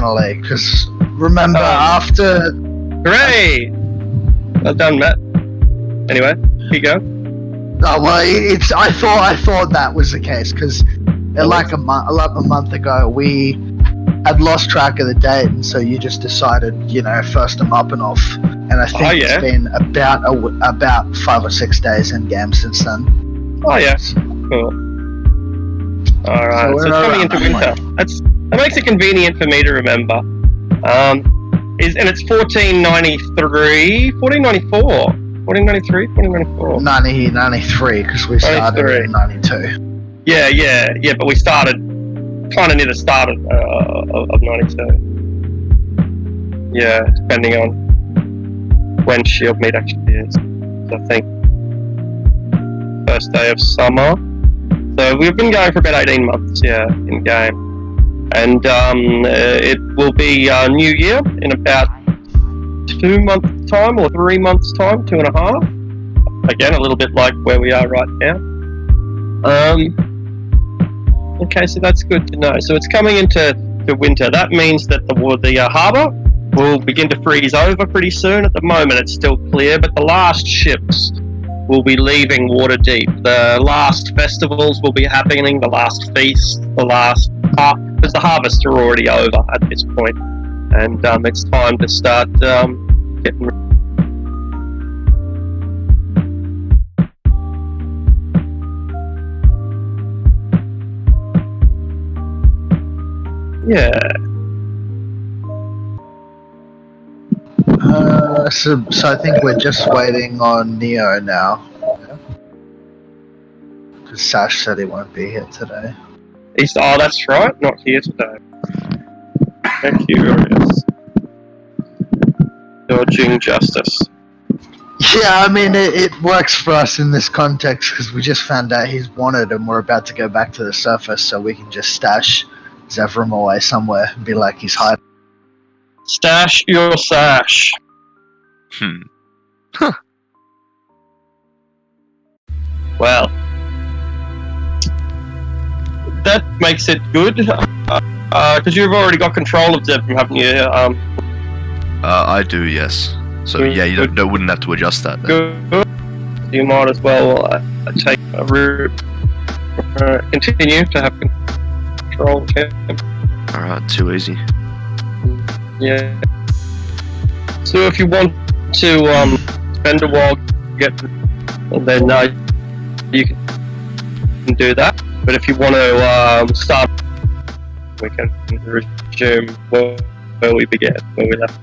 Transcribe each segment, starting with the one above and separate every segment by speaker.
Speaker 1: finally, because remember after.
Speaker 2: Hooray! Well done, Matt. Anyway, keep going.
Speaker 1: Oh well, I thought that was the case because like a month ago we had lost track of the date, and so you just decided, first I'm up and off, and I think it's been about 5 or 6 days in game since then.
Speaker 2: Oh yeah, cool. All right, so it's coming into winter. That makes it convenient for me to remember. And it's 1493, 1494, 1493, 1494.
Speaker 1: 93, because we started in 92.
Speaker 2: Yeah, but we started kind of near the start of 92. Yeah, depending on when Shield Meet actually is. I think first day of summer. So we've been going for about 18 months, in game. And it will be New Year in about 2 months' time or 3 months' time, 2.5. Again, a little bit like where we are right now. Okay, so that's good to know. So it's coming into the winter. That means that the harbour will begin to freeze over pretty soon. At the moment, it's still clear, but the last ships will be leaving water deep. The last festivals will be happening, the last feast, because the harvests are already over at this point, and it's time to start getting. Yeah.
Speaker 1: So I think we're just waiting on Neo now. Because Sash said he won't be here today.
Speaker 2: That's right, not here today. Thank you, curious. Dodging justice.
Speaker 1: Yeah, I mean, it works for us in this context because we just found out he's wanted and we're about to go back to the surface, so we can just stash Zevram away somewhere and be like he's hiding.
Speaker 2: Stash your sash.
Speaker 3: Huh.
Speaker 2: Well, that makes it good, because you've already got control of Zevram, haven't you?
Speaker 3: I do, yes. So yeah, you wouldn't have to adjust that then.
Speaker 2: Good. You might as well take a route. Continue to have control of him.
Speaker 3: Alright, too easy.
Speaker 2: Yeah. So if you want to spend a while, then you can do that. But if you want to start, we can resume where we began, where we left.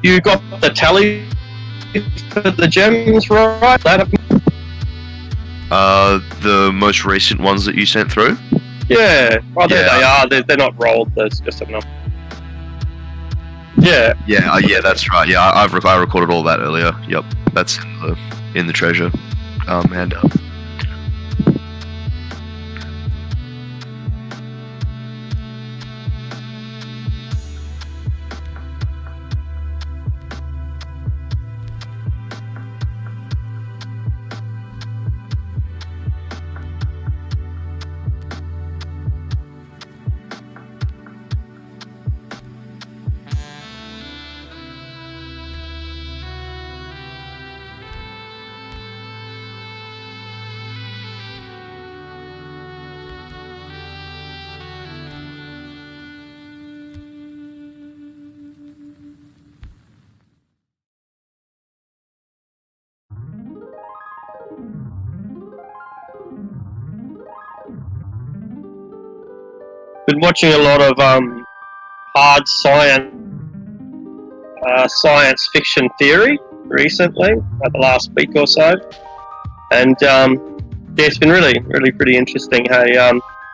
Speaker 2: You got the tally for the gems, right?
Speaker 3: The most recent ones that you sent through?
Speaker 2: Yeah. Oh, there they are. They're not rolled. There's just a number. Yeah.
Speaker 3: Yeah, that's right. Yeah, I recorded all that earlier. Yep, that's in the treasure handout.
Speaker 2: Been watching a lot of hard science fiction theory recently, like the last week or so, and it's been really pretty interesting. Hey,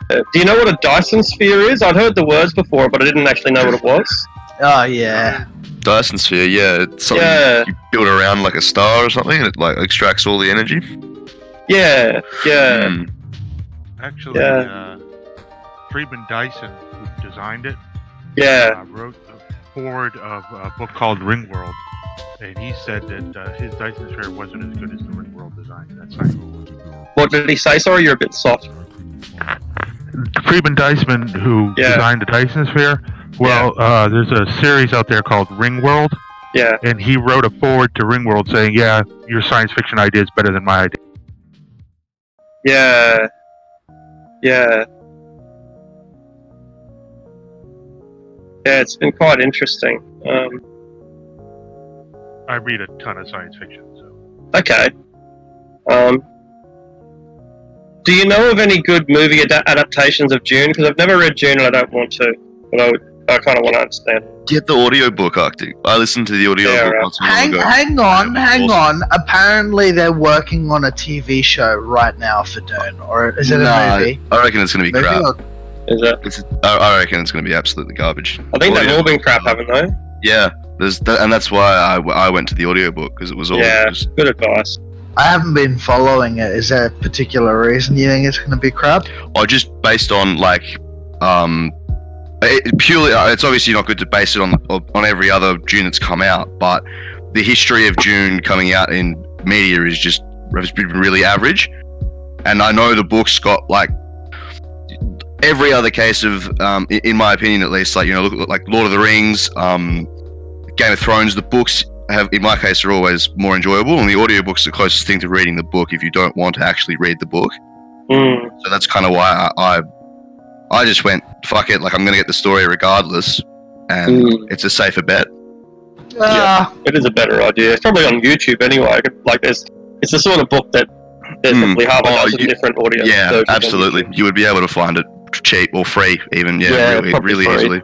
Speaker 2: do you know what a Dyson sphere is? I'd heard the words before, but I didn't actually know what it was.
Speaker 1: Oh yeah.
Speaker 3: Dyson sphere, yeah, it's something you build around like a star or something, and it like extracts all the energy.
Speaker 2: Yeah.
Speaker 4: Actually, Friedman Dyson, who designed it, wrote the foreword of a book called Ringworld, and he said that his Dyson sphere wasn't as good as the Ringworld design. That's how
Speaker 2: What did he say? Sorry, you're a bit soft.
Speaker 4: Friedman Dyson, who designed the Dyson sphere, there's a series out there called Ringworld.
Speaker 2: Yeah.
Speaker 4: And he wrote a foreword to Ringworld saying, "Yeah, your science fiction idea is better than my idea."
Speaker 2: Yeah. Yeah, it's been quite interesting.
Speaker 4: I read a ton of science fiction, so.
Speaker 2: Okay. Do you know of any good movie adaptations of Dune? Because I've never read Dune and I don't want to, but I kind of want to understand.
Speaker 3: Get the audiobook, Arctic. I listened to the audiobook not too long ago.
Speaker 1: Hang on. Apparently they're working on a TV show right now for Dune, or is it a movie?
Speaker 3: I reckon it's going to be crap.
Speaker 2: Is it?
Speaker 3: I reckon it's going to be absolutely garbage.
Speaker 2: I think they've all been crap, haven't they?
Speaker 3: Yeah, and that's why I went to the audiobook, because it was all just...
Speaker 2: good advice.
Speaker 1: I haven't been following it. Is there a particular reason you think it's going to be crap?
Speaker 3: Or just based on like, purely, it's obviously not good to base it on every other Dune that's come out, but the history of Dune coming out in media has been really average. And I know the book's got like every other case of, in my opinion at least, like, you know, look at like Lord of the Rings, Game of Thrones. The books have, in my case, are always more enjoyable, and the audiobook's the closest thing to reading the book if you don't want to actually read the book. So that's kind of why I just went, fuck it, like I'm going to get the story regardless, and it's a safer bet.
Speaker 2: It is a better idea. It's probably on YouTube anyway. Like it's the sort of book that there's probably half a dozen different audio.
Speaker 3: Yeah, absolutely. You would be able to find it cheap or free, even. Really
Speaker 2: free.
Speaker 3: easily.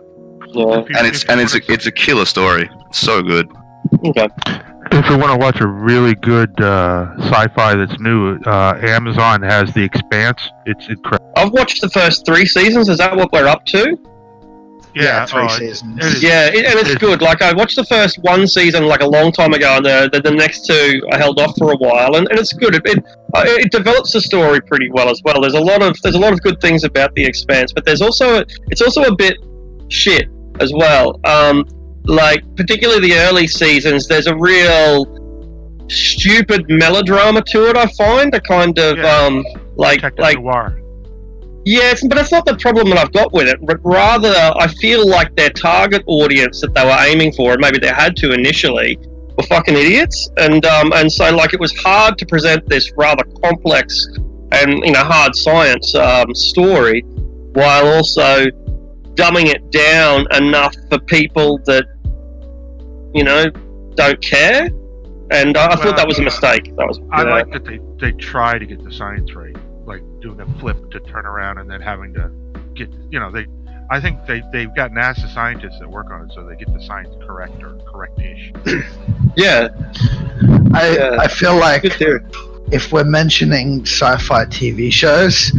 Speaker 2: Yeah.
Speaker 3: And it's a killer story. It's so good.
Speaker 2: Okay.
Speaker 4: If you want to watch a really good sci-fi that's new, Amazon has The Expanse. It's incredible.
Speaker 2: I've watched the first 3 seasons. Is that what we're up to?
Speaker 1: Yeah, 3 seasons.
Speaker 2: And it's good. Like, I watched the first 1 season like a long time ago, and the next 2 I held off for a while, and it's good. It develops the story pretty well as well. There's a lot of good things about The Expanse, but it's also a bit shit as well. Like, particularly the early seasons, there's a real stupid melodrama to it, I find. A kind of, like
Speaker 4: noir.
Speaker 2: Yeah, but that's not the problem that I've got with it. But rather, I feel like their target audience that they were aiming for, and maybe they had to initially, were fucking idiots. And so, like, it was hard to present this rather complex and, you know, hard science story, while also dumbing it down enough for people that, you know, don't care. And I thought that was a mistake.
Speaker 4: I like that they try to get the science right, like doing a flip to turn around and then having to get, you know, I think they've got NASA scientists that work on it, so they get the science correct or correct-ish.
Speaker 1: I feel like if we're mentioning sci-fi TV shows,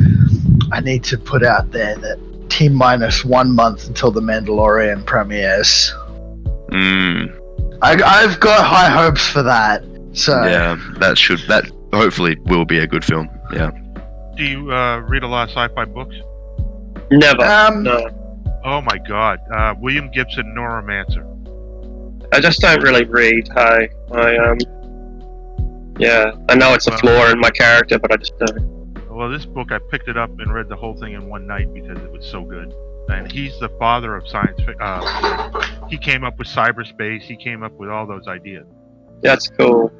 Speaker 1: I need to put out there that T-minus 1 month until The Mandalorian premieres. I've got high hopes for that. So
Speaker 3: yeah, that hopefully will be a good film. Yeah.
Speaker 4: Do you read a lot of sci-fi books?
Speaker 2: Never. No.
Speaker 4: Oh my God, William Gibson, Neuromancer.
Speaker 2: I just don't really read. I know it's a flaw in my character, but I just don't.
Speaker 4: Well, this book, I picked it up and read the whole thing in one night because it was so good. And he's the father of science fiction. He came up with cyberspace. He came up with all those ideas.
Speaker 2: That's cool.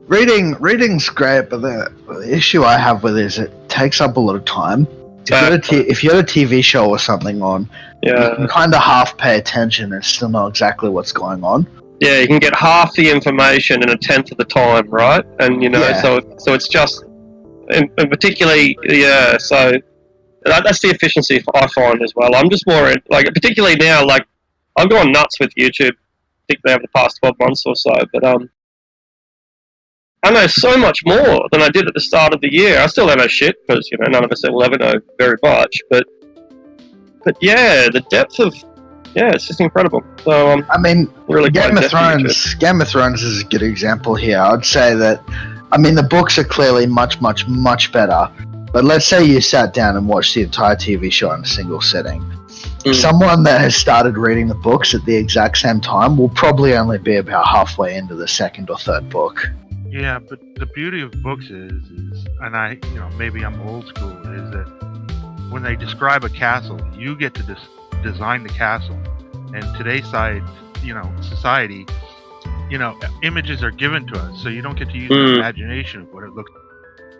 Speaker 1: Reading's great, but the issue I have with it is it takes up a lot of time. If you had a TV show or something on, you can kind of half pay attention and still know exactly what's going on. Yeah,
Speaker 2: you can get half the information in a tenth of the time, right? And you know, so it's just, and particularly, so that's the efficiency I find as well. I'm just more like, particularly now, like I've gone nuts with YouTube, particularly over the past 12 months or so. But I know so much more than I did at the start of the year. I still don't know shit because none of us will ever know very much. But yeah, the depth of it's just incredible. So
Speaker 1: I mean,
Speaker 2: really
Speaker 1: Game of Thrones is a good example here. I'd say that. I mean, the books are clearly much, much, much better. But let's say you sat down and watched the entire TV show in a single sitting. Someone that has started reading the books at the exact same time will probably only be about halfway into the second or third book.
Speaker 4: Yeah, but the beauty of books is and maybe I'm old school, is that when they describe a castle, you get to design the castle. And today's society, images are given to us, so you don't get to use your imagination of what it looks like.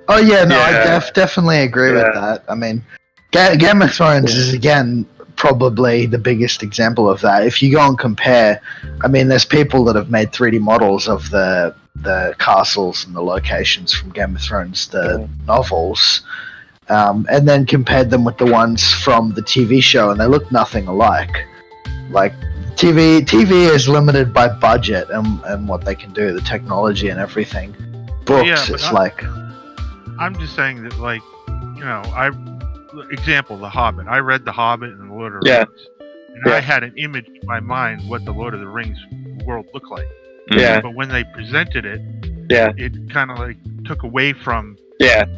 Speaker 1: Oh yeah, no, I definitely agree with that. I mean, Game of Thrones is again probably the biggest example of that. If you go and compare, I mean, there's people that have made 3D models of the castles and the locations from Game of Thrones, the novels, and then compared them with the ones from the TV show, and they look nothing alike. Like TV is limited by budget and what they can do, the technology and everything. Books,
Speaker 4: I'm just saying that, example, The Hobbit. I read The Hobbit and The Lord of the Rings. And I had an image in my mind what the Lord of the Rings world looked like.
Speaker 2: Yeah.
Speaker 4: But when they presented it, it kind of took away from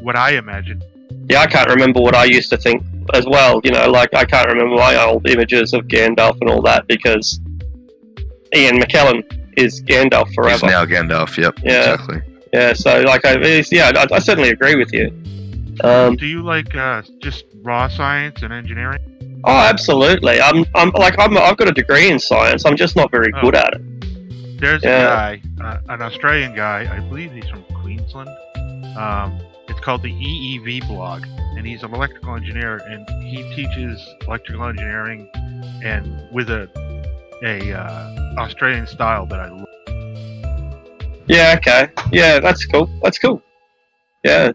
Speaker 4: what I imagined.
Speaker 2: Yeah, I can't remember what I used to think as well. I can't remember my old images of Gandalf and all that because Ian McKellen is Gandalf forever.
Speaker 3: He's now Gandalf, yep, exactly.
Speaker 2: Yeah, so I certainly agree with you.
Speaker 4: Do you like just raw science and engineering?
Speaker 2: Oh, absolutely. I've got a degree in science. I'm just not very good at it.
Speaker 4: There's a guy, an Australian guy. I believe he's from Queensland. It's called the EEV blog, and he's an electrical engineer, and he teaches electrical engineering and with a Australian style that I love.
Speaker 2: Yeah, okay. Yeah, that's cool. Yeah.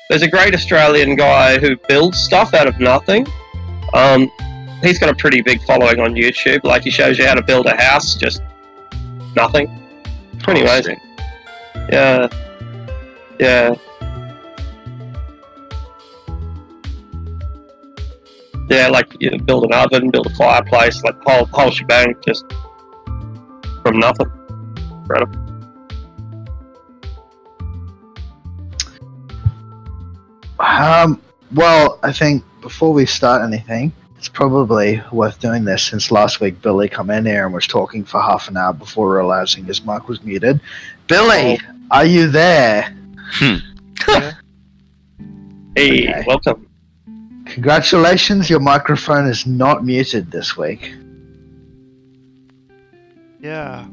Speaker 2: There's a great Australian guy who builds stuff out of nothing. He's got a pretty big following on YouTube. Like, he shows you how to build a house, just nothing. Pretty amazing. Yeah. Yeah. Yeah, like you build an oven, build a fireplace, like whole shebang, just from nothing. Incredible.
Speaker 1: Well, I think before we start anything, it's probably worth doing this since last week Billy come in here and was talking for half an hour before realizing his mic was muted. Billy, are you there?
Speaker 2: Yeah. Hey, okay. Welcome.
Speaker 1: Congratulations, your microphone is not muted this week.
Speaker 5: Yeah.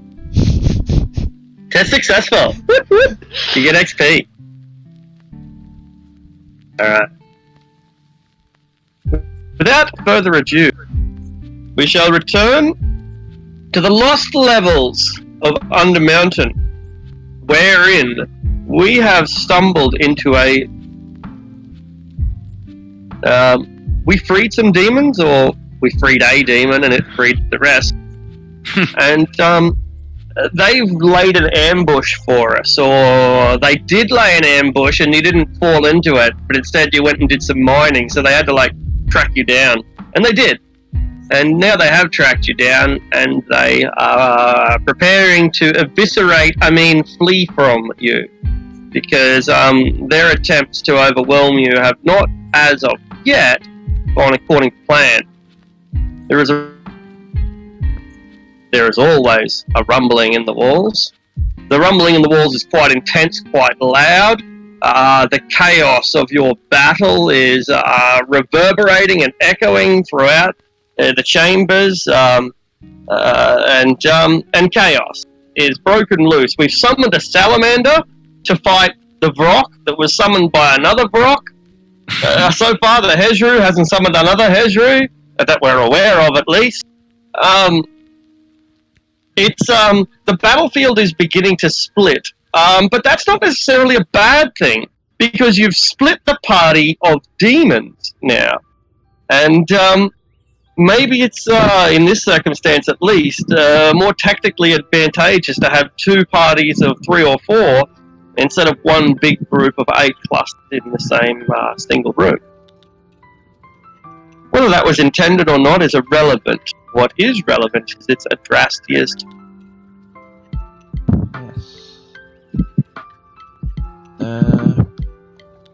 Speaker 2: Test successful. You get XP. Alright. Without further ado, we shall return to the lost levels of Undermountain, wherein we have stumbled into a... we freed some demons, or we freed a demon and it freed the rest. And they've laid an ambush for us, or they did lay an ambush and you didn't fall into it, but instead you went and did some mining, so they had to track you down. And they did. And now they have tracked you down, and they are preparing to flee from you. Because their attempts to overwhelm you have not, as of yet, gone according to plan. There is always a rumbling in the walls. The rumbling in the walls is quite intense, quite loud. The chaos of your battle is reverberating and echoing throughout the chambers, and chaos is broken loose. We've summoned a salamander to fight the Vrock that was summoned by another Vrock. So far, the Hezru hasn't summoned another Hezru, that we're aware of at least. The battlefield is beginning to split, but that's not necessarily a bad thing, because you've split the party of demons now. And maybe it's, in this circumstance at least, more tactically advantageous to have two parties of 3 or 4 instead of one big group of 8 clustered in the same single room. Whether that was intended or not is irrelevant. What is relevant is its Adrastia's.
Speaker 5: Yes.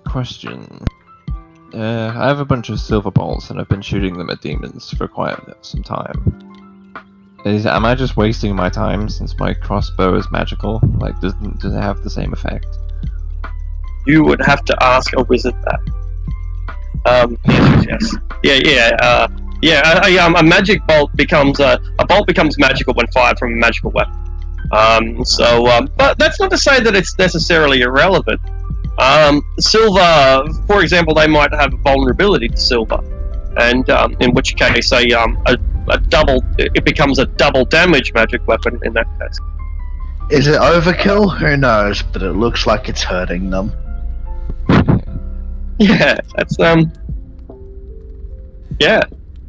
Speaker 5: Question. I have a bunch of silver bolts and I've been shooting them at demons for quite some time. Am I just wasting my time since my crossbow is magical? Like, does it have the same effect?
Speaker 2: You would have to ask a wizard that. Yes. A magic bolt becomes a bolt becomes magical when fired from a magical weapon. But that's not to say that it's necessarily irrelevant. Silver, for example, they might have a vulnerability to silver, and in which case a double it becomes a double damage magic weapon in that case.
Speaker 1: Is it overkill? Who knows? But it looks like it's hurting them.
Speaker 2: Yeah, that's yeah,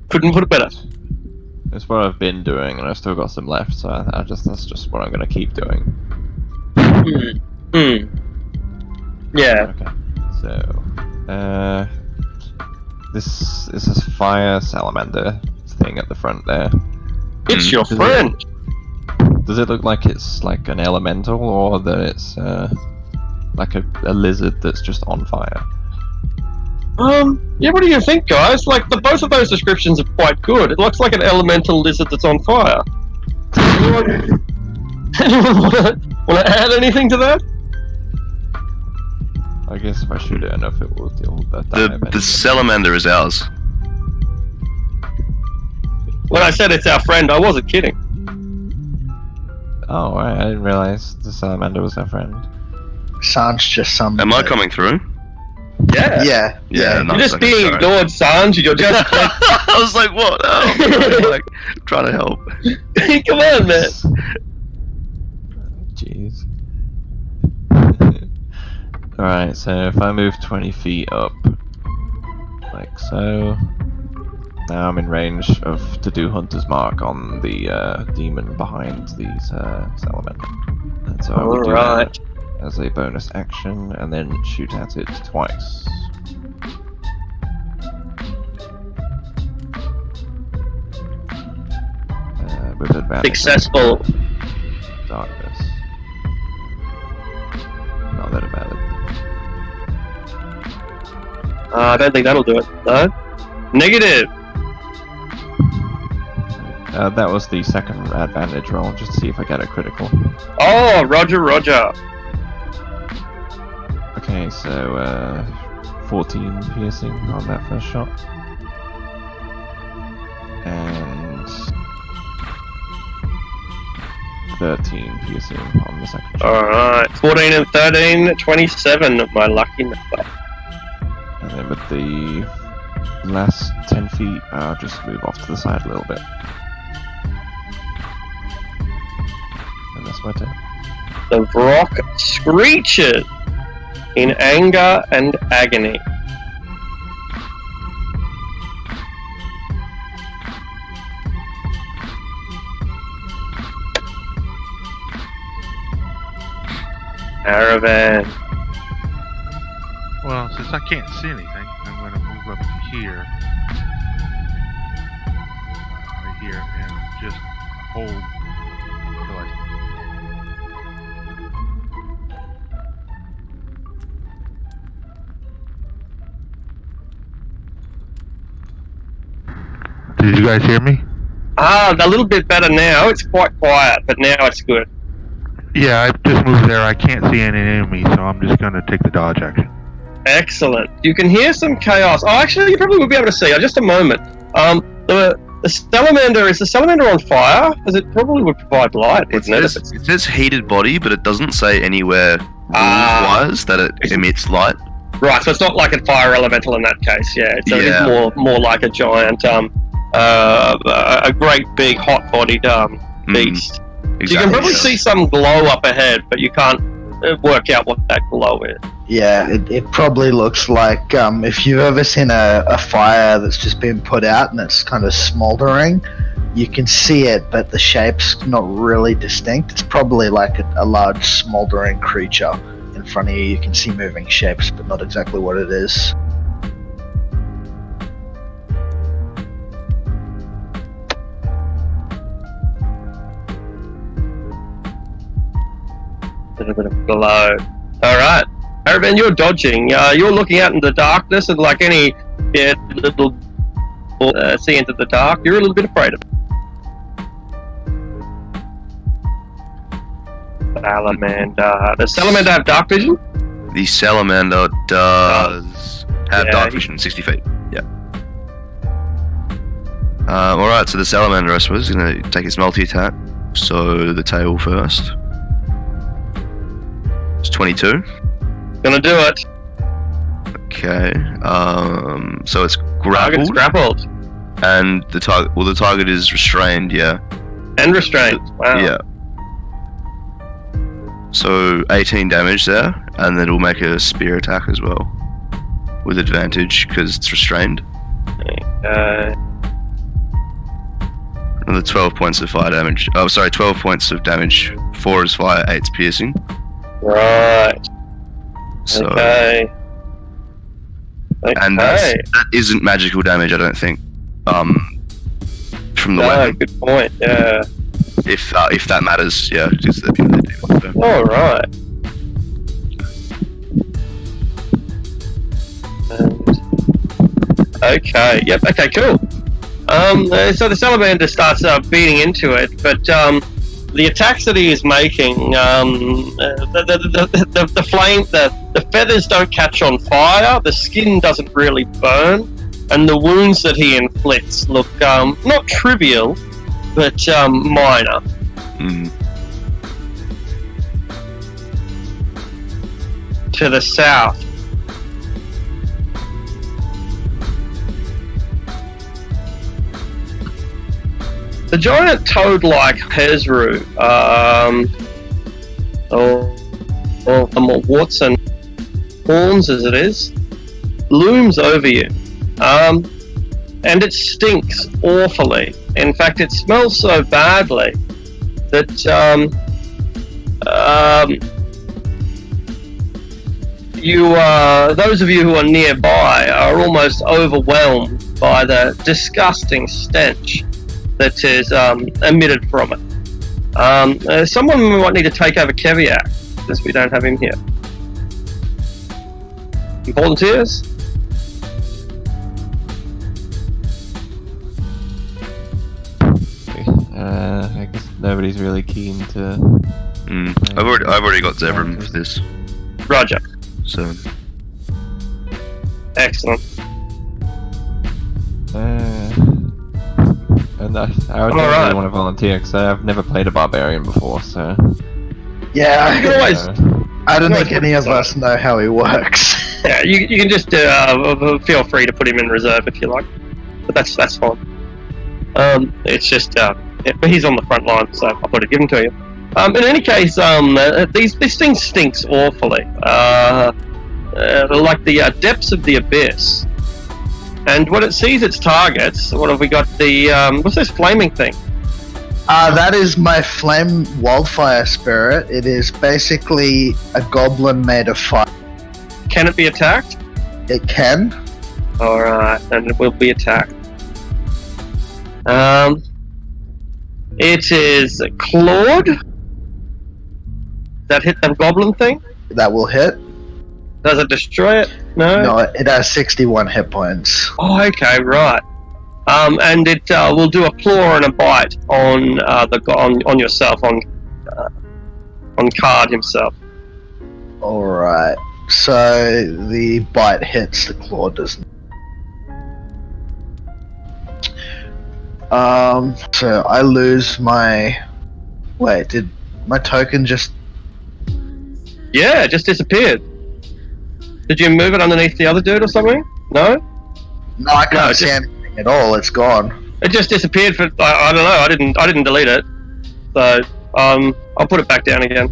Speaker 2: couldn't put it better.
Speaker 5: It's what I've been doing, and I've still got some left, so that's just what I'm gonna keep doing.
Speaker 2: Yeah.
Speaker 5: Okay. So, this is this fire salamander thing at the front there.
Speaker 2: It's your friend.
Speaker 5: Does it look like it's like an elemental, or that it's like a lizard that's just on fire?
Speaker 2: Yeah, what do you think, guys? Like, both of those descriptions are quite good. It looks like an elemental lizard that's on fire. Anyone want to add anything to that?
Speaker 5: I guess if I shoot it enough, it will deal with that.
Speaker 3: The salamander is ours.
Speaker 2: When I said it's our friend, I wasn't kidding.
Speaker 5: Oh, I didn't realize the salamander was our friend.
Speaker 1: Sanj just some.
Speaker 3: Am I coming through?
Speaker 2: Yeah.
Speaker 1: Yeah.
Speaker 3: Yeah.
Speaker 2: You're just being ignored, Sanj. You're just.
Speaker 3: I was like, what? Oh, I'm like, trying to help.
Speaker 2: Come on, man.
Speaker 5: Jeez. Alright, so if I move 20 feet up, like so, now I'm in range to do Hunter's Mark on the demon behind these salamanders. And so I would do that as a bonus action, and then shoot at it twice. With advantage.
Speaker 2: Successful.
Speaker 5: Darkness. Not that valid.
Speaker 2: I don't think that'll do it. No. Negative.
Speaker 5: That was the second advantage roll, just to see if I get a critical.
Speaker 2: Oh, Roger.
Speaker 5: Okay, so 14 piercing on that first shot. And 13 piercing on the second shot.
Speaker 2: Alright, 14 and 13, 27 of my lucky number.
Speaker 5: And then with the last 10 feet, I'll just move off to the side a little bit. And that's my turn.
Speaker 2: The rock screeches in anger and agony. Caravan.
Speaker 4: Well, since I can't see anything, I'm going to move up to here. Right here, and just hold until I... Did you guys hear me?
Speaker 2: A little bit better now. It's quite quiet, but now it's good.
Speaker 4: Yeah, I just moved there. I can't see any enemies, so I'm just going to take the dodge action.
Speaker 2: Excellent. You can hear some chaos. Oh, actually, you probably will be able to see. Just a moment. The salamander, is the salamander on fire? Because it probably would provide light, wouldn't it?
Speaker 3: It says heated body, but it doesn't say anywhere rules-wise that it emits light.
Speaker 2: Right, so it's not like a fire elemental in that case. Yeah, so it is more like a giant, a great big hot-bodied beast.
Speaker 3: Exactly,
Speaker 2: So you can probably see some glow up ahead, but you can't work out what that glow is.
Speaker 1: Yeah, it probably looks like if you've ever seen a fire that's just been put out and it's kind of smoldering, you can see it, but the shape's not really distinct. It's probably like a large smoldering creature in front of you. You can see moving shapes, but not exactly what it is.
Speaker 2: A bit of glow. Alright. Aravan, you're dodging. You're looking out in the darkness and like any little see into the dark, you're a little bit afraid of it. Salamander. Does Salamander have dark vision?
Speaker 3: The salamander does have dark vision, 60 feet. Yeah. Alright, so the salamander, I suppose, is going to take its multi-attack. So the tail first. It's 22.
Speaker 2: Gonna do it.
Speaker 3: Okay. So it's grappled.
Speaker 2: Target's grappled.
Speaker 3: And the target. Well, the target is restrained. Yeah.
Speaker 2: And restrained. Wow.
Speaker 3: Yeah. So 18 damage there, and then it'll make a spear attack as well, with advantage because it's restrained.
Speaker 2: Okay.
Speaker 3: Another 12 points of fire damage. Oh, sorry, 12 points of damage. 4 is fire, 8's piercing.
Speaker 2: Right.
Speaker 3: So,
Speaker 2: okay.
Speaker 3: And that isn't magical damage, I don't think. From the weapon.
Speaker 2: Good point. Yeah.
Speaker 3: If that matters, yeah, because they do. So.
Speaker 2: All right. Okay. Yep. Okay. Cool. So the salamander starts beating into it, but the attacks that he is making, the flame, the feathers don't catch on fire, the skin doesn't really burn, and the wounds that he inflicts look not trivial, but minor. To the south, the giant toad-like Hezru, or more warts and horns as it is, looms over you. And it stinks awfully. In fact, it smells so badly that those of you who are nearby are almost overwhelmed by the disgusting stench that is emitted from it. Someone might need to take over Keviak, since we don't have him here. Volunteers?
Speaker 5: I guess nobody's really keen to.
Speaker 3: I've already got Zevram for this.
Speaker 2: Roger.
Speaker 3: So.
Speaker 2: Excellent.
Speaker 5: And I would really want to volunteer because I've never played a barbarian before, so.
Speaker 1: Yeah, I don't think
Speaker 2: always
Speaker 1: any of us know how he works.
Speaker 2: Yeah, you can just feel free to put him in reserve if you like, but that's fine. It's just he's on the front line, so I'll put it, give him to you. In any case, this thing stinks awfully, like the depths of the abyss. And when it sees its targets, what have we got? What's this flaming thing?
Speaker 1: That is my flame wildfire spirit. It is basically a goblin made of fire.
Speaker 2: Can it be attacked?
Speaker 1: It can.
Speaker 2: Alright, and it will be attacked. It is clawed. That hit the goblin thing?
Speaker 1: That will hit.
Speaker 2: Does it destroy it? No?
Speaker 1: No, it has 61 hit points.
Speaker 2: Oh, okay, right. And it will do a claw and a bite on on yourself, on Card himself.
Speaker 1: Alright. So the bite hits, the claw doesn't. So I lose my. Wait, did my token just.
Speaker 2: Yeah, it just disappeared. Did you move it underneath the other dude or something? No?
Speaker 1: No, I can't see anything at all. It's gone.
Speaker 2: It just disappeared for. I don't know. I didn't delete it. So I'll put it back down again.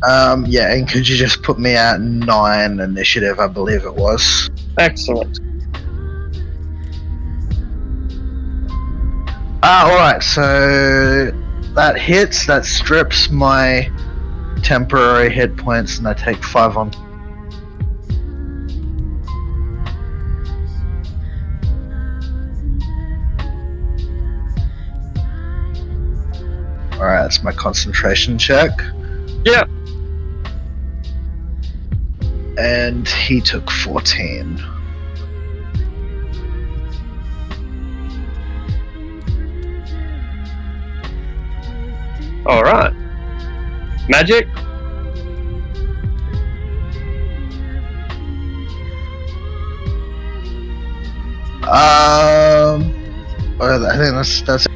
Speaker 1: Yeah, and could you just put me at 9 initiative, I believe it was.
Speaker 2: Excellent.
Speaker 1: Alright, so that hits, that strips my temporary hit points, and I take 5 on. Alright, that's my concentration check.
Speaker 2: Yeah.
Speaker 1: And he took 14.
Speaker 2: Alright. Magic?
Speaker 1: Well, I think that's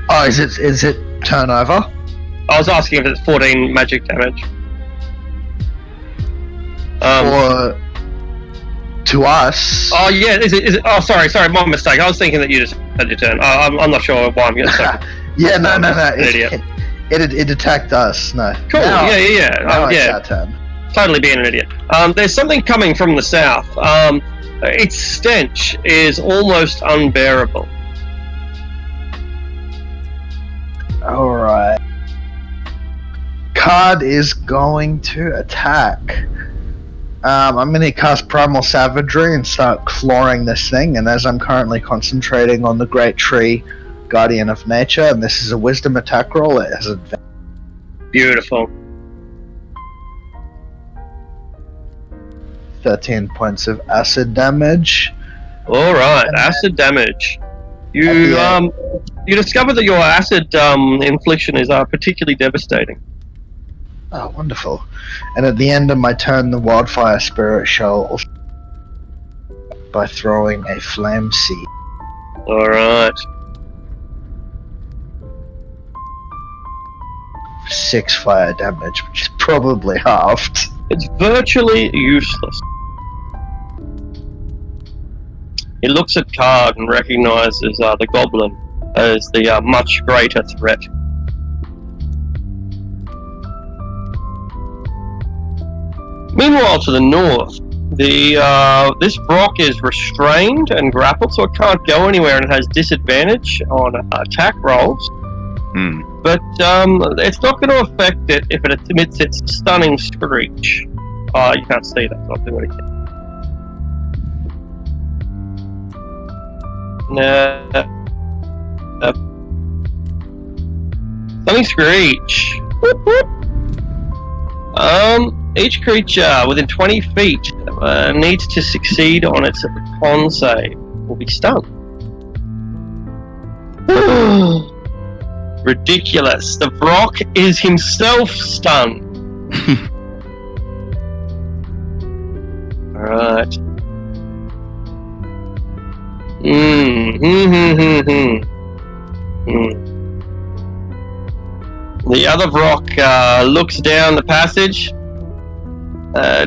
Speaker 1: Oh, is it turnover?
Speaker 2: I was asking if it's 14 magic damage.
Speaker 1: Or to us?
Speaker 2: Oh yeah, is it? Oh, sorry, my mistake. I was thinking that you just had your turn. I'm not sure why I'm getting stuck.
Speaker 1: Yeah, no.
Speaker 2: Idiot.
Speaker 1: It attacked us. No.
Speaker 2: Cool.
Speaker 1: Now,
Speaker 2: Yeah.
Speaker 1: Now it's
Speaker 2: Yeah.
Speaker 1: our turn.
Speaker 2: Totally being an idiot. There's something coming from the south. Its stench is almost unbearable.
Speaker 1: Alright. Card is going to attack. I'm going to cast Primal Savagery and start clawing this thing, and as I'm currently concentrating on the Great Tree, Guardian of Nature, and this is a Wisdom attack roll, it has advantage.
Speaker 2: Beautiful.
Speaker 1: 13 points of acid damage.
Speaker 2: Alright, acid damage. You discover that your acid infliction is particularly devastating.
Speaker 1: Oh, wonderful. And at the end of my turn, the Wildfire Spirit shall by throwing a Flame Seed.
Speaker 2: Alright.
Speaker 1: 6 fire damage, which is probably halved.
Speaker 2: It's virtually useless. He looks at Card and recognizes the goblin as the much greater threat. Meanwhile, to the north, this rock is restrained and grappled, so it can't go anywhere, and it has disadvantage on attack rolls. But it's not going to affect it if it emits its stunning screech. You can't see that, so I'll do it again. Stunning screech. Whoop, whoop. Each creature within 20 feet needs to succeed on its con save. Will be stunned. Ridiculous. The Brock is himself stunned. Alright. The other Brock looks down the passage,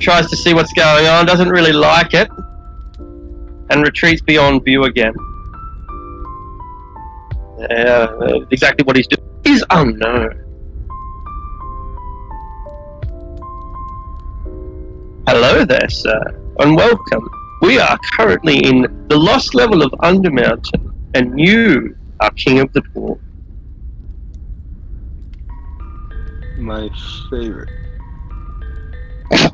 Speaker 2: tries to see what's going on, doesn't really like it, and retreats beyond view again. Exactly what he's doing is unknown. Hello there, sir, and welcome. We are currently in the lost level of Undermountain, and you are king of the pool.
Speaker 6: My favorite.
Speaker 2: What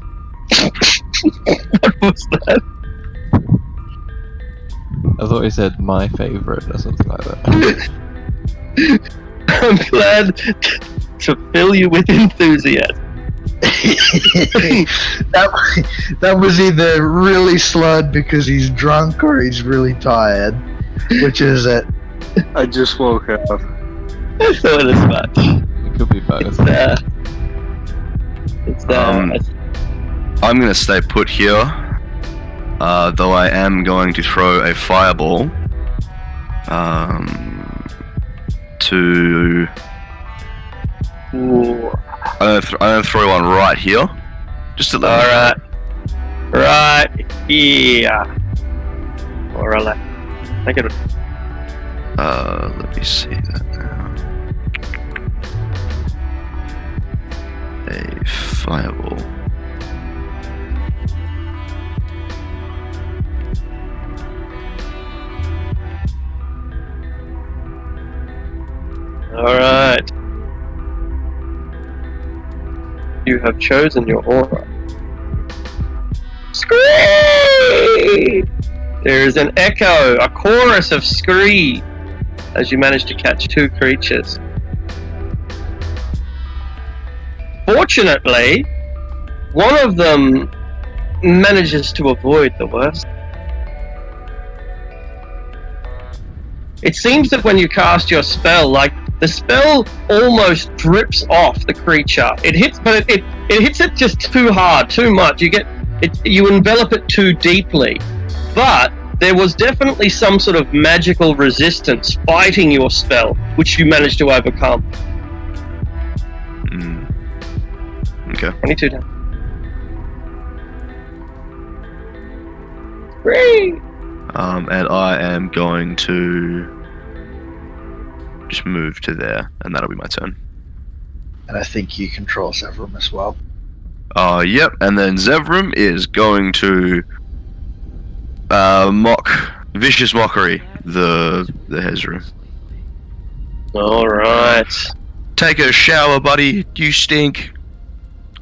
Speaker 2: was that?
Speaker 5: I thought he said my favourite or something like that.
Speaker 2: I'm glad to fill you with enthusiasm.
Speaker 1: that was either really slurred because he's drunk or he's really tired. Which is it?
Speaker 6: I just woke up.
Speaker 2: I thought as much.
Speaker 5: It could be both.
Speaker 3: I'm going to stay put here, though I am going to throw a fireball to...
Speaker 2: Ooh.
Speaker 3: I'm going to throw one right here. Just to
Speaker 2: Alright. Right here. Or left. Make it.
Speaker 3: Let me see that now. A fireball.
Speaker 2: Alright. You have chosen your aura. Scream! There is an echo, a chorus of scream, as you manage to catch 2 creatures. Fortunately, one of them manages to avoid the worst. It seems that when you cast your spell, like, the spell almost drips off the creature. It hits, but it hits it just too hard, too much. You envelop it too deeply. But there was definitely some sort of magical resistance fighting your spell, which you managed to overcome.
Speaker 3: Okay.
Speaker 2: 22 damage. Great.
Speaker 3: And I am going to just move to there, and that'll be my turn.
Speaker 1: And I think you control Severum as well.
Speaker 3: Yep, and then Zevram is going to vicious mockery the Hezru.
Speaker 2: Alright.
Speaker 3: Take a shower, buddy. You stink.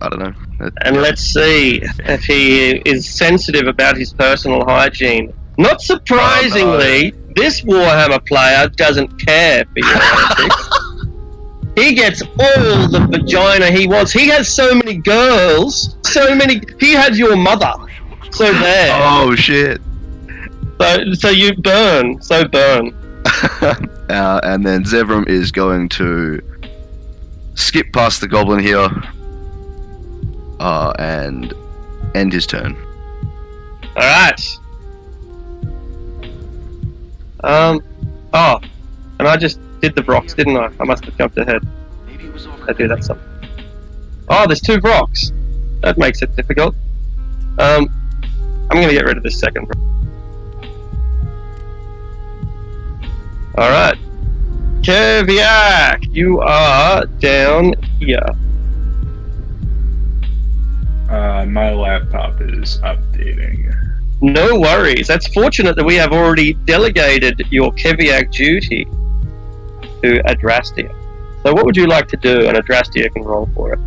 Speaker 3: I don't know.
Speaker 2: And let's see if he is sensitive about his personal hygiene. Not surprisingly, this Warhammer player doesn't care for your antics. He gets all the vagina he wants. He has so many girls, he had your mother. So there.
Speaker 3: Oh shit.
Speaker 2: So you burn.
Speaker 3: And then Zevram is going to skip past the goblin here and end his turn.
Speaker 2: Alright. And I just did the Brox, didn't I? I must have jumped ahead. I do that something. Oh, there's 2 Brox. That makes it difficult. I'm gonna get rid of this second Brox. Alright. Keviak, you are down here.
Speaker 7: My laptop is updating.
Speaker 2: No worries. That's fortunate that we have already delegated your Keviak duty to Adrastia. So what would you like to do? And Adrastia can roll for it.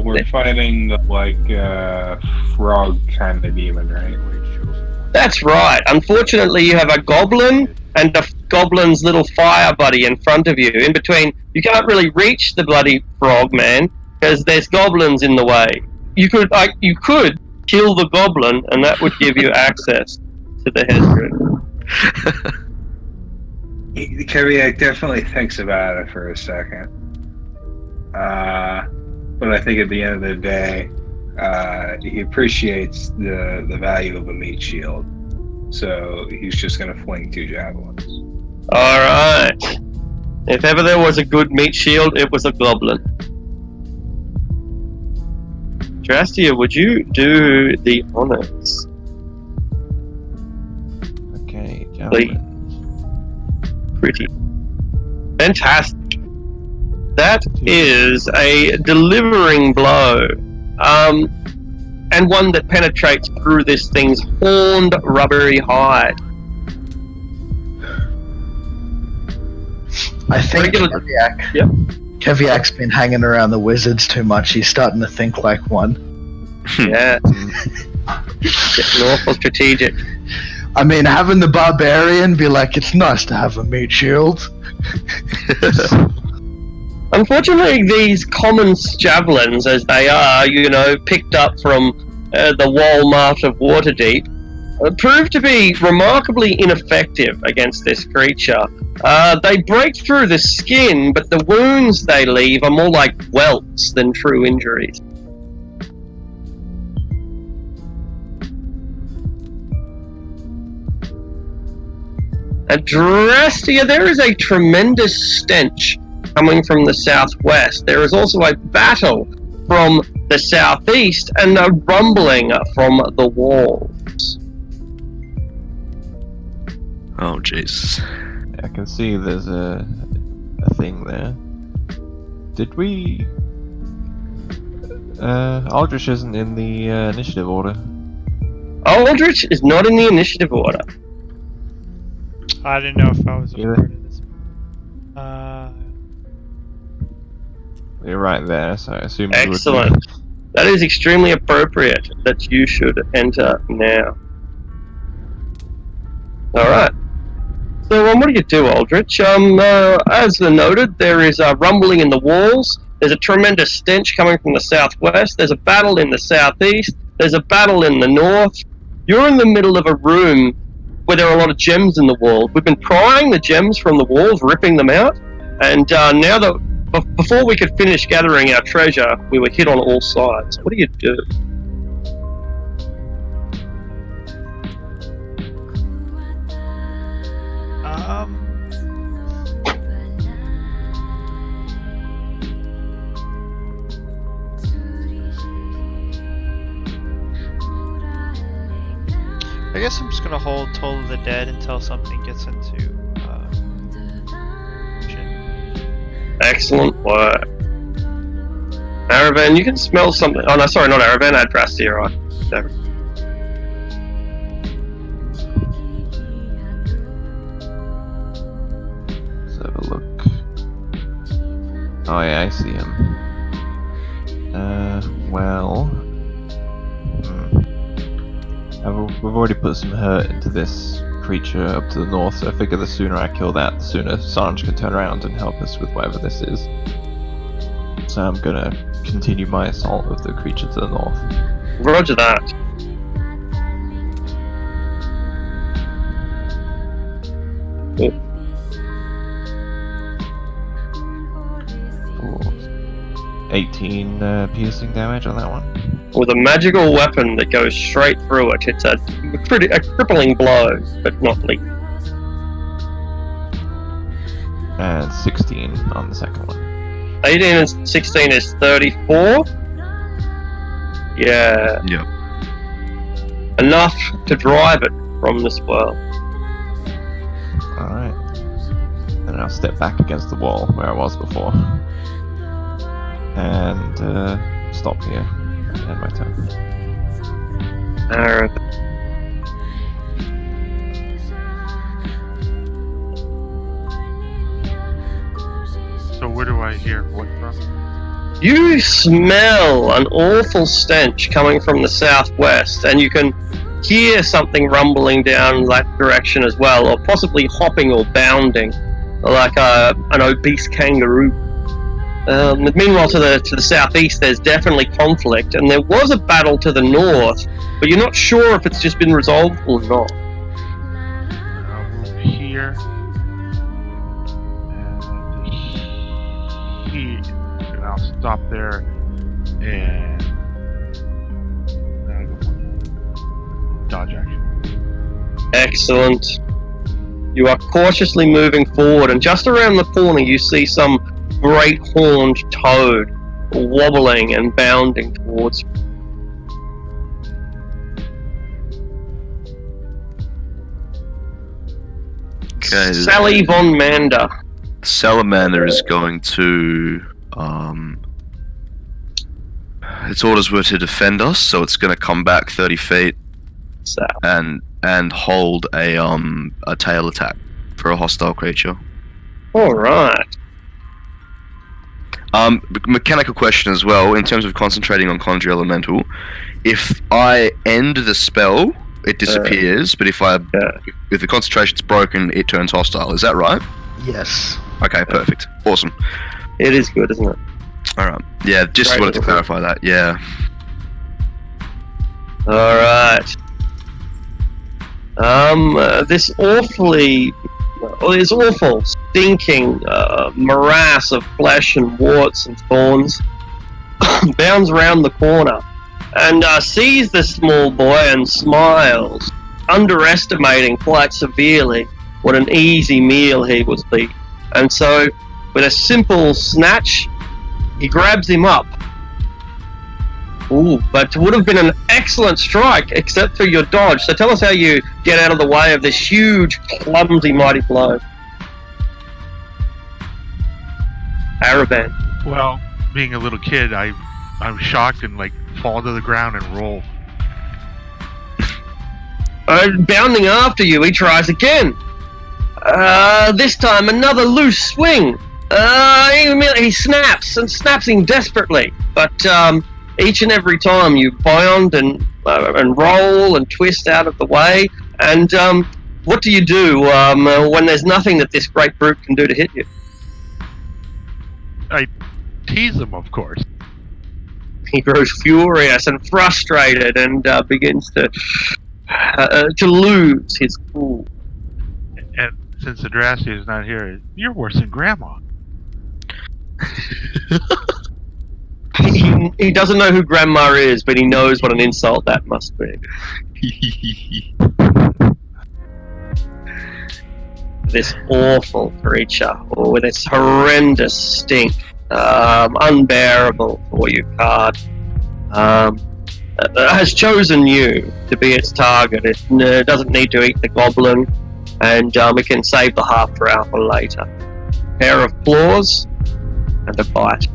Speaker 7: We're fighting the, frog kind of demon, right?
Speaker 2: That's right. Unfortunately, you have a goblin and a goblin's little fire buddy in front of you. In between, you can't really reach the bloody frog man because there's goblins in the way. You could kill the goblin, and that would give you access to the Hezru.
Speaker 7: Keviak definitely thinks about it for a second. But I think at the end of the day, he appreciates the value of a meat shield. So he's just going to fling 2 javelins.
Speaker 2: Alright. If ever there was a good meat shield, it was a goblin. Drastia, would you do the honors?
Speaker 5: Okay,
Speaker 2: Please. Pretty. Fantastic. That is a delivering blow. And one that penetrates through this thing's horned, rubbery hide.
Speaker 1: I think
Speaker 2: Yep.
Speaker 1: Keviak's been hanging around the wizards too much. He's starting to think like one.
Speaker 2: Yeah. Getting awful strategic.
Speaker 1: I mean, having the barbarian be like, it's nice to have a meat shield.
Speaker 2: Unfortunately, these common javelins, as they are, picked up from the Walmart of Waterdeep, prove to be remarkably ineffective against this creature. They break through the skin, but the wounds they leave are more like welts than true injuries. Adrastia, there is a tremendous stench coming from the southwest. There is also a battle from the southeast and a rumbling from the walls.
Speaker 3: Oh, Jesus.
Speaker 5: I can see there's a thing there. Did we... Aldrich isn't in the initiative order.
Speaker 2: Aldrich is not in the initiative order.
Speaker 8: I didn't know if I was a
Speaker 5: Either.
Speaker 8: part of this.
Speaker 5: You're right there, so I assume you would be.
Speaker 2: Excellent. That is extremely appropriate that you should enter now. Alright. So what do you do, Aldrich? As noted, there is a rumbling in the walls. There's a tremendous stench coming from the southwest. There's a battle in the southeast. There's a battle in the north. You're in the middle of a room where there are a lot of gems in the walls. We've been prying the gems from the walls, ripping them out, and now that before we could finish gathering our treasure, we were hit on all sides. What do you do?
Speaker 8: I guess I'm just gonna hold Toll of the Dead until something gets into shit.
Speaker 2: Excellent work. Aravan, you can smell something. Oh no, sorry, not Aravan, Adrastia, right? There.
Speaker 5: Let's have a look. Oh yeah, I see him. Well... We've already put some hurt into this creature up to the north, so I figure the sooner I kill that, the sooner Sanj can turn around and help us with whatever this is. So I'm gonna continue my assault of the creature to the north.
Speaker 2: Roger that.
Speaker 5: Ooh. 18 piercing damage on that one.
Speaker 2: With a magical weapon that goes straight through it, it's a crippling blow, but not lethal.
Speaker 5: And 16 on the second one.
Speaker 2: 18 and 16 is 34. Yeah.
Speaker 3: Yep.
Speaker 2: Enough to drive it from this world.
Speaker 5: Alright. And I'll step back against the wall where I was before. And stop here. End my turn.
Speaker 2: Alright.
Speaker 4: So where do I hear what from?
Speaker 2: You smell an awful stench coming from the southwest, and you can hear something rumbling down that direction as well, or possibly hopping or bounding, like an obese kangaroo. Meanwhile, to the southeast, there's definitely conflict, and there was a battle to the north, but you're not sure if it's just been resolved or not.
Speaker 4: I'll move here. And I'll stop there. And I'll go dodge action.
Speaker 2: Excellent. You are cautiously moving forward, and just around the corner, you see some great horned toad wobbling and bounding towards you.
Speaker 3: Okay.
Speaker 2: Sally von Mander.
Speaker 3: Salamander is going to. Its orders were to defend us, so it's going to come back 30 feet and hold a tail attack for a hostile creature.
Speaker 2: All right.
Speaker 3: Mechanical question as well, in terms of concentrating on Conjure Elemental. If I end the spell, it disappears, but if the concentration's broken, it turns hostile. Is that right?
Speaker 1: Yes.
Speaker 3: Okay, perfect. Awesome.
Speaker 2: It is good, isn't it?
Speaker 3: Alright. Yeah, just
Speaker 2: Great
Speaker 3: wanted to clarify that, yeah.
Speaker 2: Alright. This awful, stinking morass of flesh and warts and thorns bounds round the corner and sees the small boy and smiles, underestimating quite severely what an easy meal he would be. And so, with a simple snatch, he grabs him up Ooh, but it would have been an excellent strike, except for your dodge. So tell us how you get out of the way of this huge, clumsy, mighty blow. Araban.
Speaker 4: Well, being a little kid, I'm shocked and like fall to the ground and roll.
Speaker 2: Bounding after you, he tries again. This time another loose swing. He snaps him desperately, but each and every time you bound and roll and twist out of the way. And what do you do when there's nothing that this great brute can do to hit you?
Speaker 4: I tease him, of course.
Speaker 2: He grows furious and frustrated and begins to lose his cool.
Speaker 4: And since Adrastea is not here, you're worse than Grandma.
Speaker 2: He doesn't know who Grandma is, but he knows what an insult that must be. This awful creature, with its horrendous stink, unbearable for you, Card, has chosen you to be its target. It doesn't need to eat the goblin, and it can save the half drow for later. Pair of claws and a bite.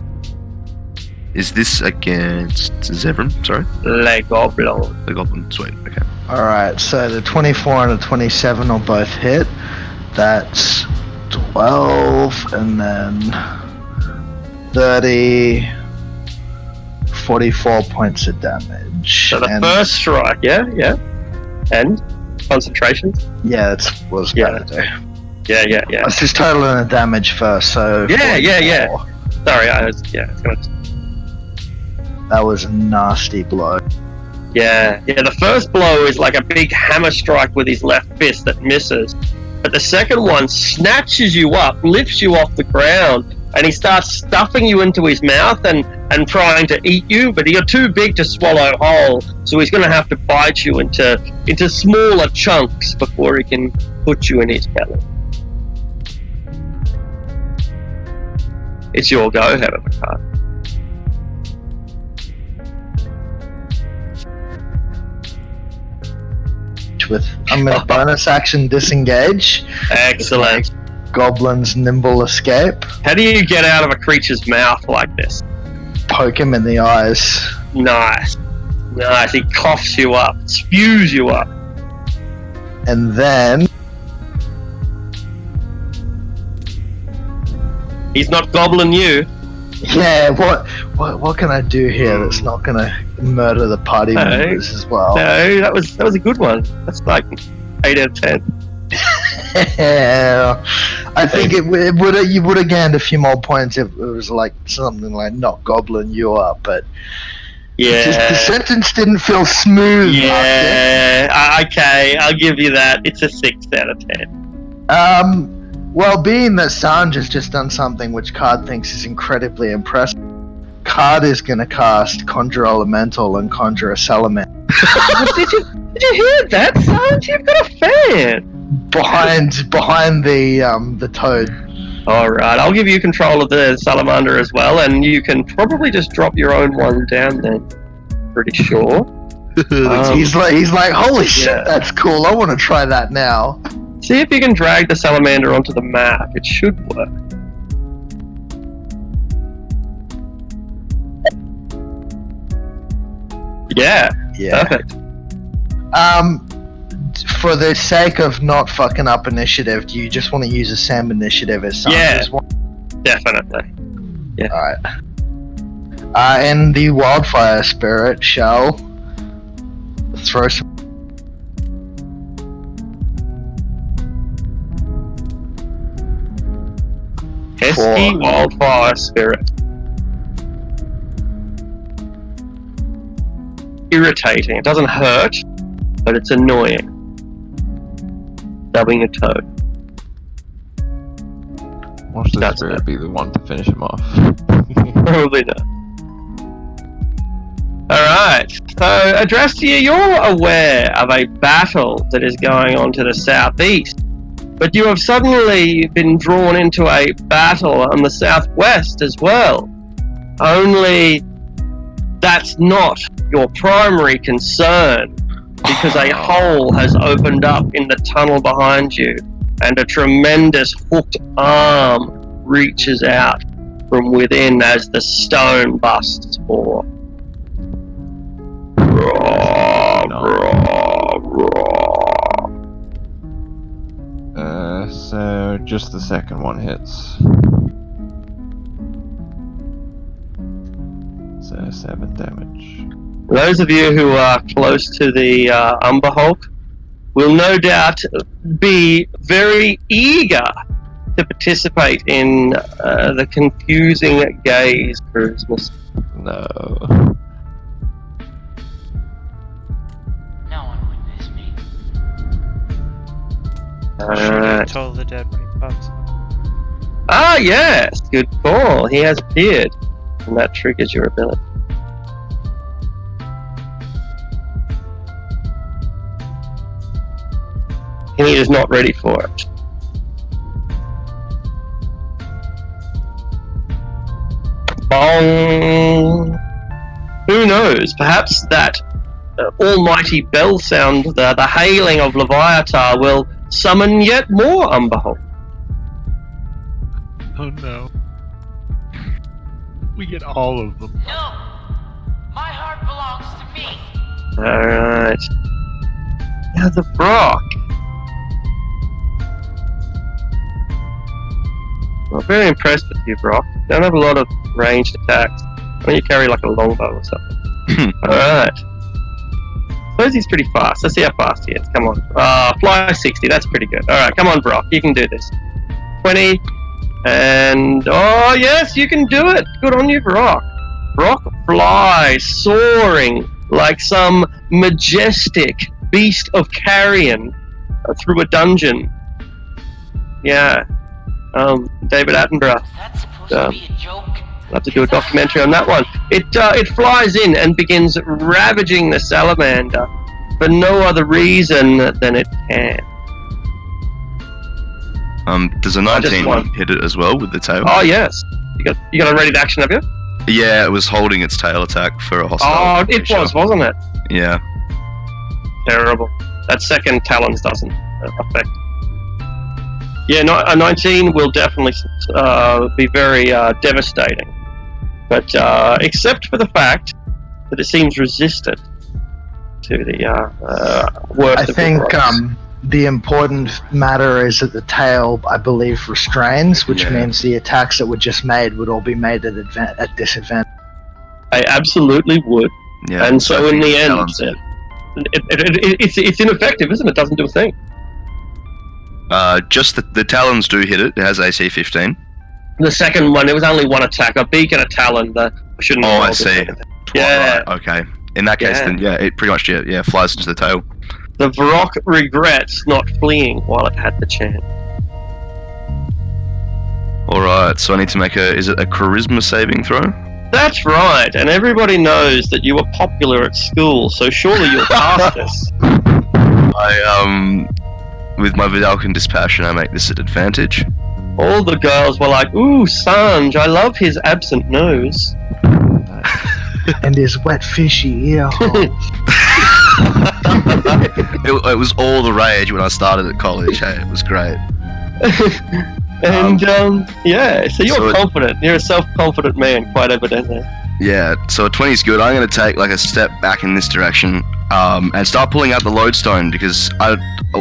Speaker 3: Is this against Zevran? Sorry?
Speaker 2: Le Goblin.
Speaker 3: The goblin. Sweet. Okay.
Speaker 1: Alright, so the 24 and the 27 will both hit. That's 12, and then 30, 44 points of damage.
Speaker 2: So the first strike, yeah. And concentration?
Speaker 1: Yeah, that's what I was about to do.
Speaker 2: Yeah.
Speaker 1: Let's just total in the damage first, so...
Speaker 2: Yeah. Sorry, it's gonna...
Speaker 1: That was a nasty blow.
Speaker 2: Yeah, the first blow is like a big hammer strike with his left fist that misses. But the second one snatches you up, lifts you off the ground, and he starts stuffing you into his mouth and trying to eat you, but you're too big to swallow whole, so he's going to have to bite you into smaller chunks before he can put you in his belly. It's your go, however, Card.
Speaker 1: I'm going to bonus action disengage.
Speaker 2: Excellent.
Speaker 1: Goblin's nimble escape.
Speaker 2: How do you get out of a creature's mouth like this?
Speaker 1: Poke him in the eyes.
Speaker 2: Nice. He coughs you up, spews you up.
Speaker 1: And then...
Speaker 2: He's not gobbling you.
Speaker 1: Yeah, what can I do here that's not going to murder the party members as well?
Speaker 2: No, that was a good one. That's like 8 out of 10.
Speaker 1: Yeah, I think you would have gained a few more points if it was like something like not gobbling you up, but the sentence didn't feel smooth.
Speaker 2: Yeah, okay, I'll give you that. It's a 6 out of 10.
Speaker 1: Well, being that Sanj has just done something which Card thinks is incredibly impressive, Card is going to cast Conjure Elemental and Conjure a Salamander.
Speaker 2: Did you hear that, Sanj? You've got a fan
Speaker 1: behind the toad.
Speaker 2: All right, I'll give you control of the salamander as well, and you can probably just drop your own one down then. Pretty sure.
Speaker 1: He's like, holy shit, that's cool. I want to try that now.
Speaker 2: See if you can drag the salamander onto the map. It should work. Yeah. Perfect.
Speaker 1: For the sake of not fucking up initiative, do you just want to use a Sam initiative as Sandra's one?
Speaker 2: Definitely. Yeah.
Speaker 1: Alright. And the wildfire spirit shall throw some.
Speaker 2: Pesky wildfire spirit. Irritating. It doesn't hurt, but it's annoying. Dubbing a toad.
Speaker 5: Watch the spirit be the one to finish him off.
Speaker 2: Probably not. Alright, so Adrastea, you're aware of a battle that is going on to the southeast, but you have suddenly been drawn into a battle on the southwest as well. Only that's not your primary concern, because a hole has opened up in the tunnel behind you, and a tremendous hooked arm reaches out from within as the stone busts forth.
Speaker 5: So just the second one hits. So 7 damage.
Speaker 2: Those of you who are close to the Umber Hulk will no doubt be very eager to participate in the confusing gaze Christmas.
Speaker 5: No.
Speaker 9: No one witnessed me.
Speaker 2: Alright.
Speaker 8: Toll the dead when he pops up.
Speaker 2: Ah, yes, good call. He has appeared, and that triggers your ability. He is not ready for it. Bong. Who knows? Perhaps that almighty bell sound, the hailing of Leviathan, will summon yet more Umberhulk.
Speaker 4: Oh no. We get all of them.
Speaker 9: No! My heart belongs to me!
Speaker 2: Alright. Now the Brock. I'm very impressed with you, Brock. You don't have a lot of ranged attacks. Why don't you carry like a longbow or something? Alright. Suppose he's pretty fast. Let's see how fast he is. Come on. Fly 60. That's pretty good. Alright, come on, Brock. You can do this. 20. And... oh, yes, you can do it. Good on you, Brock. Brock flies, soaring like some majestic beast of carrion through a dungeon. Yeah. David Attenborough.
Speaker 9: Is that supposed to be a joke?
Speaker 2: I'll have to do a documentary on that one. It flies in and begins ravaging the salamander for no other reason than it can.
Speaker 3: Does a 19 hit it as well with the tail?
Speaker 2: Oh yes. You got a ready to action, have you?
Speaker 3: Yeah, it was holding its tail attack for a hostile.
Speaker 2: Oh, it was, wasn't it?
Speaker 3: Yeah.
Speaker 2: Terrible. That second talons doesn't affect. Yeah, a 19 will definitely be very devastating. But except for the fact that it seems resistant to the worst
Speaker 1: I
Speaker 2: of
Speaker 1: think
Speaker 2: the rocks.
Speaker 1: the important matter is that the tail, I believe, restrains, which means the attacks that were just made would all be made at disadvantage.
Speaker 2: I absolutely would.
Speaker 3: Yeah.
Speaker 2: And so in the end,
Speaker 3: talons-
Speaker 2: it's ineffective, isn't it? It doesn't do a thing.
Speaker 3: just the talons do hit it. It has AC 15.
Speaker 2: The second one, it was only one attack. A beak and a talon. I shouldn't have
Speaker 3: Oh, I
Speaker 2: rolled the
Speaker 3: see.
Speaker 2: second. Yeah.
Speaker 3: Right, okay. In that case, then it pretty much flies into the tail.
Speaker 2: The Varrock regrets not fleeing while it had the chance.
Speaker 3: All right. So I need to make is it a charisma saving throw?
Speaker 2: That's right, and everybody knows that you were popular at school, so surely you'll pass this.
Speaker 3: With my Vidalcan dispassion, I make this at advantage.
Speaker 2: All the girls were like, "Ooh, Sanj, I love his absent nose."
Speaker 1: And his wet fishy ear hole.
Speaker 3: It was all the rage when I started at college. Hey, it was great.
Speaker 2: And so you're
Speaker 3: so
Speaker 2: confident. You're a self-confident man, quite evidently.
Speaker 3: Yeah, so a 20 is good. I'm going to take like a step back in this direction and start pulling out the lodestone because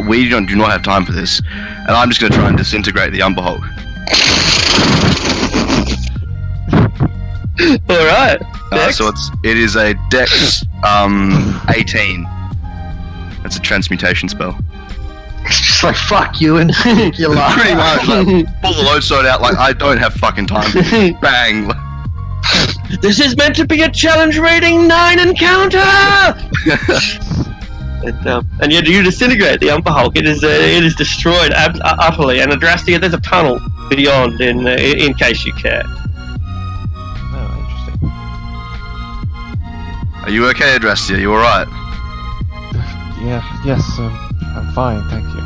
Speaker 3: we do not have time for this, and I'm just going to try and disintegrate the Umber Hulk.
Speaker 2: All right.
Speaker 3: So it is a Dex 18. That's a transmutation spell.
Speaker 1: It's just like, fuck you and you laugh.
Speaker 3: Pretty much. Like, pull the lodestone out like I don't have fucking time. Bang.
Speaker 2: This is meant to be a challenge rating 9 encounter. And yet you disintegrate the Umber Hulk. It is destroyed utterly. And Adrastia, there's a tunnel beyond in case you care.
Speaker 5: Oh, interesting.
Speaker 3: Are you okay, Adrastia? You alright?
Speaker 5: Yes, I'm fine, thank you.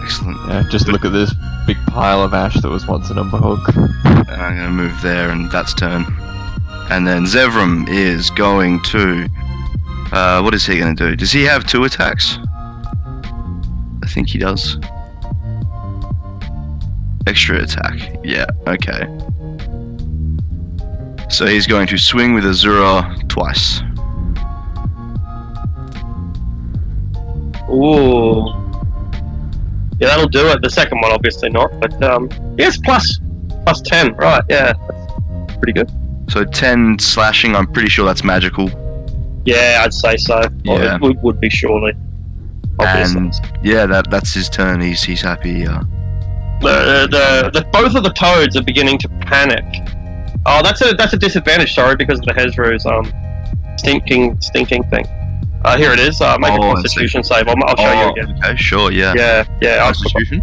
Speaker 3: Excellent.
Speaker 5: Yeah, just look at this big pile of ash that was once an Umber Hulk.
Speaker 3: I'm going to move there, and that's turn. And then Zevram is going to. What is he going to do? Does he have 2 attacks? I think he does. Extra attack. Yeah, okay. So he's going to swing with Azura twice.
Speaker 2: Ooh. Yeah, that'll do it. The second one, obviously not. But, yes, plus 10. Right, yeah. That's pretty good.
Speaker 3: So 10 slashing, I'm pretty sure that's magical.
Speaker 2: Yeah, I'd say so.
Speaker 3: Yeah.
Speaker 2: It would be surely. Obviously.
Speaker 3: And yeah, that's his turn. He's happy.
Speaker 2: The both of the toads are beginning to panic. Oh, that's a disadvantage. Sorry, because of the Hezru's stinking thing. Here it is. Make a Constitution save. I'll show you again.
Speaker 3: Okay, sure. Yeah.
Speaker 2: Yeah.
Speaker 3: Constitution.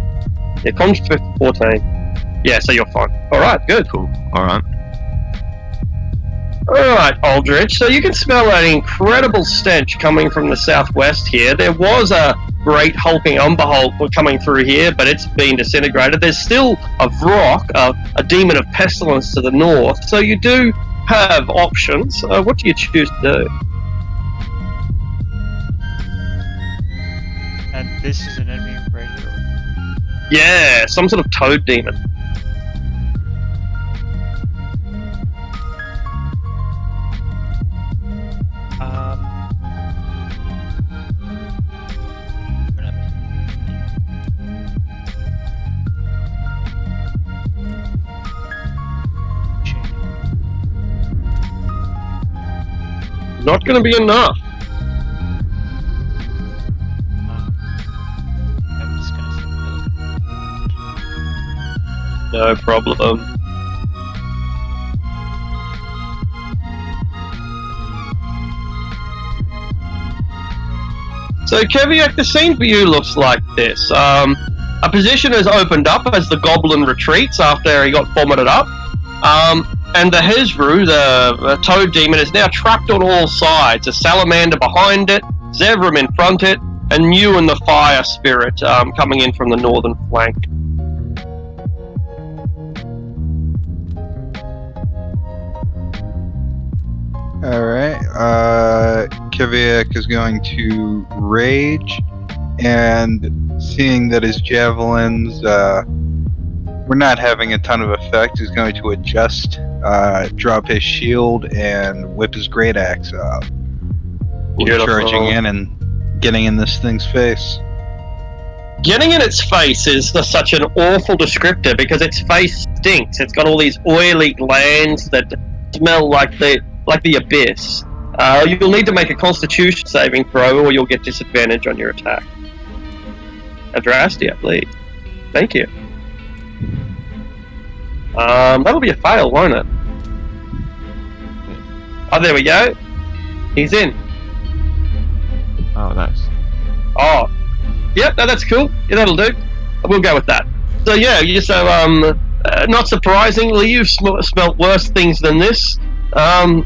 Speaker 2: Yeah, Con 14. Yeah, so you're fine. All right, good.
Speaker 3: Cool. All right.
Speaker 2: Alright, Aldrich, so you can smell an incredible stench coming from the southwest here. There was a great hulking Umberhulk coming through here, but it's been disintegrated. There's still a Vrock, a demon of pestilence to the north, so you do have options. What do you choose to do?
Speaker 8: And this is an enemy rated.
Speaker 2: Yeah, some sort of toad demon. Not going to be enough.
Speaker 8: I'm just gonna say
Speaker 2: No problem. So, Keviak, the scene for you looks like this. A position has opened up as the goblin retreats after he got vomited up. And the Hezru, the toad demon, is now trapped on all sides. A salamander behind it, Zevram in front it, and you and the fire spirit coming in from the northern flank.
Speaker 10: Alright, Keviak is going to rage, and seeing that his javelins were not having a ton of effect, he's going to adjust, drop his shield, and whip his great axe up. Charging in and getting in this thing's face.
Speaker 2: Getting in its face is such an awful descriptor because its face stinks. It's got all these oily glands that smell like the abyss. You'll need to make a Constitution saving throw, or you'll get disadvantage on your attack. Adrastia, please. Thank you. That'll be a fail, won't it? Oh, there we go. He's in.
Speaker 5: Oh, nice.
Speaker 2: Oh, yep, that's cool. Yeah, that'll do. We'll go with that. So yeah, not surprisingly, you've smelt worse things than this.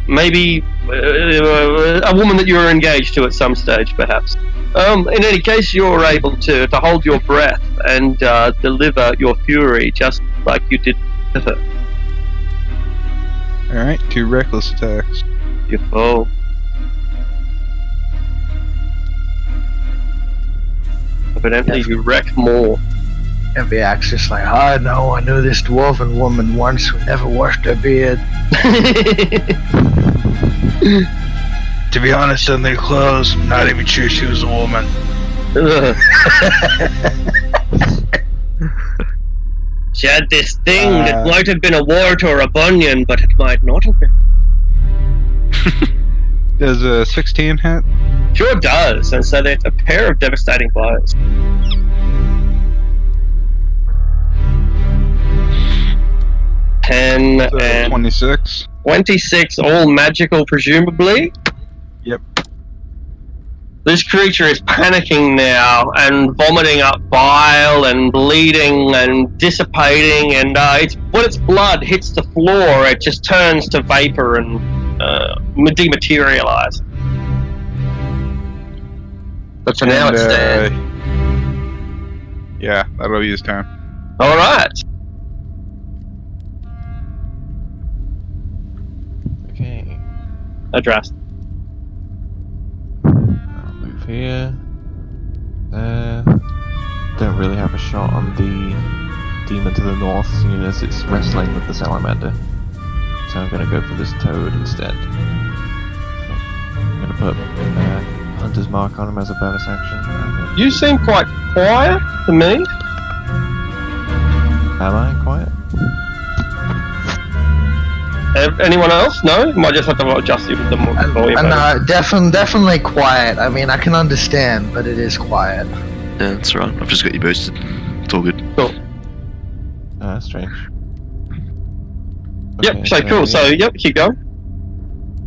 Speaker 2: Maybe a woman that you were engaged to at some stage, perhaps. In any case, you're able to hold your breath and deliver your fury just like you did to her.
Speaker 10: Alright, 2 reckless attacks.
Speaker 2: Beautiful. Evidently, you wreck more.
Speaker 1: Keviak's just like, I know, I knew this dwarven woman once who never washed her beard. To be honest, on their clothes, I'm not even sure she was a woman.
Speaker 2: She had this thing that might have been a wart or a bunion, but it might not have been.
Speaker 10: Does a 16 hit?
Speaker 2: Sure does, and so they're a pair of devastating blows. And
Speaker 10: 26.
Speaker 2: 26, all magical, presumably.
Speaker 10: Yep.
Speaker 2: This creature is panicking now and vomiting up bile and bleeding and dissipating, and when its blood hits the floor, it just turns to vapor and dematerialize. But for now, it's dead.
Speaker 10: Yeah, that'll be his turn.
Speaker 2: All right.
Speaker 5: Okay.
Speaker 2: addressed.
Speaker 5: I'll move here. There. Don't really have a shot on the demon to the north, seeing as it's wrestling with the salamander. So I'm gonna go for this toad instead. Okay. I'm gonna put Hunter's Mark on him as a bonus action.
Speaker 2: You seem quite quiet to me.
Speaker 5: Am I quiet?
Speaker 2: Anyone else? No? Might just have to adjust you with the more volume.
Speaker 1: No, definitely quiet. I mean, I can understand, but it is quiet.
Speaker 3: Yeah, that's right. I've just got you boosted. It's all good.
Speaker 2: Cool.
Speaker 5: That's strange.
Speaker 2: Yep,
Speaker 5: Okay,
Speaker 2: so cool. So, yep, keep going.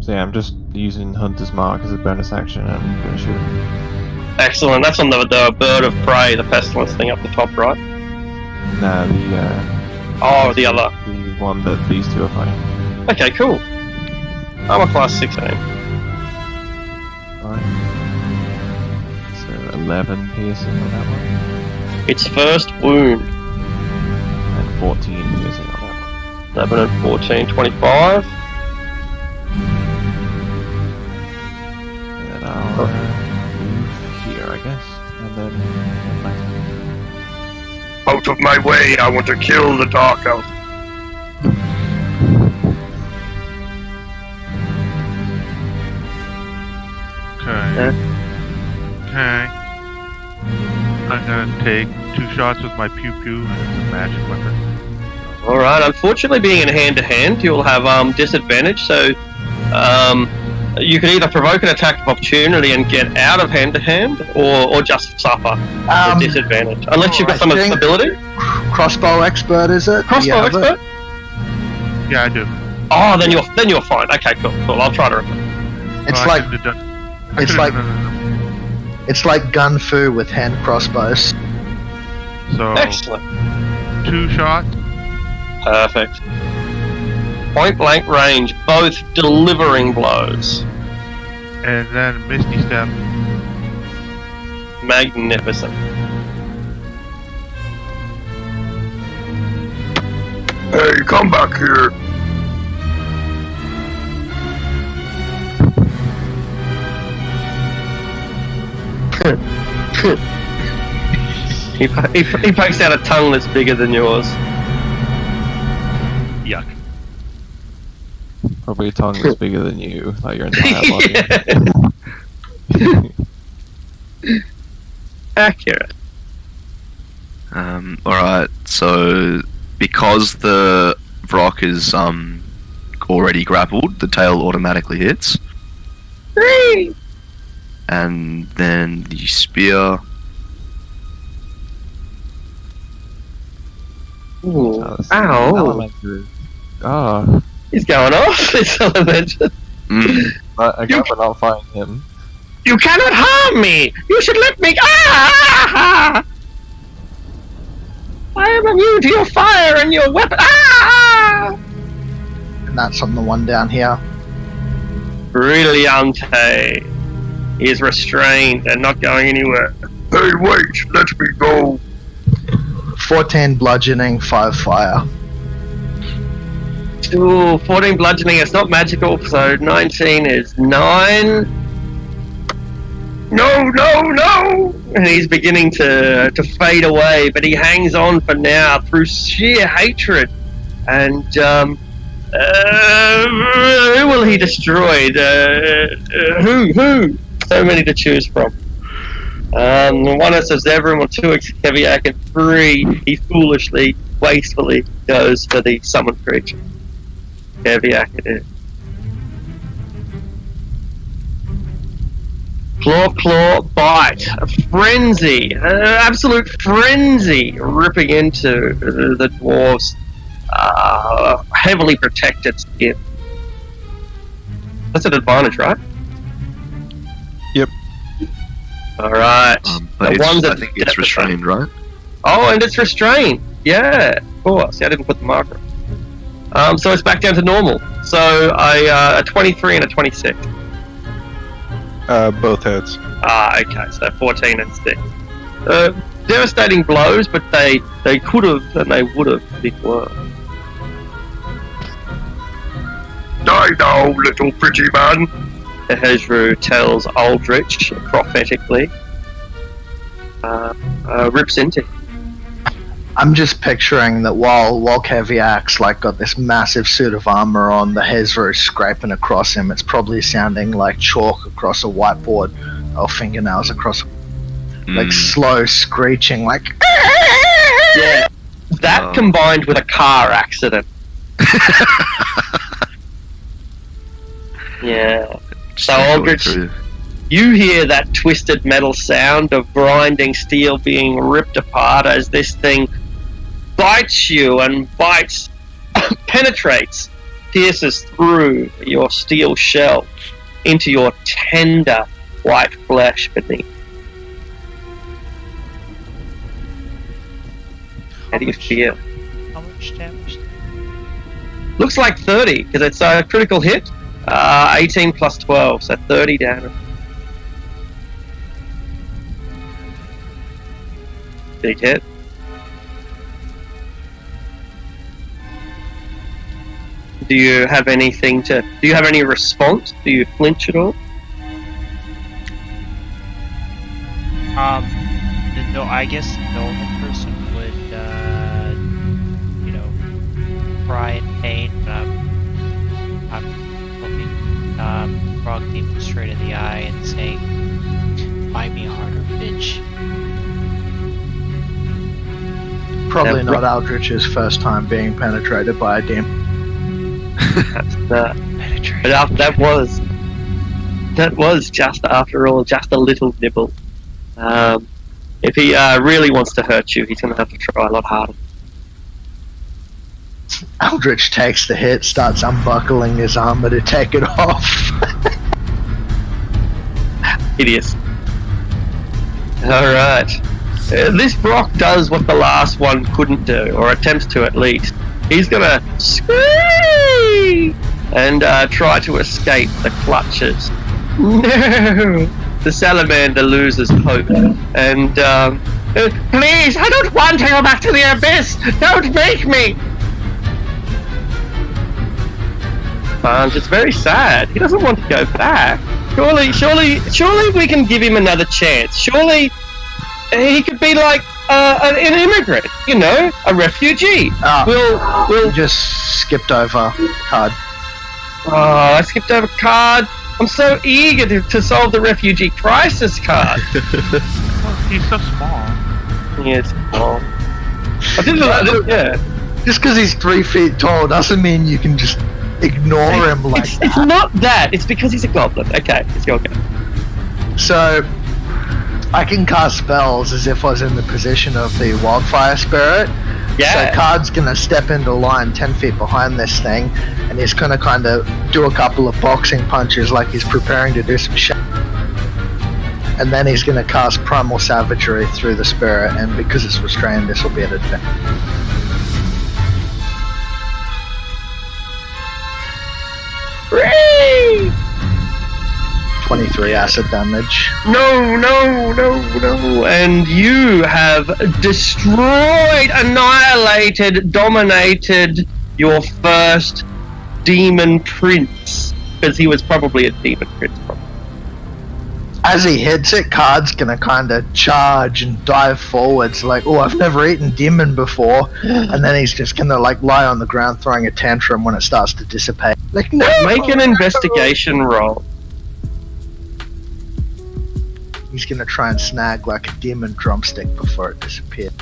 Speaker 5: So yeah, I'm just using Hunter's Mark as a bonus action and I'm gonna shoot him.
Speaker 2: Excellent. That's on the bird of prey, the pestilence thing up the top, right?
Speaker 5: No,
Speaker 2: Oh, the other.
Speaker 5: the one that these two are fighting.
Speaker 2: Okay, cool. Armor class 16.
Speaker 5: Right. So 11 piercing on that one.
Speaker 2: Its first wound.
Speaker 5: And 14 piercing on that one.
Speaker 2: 11 and 14, 25.
Speaker 5: And then I'll move here, I guess. And then back.
Speaker 3: Out of my way! I want to kill the Dark Elf.
Speaker 4: Okay. Okay. I'm gonna take 2 shots with my pew pew and it's a magic weapon.
Speaker 2: Alright, unfortunately being in hand-to-hand, you'll have disadvantage, so you can either provoke an attack of opportunity and get out of hand-to-hand, or just suffer a disadvantage. Unless you've got some ability.
Speaker 1: Crossbow expert, is it?
Speaker 2: Crossbow expert?
Speaker 4: Yeah, I do.
Speaker 2: Oh, then you're fine. Okay, cool. I'll try to remember.
Speaker 1: It's
Speaker 4: Oh, I
Speaker 1: like
Speaker 4: shouldn't have done- I
Speaker 1: it's
Speaker 4: should've
Speaker 1: like
Speaker 4: done
Speaker 1: it's like gun fu with hand crossbows.
Speaker 4: So
Speaker 2: Excellent.
Speaker 4: 2 shots.
Speaker 2: Perfect. Point blank range, both delivering blows.
Speaker 4: And then Misty Step.
Speaker 2: Magnificent.
Speaker 3: Hey, come back here!
Speaker 2: He pokes out a tongue that's bigger than yours.
Speaker 4: Yuck.
Speaker 5: Probably a tongue that's bigger than you, like your entire body.
Speaker 2: Accurate.
Speaker 3: Alright, so because the Vrock is already grappled, the tail automatically hits. And then the spear.
Speaker 2: Ooh.
Speaker 5: Oh, this
Speaker 2: Ow.
Speaker 5: elemental. Oh,
Speaker 2: He's going off. This elemental.
Speaker 5: I guess we're not fighting him.
Speaker 2: You cannot harm me! You should let me. Ah! I am immune to your fire and your weapon. Ah!
Speaker 1: And that's on the one down here.
Speaker 2: Brilliante. He is restrained and not going anywhere.
Speaker 3: Hey, wait! Let me go!
Speaker 1: 14 bludgeoning, 5 fire.
Speaker 2: Ooh, 14 bludgeoning. It's not magical, so 19 is 9. No! And he's beginning to fade away, but he hangs on for now through sheer hatred. And who will he destroy? Who? So many to choose from. 1 is Zevram, 2 is Keviak, and 3 he foolishly, wastefully goes for the summoned creature. Keviak it is. Claw, bite, a frenzy, absolute frenzy, ripping into the dwarves' heavily protected skin. That's an advantage, right?
Speaker 10: Yep.
Speaker 2: Alright.
Speaker 3: But I think it's restrained, right?
Speaker 2: Oh, and it's restrained. Yeah, of course. I didn't put the marker. So it's back down to normal. So a 23 and a 26.
Speaker 10: Both hits.
Speaker 2: Okay, so 14 and 6. Devastating blows, but they could have and they would have been worse. Die now, little pretty man. Hezru tells Aldrich prophetically. Rips into him.
Speaker 1: I'm just picturing that while Keviak's like got this massive suit of armor on, the Hezru scraping across him. It's probably sounding like chalk across a whiteboard, or fingernails across, like slow screeching, like.
Speaker 2: Yeah, that combined with a car accident. Yeah. So Aldrich, you hear that twisted metal sound of grinding steel being ripped apart as this thing bites you and bites, penetrates, pierces through your steel shell into your tender white flesh beneath. How do you feel?
Speaker 8: How much damage?
Speaker 2: Looks like 30, because it's a critical hit. 18 plus 12, so 30 damage. Big hit. Do you have anything to... Do you have any response? Do you flinch at all?
Speaker 8: No, I guess a normal person would, cry in pain, but I'm looking Frog Demon straight in the eye and saying, "Buy me harder, bitch."
Speaker 1: Probably not Aldrich's first time being penetrated by a demon.
Speaker 2: That was just, after all, just a little nibble. If he really wants to hurt you, he's going to have to try a lot harder.
Speaker 1: Aldrich takes the hit, starts unbuckling his armor to take it off.
Speaker 2: Hideous. Alright. This rock does what the last one couldn't do, or attempts to at least. He's gonna scream and try to escape the clutches. No! The salamander loses hope and please, I don't want to go back to the abyss! Don't make me! Barnes, it's very sad. He doesn't want to go back. Surely we can give him another chance. Surely he could be like an immigrant, a refugee. We'll
Speaker 1: just skipped over Card.
Speaker 2: Oh, I skipped over Card. I'm so eager to solve the refugee crisis, Card.
Speaker 4: He's so small.
Speaker 2: He is small. Yeah.
Speaker 1: Just because he's 3 feet tall doesn't mean you can just ignore him like that.
Speaker 2: It's not that. It's because he's a goblin. Okay, it's your go.
Speaker 1: So, I can cast spells as if I was in the position of the wildfire spirit.
Speaker 2: Yeah.
Speaker 1: So Card's gonna step into line 10 feet behind this thing, and he's gonna kind of do a couple of boxing punches like he's preparing to do some shit. And then he's gonna cast Primal Savagery through the spirit, and because it's restrained, this will be an advantage. 23 acid damage.
Speaker 2: No. And you have destroyed, annihilated, dominated your first demon prince. Because he was probably a demon prince.
Speaker 1: As he hits it, Card's gonna kind of charge and dive forwards like, oh, I've never eaten demon before. And then he's just gonna lie on the ground throwing a tantrum when it starts to dissipate. Like, no!
Speaker 2: Make an investigation roll.
Speaker 1: He's gonna try and snag like a demon drumstick before it disappears.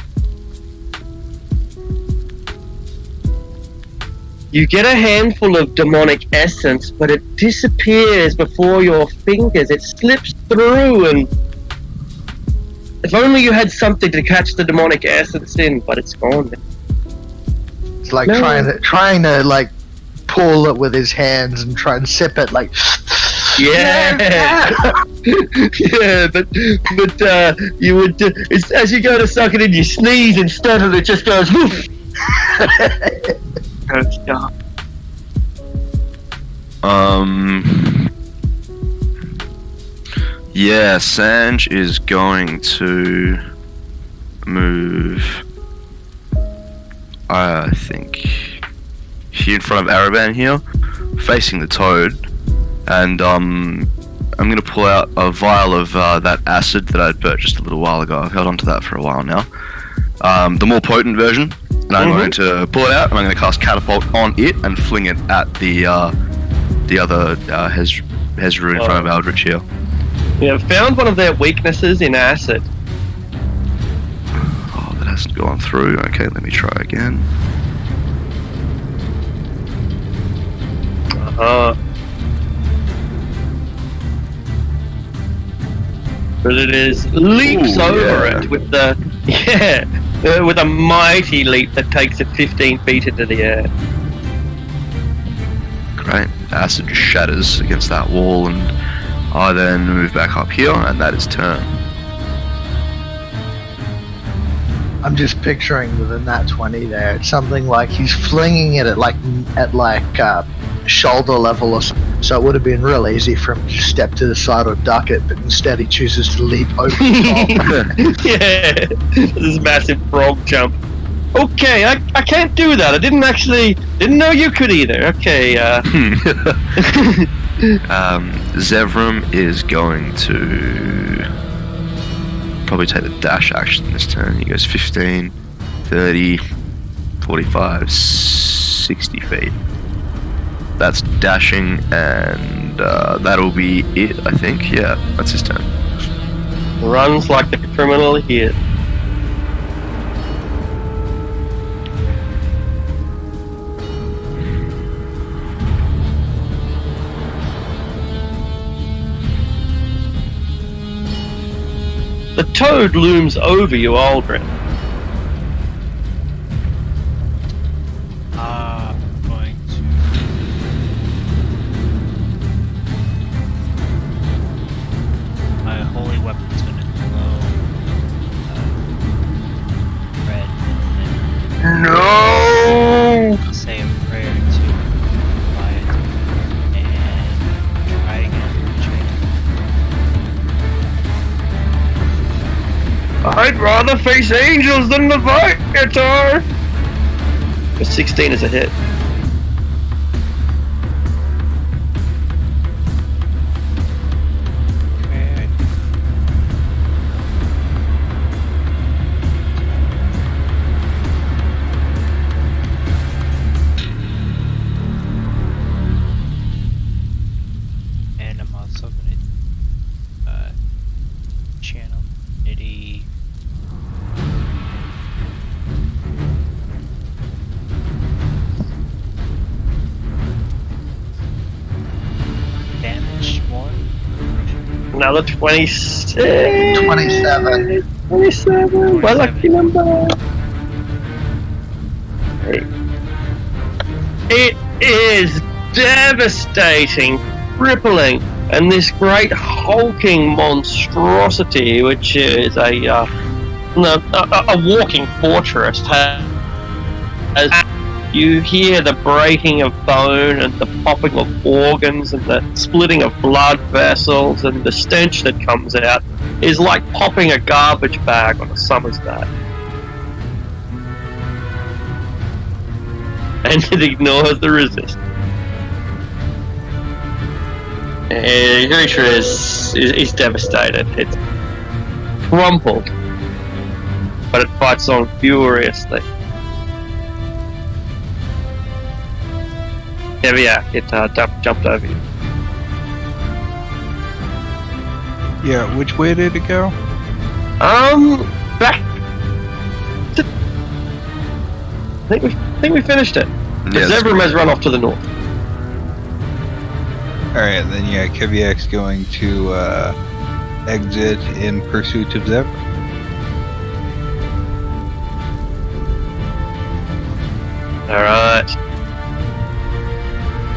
Speaker 2: You get a handful of demonic essence, but it disappears before your fingers. It slips through, and if only you had something to catch the demonic essence in, but it's gone.
Speaker 1: It's like trying to pull it with his hands and try and sip it like.
Speaker 2: Yeah, yeah, but you would as you go to suck it in, you sneeze instead, and it just goes woof.
Speaker 3: Yeah, Sanj is going to move. I think here in front of Araban here, facing the toad, and I'm gonna pull out a vial of that acid that I'd purchased a little while ago. I've held on to that for a while now. The more potent version, and I'm going to pull it out, and I'm going to cast Catapult on it and fling it at the other Hezru in front of Eldritch here.
Speaker 2: Yeah, found one of their weaknesses in acid.
Speaker 3: Oh, that hasn't gone through. Okay, let me try again.
Speaker 2: But it is leaps over it with with a mighty leap that takes it 15 feet into the air.
Speaker 3: Great. Acid just shatters against that wall, and I then move back up here, and that is turn.
Speaker 1: I'm just picturing the nat 20 there. It's something like he's flinging it at shoulder level or something. So it would have been real easy for him to step to the side or duck it, but instead he chooses to leap over the top.
Speaker 2: Yeah, this massive frog jump. Okay, I can't do that. I didn't know you could either. Okay.
Speaker 3: Zevram is going to probably take the dash action this turn. He goes 15, 30, 45, 60 feet. That's dashing, and that'll be it, I think. Yeah, that's his turn.
Speaker 2: Runs like the criminal he is. The toad looms over you, Aldrin.
Speaker 8: I'm going to... My holy weapon's going to glow red, and
Speaker 3: No!
Speaker 8: then say a prayer to fly it, and try again.
Speaker 2: I'd rather face angels than the Viator! The 16 is a hit.
Speaker 8: Okay. And I'm also going to channel Nitty. Damage more.
Speaker 2: Another 26.
Speaker 1: 27.
Speaker 2: 27. My lucky number. It is devastating, crippling, and this great hulking monstrosity, which is a walking fortress, as you hear the breaking of bone and the popping of organs and the splitting of blood vessels, and the stench that comes out is like popping a garbage bag on a summer's day. And it ignores the resistance. The creature is devastated. It's crumpled, but it fights on furiously. Yeah, it jumped over you.
Speaker 10: Yeah, which way did it go?
Speaker 2: Back. I think we finished it.
Speaker 3: Yeah,
Speaker 2: Zevram has run off to the north.
Speaker 10: Alright, then yeah, Keviak's going to exit in pursuit of Zevram.
Speaker 2: Alright.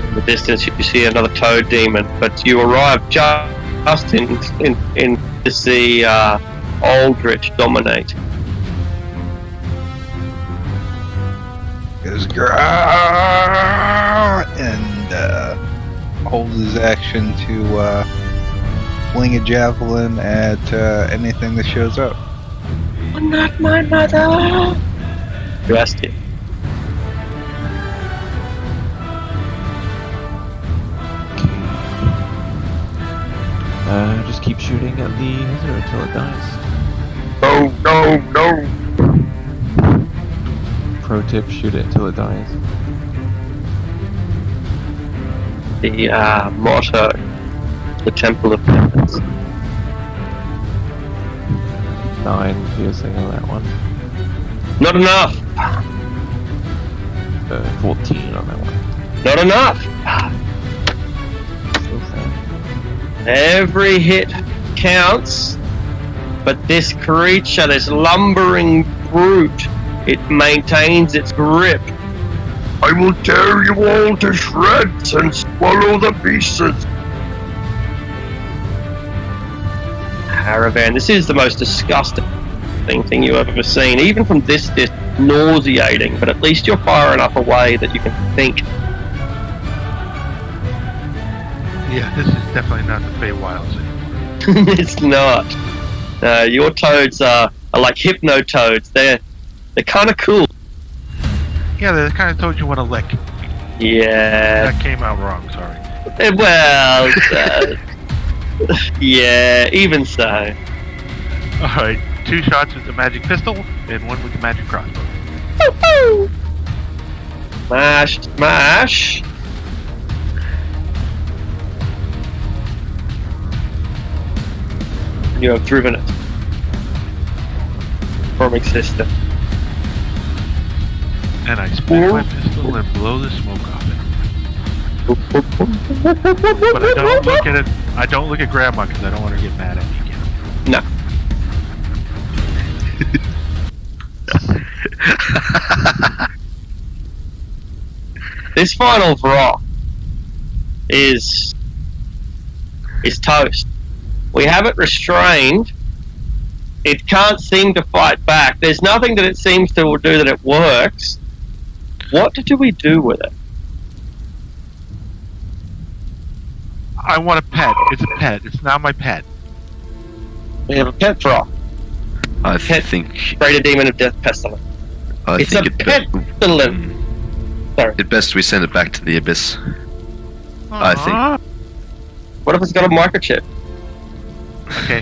Speaker 2: In the distance you see another toad demon, but you arrive just in to see Aldrich dominate.
Speaker 10: Goes grrrr, and holds his action to fling a javelin at anything that shows up.
Speaker 2: Not my mother! You asked it.
Speaker 5: keep shooting at the hither until it dies.
Speaker 2: No.
Speaker 5: Pro tip, shoot it until it dies.
Speaker 2: The motto, the Temple of Tempest.
Speaker 5: 9 piercing on that one.
Speaker 2: Not enough.
Speaker 5: 14 on that one.
Speaker 2: Not enough.
Speaker 5: Still sad.
Speaker 2: Every hit counts, but this creature, this lumbering brute, it maintains its grip. I will tear you all to shreds and swallow the pieces. Caravan, this is the most disgusting thing you've ever seen. Even from this nauseating, but at least you're far enough away that you can think.
Speaker 4: Yeah, this is definitely not the Feywilds anymore.
Speaker 2: It's not. Your toads are like hypno toads. They're kind of cool.
Speaker 4: Yeah, they kind of told you want to lick.
Speaker 2: Yeah.
Speaker 4: That came out wrong, sorry.
Speaker 2: Well, yeah, even so.
Speaker 4: Alright, 2 shots with the magic pistol, and 1 with the magic crossbow.
Speaker 2: Woo-hoo! Smash! You have driven it from existence.
Speaker 4: And I spin my pistol and blow the smoke off it. But I don't look at it. I don't look at Grandma because I don't want her to get mad at me again.
Speaker 2: No. This final Vrock is toast. We have it restrained. It can't seem to fight back. There's nothing that it seems to do that it works. What do we do with it?
Speaker 4: I want a pet. It's a pet. It's now my pet.
Speaker 2: We have a pet Vrock.
Speaker 3: I
Speaker 2: Pet
Speaker 3: think.
Speaker 2: Greater Demon of Death Pestilence.
Speaker 3: I
Speaker 2: It's
Speaker 3: think
Speaker 2: a pestilence. Sorry.
Speaker 3: It's best we send it back to the abyss. I think.
Speaker 2: What if it's got a microchip?
Speaker 4: Okay.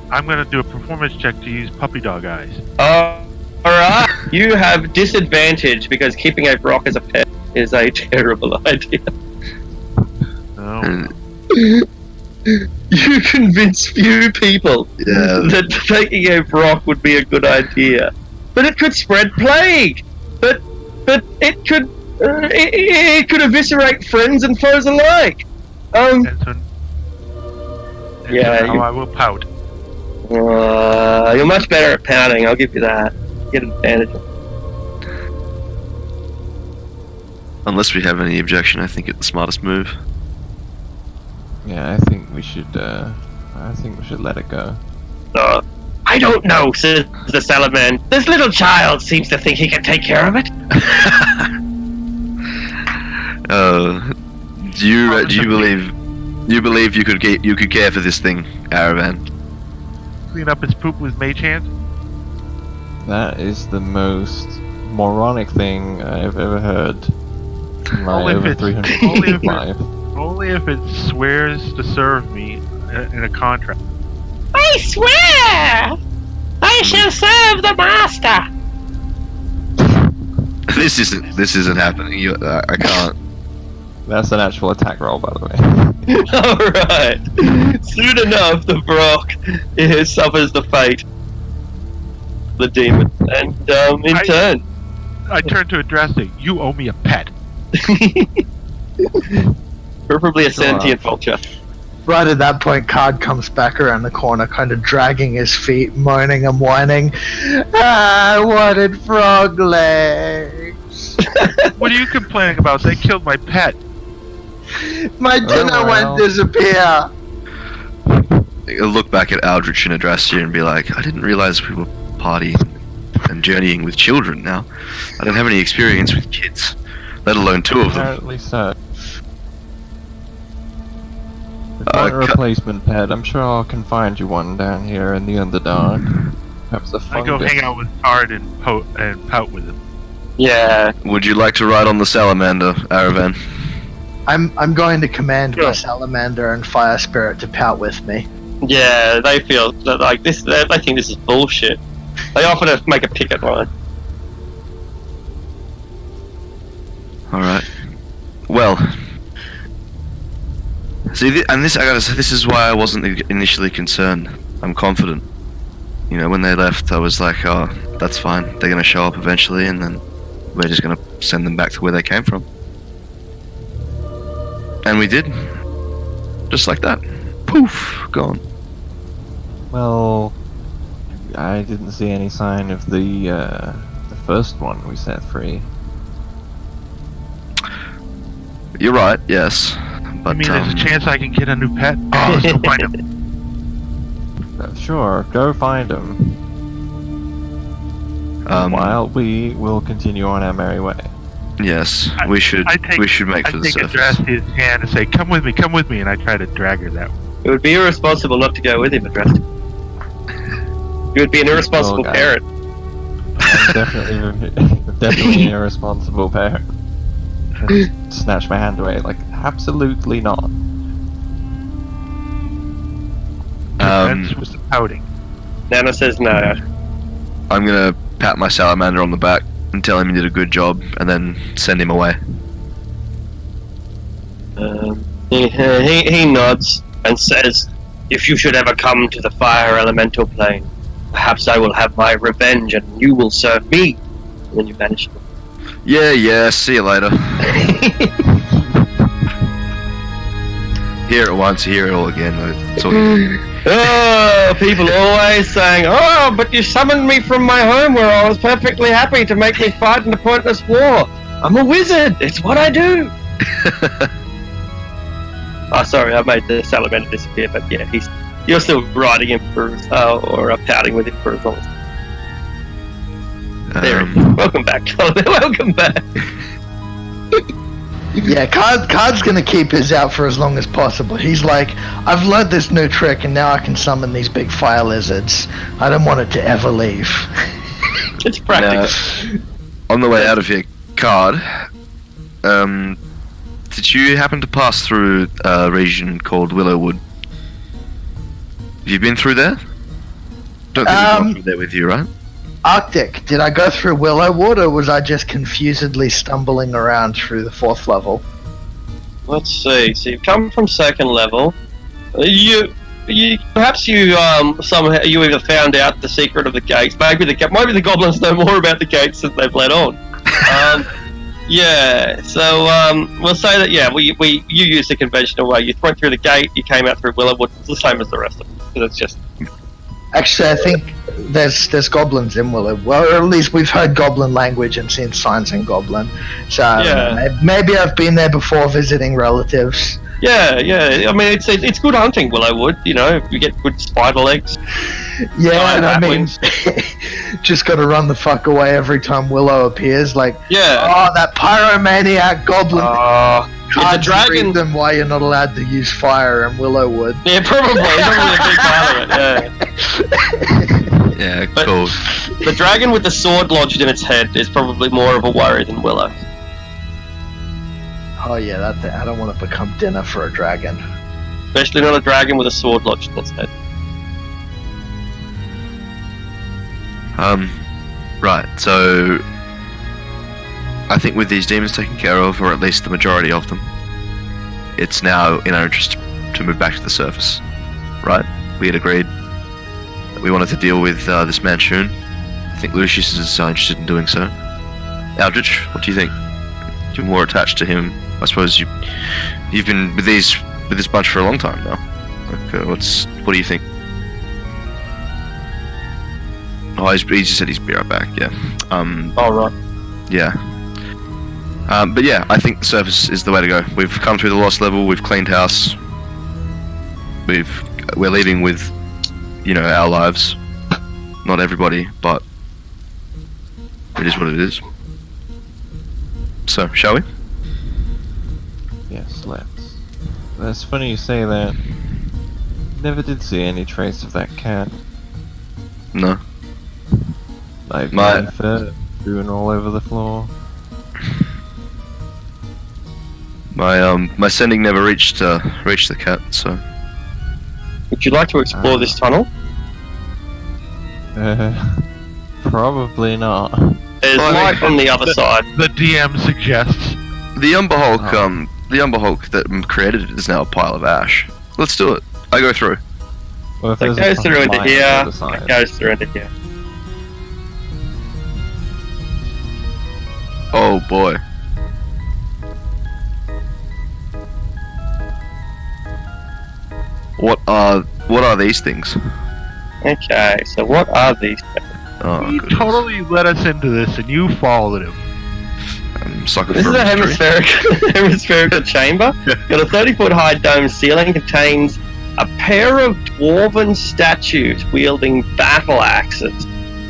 Speaker 4: I'm gonna do a performance check to use puppy dog eyes.
Speaker 2: Alright. You have disadvantage because keeping a Vrock as a pet is a terrible idea.
Speaker 4: No.
Speaker 2: You convince few people that taking a Vrock would be a good idea. But it could spread plague! But it could it could eviscerate friends and foes alike!
Speaker 4: And so
Speaker 2: Yeah,
Speaker 4: now I will pout.
Speaker 2: You're much better at pouting, I'll give you that. Get an advantage.
Speaker 3: Unless we have any objection, I think it's the smartest move.
Speaker 5: Yeah, I think we should let it go.
Speaker 2: I don't know, says the Salaman. This little child seems to think he can take care of it.
Speaker 3: Do you believe you could care for this thing, Aravan?
Speaker 4: Clean up its poop with mage hand?
Speaker 5: That is the most moronic thing I've ever heard in my
Speaker 4: Only if
Speaker 5: over
Speaker 4: it's-
Speaker 5: 300
Speaker 4: only if
Speaker 5: life.
Speaker 4: Only if it swears to serve me in a contract.
Speaker 9: I swear! I shall serve the master!
Speaker 3: This isn't happening. I can't.
Speaker 5: That's an actual attack roll, by the way.
Speaker 2: Alright. Soon enough, the Vrock suffers the fate of the demon. And in turn.
Speaker 4: I turn to address it. You owe me a pet.
Speaker 2: Preferably a sentient vulture.
Speaker 1: Right at that point, Card comes back around the corner, kind of dragging his feet, moaning and whining. I wanted frog legs.
Speaker 4: What are you complaining about? They killed my pet.
Speaker 1: My dinner won't disappear.
Speaker 3: I'll look back at Aldrich and address you and be like, I didn't realize we were partying and journeying with children now. I don't have any experience with kids, let alone 2 of them.
Speaker 5: Apparently so. If you want a replacement pet, I'm sure I can find you one down here in the Underdark. Perhaps a
Speaker 4: I go
Speaker 5: fungus.
Speaker 4: hang out with Tard and pout with him.
Speaker 2: Yeah.
Speaker 3: Would you like to ride on the salamander, Aravan?
Speaker 1: I'm going to command my salamander and fire spirit to pout with me.
Speaker 2: Yeah, they feel that, like this. They think this is bullshit. They offer to make a picket line.
Speaker 3: All right. Well, see, and this I gotta say, this is why I wasn't initially concerned. I'm confident. You know, when they left, I was like, oh, that's fine. They're gonna show up eventually, and then we're just gonna send them back to where they came from. And we did. Just like that. Poof, gone.
Speaker 5: Well, I didn't see any sign of the first one we set free.
Speaker 3: You're right, yes. But,
Speaker 4: I mean, there's a chance I can get a new pet? Oh, let's go find him.
Speaker 5: Sure, go find him. While we will continue on our merry way.
Speaker 3: Yes, we should make for the surface.
Speaker 4: I take his hand and say, come with me, and I try to drag her that way.
Speaker 2: It would be irresponsible not to go with him, Addressed. You would be an irresponsible parent.
Speaker 5: I'm definitely an irresponsible parent. Snatch my hand away, like, absolutely not.
Speaker 4: Was the pouting.
Speaker 2: Nana says no.
Speaker 3: I'm gonna pat my salamander on the back and tell him he did a good job, and then send him away.
Speaker 2: He nods and says, if you should ever come to the fire elemental plane, perhaps I will have my revenge and you will serve me when you vanish.
Speaker 3: Yeah, see you later. Hear it once, hear it all again. It's all good.
Speaker 2: Oh, people always saying, oh, but you summoned me from my home where I was perfectly happy to make me fight in a pointless war. I'm a wizard. It's what I do. Oh, sorry, I made the salamander disappear, but yeah, you're still riding him for, or pouting with him for as long as. There he is. Welcome back, Colin. Welcome back.
Speaker 1: Yeah, Card's gonna keep his out for as long as possible. He's like, I've learned this new trick and now I can summon these big fire lizards. I don't want it to ever leave.
Speaker 2: It's practical.
Speaker 3: On the way out of here, Card, did you happen to pass through a region called Willowwood? Have you been through there? Don't think we've gone through there with you, right?
Speaker 1: Arctic, did I go through Willowwood or was I just confusedly stumbling around through the 4th level?
Speaker 2: Let's see. So you've come from 2nd level. Perhaps you somehow you either found out the secret of the gates. Maybe the goblins know more about the gates than they've let on. Yeah. So we'll say that you used the conventional way. You went through the gate. You came out through Willowwood. It's the same as the rest of them. So it's just.
Speaker 1: Actually, I think there's goblins in Willow. Well, or at least we've heard goblin language and seen signs in goblin. So maybe I've been there before visiting relatives.
Speaker 2: Yeah. I mean, it's good hunting, Willowwood. You know, you get good spider legs.
Speaker 1: Yeah, and I mean, just got to run the fuck away every time Willow appears. Like, oh, that pyromaniac goblin. Can't dragon them why you're not allowed to use fire in Willowwood.
Speaker 2: Yeah, probably. It's not really a big part of it.
Speaker 3: Yeah,
Speaker 2: but
Speaker 3: cool.
Speaker 2: The dragon with the sword lodged in its head is probably more of a worry than Willow.
Speaker 1: Oh yeah, I don't want to become dinner for a dragon.
Speaker 2: Especially not a dragon with a sword lodged in its head.
Speaker 3: Right, so I think with these demons taken care of, or at least the majority of them, it's now in our interest to move back to the surface. Right? We had agreed that we wanted to deal with this Manchun. I think Lucius is interested in doing so. Aldrich, what do you think? You're more attached to him. I suppose you've been with this bunch for a long time now. Like, what do you think? Oh, he just said he'd be right back. Yeah.
Speaker 2: All right.
Speaker 3: Yeah. But yeah, I think the surface is the way to go. We've come through the lost level. We've cleaned house. We're leaving with, our lives. Not everybody, but it is what it is. So, shall we?
Speaker 5: Yes, let's. That's funny you say that. Never did see any trace of that cat.
Speaker 3: No.
Speaker 5: Like fur strewn all over the floor.
Speaker 3: My sending never reached the cat, so.
Speaker 2: Would you like to explore this tunnel?
Speaker 5: Probably not.
Speaker 2: There's
Speaker 3: Well, I
Speaker 2: light on the other side.
Speaker 4: The DM suggests.
Speaker 3: The Umber Hulk, the Umber Hulk that created it is now a pile of ash. Let's do it. I go through.
Speaker 5: Well, if
Speaker 2: It
Speaker 5: there's a
Speaker 2: goes through into
Speaker 5: light on the
Speaker 2: here.
Speaker 5: other side.
Speaker 2: It goes through into here.
Speaker 3: Oh boy. What are these things?
Speaker 2: Okay, so what are these things?
Speaker 3: Oh,
Speaker 4: He
Speaker 3: goodness.
Speaker 4: totally let us into this, and you followed him.
Speaker 3: I'm sucker
Speaker 2: This
Speaker 3: for
Speaker 2: is a
Speaker 3: mystery.
Speaker 2: hemispherical chamber. Got a 30-foot high dome ceiling. Contains a pair of dwarven statues wielding battle axes,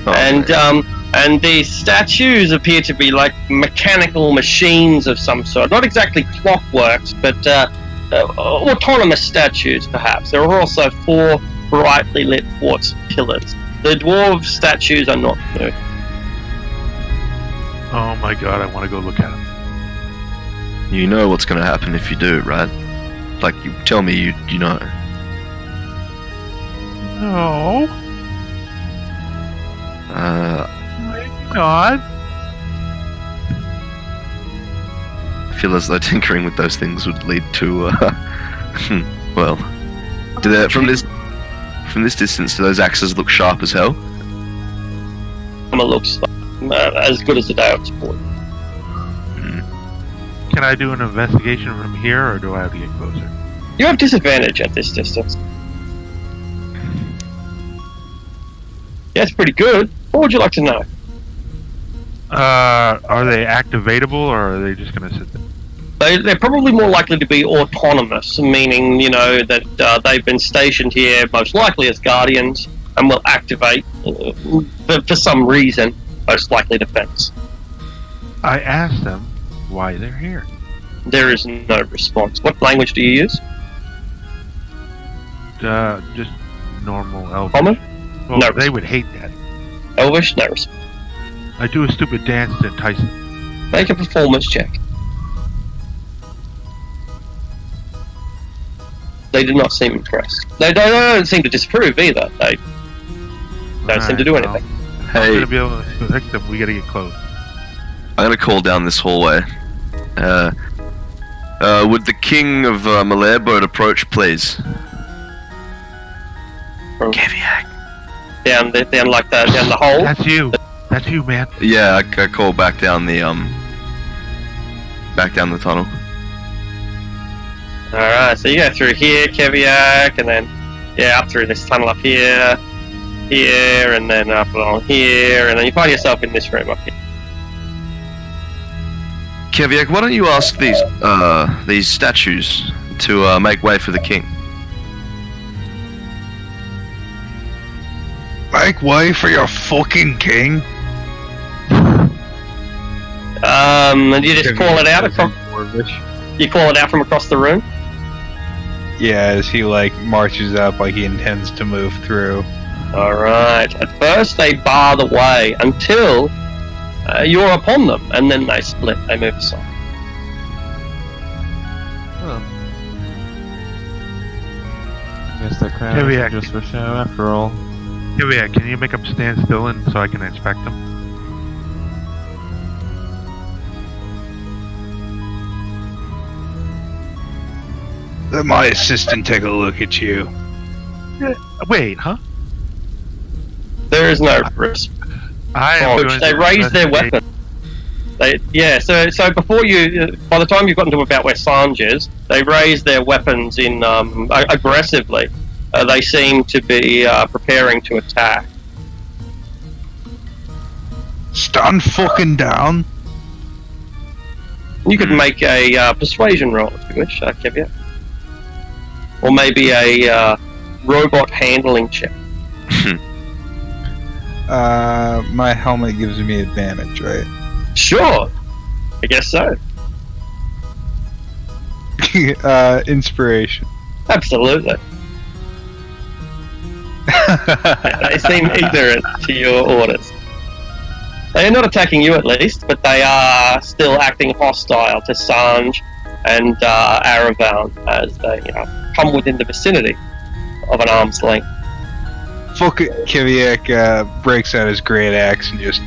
Speaker 3: Oh,
Speaker 2: and
Speaker 3: man.
Speaker 2: and these statues appear to be like mechanical machines of some sort. Not exactly clockworks, but autonomous statues, perhaps. There are also 4 brightly lit quartz pillars. The dwarf statues are not new.
Speaker 4: Oh my god, I want to go look at him.
Speaker 3: You know what's gonna happen if you do, right? Like, you tell me you know.
Speaker 4: No, maybe not.
Speaker 3: I feel as though tinkering with those things would lead to, well, from this distance, do those axes look sharp as hell?
Speaker 2: It looks as good as the day of sport.
Speaker 4: Can I do an investigation from here, or do I have to get closer?
Speaker 2: You have disadvantage at this distance. Yeah, it's pretty good. What would you like to know?
Speaker 4: Are they activatable, or are they just going to sit there?
Speaker 2: They're probably more likely to be autonomous, meaning, you know, that they've been stationed here most likely as guardians and will activate for some reason, most likely defense.
Speaker 4: I asked them why they're here.
Speaker 2: There is no response. What language do you use?
Speaker 4: Just normal Elvish.
Speaker 2: Common?
Speaker 4: Well,
Speaker 2: No.
Speaker 4: they would hate that.
Speaker 2: Elvish? No response.
Speaker 4: I do a stupid dance to entice them.
Speaker 2: Make a performance check. They do not seem impressed. They don't seem to disapprove either. They don't seem to do
Speaker 4: Alright,
Speaker 2: anything.
Speaker 4: I'm
Speaker 3: Hey,
Speaker 4: going to be able to protect them. We got to get close.
Speaker 3: I'm gonna call down this hallway. Would the king of Malairbird approach, please? Keviak.
Speaker 2: Down the hole.
Speaker 4: That's you. That's you, man.
Speaker 3: Yeah, I call back down the tunnel.
Speaker 2: Alright, so you go through here, Keviak, and then, yeah, up through this tunnel up here, and then up along here, and then you find yourself in this room up here.
Speaker 3: Keviak, why don't you ask these statues to make way for the king?
Speaker 10: Make way for your fucking king.
Speaker 2: And you just call it out across, you call it out from across the room?
Speaker 10: Yeah, as he marches up like he intends to move through.
Speaker 2: Alright, at first they bar the way until you're upon them, and then they split, they move aside.
Speaker 5: Oh. I guess that crowd
Speaker 4: Keviak.
Speaker 5: is just for show after all.
Speaker 4: Yeah, can you make them stand still and so I can inspect them?
Speaker 10: Let my assistant take a look at you.
Speaker 4: Wait, huh?
Speaker 2: There is no risk.
Speaker 4: I am going
Speaker 2: They
Speaker 4: to
Speaker 2: raise their
Speaker 4: investigate.
Speaker 2: weapon. So before you, by the time you've gotten to about where Sanj is, they raise their weapons in aggressively. They seem to be preparing to attack.
Speaker 10: Stand fucking down.
Speaker 2: You could make a persuasion roll if you wish, Kevia. Or maybe a robot handling check.
Speaker 10: My helmet gives me advantage, right?
Speaker 2: Sure, I guess so.
Speaker 10: Inspiration.
Speaker 2: Absolutely. They seem ignorant to your orders. They are not attacking you at least, but they are still acting hostile to Sanj and Aravan as they come within the vicinity of an arm's length.
Speaker 10: Kiviak breaks out his great axe and just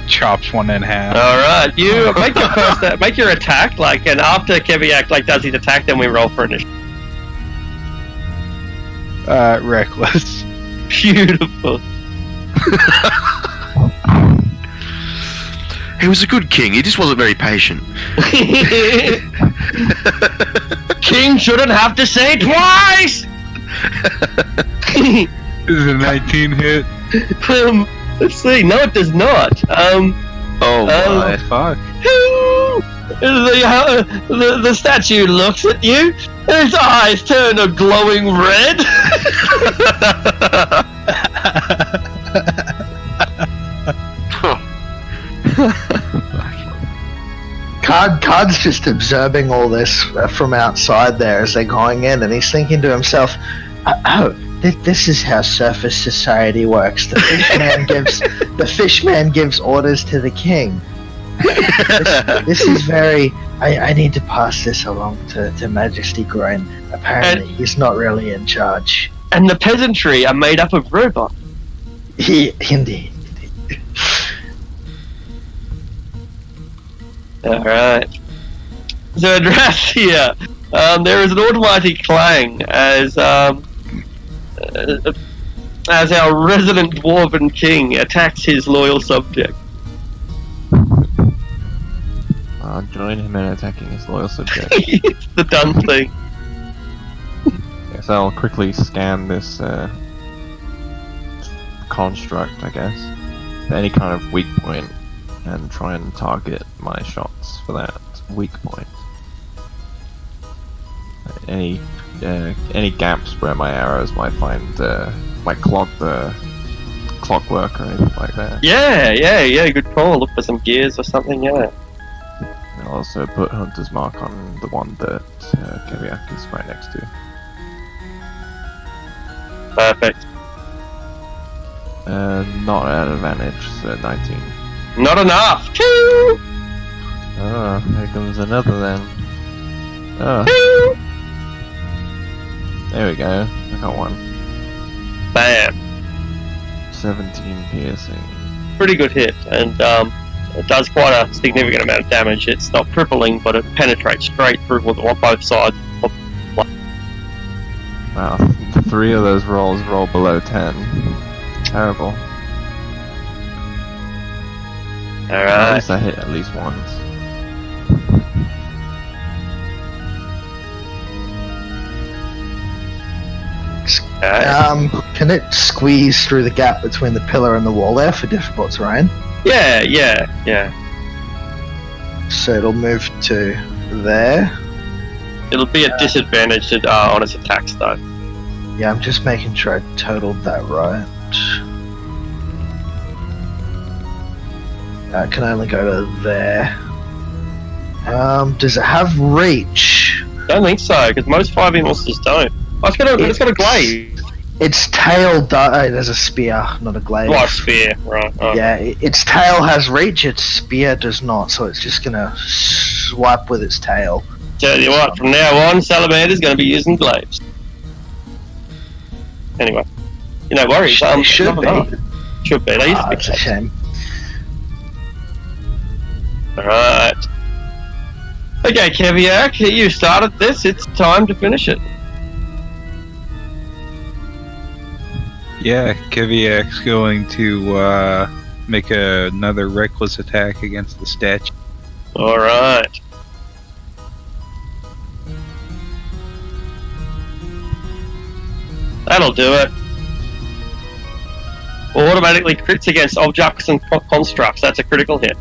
Speaker 10: chops one in half.
Speaker 2: All right, you make your first, make your attack, and after Keviak does his attack, then we roll for initiative.
Speaker 10: Reckless.
Speaker 2: Beautiful.
Speaker 3: He was a good king. He just wasn't very patient.
Speaker 2: King shouldn't have to say twice.
Speaker 10: This is a 19 hit.
Speaker 2: Let's see. No, it does not.
Speaker 3: Oh my
Speaker 10: fuck.
Speaker 2: The statue looks at you, and its eyes turn a glowing red.
Speaker 1: Card's just observing all this from outside there as they're going in, and he's thinking to himself, this is how surface society works. The fishman gives orders to the king. This is very... I need to pass this along to Majesty Groin. Apparently, he's not really in charge.
Speaker 2: And the peasantry are made up of robots.
Speaker 1: Indeed.
Speaker 2: Alright. So, Dracia, there is an automatic clang as our resident dwarven king attacks his loyal subject.
Speaker 5: I'll join him in attacking his loyal subject.
Speaker 2: It's the done thing.
Speaker 5: Yes, I'll quickly scan this construct, I guess, for any kind of weak point, and try and target my shots for that weak point. Any gaps where my arrows might find, might clog the clockwork or anything like that.
Speaker 2: Yeah, good call. Look for some gears or something, yeah.
Speaker 5: I'll also put Hunter's Mark on the one that Keviak is right next to.
Speaker 2: Perfect.
Speaker 5: Not at advantage, so 19.
Speaker 2: Not enough!
Speaker 5: Oh, here comes another then. Oh. There we go, I got one.
Speaker 2: Bam!
Speaker 5: 17 piercing.
Speaker 2: Pretty good hit, and it does quite a significant amount of damage. It's not crippling, but it penetrates straight through with both sides.
Speaker 5: Wow, 3 of those rolls roll below 10. Terrible.
Speaker 2: Alright.
Speaker 5: At least I hit at least once.
Speaker 1: Can it squeeze through the gap between the pillar and the wall there for difficult terrain?
Speaker 2: Yeah.
Speaker 1: So it'll move to there.
Speaker 2: It'll be a disadvantage on its attacks, though.
Speaker 1: Yeah, I'm just making sure I totaled that right. It can only go to there. Does it have reach?
Speaker 2: Don't think so, because most 5e monsters don't. Oh, it's got a glaive.
Speaker 1: Its tail there's a spear, not a glaive.
Speaker 2: Oh, a spear, right. Oh.
Speaker 1: Yeah, its tail has reach, its spear does not, so it's just gonna swipe with its tail.
Speaker 2: Tell you what, from now on, Salamander's gonna be using glaives. Anyway, no worries.
Speaker 1: Should be.
Speaker 2: Should be. They used to be.
Speaker 1: It's a shame.
Speaker 2: Alright. Okay, Keviak, you started this, it's time to finish it.
Speaker 10: Yeah, Keviak's going to make another reckless attack against the statue.
Speaker 2: Alright. That'll do it. Automatically crits against objects and constructs. That's a critical hit.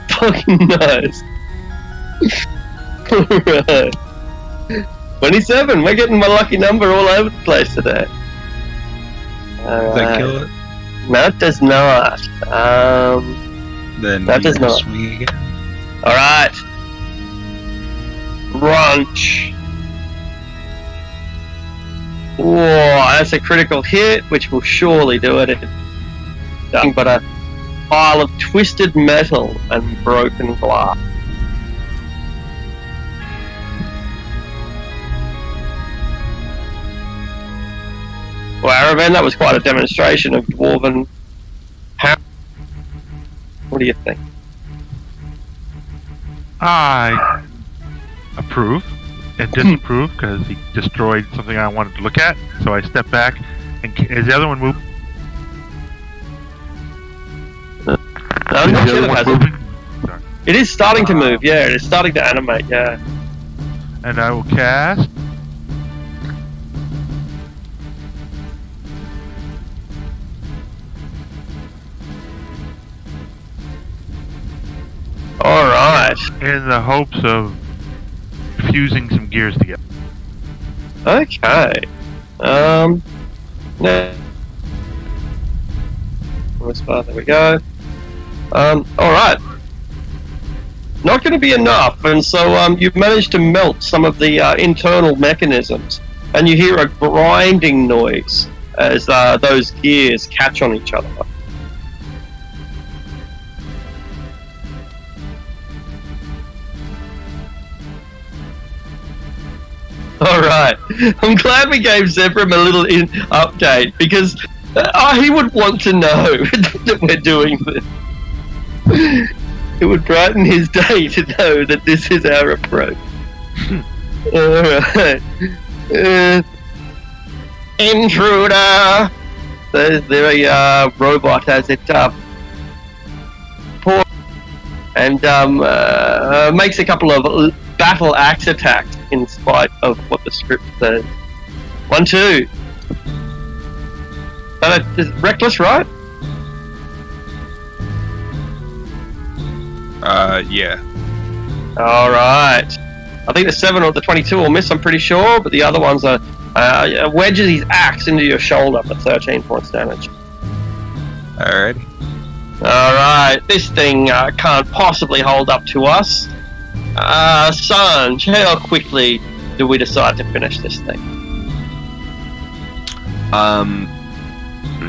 Speaker 2: Fucking nice. Alright. 27. We're getting my lucky number all over the place today.
Speaker 10: Does that kill it?
Speaker 2: No, it does not.
Speaker 10: Then
Speaker 2: that does not.
Speaker 10: Swing again.
Speaker 2: Alright. Brunch. Whoa, that's a critical hit, which will surely do it. Nothing but a pile of twisted metal and broken glass. Well, Aravan, that was quite a demonstration of dwarven power. What do you think?
Speaker 4: I approve and disapprove because he destroyed something I wanted to look at. So I step back, and is the other one moving?
Speaker 2: I'm not sure
Speaker 4: One
Speaker 2: it
Speaker 4: moving?
Speaker 2: hasn't. It is starting to move, yeah. It is starting to animate, yeah.
Speaker 4: And I will cast.
Speaker 2: Alright.
Speaker 4: In the hopes of fusing some gears together.
Speaker 2: Okay. No. There we go. Alright. Not going to be enough, and so you've managed to melt some of the internal mechanisms, and you hear a grinding noise as those gears catch on each other. Alright, I'm glad we gave Zebram a little update, because he would want to know that we're doing this. It would brighten his day to know that this is our approach. Alright. Intruder! There's a robot as it and makes a couple of battle axe attacks in spite of what the script says. 1, 2. Is reckless, right?
Speaker 11: Yeah.
Speaker 2: Alright. I think the 7 or the 22 will miss, I'm pretty sure, but the other ones are wedges his axe into your shoulder for 13 points damage.
Speaker 11: Alrighty.
Speaker 2: Alright, this thing can't possibly hold up to us. Sanj, how quickly do we decide to finish this thing?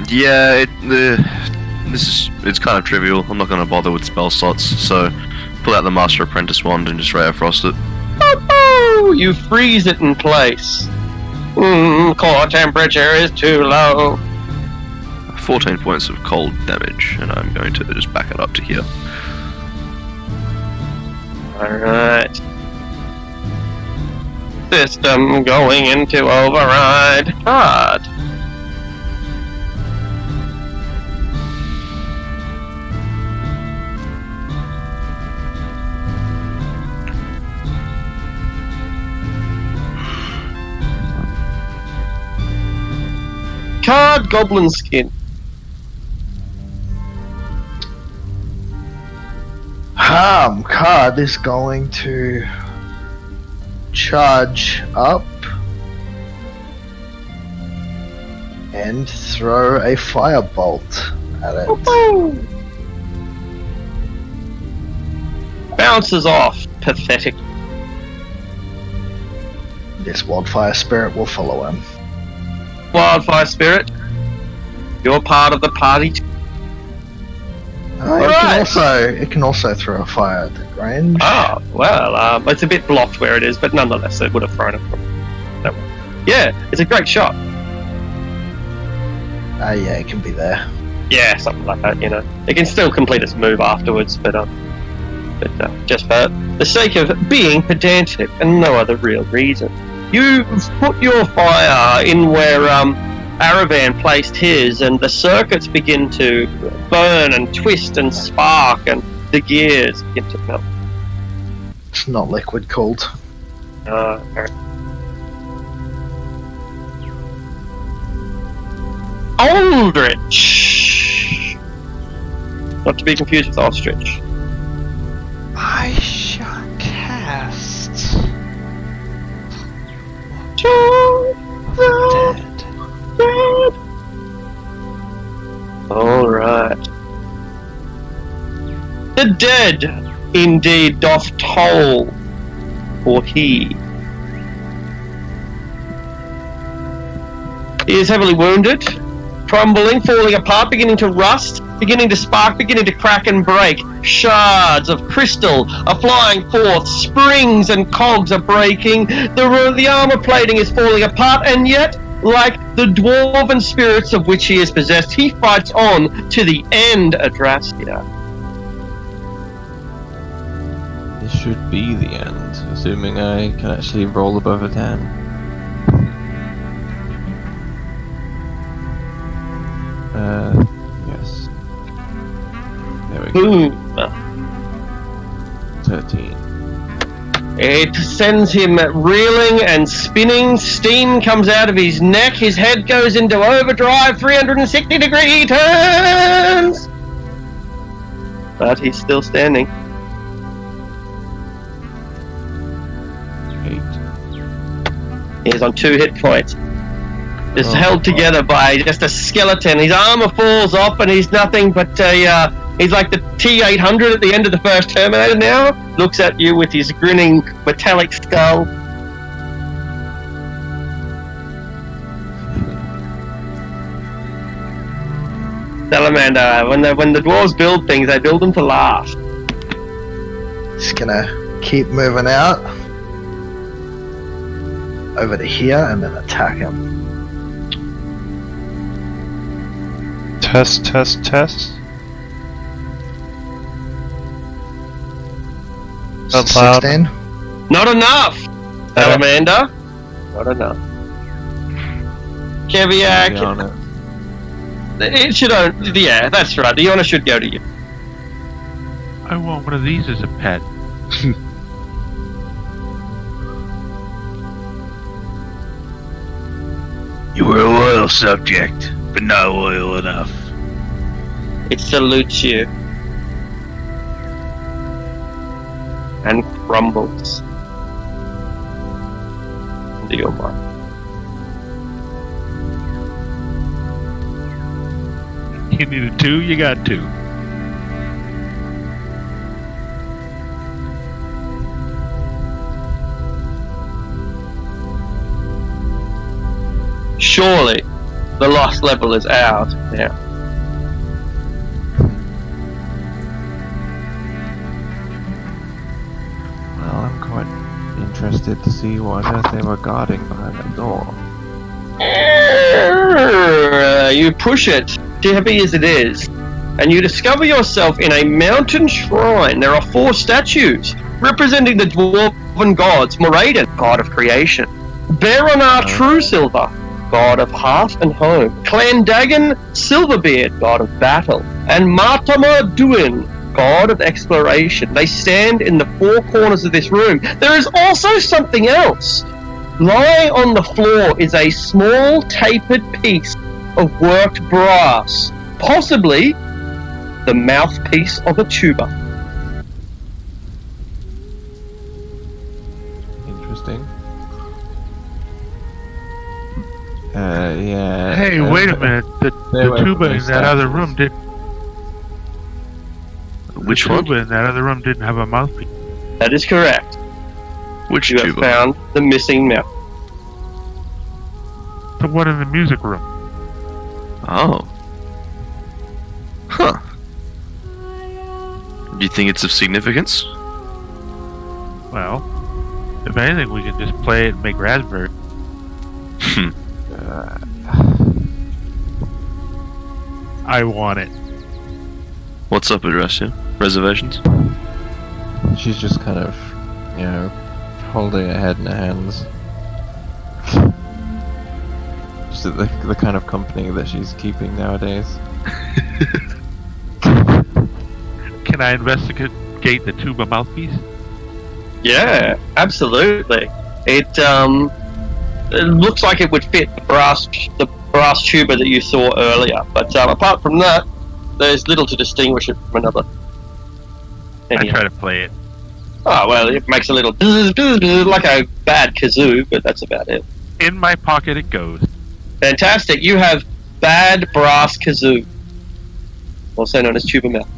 Speaker 3: Yeah, it's kind of trivial. I'm not going to bother with spell slots, so pull out the Master Apprentice wand and just Ray of Frost it.
Speaker 2: Oh, you freeze it in place. Core temperature is too low.
Speaker 3: 14 points of cold damage, and I'm going to just back it up to here.
Speaker 2: Alright. System going into override. Hard. Card Goblin Skin.
Speaker 1: Card is going to charge up and throw a firebolt at it.
Speaker 2: Bounces off. Pathetic.
Speaker 1: This wildfire spirit will follow him.
Speaker 2: Wildfire Spirit, you're part of the party.
Speaker 1: It can also throw a fire at that range.
Speaker 2: Oh, well, it's a bit blocked where it is, but nonetheless, it would have thrown it from that way. Yeah, it's a great shot.
Speaker 1: Yeah, it can be there.
Speaker 2: Yeah, something like that, you know. It can still complete its move afterwards, but just for the sake of being pedantic and no other real reason. You put your fire in where Aravan placed his, and the circuits begin to burn and twist and spark, and the gears begin to melt.
Speaker 1: It's not liquid cooled.
Speaker 2: Aldrich! Not to be confused with Ostrich.
Speaker 8: I shall cast.
Speaker 2: Dead. Alright. The dead indeed doth toll, for he is heavily wounded, crumbling, falling apart, beginning to rust, beginning to spark, beginning to crack and break. Shards of crystal are flying forth, springs and cogs are breaking, the armor plating is falling apart, and yet
Speaker 12: Like the dwarven spirits of which he is possessed, he fights on to the end, Adrastia.
Speaker 5: This should be the end, assuming I can actually roll above a 10. Yes. There we go.
Speaker 12: Boom.
Speaker 5: 13.
Speaker 12: It sends him reeling and spinning. Steam comes out of his neck. His head goes into overdrive. 360-degree turns. But he's still standing.
Speaker 5: 8.
Speaker 12: He's on 2 hit points. Just held together by just a skeleton. His armor falls off and he's nothing but he's like the T-800 at the end of the first Terminator now. Looks at you with his grinning metallic skull. Salamander, when the dwarves build things, they build them to last.
Speaker 1: Just gonna keep moving out. Over to here and then attack him.
Speaker 11: Test.
Speaker 1: 16.
Speaker 12: Not enough, Salamander. Not enough. Keviak. It should. Yeah, that's right. The honor should go to you.
Speaker 4: I want one of these as a pet.
Speaker 13: You were a loyal subject, but not loyal enough.
Speaker 12: It salutes you. And crumbles into your mind.
Speaker 4: You needed 2, you got 2.
Speaker 12: Surely, the lost level is out now.
Speaker 5: Well, I'm quite interested to see what on earth they were guarding behind the door.
Speaker 12: You push it, heavy as it is, and you discover yourself in a mountain shrine. There are 4 statues representing the dwarven gods: Moradin, god of creation; Beronar Truesilver, god of hearth and home; Clandagan Silverbeard, god of battle; and Martama Duin, god of exploration. They stand in the 4 corners of this room. There is also something else. Lying on the floor is a small tapered piece of worked brass, possibly the mouthpiece of a tuba.
Speaker 5: Interesting. Yeah.
Speaker 4: Hey, wait a minute. The tuba in that other room did.
Speaker 3: Which
Speaker 4: the
Speaker 3: one?
Speaker 4: tuba in that other room didn't have a mouthpiece.
Speaker 12: That is correct.
Speaker 3: Which
Speaker 12: You have
Speaker 3: tuba?
Speaker 12: found the missing mouth.
Speaker 4: The one in the music room.
Speaker 3: Oh. Huh. Do you think it's of significance?
Speaker 4: Well, if anything, we can just play it and make raspberry. I want it.
Speaker 3: What's up, Adrastia? Reservations?
Speaker 5: She's just kind of, holding her head in her hands. Just the kind of company that she's keeping nowadays.
Speaker 4: Can I investigate the tuba mouthpiece?
Speaker 12: Yeah, absolutely. It looks like it would fit the brass tuba that you saw earlier, but apart from that, there's little to distinguish it from another.
Speaker 4: I try to play it.
Speaker 12: Oh well, it makes a little bzz, bzz, bzz, like a bad kazoo, but that's about it.
Speaker 4: In my pocket it goes.
Speaker 12: Fantastic! You have bad brass kazoo, also known as tuba mouth.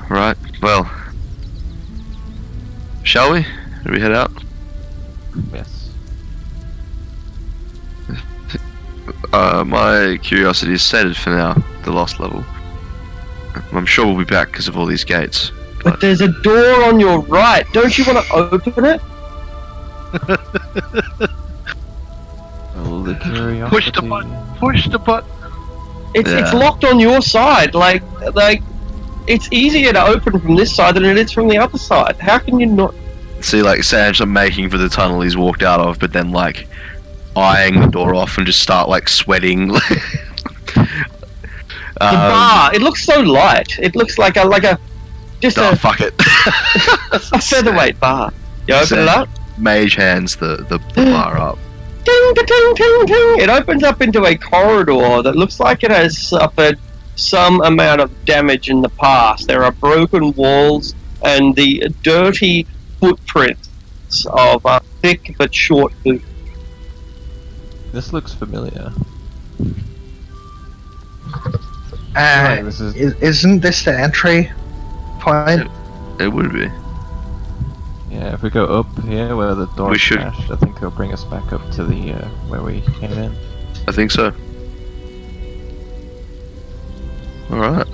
Speaker 3: Right, well. Shall we? Do we head out?
Speaker 5: Yes.
Speaker 3: My curiosity is sated for now, the lost level. I'm sure we'll be back because of all these gates.
Speaker 12: But there's a door on your right. Don't you want to open it?
Speaker 5: Oh, the curiosity.
Speaker 11: Push the button. Push the button.
Speaker 12: It's locked on your side. Like it's easier to open from this side than it is from the other side. How can you not?
Speaker 3: See, like Sam's making for the tunnel he's walked out of, but then like eyeing the door off and just start like sweating.
Speaker 12: The bar. It looks so light. It looks like a
Speaker 3: fuck it.
Speaker 12: a featherweight bar. You open it up.
Speaker 3: Mage hands the bar up.
Speaker 12: Ding, ding, ding, ding. It opens up into a corridor that looks like it has suffered some amount of damage in the past. There are broken walls and the dirty footprints of a thick but short boot.
Speaker 5: This looks familiar.
Speaker 1: Isn't this the entry point?
Speaker 3: It would be.
Speaker 5: Yeah, if we go up here where the door
Speaker 3: We should-
Speaker 5: crashed, I think it'll bring us back up to the where we came in.
Speaker 3: I think so. Alright.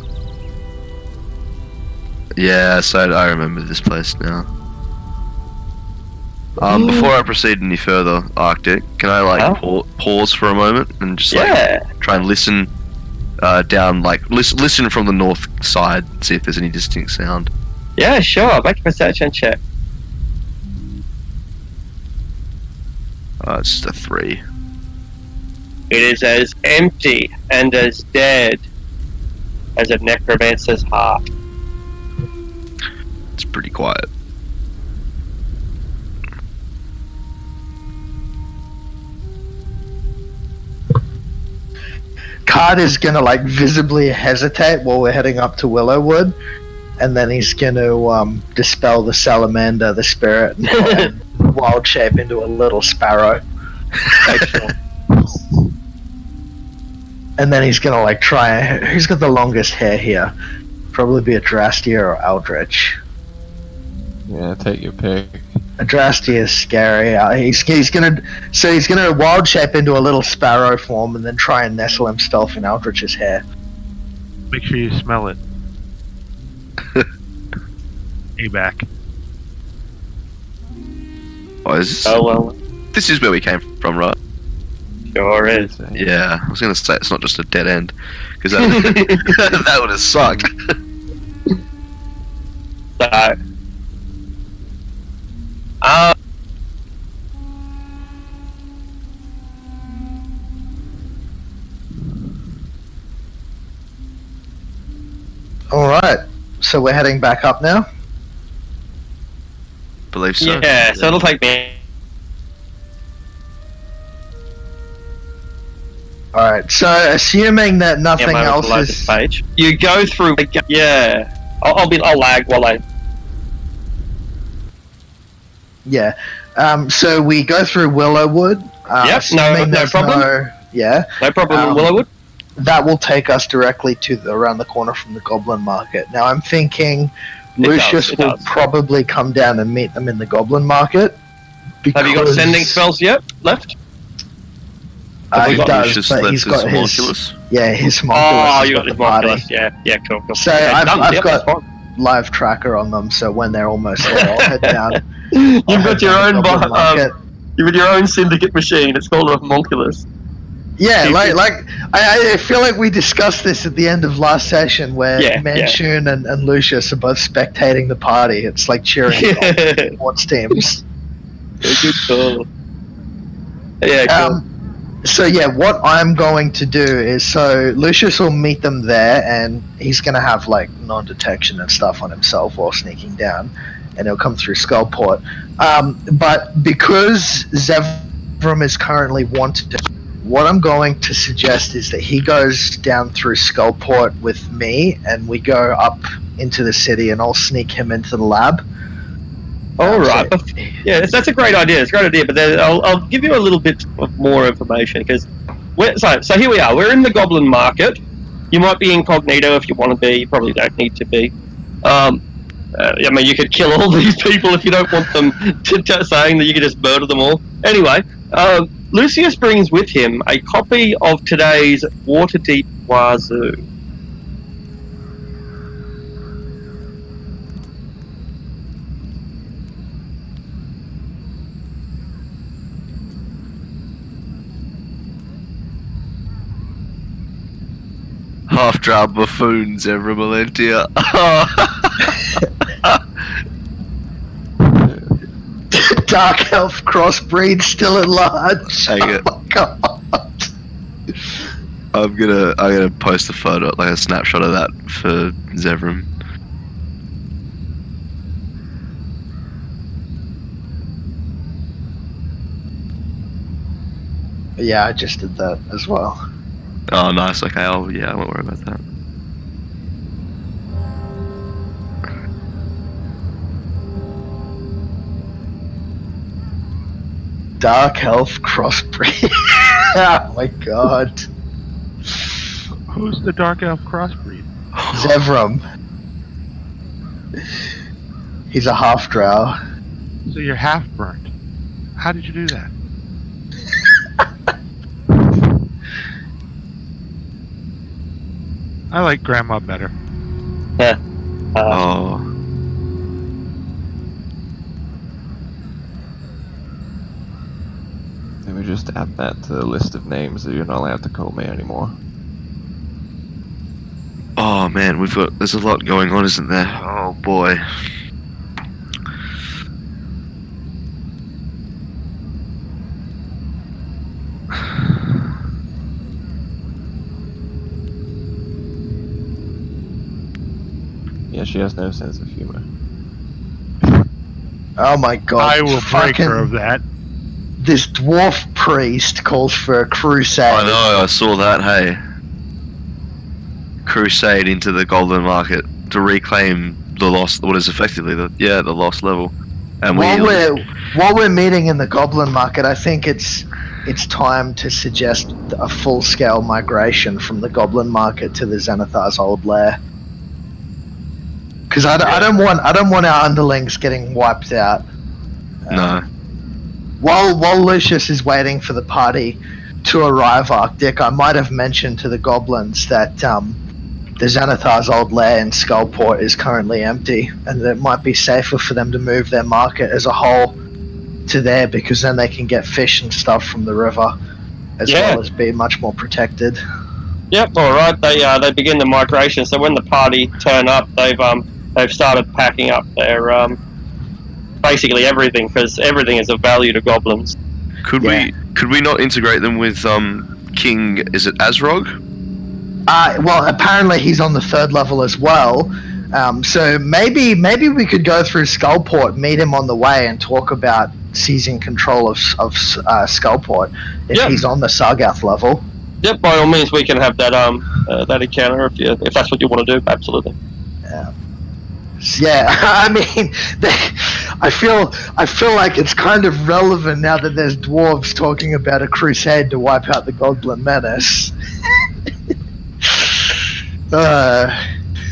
Speaker 3: Yeah, so I remember this place now. Before I proceed any further, Arctic, can I like pause for a moment and just like try and listen down, like listen from the north side, see if there's any distinct sound.
Speaker 12: Yeah, sure. Make a perception check.
Speaker 3: It's just a 3.
Speaker 12: It is as empty and as dead as a necromancer's heart.
Speaker 3: It's pretty quiet.
Speaker 1: Card is gonna like visibly hesitate while we're heading up to Willowwood, and then he's gonna dispel the salamander, the spirit, and wild shape into a little sparrow. And then he's gonna like try. Who's got the longest hair here? Probably be Adrastia or Aldrich.
Speaker 5: Yeah, take your pick.
Speaker 1: Adrastia is scary. He's gonna wild shape into a little sparrow form and then try and nestle himself in Aldrich's hair.
Speaker 4: Make sure you smell it. Hey, back.
Speaker 3: Oh, is this?
Speaker 12: Oh well.
Speaker 3: This is where we came from, right?
Speaker 12: Sure is.
Speaker 3: Yeah, I was gonna say it's not just a dead end, because that, that would have sucked.
Speaker 12: So,
Speaker 1: Alright, so we're heading back up now?
Speaker 3: Believe so.
Speaker 12: yeah, so it'll take me.
Speaker 1: Alright, so assuming that nothing else
Speaker 12: load
Speaker 1: is...
Speaker 12: this page. You go through. Yeah, I'll lag while I.
Speaker 1: Yeah. So we go through Willowwood.
Speaker 12: Yep, no problem.
Speaker 1: Yeah.
Speaker 12: No problem in Willowwood.
Speaker 1: That will take us directly to around the corner from the Goblin Market. Now I'm thinking Lucius will probably come down and meet them in the Goblin Market.
Speaker 12: Have you got sending spells yet left?
Speaker 1: He does,
Speaker 3: Lucius
Speaker 1: but
Speaker 3: left
Speaker 1: he's got his
Speaker 3: homunculus?
Speaker 1: Yeah, his homunculus.
Speaker 12: Oh, you got his homunculus. Yeah, cool.
Speaker 1: So
Speaker 12: Okay,
Speaker 1: I've got live tracker on them, so when they're almost there, I'll head down.
Speaker 12: You've got your own you've got your own syndicate machine. It's called a homunculus.
Speaker 1: Yeah, I feel like we discussed this at the end of last session where Manchun and Lucius are both spectating the party. It's like cheering on sports teams.
Speaker 12: Good call. Yeah, cool.
Speaker 1: So yeah, what I'm going to do is, so Lucius will meet them there, and he's going to have like non-detection and stuff on himself while sneaking down, and he'll come through Skullport. But because Zevram is currently wanted, what I'm going to suggest is that he goes down through Skullport with me, and we go up into the city, and I'll sneak him into the lab.
Speaker 12: All right. Yeah, that's a great idea. It's a great idea, but then I'll give you a little bit of more information because so here we are. We're in the Goblin Market. You might be incognito if you want to be. You probably don't need to be. I mean, you could kill all these people if you don't want them saying that you could just murder them all. Anyway, Lucius brings with him a copy of today's Waterdeep Wazoo.
Speaker 3: Half-drow buffoons, Evra Valentia.
Speaker 1: Dark elf crossbreed still at large.
Speaker 3: Hang it.
Speaker 1: Oh my god.
Speaker 3: I'm gonna post a photo, like a snapshot of that for Zevram.
Speaker 1: Yeah, I just did that as well.
Speaker 3: Oh, nice. Okay, I won't worry about that.
Speaker 1: Dark elf crossbreed. Oh my god.
Speaker 4: Who's the dark elf crossbreed?
Speaker 1: Zevram. He's a half drow.
Speaker 4: So you're half burnt. How did you do that? I like Grandma better.
Speaker 3: Oh.
Speaker 5: Let me just add that to the list of names that you're not allowed to call me anymore.
Speaker 3: Oh man, there's a lot going on, isn't there? Oh boy.
Speaker 5: Yeah, she has no sense of humor.
Speaker 1: Oh my god.
Speaker 4: I will break her of that.
Speaker 1: This dwarf priest calls for a crusade.
Speaker 3: I know, I saw that, hey. Crusade into the golden market to reclaim the lost, what is effectively the lost level. And
Speaker 1: while we're meeting in the goblin market, I think it's time to suggest a full-scale migration from the goblin market to the Xanathar's old lair. Because I don't want our underlings getting wiped out.
Speaker 3: No.
Speaker 1: While Lucius is waiting for the party to arrive Arctic, I might have mentioned to the goblins that the Xanathar's old lair in Skullport is currently empty, and that it might be safer for them to move their market as a whole to there, because then they can get fish and stuff from the river, as well as be much more protected.
Speaker 12: Yep, alright, they begin the migration, so when the party turn up, they've started packing up their basically everything, because everything is of value to goblins.
Speaker 3: Could we not integrate them with King, is it Azrog?
Speaker 1: Well, apparently he's on the 3rd level as well. So maybe we could go through Skullport, meet him on the way, and talk about seizing control of Skullport if he's on the Sargath level.
Speaker 12: Yep, by all means, we can have that that encounter if that's what you want to do. Absolutely.
Speaker 1: Yeah, I mean, I feel like it's kind of relevant now that there's dwarves talking about a crusade to wipe out the Goblin Menace.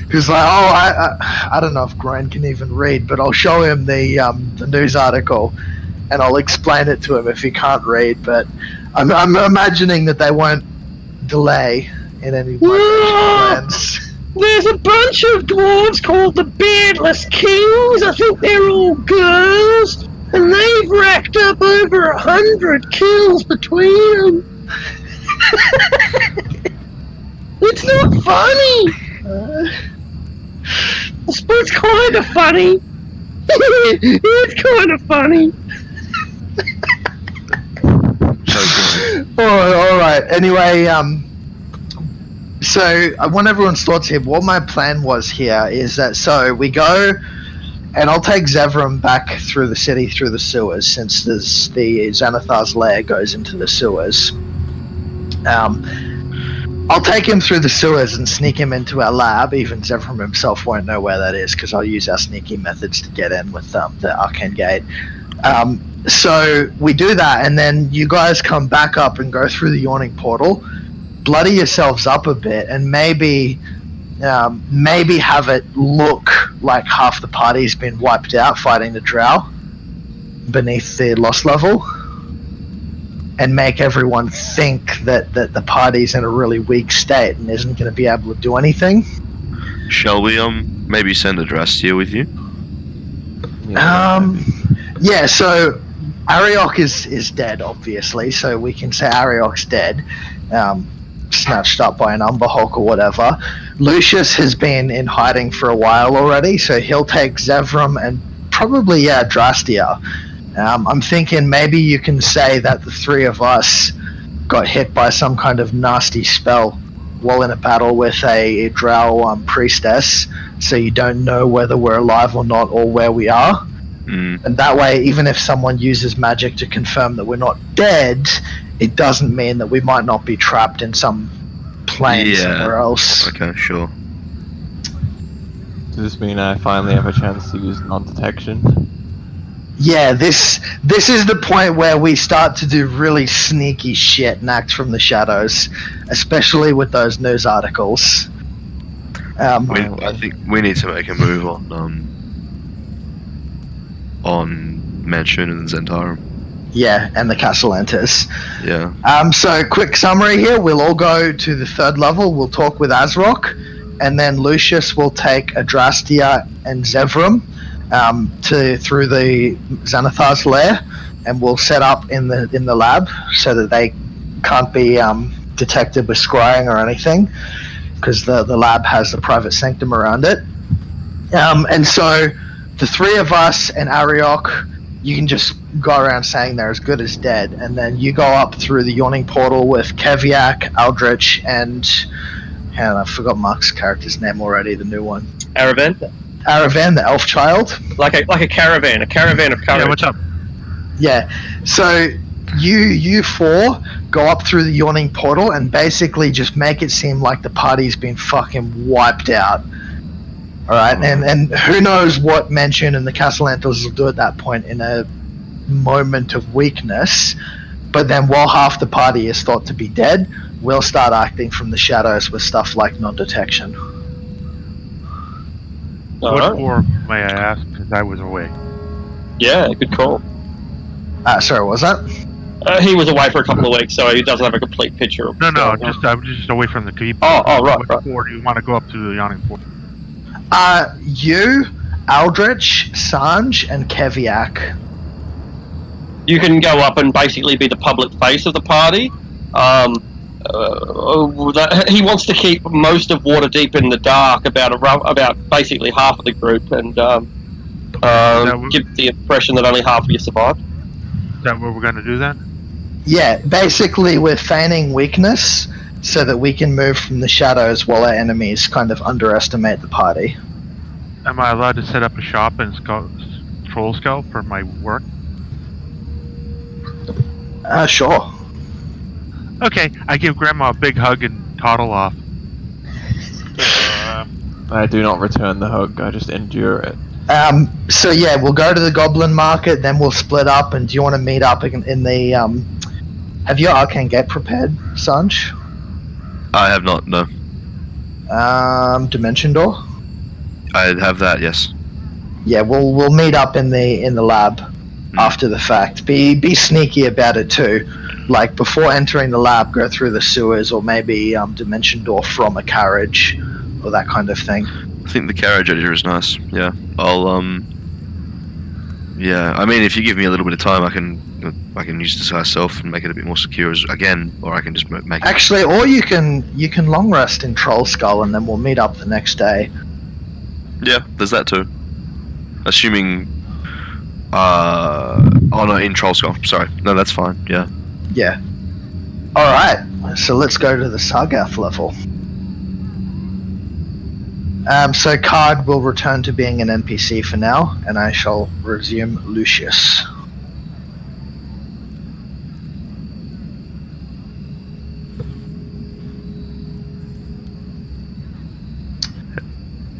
Speaker 1: Who's like, I don't know if Groin can even read, but I'll show him the news article, and I'll explain it to him if he can't read. But I'm imagining that they won't delay in any plans.
Speaker 9: There's a bunch of dwarves called the Beardless Kings. I think they're all girls, and they've racked up over 100 kills between them. It's not funny. I suppose it's kind of funny. It's kind of funny.
Speaker 1: All right. Anyway, so I want everyone's thoughts here. What my plan was here is that we go, and I'll take Zevram back through the city through the sewers, since the Xanathar's lair goes into the sewers. I'll take him through the sewers and sneak him into our lab. Even Zevram himself won't know where that is, because I'll use our sneaky methods to get in with the Arcane Gate. So we do that, and then you guys come back up and go through the Yawning Portal, bloody yourselves up a bit, and maybe have it look like half the party's been wiped out fighting the Drow beneath the lost level, and make everyone think that the party's in a really weak state and isn't going to be able to do anything.
Speaker 3: Shall we maybe send a Drastia with you?
Speaker 1: Yeah, so Ariok is dead, obviously, so we can say Ariok's dead. snatched up by an Umber Hulk or whatever. Lucius has been in hiding for a while already, so he'll take Zevram and probably, Drastia. I'm thinking maybe you can say that the three of us got hit by some kind of nasty spell while in a battle with a drow priestess, so you don't know whether we're alive or not or where we are. And that way, even if someone uses magic to confirm that we're not dead, it doesn't mean that we might not be trapped in some plane somewhere else.
Speaker 3: Okay, sure.
Speaker 5: Does this mean I finally have a chance to use non-detection?
Speaker 1: Yeah, this is the point where we start to do really sneaky shit and act from the shadows, especially with those news articles.
Speaker 3: I think we need to make a move on Manchun and Zentarum.
Speaker 1: Yeah, and the Castellantes.
Speaker 3: Yeah.
Speaker 1: So, quick summary here. We'll all go to the 3rd level. We'll talk with Azrock, and then Lucius will take Adrastia and Zevram through the Xanathar's lair, and we'll set up in the lab so that they can't be detected with scrying or anything, because the lab has the private sanctum around it. And so the three of us and Ariok, you can just go around saying they're as good as dead, and then you go up through the yawning portal with Keviak, Aldrich, and I forgot Mark's character's name already, the new one.
Speaker 12: Aravan,
Speaker 1: the elf child.
Speaker 12: like a caravan of courage.
Speaker 4: Yeah, what's up?
Speaker 1: Yeah. So you four go up through the yawning portal and basically just make it seem like the party's been fucking wiped out. Alright, and who knows what Manchun and the Castellantes will do at that point in a moment of weakness, but then while half the party is thought to be dead, we'll start acting from the shadows with stuff like non-detection.
Speaker 4: What for, may I ask, since I was away?
Speaker 12: Yeah, good call.
Speaker 1: Sorry, what was that?
Speaker 12: He was away for a couple of weeks, so he doesn't have a complete picture of
Speaker 4: No, I'm just away from the TV.
Speaker 12: Right.
Speaker 4: What for do you want to go up to the yawning portal?
Speaker 1: You, Aldrich, Sanj, and Keviak.
Speaker 12: You can go up and basically be the public face of the party. He wants to keep most of Waterdeep in the dark about basically half of the group, and give the impression that only half of you survived.
Speaker 4: Is that what we're going to do then?
Speaker 1: Yeah, basically we're feigning weakness so that we can move from the shadows while our enemies kind of underestimate the party.
Speaker 4: Am I allowed to set up a shop in Troll Skull for my work?
Speaker 1: Sure.
Speaker 4: Okay, I give Grandma a big hug and toddle off.
Speaker 5: I do not return the hug, I just endure it.
Speaker 1: So yeah, we'll go to the Goblin Market, then we'll split up, and do you want to meet up in the, have your Arcane Gate prepared, Sanj?
Speaker 3: I have not, no.
Speaker 1: Dimension Door?
Speaker 3: I have that, yes.
Speaker 1: Yeah, we'll meet up in the lab after the fact. Be sneaky about it too. Like, before entering the lab, go through the sewers, or maybe Dimension Door from a carriage, or that kind of thing.
Speaker 3: I think the carriage idea is nice, yeah. I'll, yeah, I mean, if you give me a little bit of time, I can use this myself and make it a bit more secure again, or I can just make it...
Speaker 1: Actually, or you can long rest in Troll Skull, and then we'll meet up the next day.
Speaker 3: Yeah, there's that too. Assuming... oh no, in Troll Skull, sorry. No, that's fine, yeah.
Speaker 1: Yeah. Alright, so let's go to the Sargath level. So Card will return to being an NPC for now, and I shall resume Lucius.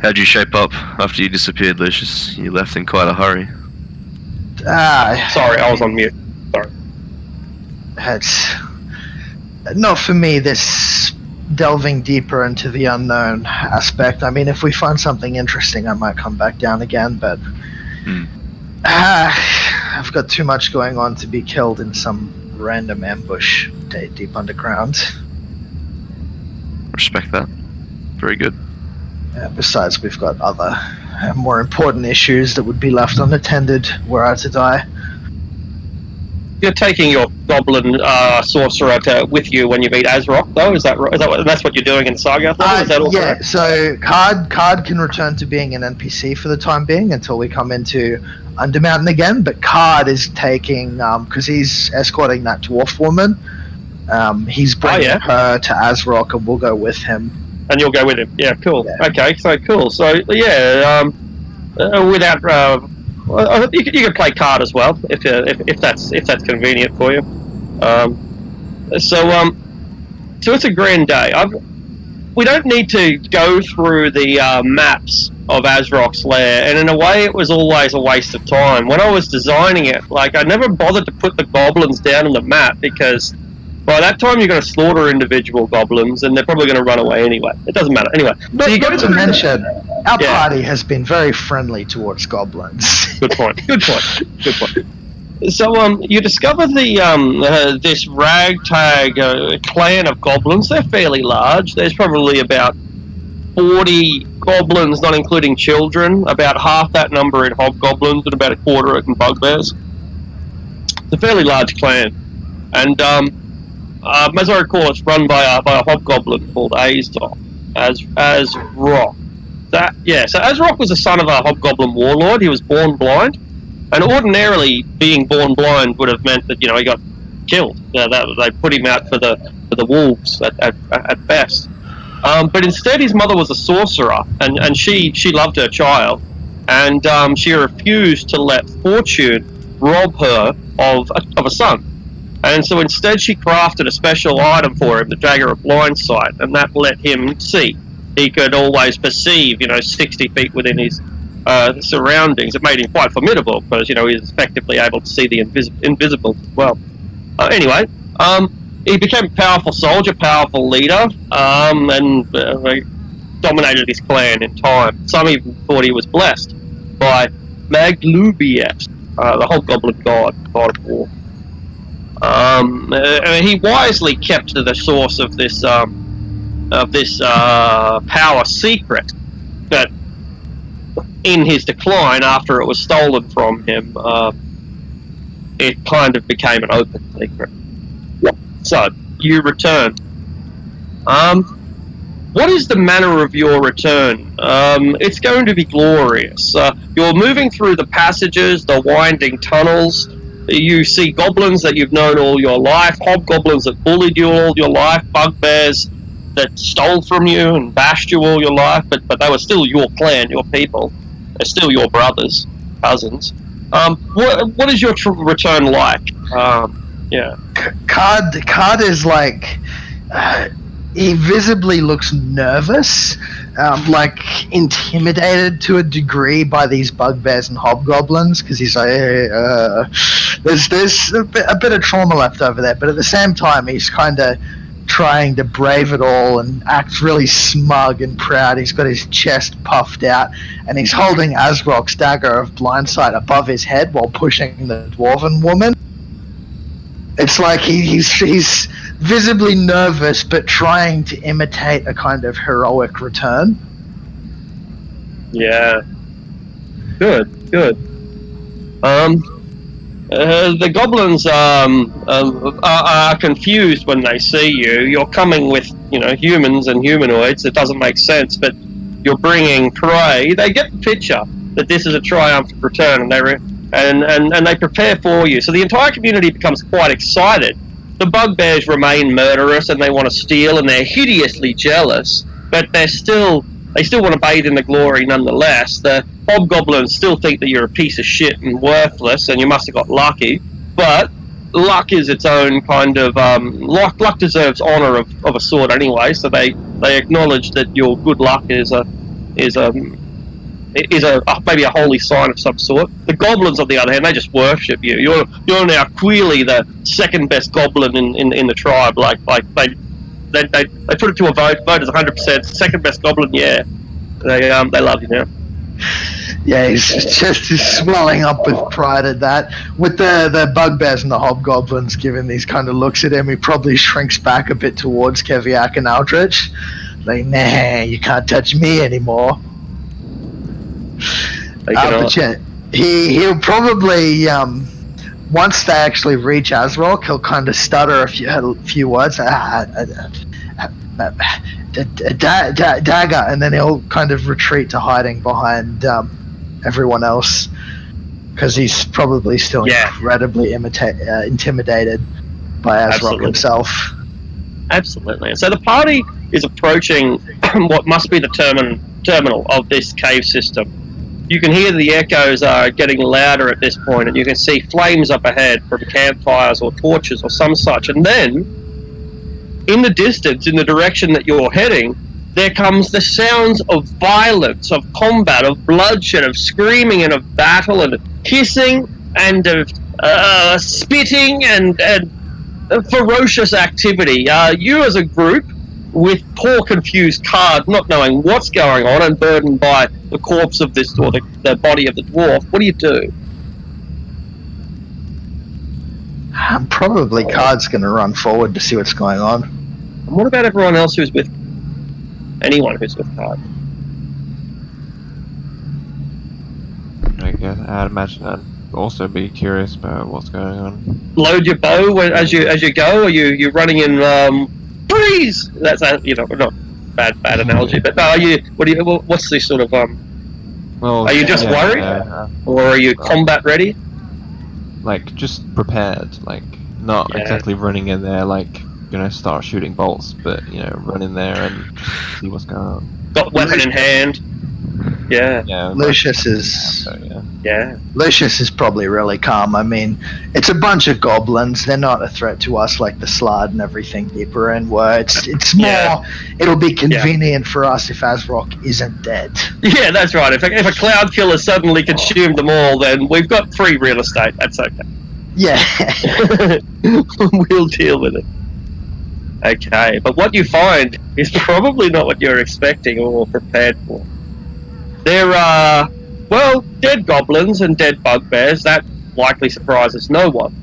Speaker 3: How'd you shape up after you disappeared, Lucius? You left in quite a hurry.
Speaker 12: Sorry, I was on mute. Sorry.
Speaker 1: It's not for me, this delving deeper into the unknown aspect. I mean, if we find something interesting, I might come back down again, but I've got too much going on to be killed in some random ambush deep underground.
Speaker 3: Respect that. Very good.
Speaker 1: Besides, we've got other more important issues that would be left unattended were I to die.
Speaker 12: You're taking your goblin sorcerer with you when you meet Azrock, though. Is that right? That's what you're doing in Sargath level? Is that all
Speaker 1: yeah,
Speaker 12: correct?
Speaker 1: so Card can return to being an NPC for the time being until we come into Undermountain again, but Card is taking, because he's escorting that dwarf woman, he's bringing her to Azrock and we'll go with him.
Speaker 12: And you'll go with him? Yeah, cool.
Speaker 1: Yeah.
Speaker 12: Okay, so cool. So, yeah, without... you can play Card as well, if that's convenient for you. So it's a grand day. We don't need to go through the maps of Azrock's lair, and in a way it was always a waste of time. When I was designing it, I never bothered to put the goblins down on the map, because by that time you're going to slaughter individual goblins, and they're probably going to run away anyway. It doesn't matter. Anyway,
Speaker 1: so you got to mention, our party has been very friendly towards goblins.
Speaker 12: Good point. Good point. So, you discover this ragtag clan of goblins. They're fairly large. There's probably about 40 goblins, not including children. About half that number in hobgoblins, and about a quarter in bugbears. It's a fairly large clan, and as I recall, it's run by a hobgoblin called Azrock. Azrock. So Azrock was the son of a hobgoblin warlord. He was born blind. And ordinarily, being born blind would have meant that he got killed. They put him out for the wolves at best. But instead, his mother was a sorcerer, and she loved her child, and she refused to let fortune rob her of a son. And so instead, she crafted a special item for him, the Dagger of Blind Sight, and that let him see. He could always perceive, 60 feet within his surroundings. It made him quite formidable because he was effectively able to see the invisible as well. Anyway, he became a powerful soldier, powerful leader, and dominated his clan in time. Some even thought he was blessed by Maglubiet, the hobgoblin god of war. He wisely kept to the source of this power secret, but in his decline, after it was stolen from him, it kind of became an open secret. So, you return. What is the manner of your return? It's going to be glorious. You're moving through the passages, the winding tunnels. You see goblins that you've known all your life, hobgoblins that bullied you all your life, bugbears that stole from you and bashed you all your life, but they were still your clan, your people. They're still your brothers, cousins. What is your return like?
Speaker 1: Card is like... he visibly looks nervous, intimidated to a degree by these bugbears and hobgoblins, because he's like, there's a bit of trauma left over there, but at the same time, he's kind of trying to brave it all and act really smug and proud. He's got his chest puffed out, and he's holding Azrock's dagger of blindsight above his head while pushing the dwarven woman. It's like he's visibly nervous, but trying to imitate a kind of heroic return.
Speaker 12: Yeah. Good. The goblins are confused when they see you. You're coming with, humans and humanoids. It doesn't make sense, but you're bringing prey. They get the picture that this is a triumphant return, and they prepare for you. So the entire community becomes quite excited. The bugbears remain murderous, and they want to steal, and they're hideously jealous, but they still want to bathe in the glory nonetheless. The hobgoblins still think that you're a piece of shit and worthless, and you must have got lucky. But luck is its own kind of luck deserves honor of a sort anyway. So they acknowledge that your good luck is maybe a holy sign of some sort. The goblins, on the other hand, they just worship you. You're now clearly the second best goblin in the tribe. They put it to a vote. Vote is 100%. Second best goblin, yeah. They love you now.
Speaker 1: Yeah, he's just swelling up with pride at that. With the bugbears and the hobgoblins giving these kind of looks at him, he probably shrinks back a bit towards Keviak and Aldrich. Like, nah, you can't touch me anymore. But yeah, he'll probably once they actually reach Azrock, he'll kind of stutter a few words. Dagger, and then he'll kind of retreat to hiding behind everyone else because he's probably still incredibly intimidated by Azrock himself.
Speaker 12: Absolutely. So the party is approaching what must be the terminal of this cave system. You can hear the echoes are getting louder at this point, and you can see flames up ahead from campfires or torches or some such. And then, in the distance, in the direction that you're heading, there comes the sounds of violence, of combat, of bloodshed, of screaming and of battle and hissing and of spitting and ferocious activity. You as a group, with poor confused Card, not knowing what's going on and burdened by the corpse of this, or the body of the dwarf, what do you do?
Speaker 1: Probably Card's going to run forward to see what's going on.
Speaker 12: And what about everyone else who's with anyone who's with Card?
Speaker 5: I guess I'd imagine I'd also be curious about what's going on.
Speaker 12: Load your bow as you go, or you're running in freeze. That's not bad analogy, but no. What's the sort of
Speaker 5: Well,
Speaker 12: are you just worried, or are you combat ready?
Speaker 5: Like just prepared, like not exactly running in there like start shooting bolts, but run in there and just see what's going on.
Speaker 12: Got weapon in hand. Yeah.
Speaker 1: Lucius is Lucius is probably really calm. I mean, it's a bunch of goblins. They're not a threat to us like the Slard and everything deeper in where it's more. It'll be convenient for us if Azrock isn't dead.
Speaker 12: Yeah, that's right. If a cloud killer suddenly consumed them all, then we've got free real estate. That's okay.
Speaker 1: Yeah.
Speaker 12: We'll deal with it. Okay, but what you find is probably not what you're expecting or prepared for. There are, dead goblins and dead bugbears. That likely surprises no one.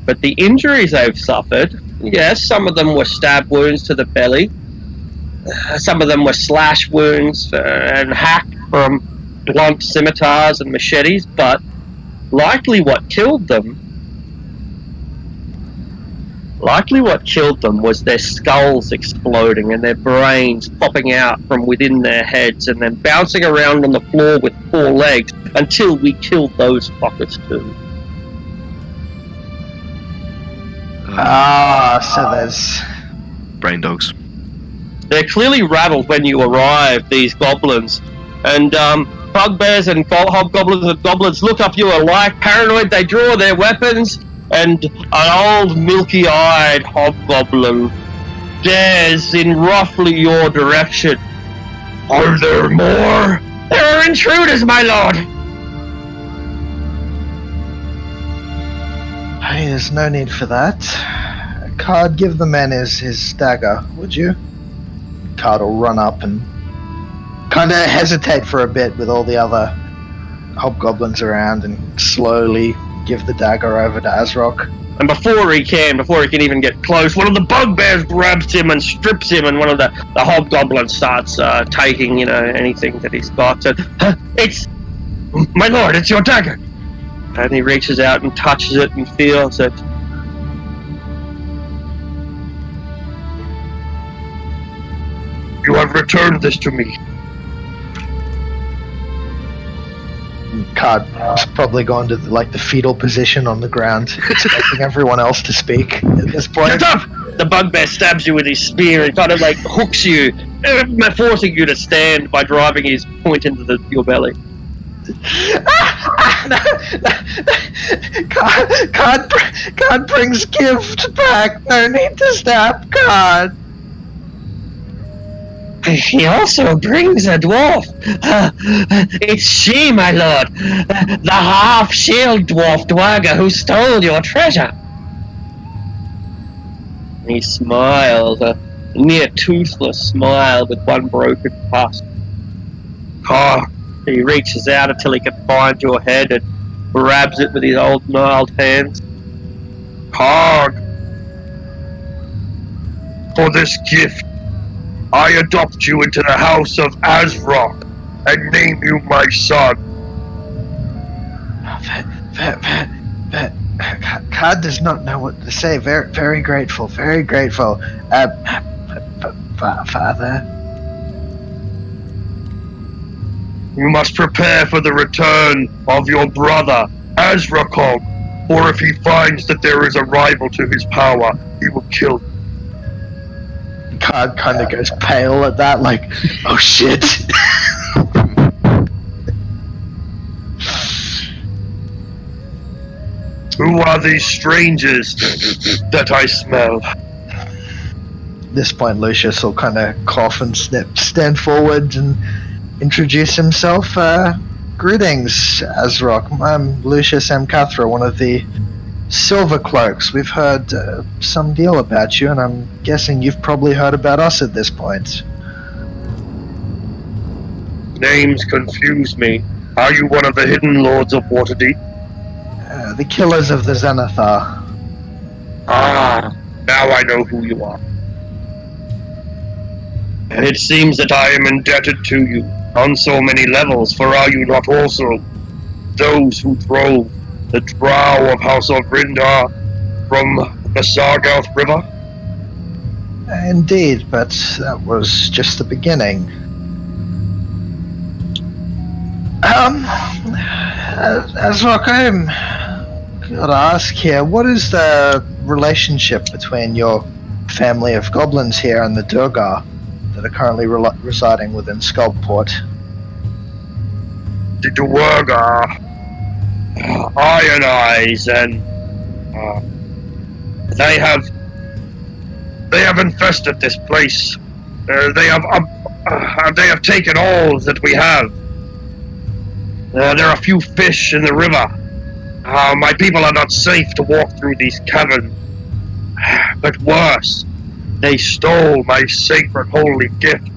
Speaker 12: But the injuries they've suffered, yes, some of them were stab wounds to the belly. Some of them were slash wounds and hacked from blunt scimitars and machetes. But likely what killed them was their skulls exploding and their brains popping out from within their heads and then bouncing around on the floor with 4 legs until we killed those fuckers too.
Speaker 1: So there's
Speaker 3: brain dogs.
Speaker 12: They're clearly rattled when you arrive, these goblins. And bugbears and hobgoblins and goblins look up you alike, paranoid. They draw their weapons. And an old milky-eyed hobgoblin stares in roughly your direction. Are there more? There are intruders, my lord!
Speaker 1: Hey, there's no need for that. Card, give the man his dagger, would you? Card will run up and kind of hesitate for a bit with all the other hobgoblins around and slowly give the dagger over to Azrock.
Speaker 12: And before he can even get close, one of the bugbears grabs him and strips him, and one of the hobgoblins starts taking, anything that he's got. So, it's... My lord, it's your dagger! And he reaches out and touches it and feels it. You have returned this to me.
Speaker 1: Card's probably gone to the fetal position on the ground, expecting everyone else to speak at this point.
Speaker 12: Shut up! The bugbear stabs you with his spear and kind of hooks you, forcing you to stand by driving his point into your belly.
Speaker 1: Card brings gift back. No need to stab Card.
Speaker 12: He also brings a dwarf. It's she, my lord. The half-shield dwarf Dwaga who stole your treasure. He smiles, a near toothless smile with one broken tusk. He reaches out until he can find your head and grabs it with his old gnarled hands. Card, for this gift, I adopt you into the house of Azrock and name you my son.
Speaker 1: Card does not know what to say. Very, very grateful. Very grateful. Father.
Speaker 13: You must prepare for the return of your brother, Azrakog, or if he finds that there is a rival to his power, he will kill you.
Speaker 1: Card kind of goes pale at that, like, oh shit.
Speaker 13: Who are these strangers that I smell?
Speaker 1: At this point, Lucius will kind of cough and stand forward and introduce himself. Greetings, Azrock. I'm Lucius M. Cathra, one of the Silver Cloaks. We've heard some deal about you, and I'm guessing you've probably heard about us at this point.
Speaker 13: Names confuse me. Are you one of the hidden lords of Waterdeep?
Speaker 1: The killers of the Zenithar.
Speaker 13: Ah, now I know who you are. And it seems that I am indebted to you on so many levels, for are you not also those who drove the drow of House of Rindar from the Sargouth River?
Speaker 1: Indeed, but that was just the beginning. Azrock, I'm gotta ask here, what is the relationship between your family of goblins here and the Durgar that are currently residing within Skullport?
Speaker 13: The Duergar, Iron Eyes, and they have infested this place. They have taken all that we have. There are a few fish in the river. My people are not safe to walk through these caverns. But worse, they stole my sacred holy gift.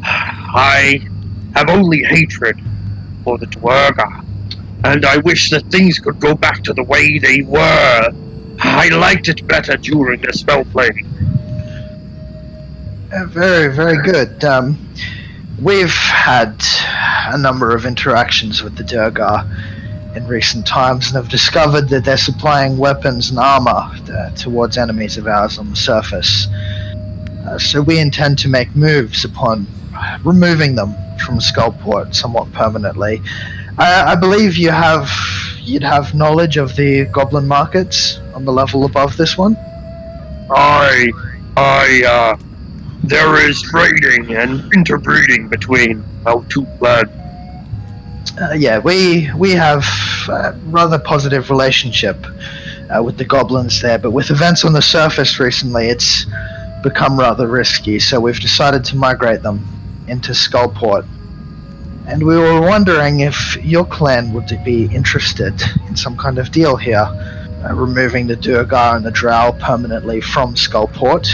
Speaker 13: I have only hatred for the Duergar, and I wish that things could go back to the way they were. I liked it better during the spell plague.
Speaker 1: Very, very good. We've had a number of interactions with the Durgar in recent times and have discovered that they're supplying weapons and armor towards enemies of ours on the surface. So we intend to make moves upon removing them from Skullport somewhat permanently. I believe you'd have knowledge of the goblin markets on the level above this one?
Speaker 13: There is trading and interbreeding between our two clans.
Speaker 1: Yeah, we have a rather positive relationship with the goblins there, but with events on the surface recently, it's become rather risky, so we've decided to migrate them into Skullport. And we were wondering if your clan would be interested in some kind of deal here, removing the Durgar and the Drow permanently from Skullport,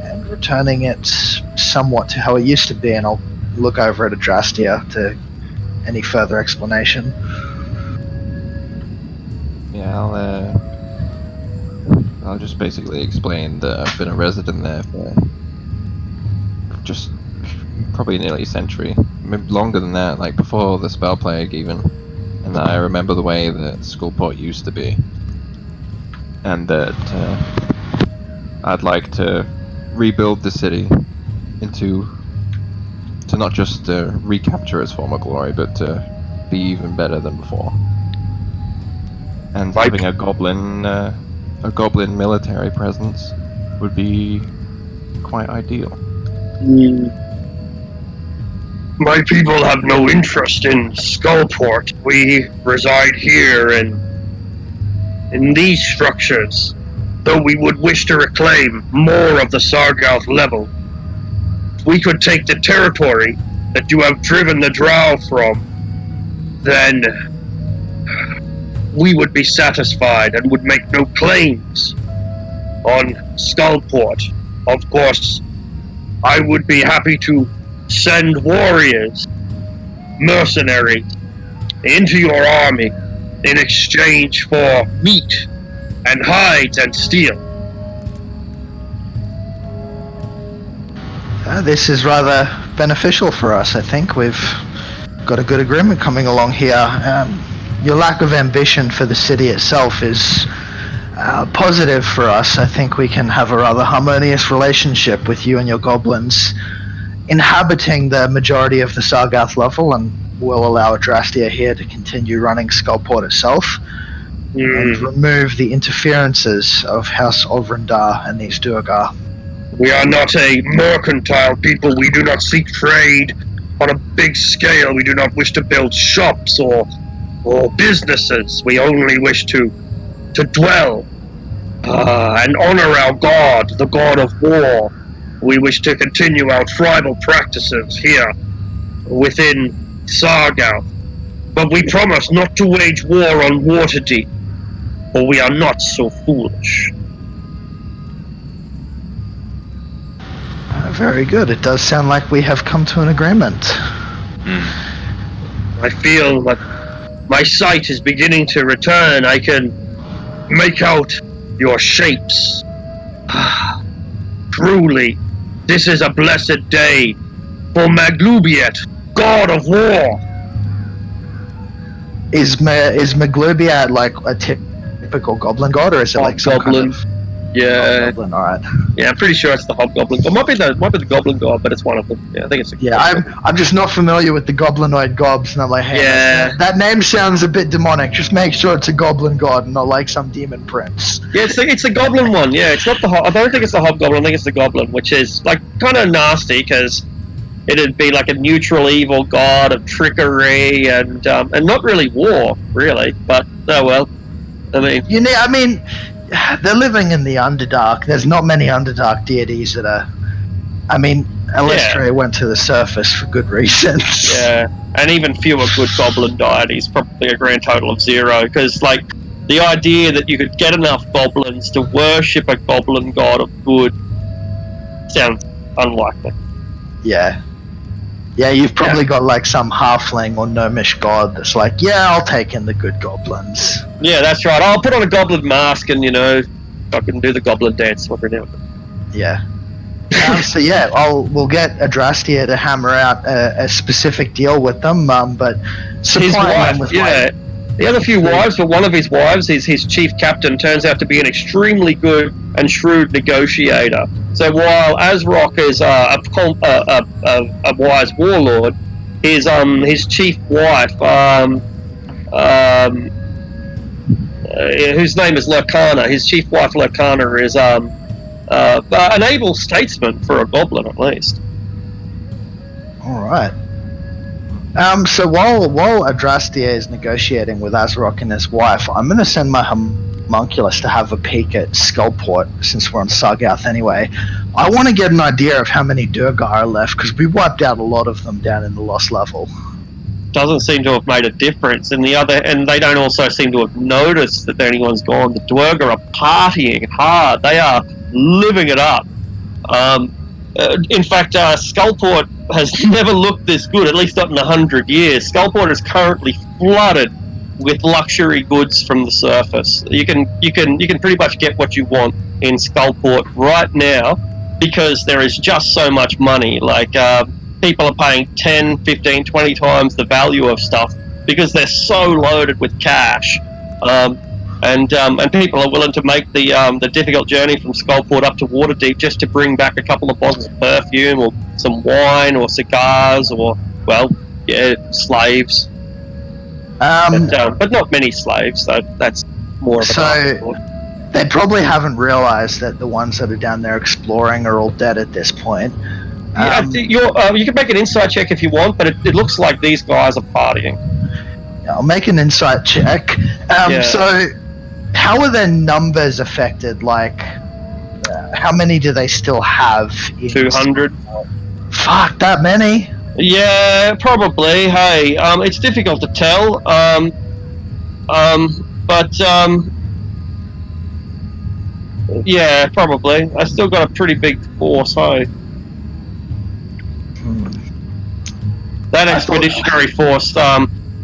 Speaker 1: and returning it somewhat to how it used to be, and I'll look over at Adrastia to any further explanation.
Speaker 5: Yeah, I'll just basically explain that I've been a resident there for just probably nearly a century, maybe longer than that, like before the spell plague even, and that I remember the way that Skullport used to be, and that I'd like to rebuild the city to not just recapture its former glory, but to be even better than before. And having a goblin military presence would be quite ideal.
Speaker 13: My people have no interest in Skullport. We reside here in these structures, though we would wish to reclaim more of the Sargouth level. We could take the territory that you have driven the Drow from, then we would be satisfied and would make no claims on Skullport. Of course, I would be happy to send warriors, mercenaries, into your army in exchange for meat and hides and steel.
Speaker 1: This is rather beneficial for us, I think. We've got a good agreement coming along here. your lack of ambition for the city itself is positive for us. I think we can have a rather harmonious relationship with you and your goblins inhabiting the majority of the Sargath level, and we'll allow Adrastia here to continue running Skullport itself and remove the interferences of House Olvrindar and these Duergar.
Speaker 13: We are not a mercantile people. We do not seek trade on a big scale. We do not wish to build shops or businesses. We only wish to dwell and honor our god, the god of war. We wish to continue our tribal practices here within Sargath. But we promise not to wage war on Waterdeep, for we are not so foolish.
Speaker 1: Very good. It does sound like we have come to an agreement.
Speaker 13: I feel that my sight is beginning to return. I can make out your shapes. Truly, this is a blessed day for Maglubiet, god of war.
Speaker 1: Is Maglubiet like a typical goblin god, or is it like some
Speaker 12: Hobgoblin?
Speaker 1: kind of
Speaker 12: Goblin,
Speaker 1: alright.
Speaker 12: Yeah, I'm pretty sure it's the Hobgoblin. It might be the Goblin god, but it's one of them. Yeah, I think it's.
Speaker 1: I'm just not familiar with the goblinoid gobs, and I'm like, hey, that name sounds a bit demonic. Just make sure it's a goblin god, and not like some demon prince.
Speaker 12: Yeah, it's a Goblin one. Yeah, it's not the. I don't think it's the Hobgoblin. I think it's the Goblin, which is like kind of nasty because it'd be like a neutral evil god of trickery and not really war, really. But oh well. I mean,
Speaker 1: they're living in the Underdark. There's not many Underdark deities that are. I mean, Alestria went to the surface for good reasons.
Speaker 12: Yeah, and even fewer good goblin deities, probably a grand total of 0. Because, like, the idea that you could get enough goblins to worship a goblin god of good sounds unlikely.
Speaker 1: Yeah. Yeah, you've probably got like some halfling or gnomish god that's like, yeah, I'll take in the good goblins.
Speaker 12: Yeah, that's right. I'll put on a goblin mask and, I can do the goblin dance every now and then.
Speaker 1: Yeah. So yeah, we'll get Adrastia to hammer out a specific deal with them, but
Speaker 12: his wife, he has a few wives, but one of his wives, his chief captain, turns out to be an extremely good and shrewd negotiator. So while Azrock is a wise warlord, his chief wife, whose name is Lurkana, his chief wife Lurkana is an able statesman for a goblin, at least.
Speaker 1: All right. So while Adrastia is negotiating with Azrock and his wife, I'm going to send my homunculus to have a peek at Skullport, since we're on Sargath anyway. I want to get an idea of how many Duergar are left, because we wiped out a lot of them down in the Lost Level.
Speaker 12: Doesn't seem to have made a difference. And they don't also seem to have noticed that anyone's gone. The Duergar are partying hard. They are living it up. In fact, Skullport has never looked this good, at least not in 100 years. Skullport is currently flooded with luxury goods from the surface. You can pretty much get what you want in Skullport right now because there is just so much money. Like, people are paying 10, 15, 20 times the value of stuff because they're so loaded with cash. And people are willing to make the difficult journey from Skullport up to Waterdeep just to bring back a couple of bottles of perfume or some wine or cigars or, slaves. But not many slaves, so that's more of a...
Speaker 1: So, they probably haven't realized that the ones that are down there exploring are all dead at this point.
Speaker 12: You can make an insight check if you want, but it looks like these guys are partying.
Speaker 1: I'll make an insight check. So, how are their numbers affected? Like, how many do they still have?
Speaker 12: 200.
Speaker 1: Fuck, that many?
Speaker 12: Yeah, probably. Hey, it's difficult to tell. Yeah, probably. I still got a pretty big force, hey. That expeditionary force,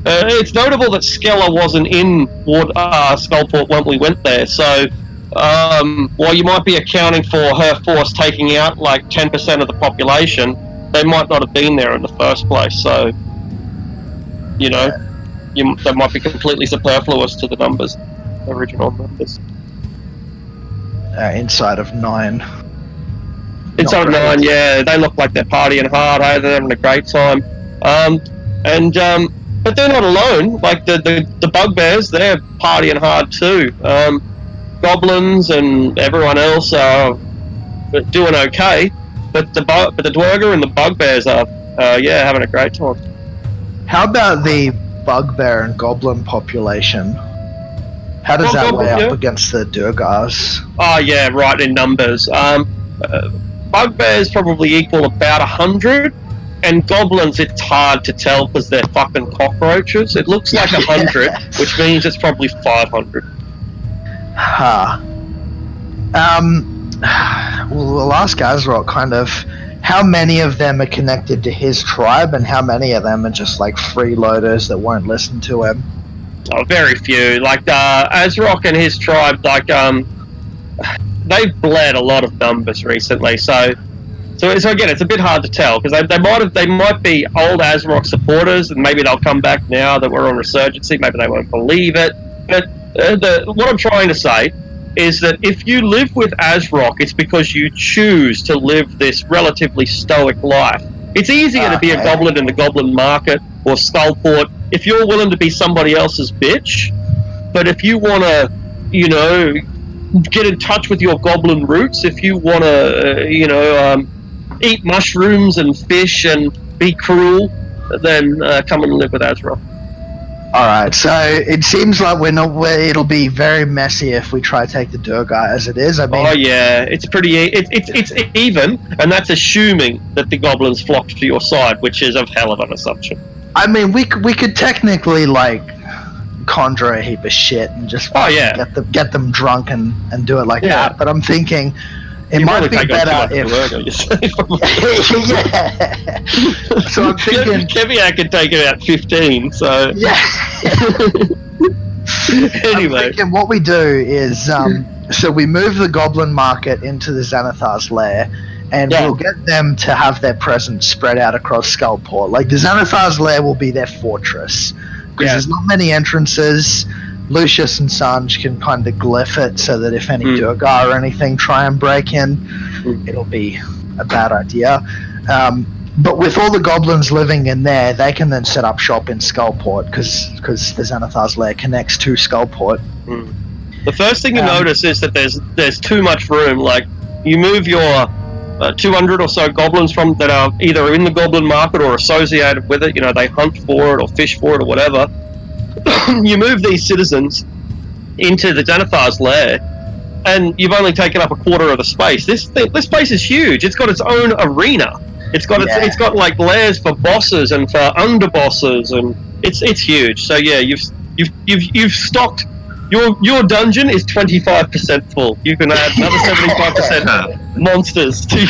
Speaker 12: it's notable that Skella wasn't in Skullport when we went there, so while you might be accounting for her force taking out like 10% of the population, they might not have been there in the first place, so, you that might be completely superfluous to the numbers, original numbers.
Speaker 1: Inside of 9.
Speaker 12: Inside of 9, yeah, they look like they're partying hard. Hey, they're having a great time. But they're not alone. Like the bugbears, they're partying hard too. Goblins and everyone else are doing okay, but the Dwerger and the bugbears are, having a great time.
Speaker 1: How about the bugbear and goblin population? How does that weigh up against the Durgars?
Speaker 12: Oh yeah, right, in numbers. Bugbears probably equal about 100, and goblins it's hard to tell because they're fucking cockroaches. It looks like 100, which means it's probably 500.
Speaker 1: We'll ask Azrock kind of how many of them are connected to his tribe and how many of them are just like freeloaders that won't listen to him.
Speaker 12: Oh, very few. Like Azrock and his tribe, like they've bled a lot of numbers recently. So again, it's a bit hard to tell because they might be old Azrock supporters and maybe they'll come back now that we're on Resurgency. Maybe they won't believe it. But what I'm trying to say is that if you live with Azrock, it's because you choose to live this relatively stoic life. It's easier to be a goblin in the goblin market or Skullport if you're willing to be somebody else's bitch. But if you want to, get in touch with your goblin roots, if you want to, eat mushrooms and fish and be cruel, then come and live with Azrock.
Speaker 1: Alright, so it seems like it'll be very messy if we try to take the Durgar as it is. I mean,
Speaker 12: oh yeah, it's even, and that's assuming that the goblins flock to your side, which is a hell of an assumption.
Speaker 1: I mean, we could technically like conjure a heap of shit and just get them drunk and do it like that. But I'm thinking it might be better if So I'm thinking
Speaker 12: Keviak could take about 15. So anyway,
Speaker 1: I'm thinking what we do is so we move the goblin market into the Xanathar's lair. And we'll get them to have their presence spread out across Skullport. Like, the Xanathar's lair will be their fortress. Because there's not many entrances. Lucius and Sanj can kind of glyph it so that if any Durgar or anything try and break in, it'll be a bad idea. But with all the goblins living in there, they can then set up shop in Skullport because the Xanathar's lair connects to Skullport.
Speaker 12: The first thing you notice is that there's too much room. Like, you move your 200 or so goblins that are either in the goblin market or associated with it, they hunt for it or fish for it or whatever. You move these citizens into the Xanathar's lair and you've only taken up a quarter of the space. This place is huge. It's got its own arena. It's got like lairs for bosses and for underbosses, and it's huge. So yeah, you've stocked. Your dungeon is 25% full. You can add another 75% monsters to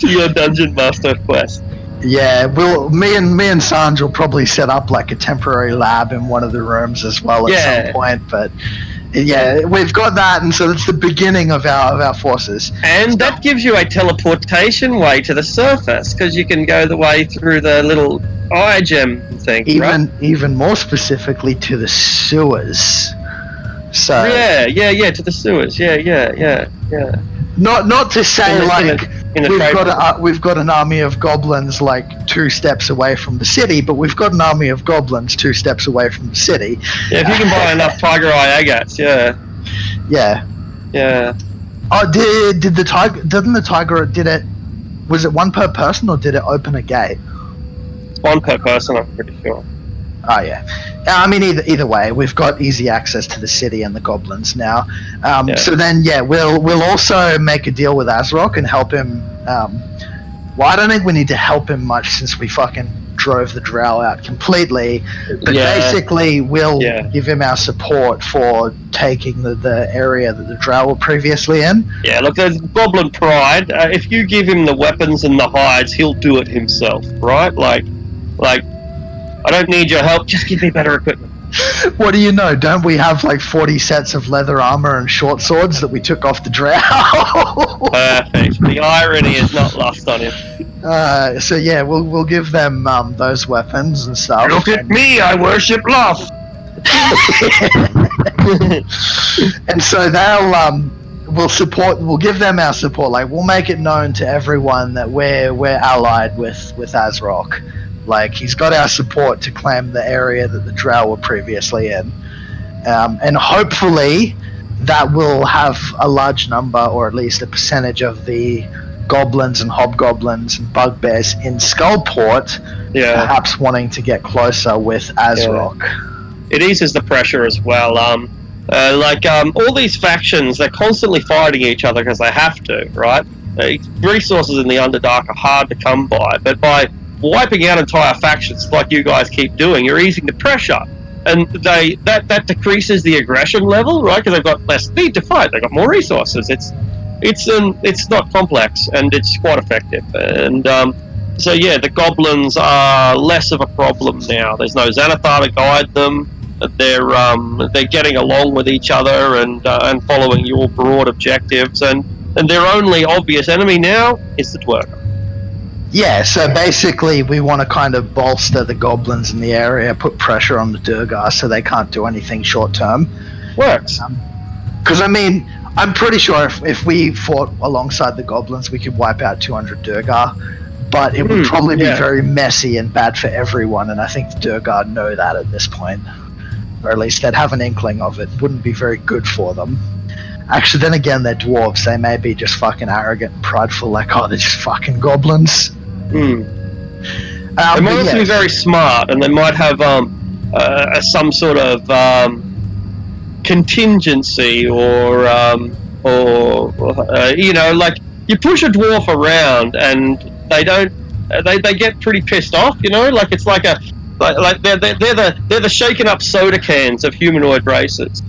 Speaker 12: your dungeon master quest.
Speaker 1: Yeah, me and Sanj will probably set up like a temporary lab in one of the rooms as well at some point. But yeah, we've got that, and so it's the beginning of our forces.
Speaker 12: And that gives you a teleportation way to the surface because you can go the way through the little eye gem thing.
Speaker 1: Even more specifically to the sewers. So
Speaker 12: yeah, to the sewers. Yeah.
Speaker 1: Not to say we've got an army of goblins like 2 steps away from the city, but we've got an army of goblins 2 steps away from the city.
Speaker 12: Yeah, if you can buy enough tiger eye agats,
Speaker 1: yeah. Oh, did the tiger? Was it one per person or did it open a gate?
Speaker 12: One per person, I'm pretty sure.
Speaker 1: Oh yeah, I mean either way, we've got easy access to the city and the goblins now. So then we'll also make a deal with Azrock and help him. Well, I don't think we need to help him much since we fucking drove the drow out completely. But basically, we'll give him our support for taking the area that the drow were previously in.
Speaker 12: Yeah, look, there's goblin pride. If you give him the weapons and the hides, he'll do it himself, right? Like. I don't need your help, just give me better equipment.
Speaker 1: What do you know? Don't we have like 40 sets of leather armor and short swords that we took off the drow?
Speaker 12: Perfect. The irony is not lost on him.
Speaker 1: So yeah, we'll give them those weapons and stuff.
Speaker 13: Look at me, I worship love.
Speaker 1: And so we'll give them our support. Like, we'll make it known to everyone that we're allied with Azrock. Like, he's got our support to claim the area that the Drow were previously in. And hopefully that will have a large number, or at least a percentage, of the goblins and hobgoblins and bugbears in Skullport perhaps wanting to get closer with Azrock.
Speaker 12: It eases the pressure as well. All these factions, they're constantly fighting each other because they have to, right? Resources in the Underdark are hard to come by, but by wiping out entire factions like you guys keep doing, you're easing the pressure. And that decreases the aggression level, right? Because they've got less need to fight. They've got more resources. It's not complex, and it's quite effective. And so yeah, the goblins are less of a problem now. There's no Xanathar to guide them. They're getting along with each other and following your broad objectives. And their only obvious enemy now is the Dwerg.
Speaker 1: Yeah, so basically we want to kind of bolster the goblins in the area, put pressure on the Durgar so they can't do anything short term.
Speaker 12: Works.
Speaker 1: Because, I mean, I'm pretty sure if we fought alongside the goblins, we could wipe out 200 Durgar, but it would probably be very messy and bad for everyone, and I think the Durgar know that at this point. Or at least they'd have an inkling of it. Wouldn't be very good for them. Actually, then again, they're dwarves. They may be just fucking arrogant and prideful, like, oh, they're just fucking goblins.
Speaker 12: They might also be very smart, and they might have some sort of contingency, or like you push a dwarf around, and they get pretty pissed off. Like it's like they're the shaken up soda cans of humanoid races.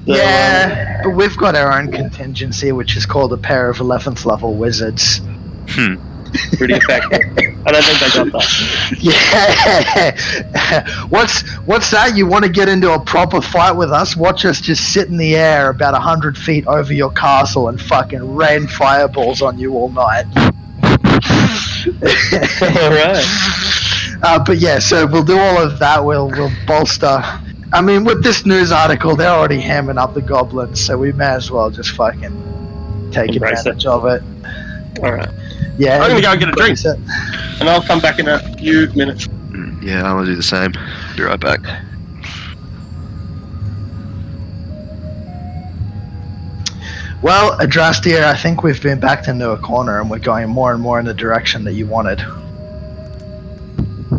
Speaker 12: So,
Speaker 1: yeah, but we've got our own contingency, which is called a pair of 11th level wizards.
Speaker 12: Pretty effective. I don't think they got that.
Speaker 1: Yeah. What's that? You want to get into a proper fight with us? Watch us just sit in the air about 100 feet over your castle and fucking rain fireballs on you all night.
Speaker 12: Alright.
Speaker 1: But yeah, so we'll do all of that. We'll bolster. I mean, with this news article, they're already hamming up the goblins, so we may as well just fucking take advantage of it.
Speaker 12: Alright.
Speaker 1: Yeah,
Speaker 12: I'm gonna go and get a drink, and I'll come back in a few minutes.
Speaker 3: Yeah, I'm gonna do the same. Be right back.
Speaker 1: Well, Adrastir, I think we've been backed into a corner, and we're going more and more in the direction that you wanted.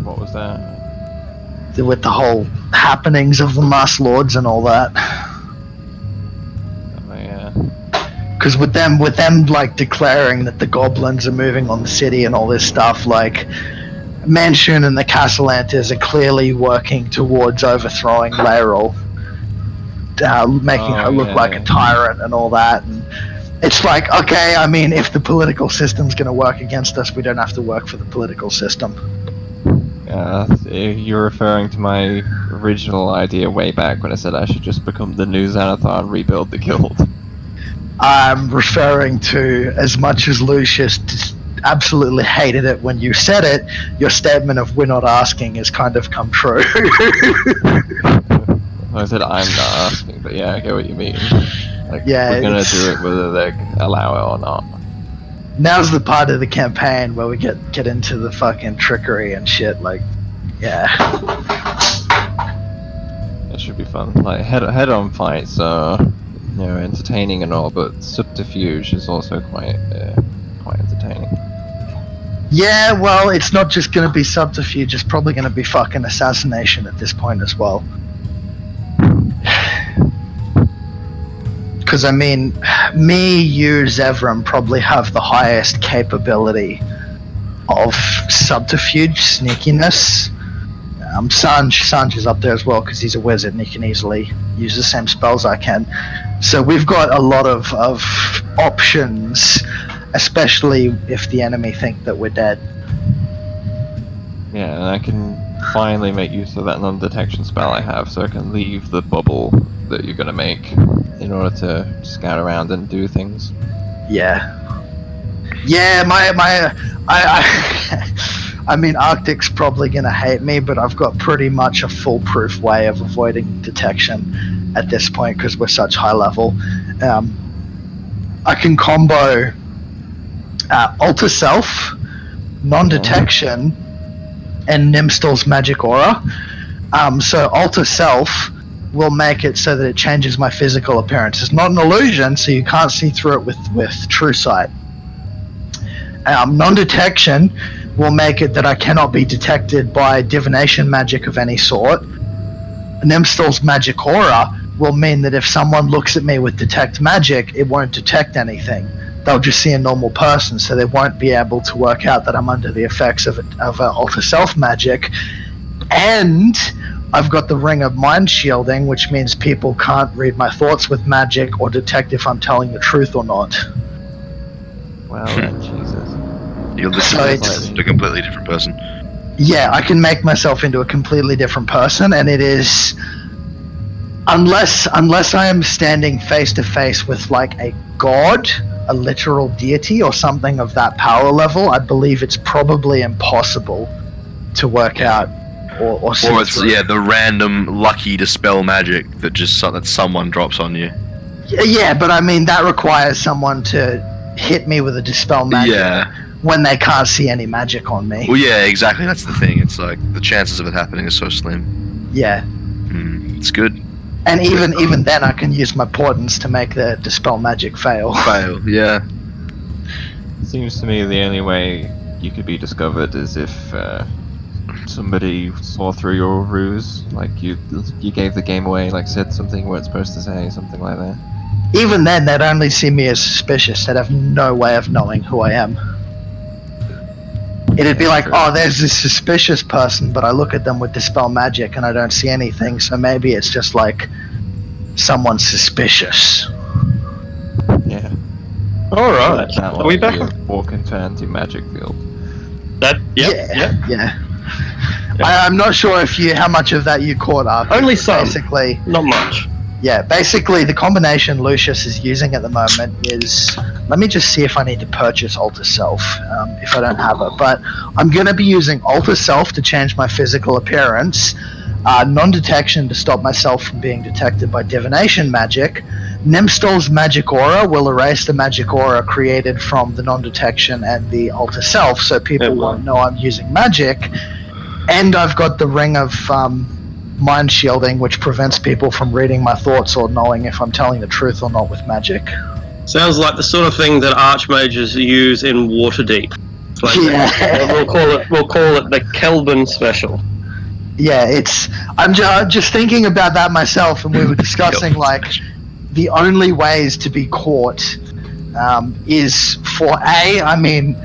Speaker 5: What was that?
Speaker 1: With the whole happenings of the Mass Lords and all that.
Speaker 5: Oh yeah.
Speaker 1: Because with them like declaring that the goblins are moving on the city and all this stuff, like Manshun and the Castellantis are clearly working towards overthrowing Laeral, making her look like a tyrant and all that. And it's like, okay, I mean, if the political system's going to work against us, we don't have to work for the political system.
Speaker 5: You're referring to my original idea way back when I said I should just become the new Xanathar and rebuild the guild.
Speaker 1: I'm referring to, as much as Lucius absolutely hated it when you said it, your statement of "we're not asking" has kind of come true.
Speaker 5: I said I'm not asking, but yeah, I get what you mean. Like,
Speaker 1: yeah,
Speaker 5: we're gonna do it whether they allow it or not.
Speaker 1: Now's the part of the campaign where we get into the fucking trickery and shit. Like, yeah,
Speaker 5: it should be fun. Like head-on fights are, entertaining and all, but subterfuge is also quite entertaining.
Speaker 1: Yeah, well, it's not just going to be subterfuge, it's probably going to be fucking assassination at this point as well. Because, I mean, me, you, Zevram probably have the highest capability of subterfuge, sneakiness. Sanj is up there as well because he's a wizard and he can easily use the same spells I can. So we've got a lot of options, especially if the enemy think that we're dead.
Speaker 5: Yeah, and I can finally make use of that non-detection spell I have, so I can leave the bubble that you're going to make in order to scout around and do things.
Speaker 1: Yeah. Yeah, I mean, Arctic's probably gonna hate me, but I've got pretty much a foolproof way of avoiding detection at this point because we're such high level. I can combo Alter Self, Non-Detection, and Nimstal's Magic Aura. So Alter Self will make it so that it changes my physical appearance. It's not an illusion, so you can't see through it with true sight. Non-Detection will make it that I cannot be detected by divination magic of any sort. Nimstal's Magic Aura will mean that if someone looks at me with Detect Magic, it won't detect anything. They'll just see a normal person, so they won't be able to work out that I'm under the effects of Alter Self magic. And I've got the Ring of Mind Shielding, which means people can't read my thoughts with magic or detect if I'm telling the truth or not.
Speaker 5: Well, then, Jesus.
Speaker 3: You're listening to a completely different person.
Speaker 1: Yeah, I can make myself into a completely different person, and it is... Unless I am standing face to face with like a god, a literal deity, or something of that power level, I believe it's probably impossible to work out or see
Speaker 3: Or it's
Speaker 1: through.
Speaker 3: the random lucky dispel magic that that someone drops on you.
Speaker 1: Yeah, but I mean that requires someone to hit me with a dispel magic when they can't see any magic on me.
Speaker 3: Well, yeah, exactly. That's the thing. It's like the chances of it happening are so slim.
Speaker 1: Yeah.
Speaker 3: It's good.
Speaker 1: And even then, I can use my portents to make the dispel magic fail.
Speaker 3: Yeah.
Speaker 5: Seems to me the only way you could be discovered is if somebody saw through your ruse, like you gave the game away, like said something you weren't supposed to say, something like that.
Speaker 1: Even then, they'd only see me as suspicious. They'd have no way of knowing who I am. It'd be like, oh, there's this suspicious person, but I look at them with Dispel Magic and I don't see anything, so maybe it's just like someone suspicious.
Speaker 5: Yeah.
Speaker 12: Alright. Are we back?
Speaker 5: Walk into anti-magic field.
Speaker 1: Yeah. I'm not sure how much of that you caught up.
Speaker 12: Only some.
Speaker 1: Basically.
Speaker 12: Not much.
Speaker 1: Yeah, basically the combination Lucius is using at the moment is... Let me just see if I need to purchase Alter Self, if I don't have it. But I'm going to be using Alter Self to change my physical appearance, Non-Detection to stop myself from being detected by divination magic. Nimstal's Magic Aura will erase the Magic Aura created from the Non-Detection and the Alter Self, so people won't know I'm using magic. And I've got the Ring of... Mind Shielding, which prevents people from reading my thoughts or knowing if I'm telling the truth or not with magic.
Speaker 12: Sounds like the sort of thing that archmages use in Waterdeep. Like we'll call it the Kelvin special.
Speaker 1: Yeah, I'm just thinking about that myself, and we were discussing like the only ways to be caught is for I mean,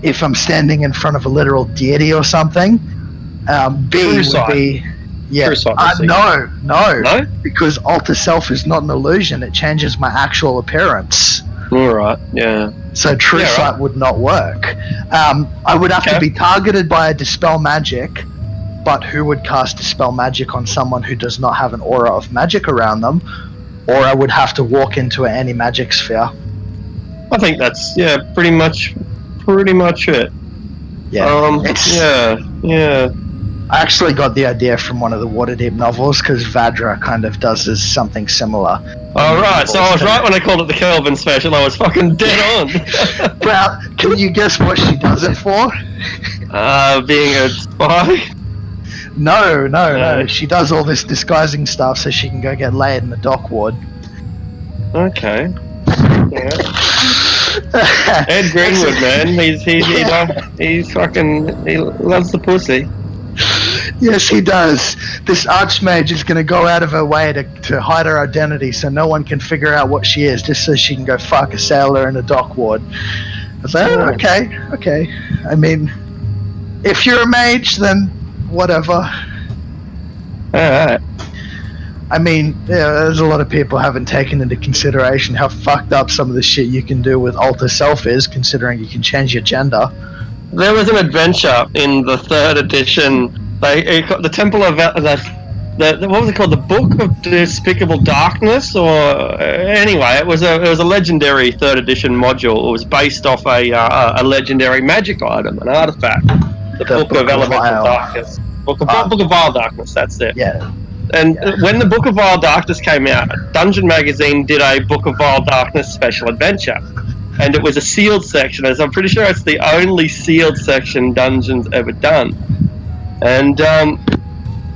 Speaker 1: if I'm standing in front of a literal deity or something. B would be. Yeah. No. Because Alter Self is not an illusion. It changes my actual appearance.
Speaker 12: Alright, yeah.
Speaker 1: So True Sight would not work. I would have to be targeted by a Dispel Magic, but who would cast Dispel Magic on someone who does not have an aura of magic around them? Or I would have to walk into an anti-magic sphere.
Speaker 12: I think that's, pretty much it.
Speaker 1: Yeah. I actually got the idea from one of the Waterdeep novels because Vadra kind of does something similar.
Speaker 12: Oh, right, so I was right when I called it the Kelvin special. I was fucking dead on.
Speaker 1: Well, can you guess what she does it for?
Speaker 12: Being a spy?
Speaker 1: No. She does all this disguising stuff so she can go get laid in the dock ward.
Speaker 12: Okay. Yeah. Ed Greenwood, man. He loves the pussy.
Speaker 1: Yes, he does. This archmage is going to go out of her way to hide her identity so no one can figure out what she is, just so she can go fuck a sailor in a dock ward. I was like, okay. I mean, if you're a mage, then whatever.
Speaker 12: Alright.
Speaker 1: I mean, there's a lot of people haven't taken into consideration how fucked up some of the shit you can do with Alter Self is, considering you can change your gender.
Speaker 12: There was an adventure in the 3rd edition. The Temple of what was it called? The Book of Despicable Darkness, or anyway, it was a legendary 3rd edition module. It was based off a legendary magic item, an artifact. The Book of Elemental Darkness. Book of Vile Darkness. That's it.
Speaker 1: Yeah.
Speaker 12: And when the Book of Vile Darkness came out, Dungeon Magazine did a Book of Vile Darkness special adventure. And it was a sealed section, as I'm pretty sure it's the only sealed section Dungeon's ever done. And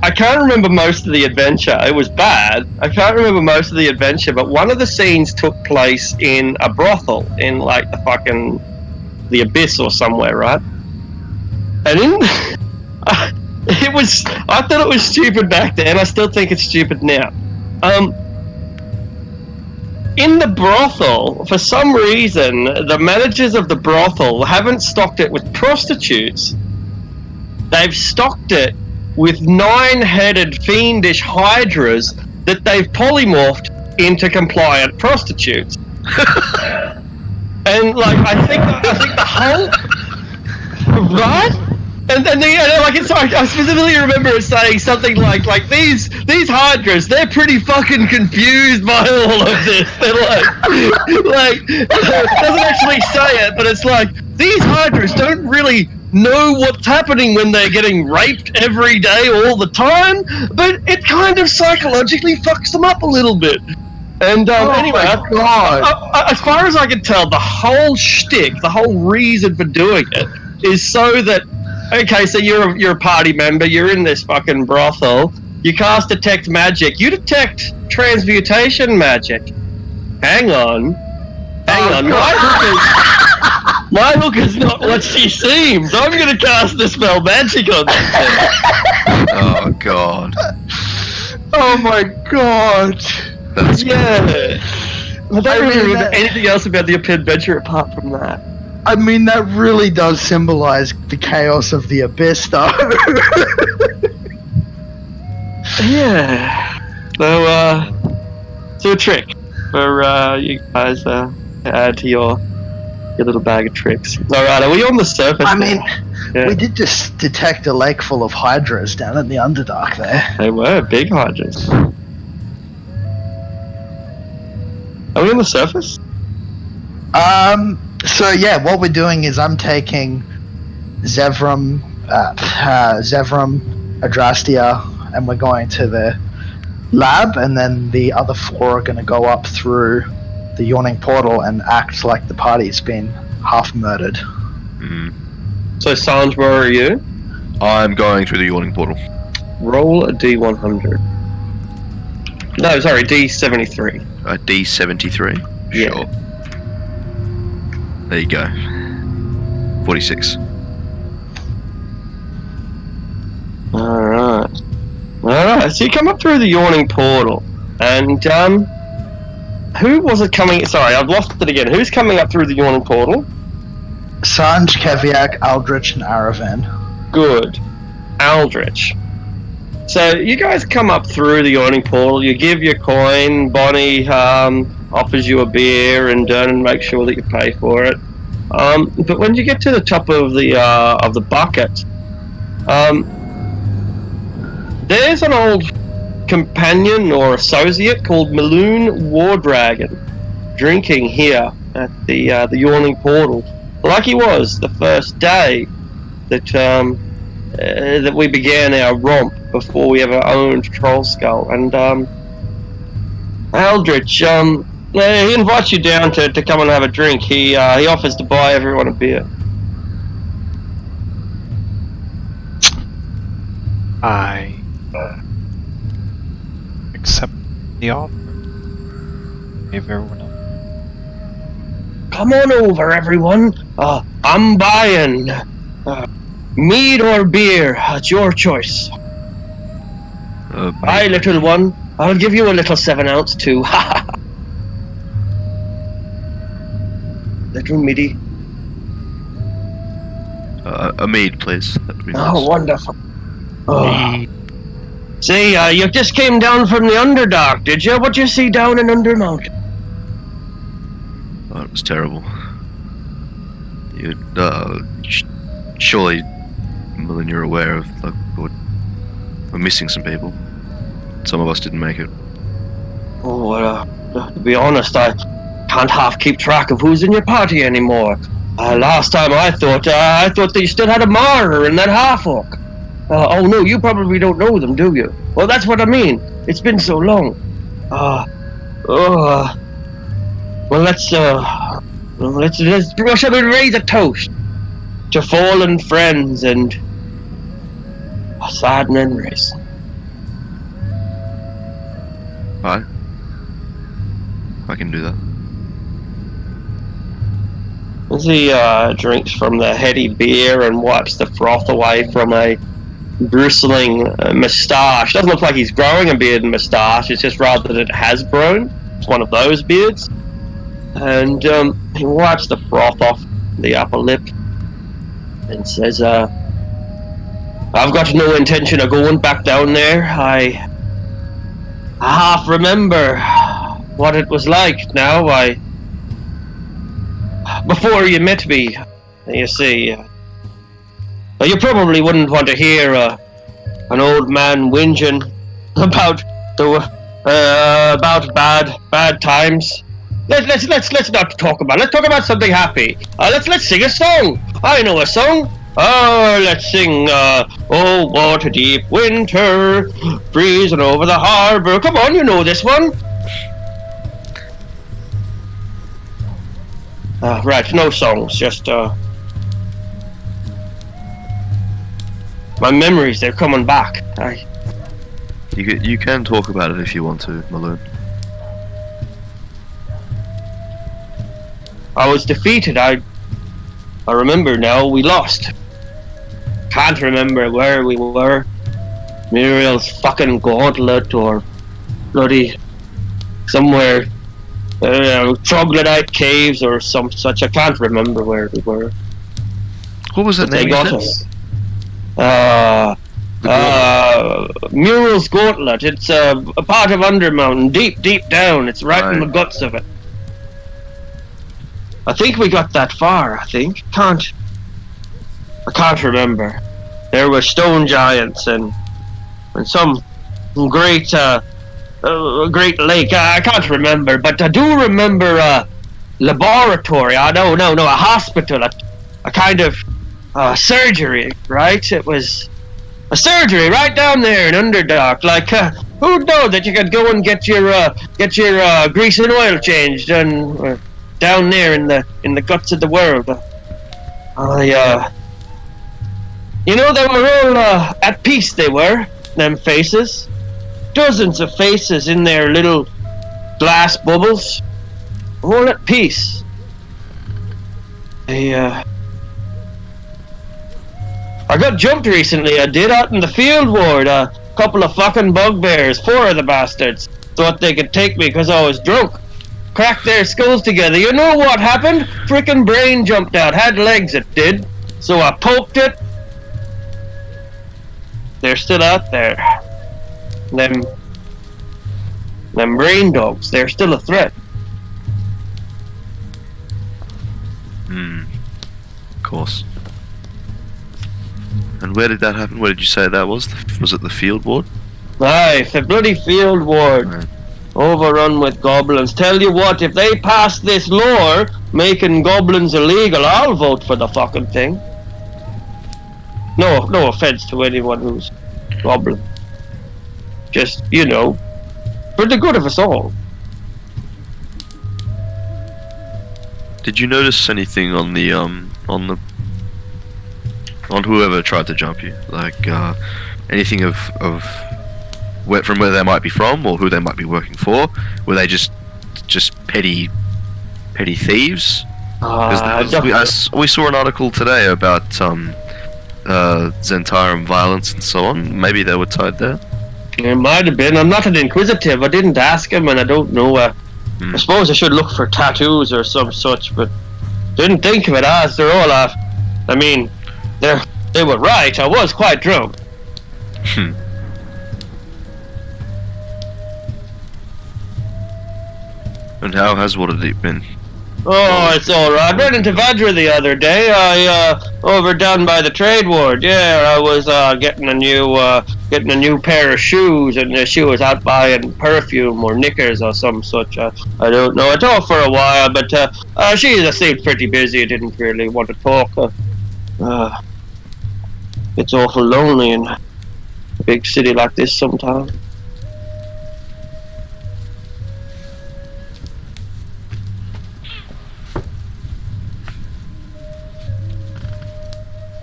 Speaker 12: I can't remember most of the adventure. It was bad. I can't remember most of the adventure, but one of the scenes took place in a brothel in like the Abyss or somewhere, right? And I thought it was stupid back then. I still think it's stupid now. In the brothel, for some reason, the managers of the brothel haven't stocked it with prostitutes. They've stocked it with 9-headed fiendish hydras that they've polymorphed into compliant prostitutes. And like I think the whole right? And I specifically remember it saying something like these hydras, they're pretty fucking confused by all of this. They're like it doesn't actually say it, but it's like these hydras don't really know what's happening when they're getting raped every day all the time, but it kind of psychologically fucks them up a little bit. And anyway, as far as I can tell, the whole shtick, the whole reason for doing it is so that, okay, so you're a party member, you're in this fucking brothel, you cast Detect Magic, you detect transmutation magic. Hang on, my hooker's not what she seems. I'm gonna cast Dispel Magic on this thing.
Speaker 3: Oh god.
Speaker 1: Oh my god.
Speaker 3: That's
Speaker 12: yeah. I don't really remember anything else about the adventure apart from that.
Speaker 1: I mean, that really does symbolize the chaos of the Abyss, though.
Speaker 12: Yeah. So a trick for you guys to add to your little bag of tricks. Alright, are we on the surface?
Speaker 1: I mean, we did just detect a lake full of hydras down in the Underdark there.
Speaker 12: They were big hydras. Are we on the surface?
Speaker 1: So yeah, what we're doing is I'm taking Zevram, Adrastia, and we're going to the lab, and then the other 4 are going to go up through the yawning portal and act like the party's been half murdered.
Speaker 12: So Sanj, where are you?
Speaker 3: I'm going through the yawning portal.
Speaker 12: Roll a D100. No, sorry, D73.
Speaker 3: A D73?
Speaker 12: Yeah.
Speaker 3: Sure. There you go. 46.
Speaker 12: Alright, so you come up through the yawning portal, and who was it coming? Sorry, I've lost it again. Who's coming up through the yawning portal?
Speaker 1: Sanj, Keviak, Aldrich, and Aravan.
Speaker 12: Good. Aldrich. So you guys come up through the yawning portal, you give your coin, Bonnie offers you a beer, and Dernan makes sure that you pay for it. But when you get to the top of the bucket, there's an old companion or associate called Maloon Wardragon drinking here at the yawning portal, like he was the first day that we began our romp before we ever owned Troll Skull. And Aldrich, he invites you down to come and have a drink. He offers to buy everyone a beer.
Speaker 14: I accept the offer. Give everyone else.
Speaker 12: Come on over, everyone. I'm buying mead or beer. It's your choice. Aye, little one. I'll give you a little 7-ounce too. Little middy.
Speaker 3: A mead, please. That'd be nice.
Speaker 12: Oh, wonderful. Oh. See, you just came down from the Underdark, did you? What'd you see down in Undermountain?
Speaker 3: Oh, it was terrible. You, surely, Millen, you're aware of, like, we're missing some people. some of us didn't make it.
Speaker 12: Oh, to be honest, I can't half keep track of who's in your party anymore. Last time I thought that you still had a martyr in that half-orc. Oh no, you probably don't know them, do you? Well, that's what I mean. It's been so long. Well, shall we raise a toast to fallen friends and sad memories?
Speaker 3: Aye. I can do that.
Speaker 12: As he drinks from the heady beer and wipes the froth away from a bristling moustache. Doesn't look like he's growing a beard and moustache, it's just rather that it has grown. It's one of those beards. And he wipes the froth off the upper lip and says, I've got no intention of going back down there. I half remember what it was like now. Before you met me, you see, you probably wouldn't want to hear an old man whinging about bad times. Let's not talk about it. Let's talk about something happy. Let's sing a song. I know a song. Oh, let's sing, oh, what a deep winter, freezing over the harbor. Come on, you know this one. Right, no songs, just, my memories, they're coming back.
Speaker 3: You can talk about it if you want to, Malone.
Speaker 12: I was defeated. I remember now. We lost. Can't remember where we were. Muriel's fucking gauntlet or bloody somewhere. Troglodyte caves or some such. I can't remember where we were.
Speaker 3: What was that name?
Speaker 12: They got us. Muriel's gauntlet. It's a part of Undermountain, deep down. It's right in the guts of it. I think we got that far. I can't remember. There were stone giants and some great great lake. I can't remember, but I do remember a laboratory. No, a hospital. A kind of surgery, right? It was a surgery right down there in Underdark. Like, who'd know that you could go and get your grease and oil changed and down there in the guts of the world. You know, they were all at peace. They were, them faces, dozens of faces in their little glass bubbles, all at peace. I got jumped recently. I did, out in the field ward. A couple of fucking bugbears, 4 of the bastards, thought they could take me because I was drunk. Cracked their skulls together. You know what happened? Frickin' brain jumped out. Had legs, it did. So I poked it. They're still out there. Them brain dogs, they're still a threat.
Speaker 3: Of course. And where did that happen? Where did you say that was? Was it the field ward?
Speaker 12: Aye, the bloody field ward.
Speaker 3: Right.
Speaker 12: Overrun with goblins. Tell you what, if they pass this law making goblins illegal, I'll vote for the fucking thing. No offense to anyone who's goblin. Just, you know, for the good of us all.
Speaker 3: Did you notice anything on the on whoever tried to jump you? Like anything of from where they might be from or who they might be working for? Were they just petty thieves? We saw an article today about Zentarum violence and so on. Maybe they were tied there.
Speaker 12: It might have been. I'm not an inquisitive. I didn't ask him, and I don't know. I suppose I should look for tattoos or some such, but didn't think of it as they're all off. I mean, they were right. I was quite drunk.
Speaker 3: And how has Waterdeep been?
Speaker 12: Oh, it's all right. I ran into Vadra the other day. Over down by the trade ward. Yeah, I was getting a new pair of shoes, and she was out buying perfume or knickers or some such. I don't know. I talked for a while, but she seemed pretty busy. Didn't really want to talk. It's awful lonely in a big city like this sometimes.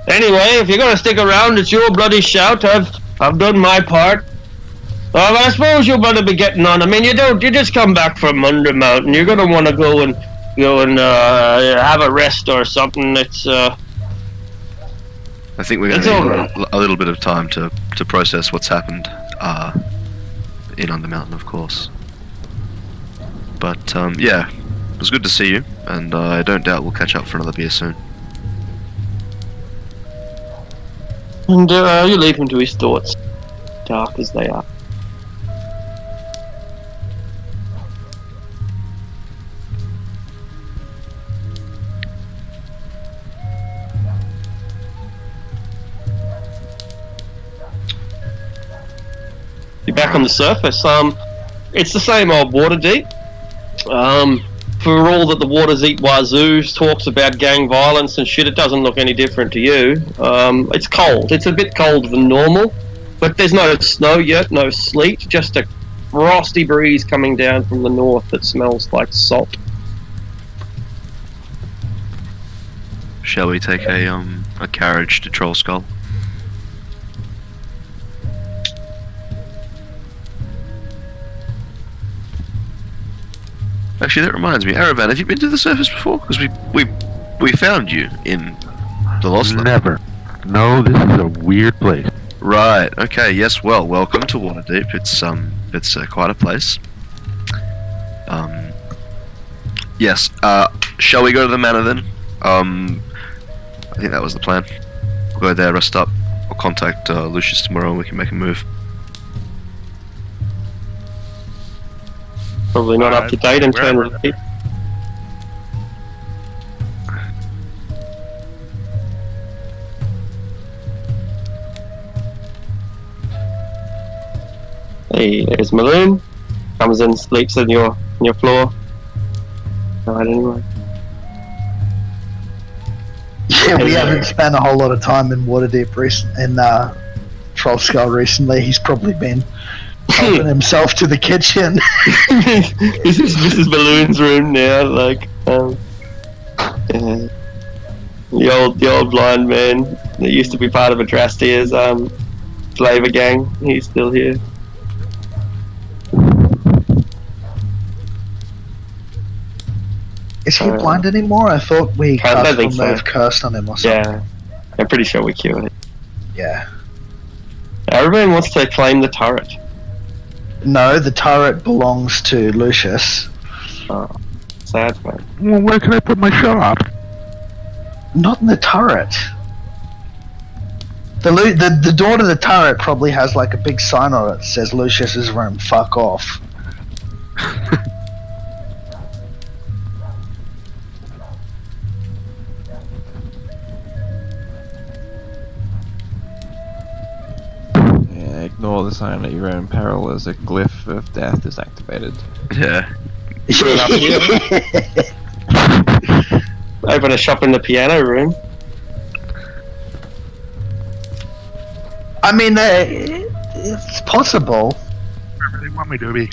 Speaker 12: Anyway, if you're gonna stick around, it's your bloody shout. I've done my part. I suppose you'll better be getting on. I mean, you just come back from Undermountain. You're gonna want to go and have a rest or something. It's
Speaker 3: I think we're gonna need a little bit of time to process what's happened in Undermountain, of course. But yeah, it was good to see you, and I don't doubt we'll catch up for another beer soon.
Speaker 12: And you leave him to his thoughts, dark as they are. You're back on the surface. It's the same old Waterdeep. For all that the Waters Eat Wazoos talks about gang violence and shit, it doesn't look any different to you. It's cold. It's a bit colder than normal, but there's no snow yet, no sleet, just a frosty breeze coming down from the north that smells like salt.
Speaker 3: Shall we take a carriage to Troll Skull? Actually, that reminds me, Aravan, have you been to the surface before? Because we found you in the Lost Land.
Speaker 15: Never. No, this is a weird place.
Speaker 3: Right. Okay. Yes. Well, welcome to Waterdeep. It's quite a place. Yes. Shall we go to the manor then? I think that was the plan. We'll go there, rest up. I'll contact Lucius tomorrow, and we can make a move.
Speaker 12: Probably not up to date in terms of people. Hey, there's Maloon. Comes in, sleeps on your floor. Alright, anyway.
Speaker 1: Yeah, we haven't spent a whole lot of time in Waterdeep in Troll Skull recently. He's probably been helping himself to the kitchen.
Speaker 12: This is Balloon's room now. Like, the old blind man that used to be part of Adrastia's flavor gang. He's still here.
Speaker 1: Is he blind anymore? I thought we cursed on him or something.
Speaker 12: Yeah, I'm pretty sure we cured it.
Speaker 1: Yeah.
Speaker 12: Everyone wants to claim the turret.
Speaker 1: No, the turret belongs to Lucius.
Speaker 12: Oh, sad man.
Speaker 15: Well, where can I put my shop?
Speaker 1: Not in the turret. The door to the turret probably has like a big sign on it that says Lucius's room, fuck off.
Speaker 5: Ignore the sign that you're in peril as a glyph of death is activated.
Speaker 3: Yeah.
Speaker 12: Open a shop in the piano room.
Speaker 1: I mean, it's possible.
Speaker 4: Whatever they want me to be.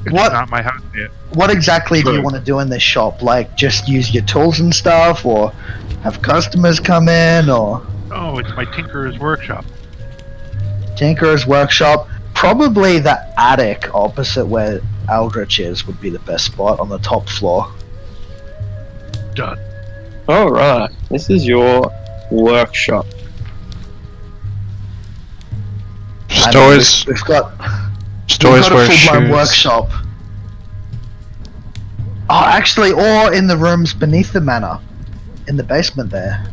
Speaker 4: It's
Speaker 1: What?
Speaker 4: not my house yet.
Speaker 1: What exactly do you want to do in this shop? Like, just use your tools and stuff, or have customers come in, or
Speaker 4: Oh, it's my tinkerer's workshop.
Speaker 1: Tinkerer's workshop? Probably the attic opposite where Aldrich is would be the best spot on the top floor.
Speaker 4: Done.
Speaker 12: Alright, this is your workshop.
Speaker 14: Stores.
Speaker 1: We've got
Speaker 14: Stores
Speaker 1: a
Speaker 14: where
Speaker 1: full-blown
Speaker 14: shoes.
Speaker 1: workshop. Oh, actually, or in the rooms beneath the manor, in the basement there.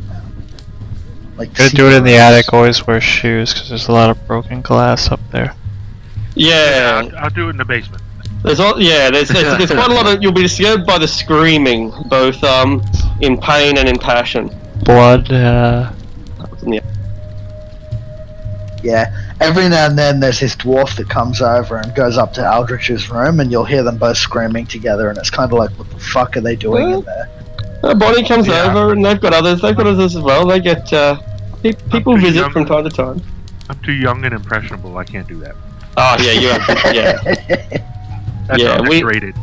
Speaker 1: Like,
Speaker 14: Gotta do it in the attic. Always wear shoes because there's a lot of broken glass up there.
Speaker 12: Yeah.
Speaker 4: I'll do it in the basement.
Speaker 12: There's quite a lot of. You'll be disturbed by the screaming, both in pain and in passion.
Speaker 14: Blood.
Speaker 1: Yeah, every now and then there's this dwarf that comes over and goes up to Aldrich's room, and you'll hear them both screaming together, and it's kind of like, what the fuck are they doing in there?
Speaker 12: Bonnie comes over, and they've got others as well. They get people visit from time to time.
Speaker 4: I'm too young and impressionable. I can't do that.
Speaker 12: Oh yeah, you have. Yeah.
Speaker 4: That's underrated.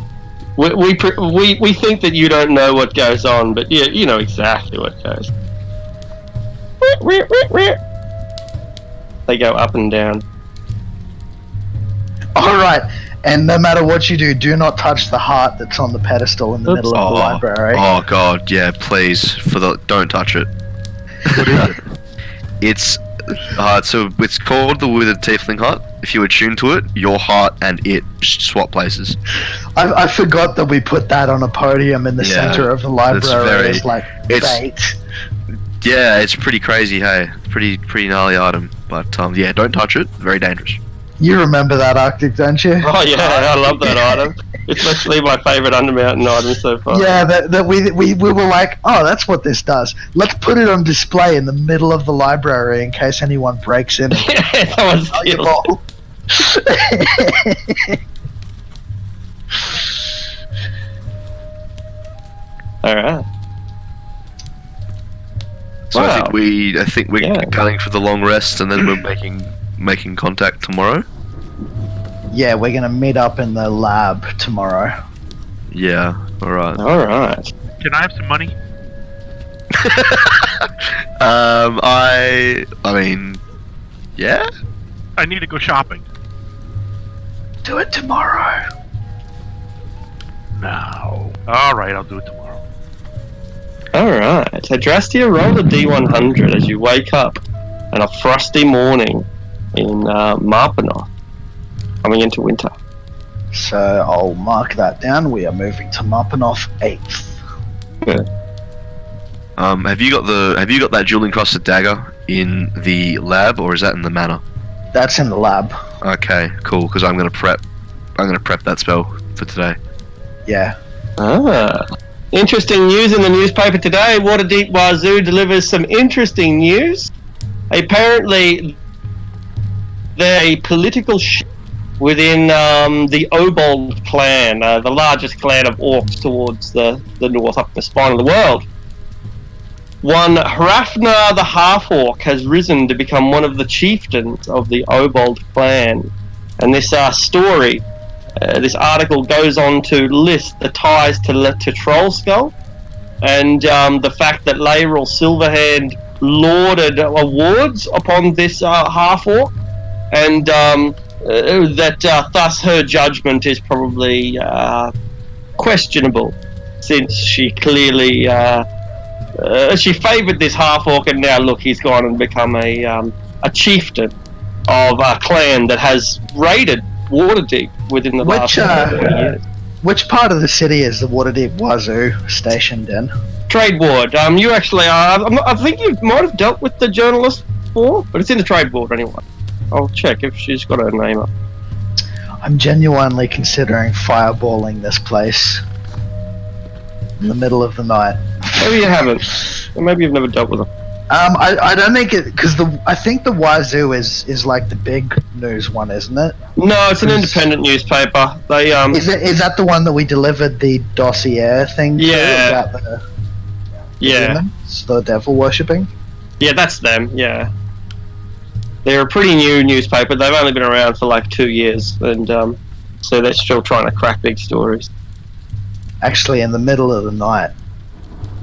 Speaker 12: We think that you don't know what goes on, but yeah, you know exactly what goes. They go up and down.
Speaker 1: Alright, and no matter what you do not touch the heart that's on the pedestal in the middle of the library.
Speaker 3: Oh god, yeah, please. Don't touch it.
Speaker 4: What is it?
Speaker 3: It's called the Withered Tiefling Hut. If you attune to it, your heart and it swap places.
Speaker 1: I forgot that we put that on a podium in the center of the library as like bait.
Speaker 3: Yeah, it's pretty crazy, hey. Pretty gnarly item. But yeah, don't touch it. Very dangerous.
Speaker 1: You remember that, Arctic, don't you?
Speaker 12: Oh yeah, I love that item. It's actually my favourite Undermountain item so far.
Speaker 1: Yeah, that we were like, oh, that's what this does. Let's put it on display in the middle of the library in case anyone breaks in.
Speaker 12: Someone steals it. All right.
Speaker 3: So I think we're going for the long rest, and then we're making contact tomorrow.
Speaker 1: Yeah, we're gonna meet up in the lab tomorrow.
Speaker 3: Yeah. All right.
Speaker 4: Can I have some money?
Speaker 3: I mean, yeah.
Speaker 4: I need to go shopping.
Speaker 1: Do it tomorrow.
Speaker 4: No. All right, I'll do it tomorrow.
Speaker 12: Alright, Adrastia, roll a D100 as you wake up on a frosty morning in Marpenoth, coming into winter.
Speaker 1: So I'll mark that down. We are moving to Marpenoth 8th.
Speaker 12: Good.
Speaker 3: Have you got that jewel encrusted dagger in the lab, or is that in the manor?
Speaker 1: That's in the lab.
Speaker 3: Okay, cool. Because I'm gonna prep that spell for today.
Speaker 1: Yeah.
Speaker 12: Interesting news in the newspaper today. Waterdeep Wazoo delivers some interesting news. Apparently, there's a political shift within the Obold clan, the largest clan of orcs towards the north, up the spine of the world. One Hrafnar the Half-Orc has risen to become one of the chieftains of the Obold clan. And this story, this article goes on to list the ties to Trollskull, and the fact that Laeral Silverhand lauded awards upon this half-orc, and that thus her judgment is probably questionable, since she clearly she favoured this half-orc, and now look, he's gone and become a chieftain of a clan that has raided Waterdeep within the last 40 years.
Speaker 1: Which part of the city is the Waterdeep Wazoo stationed in?
Speaker 12: Trade Ward. You actually are. I think you might have dealt with the journalist before, but it's in the Trade Ward anyway. I'll check if she's got her name up.
Speaker 1: I'm genuinely considering fireballing this place in the middle of the night.
Speaker 12: Maybe you haven't. Or maybe you've never dealt with them.
Speaker 1: I don't think it, because I think the Wazoo is like the big news one, isn't it?
Speaker 12: No, it's an independent newspaper. They
Speaker 1: is that the one that we delivered the dossier thing to about the demons, the devil worshipping?
Speaker 12: Yeah, that's them. Yeah, they're a pretty new newspaper. They've only been around for like 2 years, and so they're still trying to crack big stories.
Speaker 1: Actually, in the middle of the night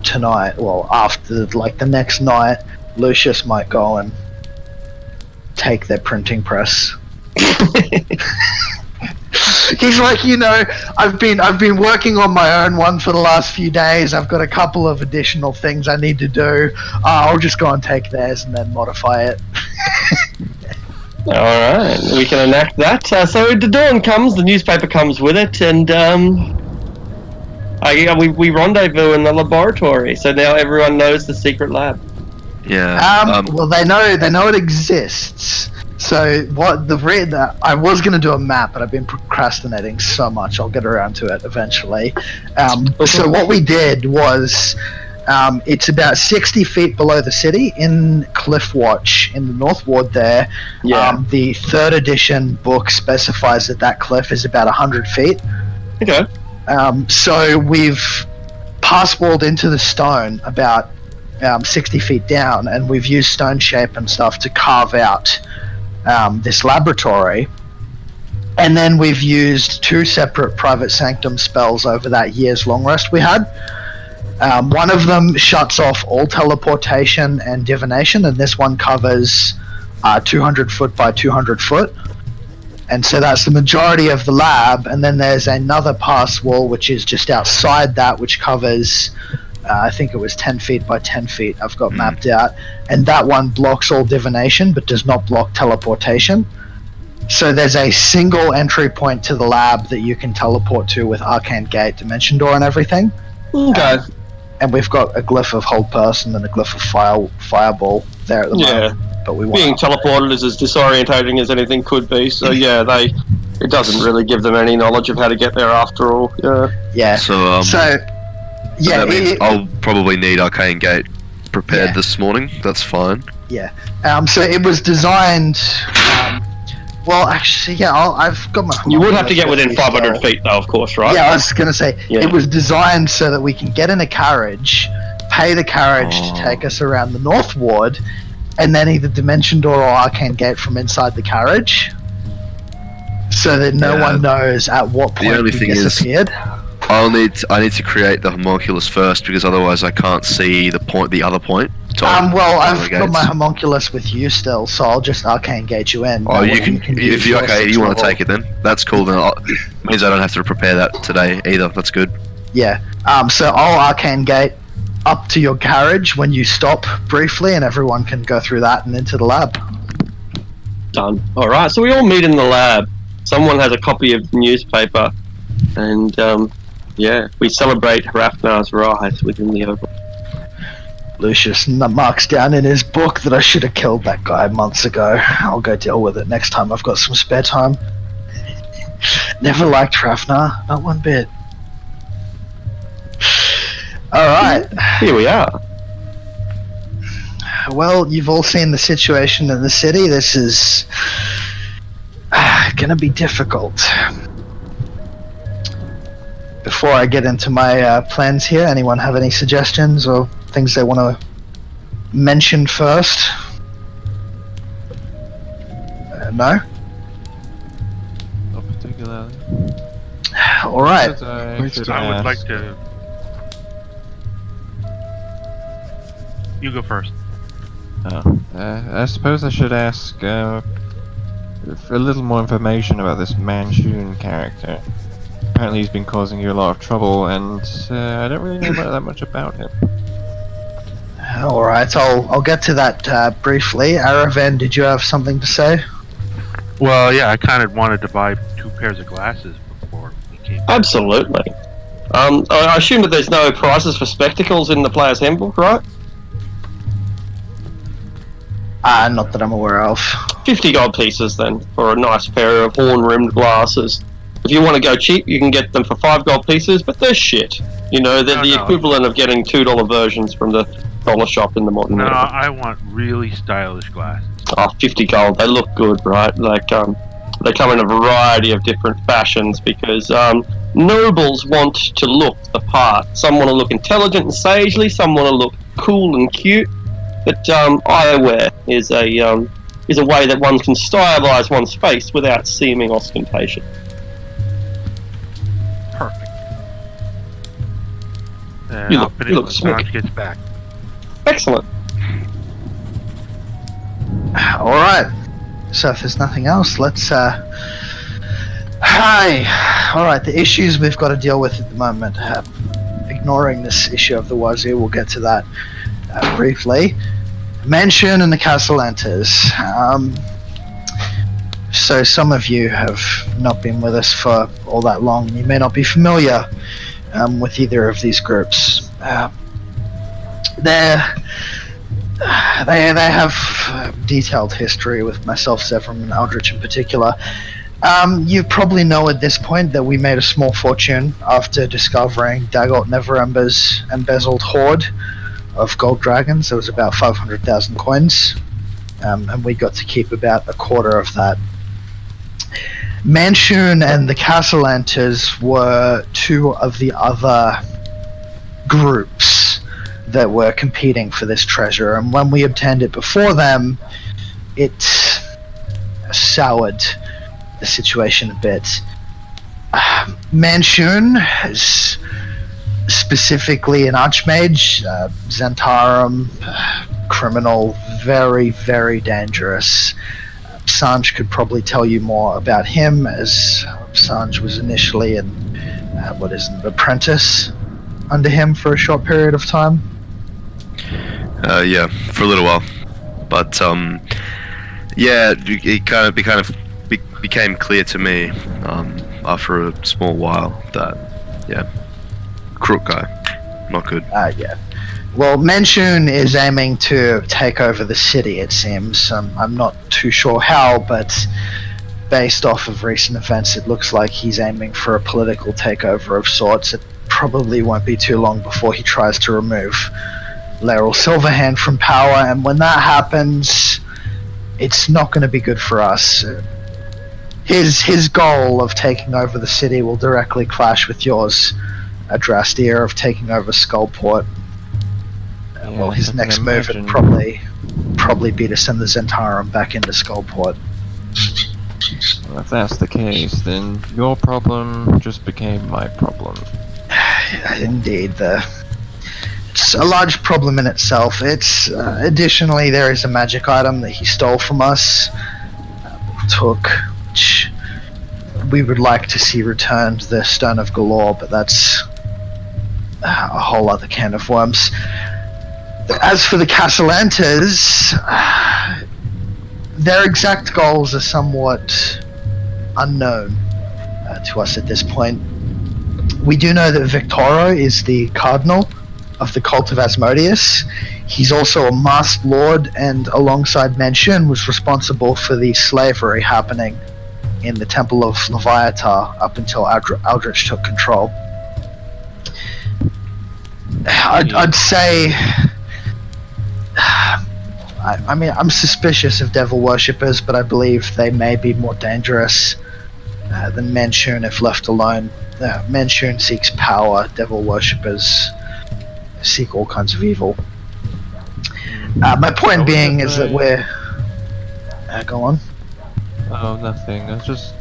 Speaker 1: tonight, well, after like the next night, Lucius might go and take their printing press. He's like, I've been working on my own one for the last few days. I've got a couple of additional things I need to do. I'll just go and take theirs and then modify it.
Speaker 12: Alright, we can enact that. So the dawn comes, the newspaper comes with it, and we rendezvous in the laboratory, so now everyone knows the secret lab.
Speaker 3: Yeah.
Speaker 1: Well, they know it exists. So what I was going to do a map, but I've been procrastinating so much. I'll get around to it eventually. So what we did was, it's about 60 feet below the city in Cliffwatch in the North Ward there.
Speaker 12: Yeah.
Speaker 1: The 3rd edition book specifies that cliff is about 100 feet.
Speaker 12: Okay.
Speaker 1: So we've passwalled into the stone about 60 feet down, and we've used stone shape and stuff to carve out this laboratory. And then we've used 2 separate private sanctum spells over that year's long rest we had. One of them shuts off all teleportation and divination, and this one covers 200 foot by 200 foot. And so that's the majority of the lab. And then there's another pass wall which is just outside that, which covers I think it was 10 feet by 10 feet I've got mapped out, and that one blocks all divination but does not block teleportation. So there's a single entry point to the lab that you can teleport to with Arcane Gate, Dimension Door and everything.
Speaker 12: Okay.
Speaker 1: And we've got a glyph of Hold Person and a glyph of Fireball there at the moment. But we want
Speaker 12: being teleported is as disorientating as anything could be, so yeah, it doesn't really give them any knowledge of how to get there after all.
Speaker 1: Yeah.
Speaker 3: So
Speaker 1: yeah,
Speaker 3: that means I'll probably need Arcane Gate prepared this morning. That's fine.
Speaker 1: Yeah. So it was designed. Well, actually, yeah, I've got my.
Speaker 12: You would have to get within 500 feet, though, of course, right?
Speaker 1: Yeah, I was gonna say it was designed so that we can get in a carriage, pay the carriage to take us around the North Ward, and then either Dimension Door or Arcane Gate from inside the carriage, so that no one knows at what point
Speaker 3: the only
Speaker 1: we
Speaker 3: thing
Speaker 1: disappeared.
Speaker 3: I need to create the homunculus first, because otherwise I can't see the other point.
Speaker 1: Well, I've got my homunculus with you still, so I'll just Arcane Gate you in.
Speaker 3: Oh, you can if you you want to take it, then that's cool. Then means I don't have to prepare that today either. That's good.
Speaker 1: Yeah. So I'll Arcane Gate up to your carriage when you stop briefly, and everyone can go through that and into the lab.
Speaker 12: Done. All right. So we all meet in the lab. Someone has a copy of the newspaper, and we celebrate Hrafnar's rise within the overall.
Speaker 1: Lucius marks down in his book that I should have killed that guy months ago. I'll go deal with it next time I've got some spare time. Never liked Hrafnar, not one bit. Alright.
Speaker 12: Here we are.
Speaker 1: Well, you've all seen the situation in the city. This is gonna be difficult. Before I get into my plans here, anyone have any suggestions or things they want to mention first? No?
Speaker 5: Not particularly.
Speaker 1: Alright.
Speaker 4: I would like to... You go first.
Speaker 5: I suppose I should ask for a little more information about this Manchun character. Apparently he's been causing you a lot of trouble, and I don't really know that much about him.
Speaker 1: Alright, I'll get to that briefly. Aravan, did you have something to say?
Speaker 4: Well, yeah, I kind of wanted to buy 2 pairs of glasses before we came.
Speaker 12: Absolutely. I assume that there's no prices for spectacles in the player's handbook, right?
Speaker 1: Not that I'm aware of.
Speaker 12: 50 gold pieces then for a nice pair of horn-rimmed glasses. If you want to go cheap, you can get them for 5 gold pieces, but they're shit. You know, they're the equivalent of getting $2 versions from the dollar shop in the modern era.
Speaker 4: I want really stylish glasses.
Speaker 12: Oh, 50 gold. They look good, right? Like, they come in a variety of different fashions because nobles want to look the part. Some want to look intelligent and sagely. Some want to look cool and cute. But eyewear is a way that one can stylize one's face without seeming ostentation.
Speaker 4: Perfect.
Speaker 12: You
Speaker 4: I'll
Speaker 12: look-
Speaker 4: put
Speaker 12: you
Speaker 4: it
Speaker 12: look
Speaker 4: when
Speaker 12: slick.
Speaker 4: Sarge gets back.
Speaker 12: Excellent.
Speaker 1: Alright. So if there's nothing else, let's Hi. Alright, the issues we've got to deal with at the moment. Ignoring this issue of the Wazoo, we'll get to that briefly. Mansion and the Castle enters. So some of you have not been with us for all that long. You may not be familiar with either of these groups. They're They have detailed history with myself, Zevram, and Aldrich in particular. You probably know at this point that we made a small fortune after discovering Dagolt Neverember's embezzled hoard of gold dragons. It was about 500,000 coins, and we got to keep about a quarter of that. Manchun and the Castellantes were two of the other groups that were competing for this treasure, and when we obtained it before them, it soured the situation a bit. Manchun is specifically an archmage, Zentarum, criminal, very, very dangerous. Sanj could probably tell you more about him, as Sanj was initially an apprentice under him for a short period of time.
Speaker 3: Yeah, for a little while, but yeah, it became clear to me after a small while that crook guy, not good.
Speaker 1: Yeah. Well, Manchun is aiming to take over the city, it seems. I'm not too sure how, but based off of recent events, it looks like he's aiming for a political takeover of sorts. It probably won't be too long before he tries to remove Laeral Silverhand from power, and when that happens, it's not going to be good for us. His goal of taking over the city will directly clash with yours, Adrastir, of taking over Skullport. Well, his next move would probably be to send the Zentarum back into Skullport.
Speaker 5: Well, if that's the case, then your problem just became my problem.
Speaker 1: Indeed, it's a large problem in itself. It's additionally, there is a magic item that he stole from us, which we would like to see returned, the Stone of Galore, but that's a whole other can of worms. As for the Castellantes, their exact goals are somewhat unknown to us at this point. We do know that Victoro is the cardinal of the cult of Asmodeus. He's also a masked lord, and alongside Manchun was responsible for the slavery happening in the Temple of Leviatar up until Aldrich took control. I'd say... I mean, I'm suspicious of devil worshippers, but I believe they may be more dangerous than Manchun if left alone. Manchun seeks power, devil worshippers seek all kinds of evil. My point being is that we're... go on.
Speaker 5: Oh, nothing. I was just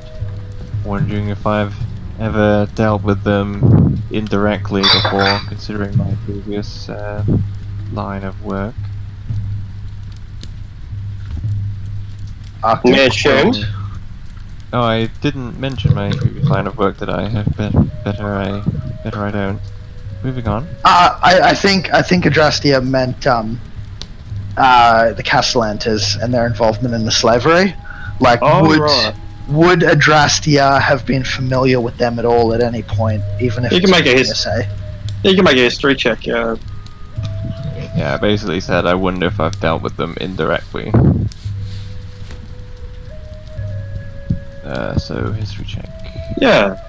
Speaker 5: wondering if I've ever dealt with them indirectly before, considering my previous line of work.
Speaker 12: Manchun?
Speaker 5: Oh, I didn't mention my previous line of work, did I? Better I don't. Moving on.
Speaker 1: I think Adrastia meant the Castellantes and their involvement in the slavery. Like, would Adrastia have been familiar with them at all at any point, even if
Speaker 12: you can make a You can make a history check,
Speaker 5: Yeah, I basically said I wonder if I've dealt with them indirectly. So history check.
Speaker 12: Yeah.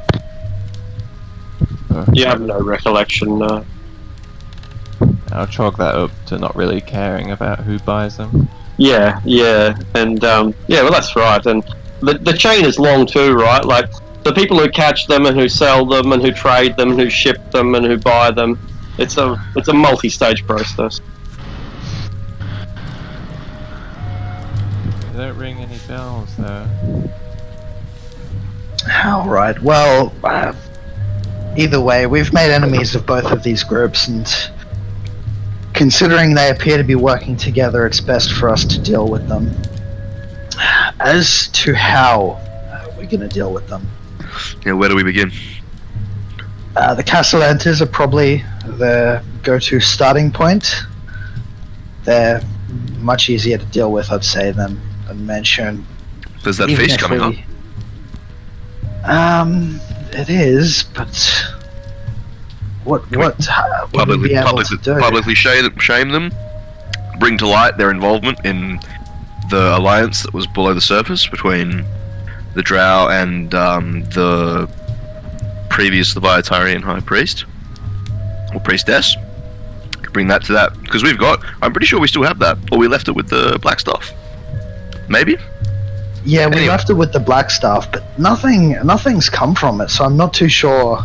Speaker 12: You have no recollection.
Speaker 5: I'll chalk that up to not really caring about who buys them.
Speaker 12: Yeah, and well, that's right. And the chain is long too, right? Like the people who catch them and who sell them and who trade them and who ship them and who buy them. It's a multi-stage process.
Speaker 5: They don't ring any bells though.
Speaker 1: Alright, well, either way, we've made enemies of both of these groups, and considering they appear to be working together, it's best for us to deal with them. As to how we're going to deal with them.
Speaker 3: Yeah, where do we begin?
Speaker 1: The Castellantes are probably the go-to starting point. They're much easier to deal with, I'd say, than Manchun.
Speaker 3: There's that feast coming up.
Speaker 1: It is, but what would we be able to do?
Speaker 3: Publicly shame them? bring to light their involvement in the alliance that was below the surface between the Drow and the previous Leviatarian High Priest or Priestess. Bring that to that, because I'm pretty sure we still have that, or we left it with the black stuff. Maybe.
Speaker 1: Yeah, we left it with the black stuff, but nothing's come from it, so I'm not too sure.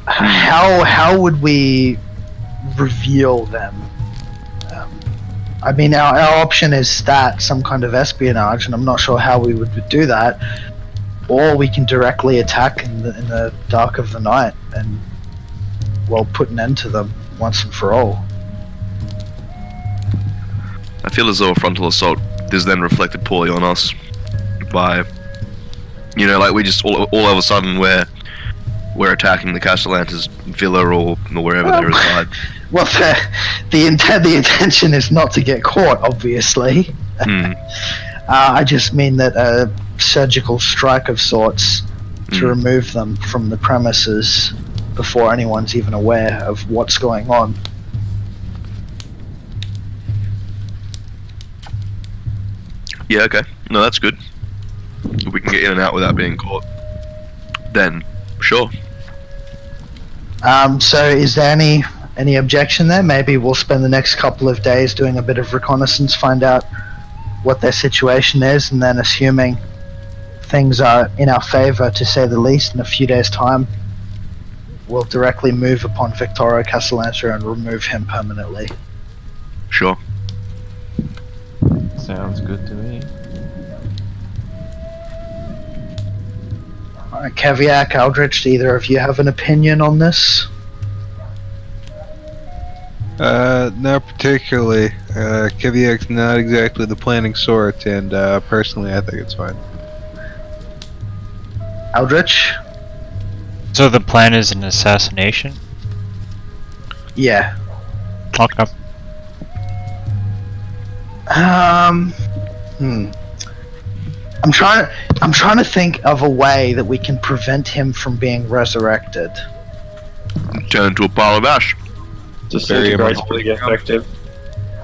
Speaker 1: How would we reveal them? I mean, our option is some kind of espionage, and I'm not sure how we would do that. Or we can directly attack in the dark of the night and, well, put an end to them once and for all.
Speaker 3: I feel as though a frontal assault is then reflected poorly on us by, like we just all of a sudden we're attacking the Castellanta's villa or wherever they reside.
Speaker 1: Well, the intention is not to get caught, obviously. I just mean that a surgical strike of sorts to remove them from the premises before anyone's even aware of what's going on.
Speaker 3: Yeah, okay. No, that's good. If we can get in and out without being caught, then sure.
Speaker 1: So is there any objection there? Maybe we'll spend the next couple of days doing a bit of reconnaissance, find out what their situation is, and then assuming things are in our favor, to say the least, in a few days' time, we'll directly move upon Victorio Castellaneta and remove him permanently.
Speaker 3: Sure.
Speaker 5: Sounds good to me.
Speaker 1: Alright, Keviak, Aldrich, do either of you have an opinion on this?
Speaker 10: Not particularly. Keviak's not exactly the planning sort, and personally I think it's fine.
Speaker 1: Aldrich?
Speaker 14: So the plan is an assassination?
Speaker 1: Yeah.
Speaker 14: Okay.
Speaker 1: I'm trying to think of a way that we can prevent him from being resurrected.
Speaker 3: Turn into a pile of ash.
Speaker 12: Disintegrates pretty effective.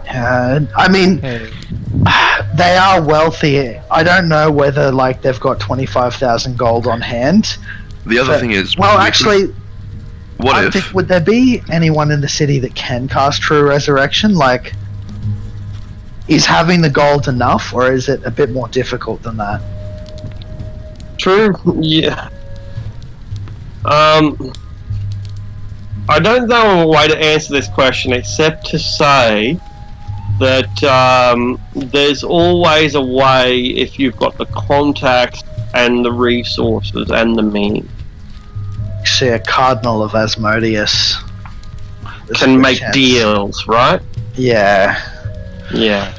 Speaker 1: I mean, they are wealthy. I don't know whether they've got 25,000 gold on hand.
Speaker 3: The other thing is,
Speaker 1: well, actually,
Speaker 3: what if?
Speaker 1: Would there be anyone in the city that can cast True Resurrection? Is having the gold enough, or is it a bit more difficult than that?
Speaker 12: True. Yeah. I don't know a way to answer this question except to say that there's always a way if you've got the contacts and the resources and the means.
Speaker 1: See, a Cardinal of Asmodeus
Speaker 12: can make deals, right?
Speaker 1: Yeah.
Speaker 12: Yeah.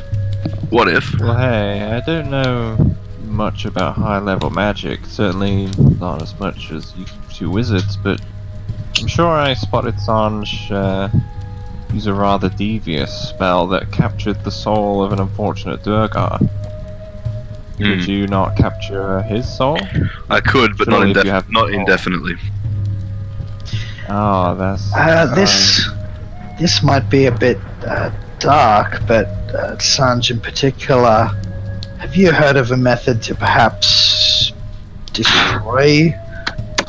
Speaker 3: What if?
Speaker 5: Well, hey, I don't know much about high-level magic. Certainly not as much as you two wizards, but I'm sure I spotted Sanj use a rather devious spell that captured the soul of an unfortunate Durgar. Could you not capture his soul?
Speaker 3: I could, but not indefinitely.
Speaker 5: Oh, that's...
Speaker 1: This might be a bit dark, but Sanj in particular, have you heard of a method to perhaps destroy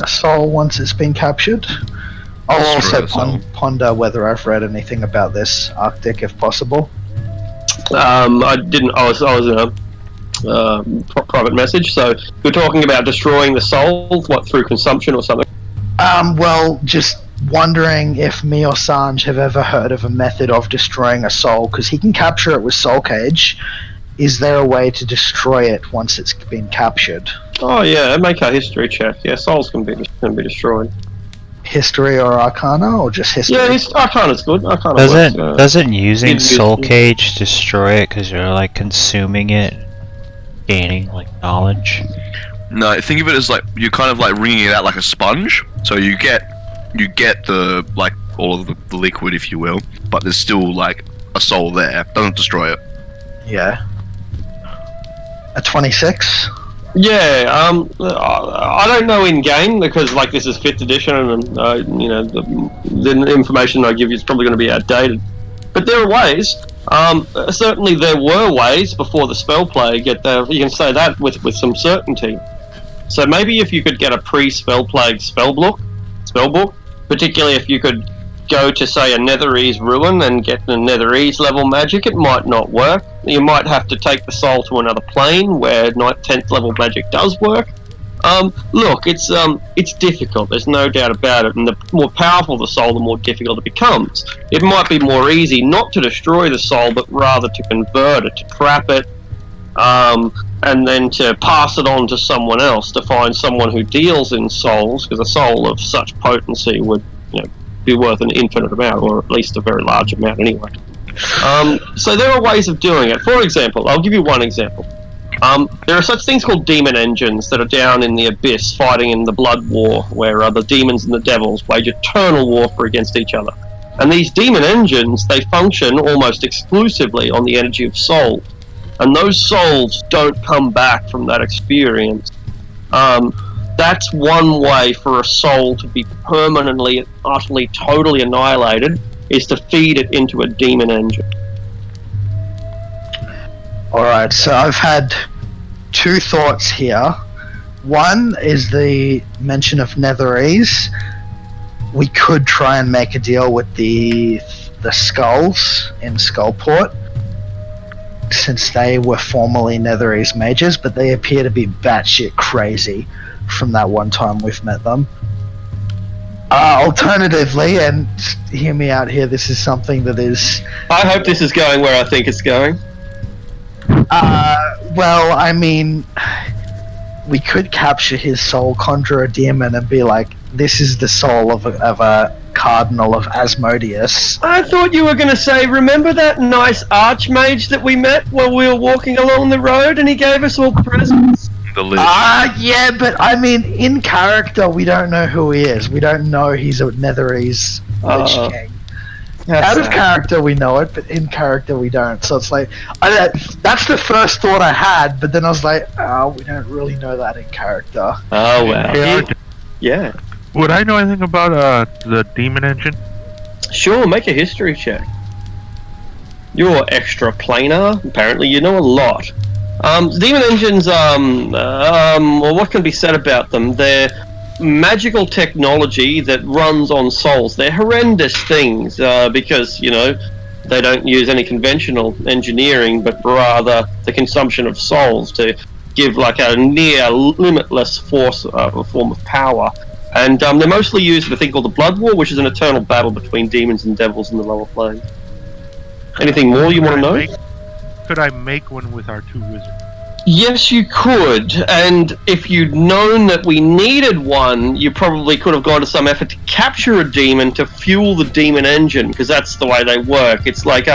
Speaker 1: a soul once it's been captured? I'll also ponder whether I've read anything about this Arctic, if possible.
Speaker 12: I didn't. I was in a private message. So you're talking about destroying the soul, what, through consumption or something?
Speaker 1: Well, just wondering if me or Sanj have ever heard of a method of destroying a soul, because he can capture it with Soul Cage. Is there a way to destroy it once it's been captured?
Speaker 12: Oh yeah, make a history check. Yeah, souls can be destroyed.
Speaker 1: History or Arcana, or just history?
Speaker 12: Yeah, Arcana's good. Arcana works,
Speaker 14: doesn't using Soul Cage destroy it because you're consuming it, gaining knowledge?
Speaker 3: No, think of it as you're kind of wringing it out like a sponge. So you get the all of the liquid, if you will, but there's still a soul there. Doesn't destroy it.
Speaker 1: Yeah. A 26.
Speaker 12: Yeah, I don't know in game because this is 5th edition and the information I give you is probably going to be outdated. But there are ways. Certainly there were ways before the spell plague. You can say that with some certainty. So maybe if you could get a pre-spell plague spell book, particularly if you could go to, say, a Netherese ruin and get the Netherese level magic, it might not work. You might have to take the soul to another plane where 10th level magic does work. Look, it's difficult, there's no doubt about it, and the more powerful the soul, the more difficult it becomes. It might be more easy not to destroy the soul, but rather to convert it, to trap it, and then to pass it on to someone else, to find someone who deals in souls, because a soul of such potency would, be worth an infinite amount, or at least a very large amount anyway. So there are ways of doing it. For example, I'll give you one example. There are such things called demon engines that are down in the abyss fighting in the blood war, where the demons and the devils wage eternal warfare against each other. And these demon engines, they function almost exclusively on the energy of souls. And those souls don't come back from that experience. That's one way for a soul to be permanently, utterly, totally annihilated, is to feed it into a demon engine.
Speaker 1: Alright, so I've had two thoughts here. One is the mention of Netherese. We could try and make a deal with the skulls in Skullport, since they were formerly Netherese mages, but they appear to be batshit crazy from that one time we've met them. Alternatively, and hear me out here, this is something that is...
Speaker 12: I hope this is going where I think it's going.
Speaker 1: Well, I mean, we could capture his soul, conjure a demon, and be like, this is the soul of a cardinal of Asmodeus.
Speaker 12: I thought you were going to say, remember that nice archmage that we met while we were walking along the road and he gave us all presents?
Speaker 1: Yeah, but I mean, in character, we don't know who he is. We don't know he's a Netherese Lich King. Out of character, we know it, but in character, we don't. So it's like, that's the first thought I had, but then I was like, we don't really know that in character.
Speaker 12: Oh, well. Yeah.
Speaker 4: Would I know anything about the demon engine?
Speaker 12: Sure, make a history check. You're extra planar. Apparently, you know a lot. Demon engines, well, what can be said about them? They're magical technology that runs on souls. They're horrendous things because, they don't use any conventional engineering, but rather the consumption of souls to give like a near limitless form of power. And they're mostly used in a thing called the Blood War, which is an eternal battle between demons and devils in the lower plane. Anything more you want to know?
Speaker 4: Could I make one with our two wizards?
Speaker 12: Yes, you could. And if you'd known that we needed one, you probably could have gone to some effort to capture a demon to fuel the demon engine, because that's the way they work. It's like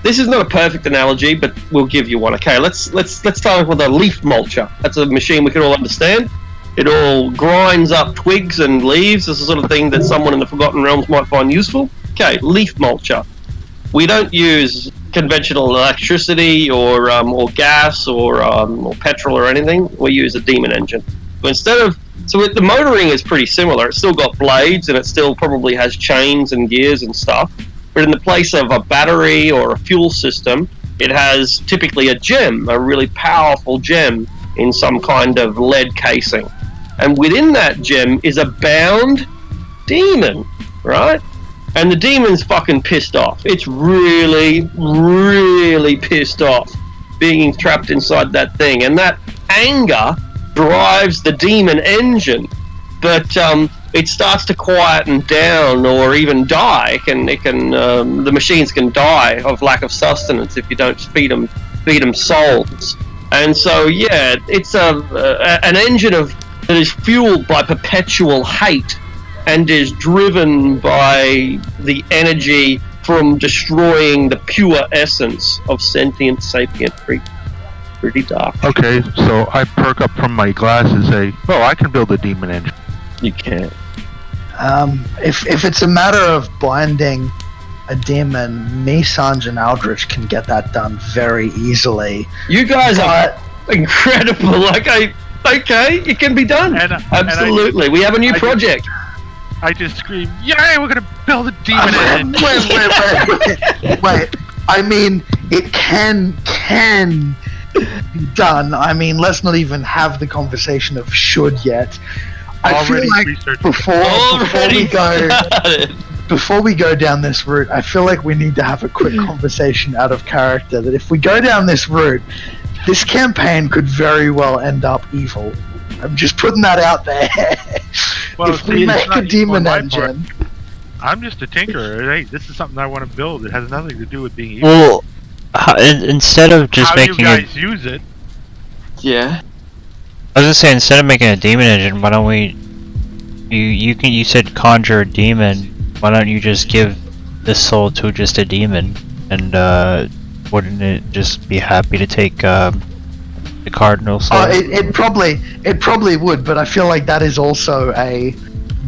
Speaker 12: this is not a perfect analogy, but we'll give you one. Okay, let's start with a leaf mulcher. That's a machine we can all understand. It all grinds up twigs and leaves. This is the sort of thing that someone in the Forgotten Realms might find useful. Okay, leaf mulcher. We don't use conventional electricity or gas or petrol or anything. We use a demon engine. So the motoring is pretty similar. It's still got blades and it still probably has chains and gears and stuff. But in the place of a battery or a fuel system, it has typically a gem, a really powerful gem in some kind of lead casing. And within that gem is a bound demon, right? And the demon's fucking pissed off. It's really, really pissed off being trapped inside that thing. And that anger drives the demon engine. But it starts to quieten down or even die. The machines can die of lack of sustenance if you don't feed them souls. And so, yeah, it's an engine that is fueled by perpetual hate and is driven by the energy from destroying the pure essence of sentient, sapient creatures. Pretty dark.
Speaker 4: Okay, so I perk up from my glass and say, I can build a demon engine.
Speaker 12: You can.
Speaker 1: If it's a matter of binding a demon, me, Sanj, and Aldrich can get that done very easily.
Speaker 12: You guys are incredible. Okay, it can be done. Absolutely. We have a new project.
Speaker 4: I just scream, yay, we're gonna Build a demon engine.
Speaker 1: Wait. I mean, it can be done. I mean, let's not even have the conversation of should yet. I feel like before we go down this route, I feel like we need to have a quick conversation out of character. That if we go down this route, this campaign could very well end up evil. I'm just putting that out there.
Speaker 4: Well,
Speaker 1: if we make a demon engine.
Speaker 4: I'm just a tinkerer. Hey, this is something I want to build. It has nothing to do with being evil.
Speaker 14: Well, instead of just
Speaker 4: how
Speaker 14: making
Speaker 4: you guys use it.
Speaker 12: Yeah.
Speaker 14: I was gonna say, instead of making a demon engine, why don't we? You said conjure a demon. Why don't you just give this soul to just a demon, and wouldn't it just be happy to take the cardinal soul?
Speaker 1: It probably would, but I feel like that is also a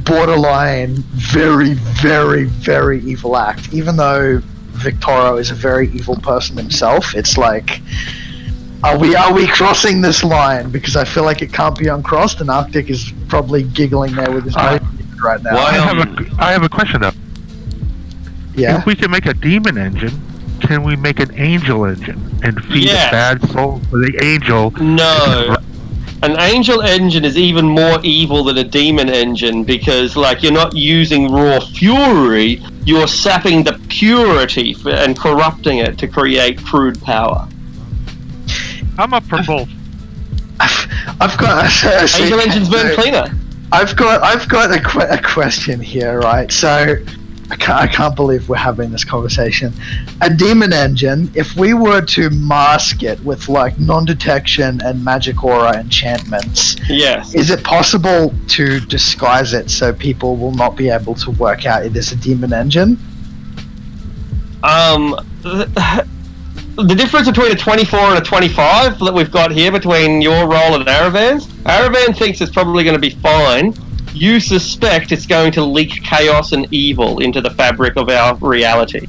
Speaker 1: borderline very, very, very evil act. Even though Victoro is a very evil person himself, it's like, are we crossing this line? Because I feel like it can't be uncrossed, and Arctic is probably giggling there with his mouth right now.
Speaker 15: I have a question though.
Speaker 1: Yeah.
Speaker 15: If we can make a demon engine, can we make an angel engine and feed a bad soul for the angel?
Speaker 12: No. An angel engine is even more evil than a demon engine because, like, you're not using raw fury, you're sapping the purity and corrupting it to create crude power.
Speaker 4: I'm up for both.
Speaker 1: I've got
Speaker 12: angel engines burn cleaner.
Speaker 1: I've got a question here, right? So I can't believe we're having this conversation. A demon engine, if we were to mask it with like non-detection and magic aura enchantments,
Speaker 12: yes,
Speaker 1: is it possible to disguise it so people will not be able to work out it is a demon engine?
Speaker 12: The difference between a 24 and a 25 that we've got here between your role and Aravan's, Aravan thinks it's probably going to be fine. You suspect it's going to leak chaos and evil into the fabric of our reality.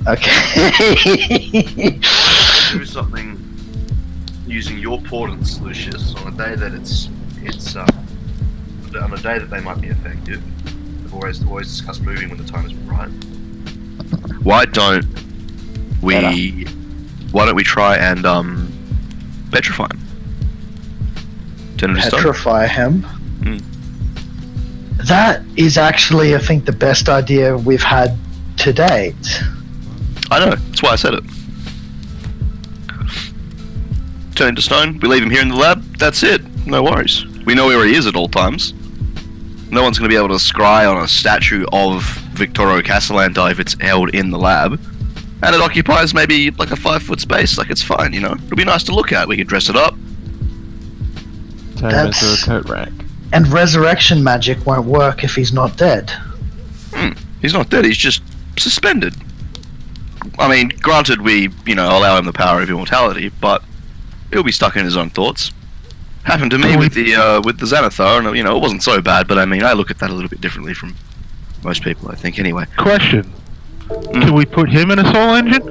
Speaker 1: Okay.
Speaker 3: Do something using your portents, Lucius, on a day that it's on a day that they might be effective. We've always discussed moving when the time is right. Why don't we try and petrify him?
Speaker 1: Petrify him?
Speaker 3: Hmm.
Speaker 1: That is actually, I think, the best idea we've had to date.
Speaker 3: I know, that's why I said it. Turn into stone, we leave him here in the lab, that's it. No worries. We know where he is at all times. No one's going to be able to scry on a statue of Victoro Castellanti if it's held in the lab. And it occupies maybe like a 5-foot space, like it's fine, you know? It'll be nice to look at, we could dress it up.
Speaker 5: Turn him into a coat rack.
Speaker 1: And resurrection magic won't work if he's not dead.
Speaker 3: He's not dead, he's just suspended. I mean, granted we, allow him the power of immortality, but he'll be stuck in his own thoughts. Happened to me with the Xanathar, and it wasn't so bad, but I mean, I look at that a little bit differently from most people, I think, anyway.
Speaker 15: Question. Can we put him in a soul engine?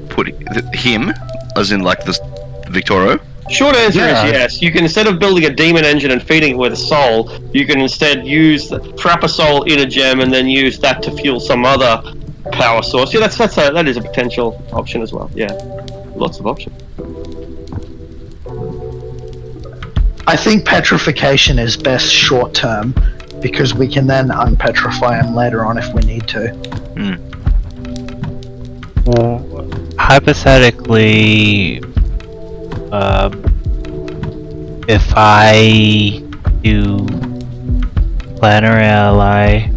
Speaker 3: Put him? As in, like, the Victoro?
Speaker 12: Short answer is yes. You can, instead of building a demon engine and feeding it with a soul, you can instead trap a soul in a gem and then use that to fuel some other power source. Yeah, that is a potential option as well. Yeah, lots of options.
Speaker 1: I think petrification is best short term, because we can then unpetrify him later on if we need to.
Speaker 14: Well, hypothetically, if I do Planner Ally,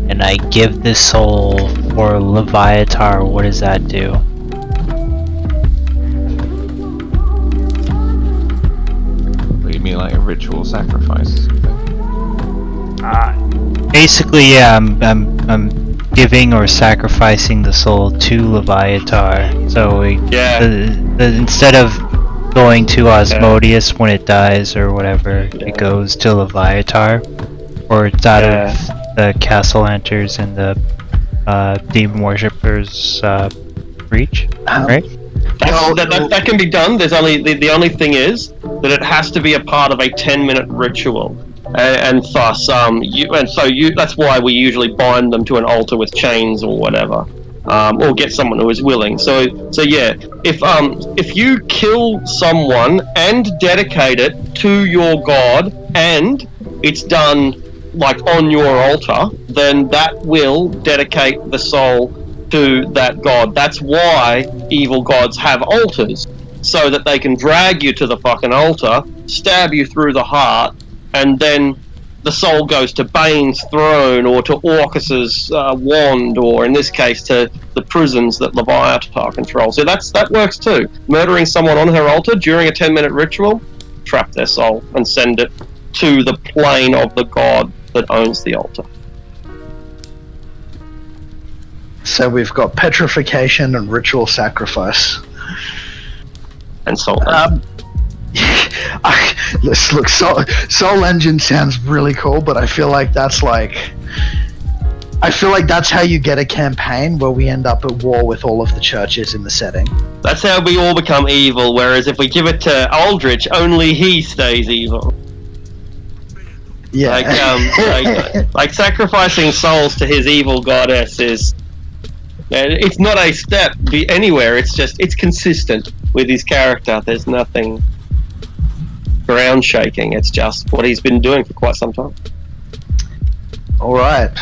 Speaker 14: and I give this soul for Leviatar, what does that do?
Speaker 5: What do you mean, like a ritual sacrifice?
Speaker 14: Basically, yeah, I'm giving or sacrificing the soul to Leviatar. So instead of going to Osmodius when it dies or whatever, it goes to Leviatar, or it's out of the Castellanters and the demon worshippers' reach, right?
Speaker 12: That can be done. There's only the only thing is that it has to be a part of a 10-minute ritual. And thus, that's why we usually bind them to an altar with chains or whatever, or get someone who is willing. So yeah, if you kill someone and dedicate it to your god, and it's done like on your altar, then that will dedicate the soul to that god. That's why evil gods have altars, so that they can drag you to the fucking altar, stab you through the heart, and then the soul goes to Bane's throne, or to Orcus's wand, or in this case to the prisons that Leviathan controls. So that works too. Murdering someone on her altar during a 10-minute ritual, trap their soul and send it to the plane of the god that owns the altar.
Speaker 1: So we've got petrification and ritual sacrifice.
Speaker 12: And soul.
Speaker 1: Look, Soul Engine sounds really cool, but I feel like that's how you get a campaign where we end up at war with all of the churches in the setting.
Speaker 12: That's how we all become evil, whereas if we give it to Aldrich, only he stays evil.
Speaker 1: Yeah.
Speaker 12: Like sacrificing souls to his evil goddess is... It's not a step anywhere, it's consistent with his character. There's nothing ground shaking, it's just what he's been doing for quite some time.
Speaker 1: Alright.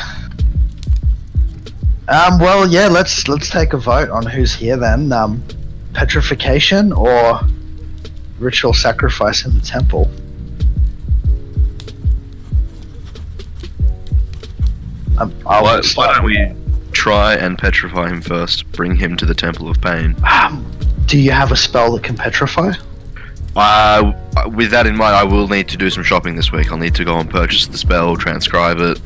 Speaker 1: Well, yeah, let's take a vote on who's here then. Petrification or ritual sacrifice in the temple?
Speaker 3: Why don't we try and petrify him first? Bring him to the Temple of Pain.
Speaker 1: Do you have a spell that can petrify?
Speaker 3: With that in mind, I will need to do some shopping this week. I'll need to go and purchase the spell, transcribe it.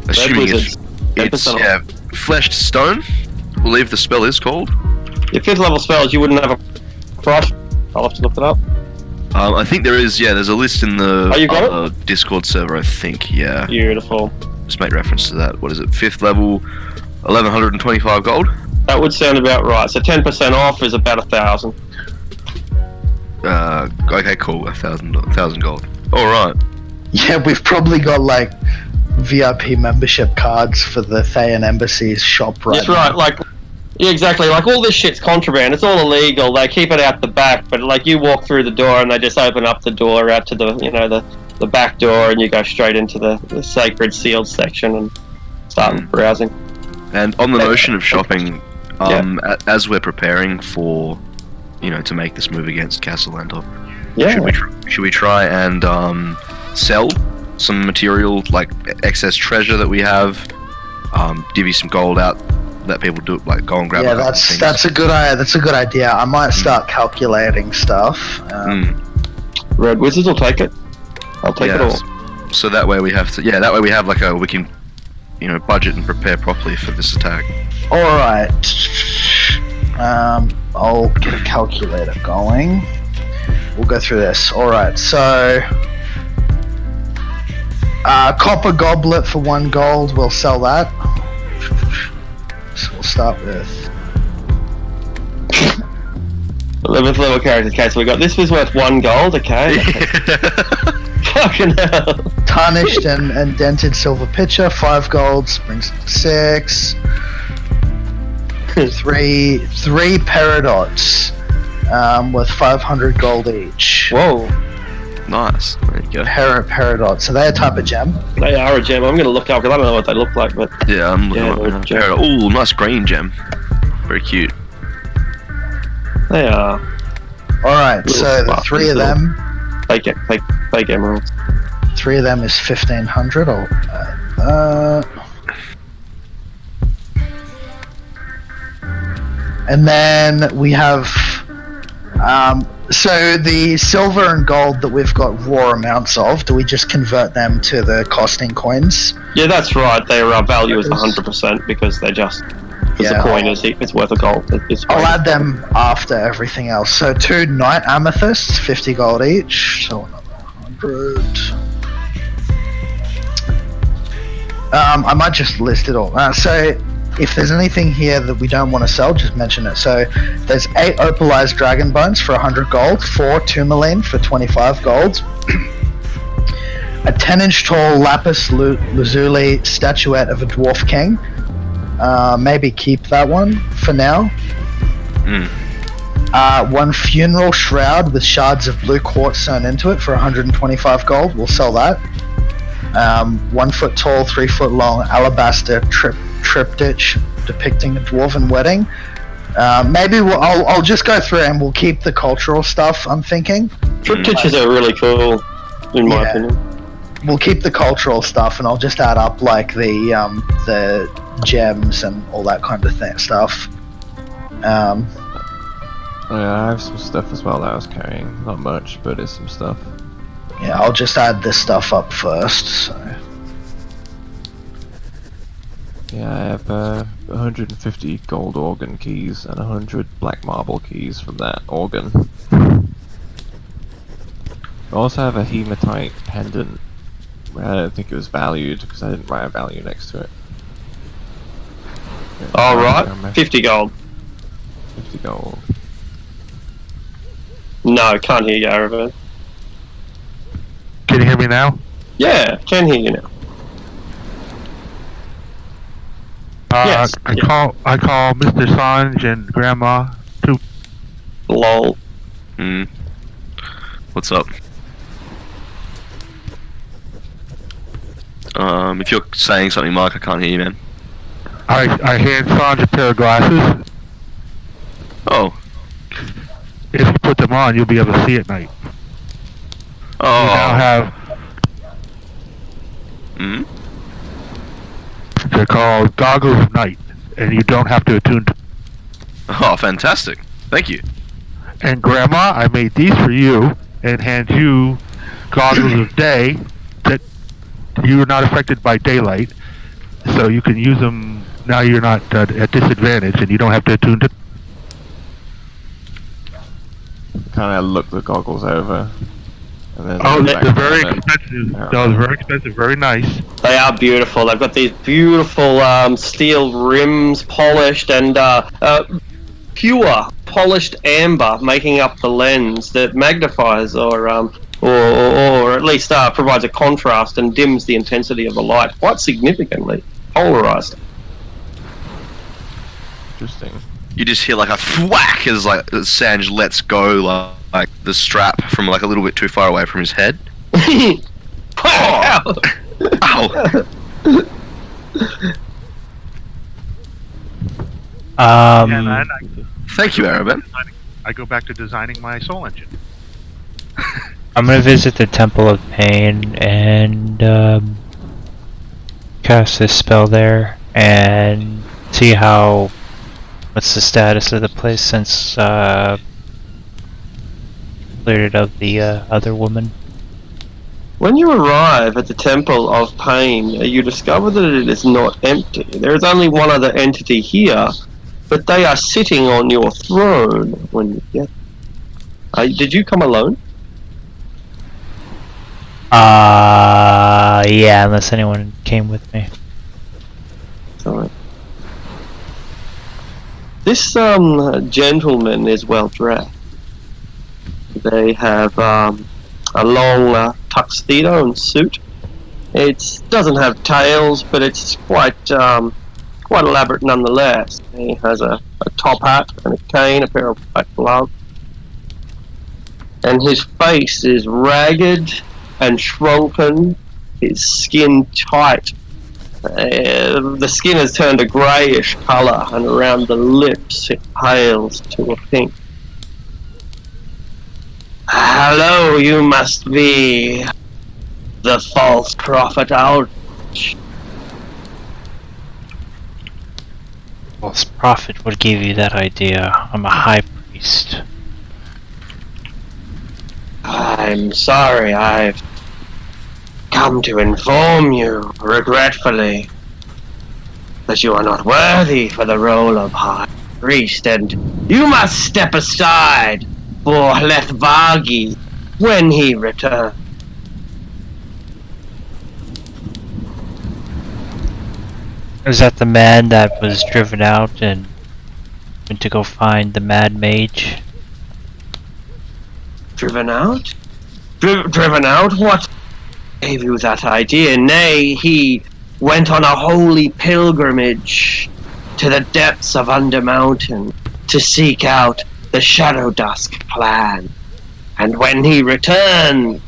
Speaker 3: Assuming it's fleshed stone, I believe the spell is called.
Speaker 12: Your 5th level spells, you wouldn't have a price. I'll have to look it up.
Speaker 3: I think there is, there's a list in the
Speaker 12: you got it?
Speaker 3: Discord server, I think, yeah.
Speaker 12: Beautiful.
Speaker 3: Just make reference to that. What is it? 5th level, 1125 gold?
Speaker 12: That would sound about right. So 10% off is about 1,000.
Speaker 3: Okay, cool. 1,000 gold. Alright.
Speaker 1: Yeah, we've probably got like VIP membership cards for the Thayan Embassy's shop right
Speaker 12: That's right, yeah, exactly. Like all this shit's contraband. It's all illegal. They keep it out the back, but like you walk through the door and they just open up the door out to the back door, and you go straight into the sacred sealed section and start browsing.
Speaker 3: And on the notion of shopping, as we're preparing for, to make this move against Castellantor, should we try and sell some material, like excess treasure that we have, divvy some gold out, let people do like go and grab.
Speaker 1: Yeah, that's a good idea. I might start calculating stuff.
Speaker 12: Red Wizards will take it. I'll take it all.
Speaker 3: So that way we have to. Yeah, that way we have we can, budget and prepare properly for this attack.
Speaker 1: All right. I'll get a calculator going. We'll go through this. All right. So, copper goblet for 1 gold. We'll sell that. So we'll start with
Speaker 12: 11th level character. Okay, so we got this was worth 1 gold. Okay. Fucking hell.
Speaker 1: Tarnished and dented silver pitcher, 5 golds, brings it to 6. 3 paradots, with 500 gold each.
Speaker 12: Whoa.
Speaker 3: Nice. There you go.
Speaker 1: Paradots. Are they a type of gem?
Speaker 12: They are a gem. I'm going to look up because I don't know what they look like, but
Speaker 3: yeah, I'm looking up. Oh, nice green gem. Very cute.
Speaker 12: They are.
Speaker 1: All right. So the 3 of them.
Speaker 12: Fake emeralds.
Speaker 1: 3 of them is 1,500. And then we have, so the silver and gold that we've got raw amounts of, do we just convert them to the costing coins?
Speaker 12: Yeah, that's right. Their value is 100% because they just, the coin it's worth a gold.
Speaker 1: I'll add them after everything else. So 2 night amethysts, 50 gold each, so another 100. I might just list it all. So if there's anything here that we don't want to sell, just mention it. So there's 8 opalized dragon bones for 100 gold, 4 tourmaline for 25 gold, a 10-inch tall lapis lazuli statuette of a dwarf king. Maybe keep that one for now. 1 funeral shroud with shards of blue quartz sewn into it for 125 gold. We'll sell that. 1 foot tall, 3 foot long alabaster triptych depicting a dwarven wedding. Maybe I'll just go through and we'll keep the cultural stuff, I'm thinking.
Speaker 12: Triptychs are really cool, in my opinion.
Speaker 1: We'll keep the cultural stuff, and I'll just add up like the gems and all that kind of stuff.
Speaker 5: Oh yeah, I have some stuff as well that I was carrying. Not much, but it's some stuff.
Speaker 1: Yeah, I'll just add this stuff up first. So.
Speaker 5: Yeah, I have 150 gold organ keys and 100 black marble keys from that organ. I also have a hematite pendant. I don't think it was valued because I didn't write a value next to it.
Speaker 12: Alright, 50 gold.
Speaker 5: 50 gold.
Speaker 12: No, can't hear you, Aravan.
Speaker 15: Can you hear me now?
Speaker 12: Yeah, can hear you now. Yes.
Speaker 15: I call Mr. Sanj and Grandma too.
Speaker 12: Lol.
Speaker 3: What's up? If you're saying something, Mike, I can't hear you, man.
Speaker 15: I hand Sanj a pair of glasses.
Speaker 3: Oh.
Speaker 15: If you put them on, you'll be able to see at night.
Speaker 3: Oh.
Speaker 15: You now have. They're called Goggles of Night, and you don't have to attune to.
Speaker 3: Oh, fantastic! Thank you.
Speaker 15: And Grandma, I made these for you, and hand you Goggles of Day that you are not affected by daylight, so you can use them. Now you're not at disadvantage, and you don't have to attune to.
Speaker 5: Kind of look the goggles over.
Speaker 15: Oh, they're very expensive. No, they're very expensive. Very nice.
Speaker 12: They are beautiful. They've got these beautiful steel rims, polished and pure polished amber, making up the lens that magnifies or at least provides a contrast and dims the intensity of the light quite significantly. Polarized.
Speaker 5: Interesting.
Speaker 3: You just hear like a thwack as like Sanj lets go like the strap from like a little bit too far away from his head.
Speaker 12: Ow!
Speaker 3: Ow! Thank you, Araban.
Speaker 15: I go back to designing my soul engine.
Speaker 14: I'm gonna visit the Temple of Pain and cast this spell there and see what's the status of the place since cleared it of the other woman.
Speaker 12: When you arrive at the Temple of Pain, you discover that it is not empty. There is only one other entity here, but they are sitting on your throne when you get. Did you come alone?
Speaker 14: Yeah, unless anyone came with me.
Speaker 12: Sorry. This gentleman is well dressed. They have a long tuxedo and suit. It doesn't have tails, but it's quite elaborate nonetheless. He has a top hat and a cane, a pair of black gloves, and his face is ragged and shrunken. His skin tight. The skin has turned a greyish colour, and around the lips it pales to a pink. Hello, you must be the false prophet Ouch.
Speaker 14: False prophet would give you that idea. I'm a high priest.
Speaker 12: I'm sorry, I've come to inform you, regretfully, that you are not worthy for the role of high priest, and you must step aside for Lethvagi when he returns.
Speaker 14: Is that the man that was driven out and went to go find the Mad Mage?
Speaker 12: Driven out? Driven out? What gave you that idea? Nay, he went on a holy pilgrimage to the depths of Undermountain to seek out the Shadow Dusk clan. And when he returned,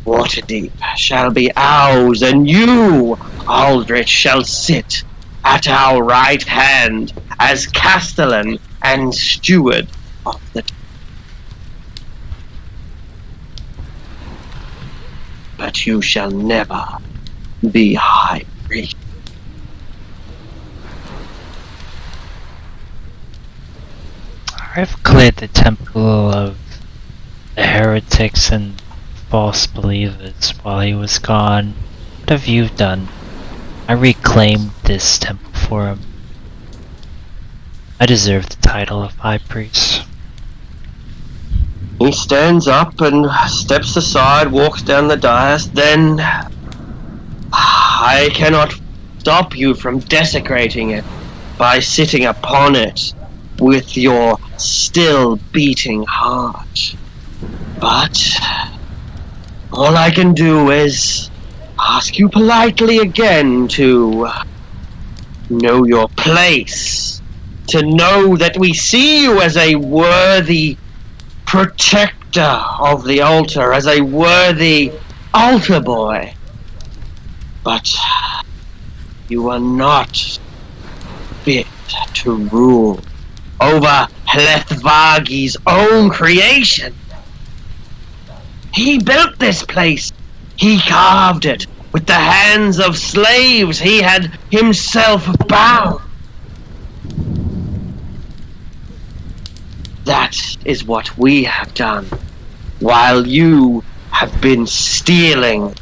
Speaker 12: Waterdeep shall be ours, and you, Aldrich, shall sit at our right hand as castellan and steward of the. But you shall never be high priest.
Speaker 14: I've cleared the temple of the heretics and false believers while he was gone. What have you done? I reclaimed this temple for him. I deserve the title of High Priest.
Speaker 12: He stands up and steps aside, walks down the dais, then I cannot stop you from desecrating it by sitting upon it with your still beating heart. But all I can do is ask you politely again to know your place, to know that we see you as a worthy protector of the altar, as a worthy altar boy. But you are not fit to rule over Hlethvagi's own creation. He built this place. He carved it with the hands of slaves he had himself bound. That is what we have done, while you have been stealing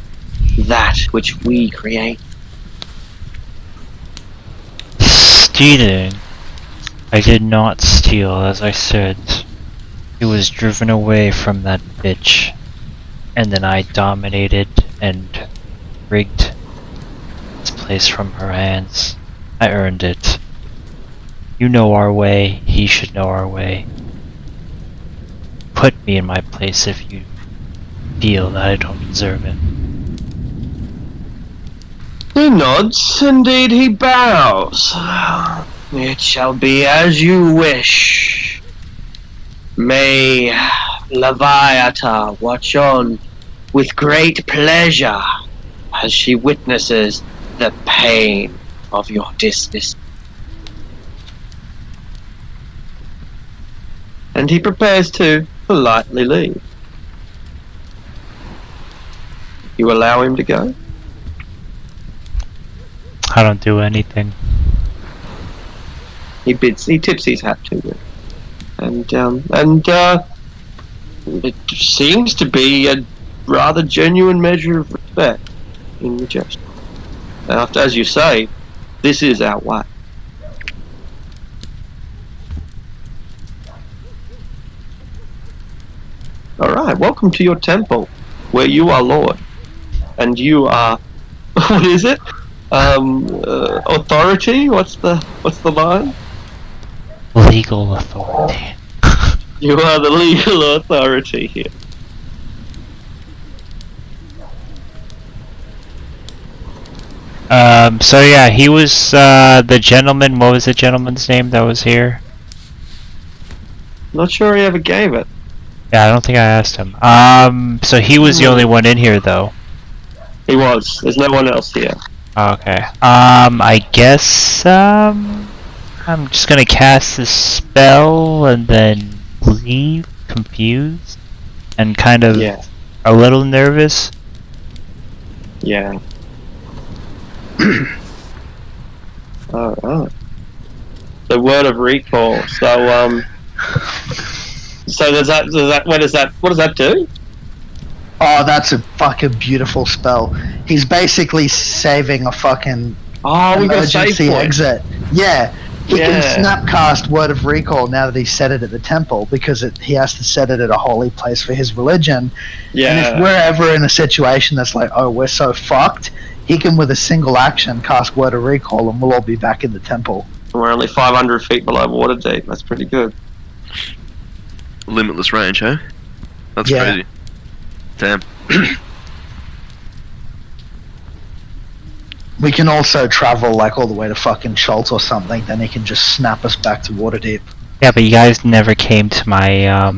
Speaker 12: that which we create.
Speaker 14: Stealing? I did not steal, as I said. He was driven away from that bitch, and then I dominated and rigged this place from her hands. I earned it. You know our way, he should know our way. Put me in my place if you feel that I don't deserve it.
Speaker 12: He nods, indeed he bows. It shall be as you wish. May Leviatha watch on with great pleasure as she witnesses the pain of your dismissal. And he prepares to politely leave. You allow him to go?
Speaker 14: I don't do anything.
Speaker 12: He tips his hat to you. And it seems to be a rather genuine measure of respect in the gesture. After, as you say, this is our way. Alright, welcome to your temple, where you are Lord. And you are, what is it? Authority? What's the line?
Speaker 14: Legal authority.
Speaker 12: You are the legal authority here.
Speaker 14: So yeah, he was the gentleman. What was the gentleman's name that was here?
Speaker 12: Not sure he ever gave it.
Speaker 14: Yeah, I don't think I asked him. So he was the only one in here, though.
Speaker 12: He was. There's no one else here.
Speaker 14: Okay. I guess I'm just gonna cast this spell and then leave, confused and kind of a little nervous.
Speaker 12: Yeah. Alright. The word of recall. So does that what does that do?
Speaker 1: Oh, that's a fucking beautiful spell. He's basically saving a fucking emergency exit. Yeah. He can snapcast Word of Recall now that he set it at the temple, because he has to set it at a holy place for his religion. Yeah. And if we're ever in a situation that's like, oh, we're so fucked, he can, with a single action, cast Word of Recall, and we'll all be back in the temple.
Speaker 12: We're only 500 feet below water deep. That's pretty good.
Speaker 3: Limitless range, huh? That's crazy. Damn.
Speaker 1: We can also travel like all the way to fucking Schultz or something. Then he can just snap us back to Waterdeep.
Speaker 14: Yeah, but you guys never came to my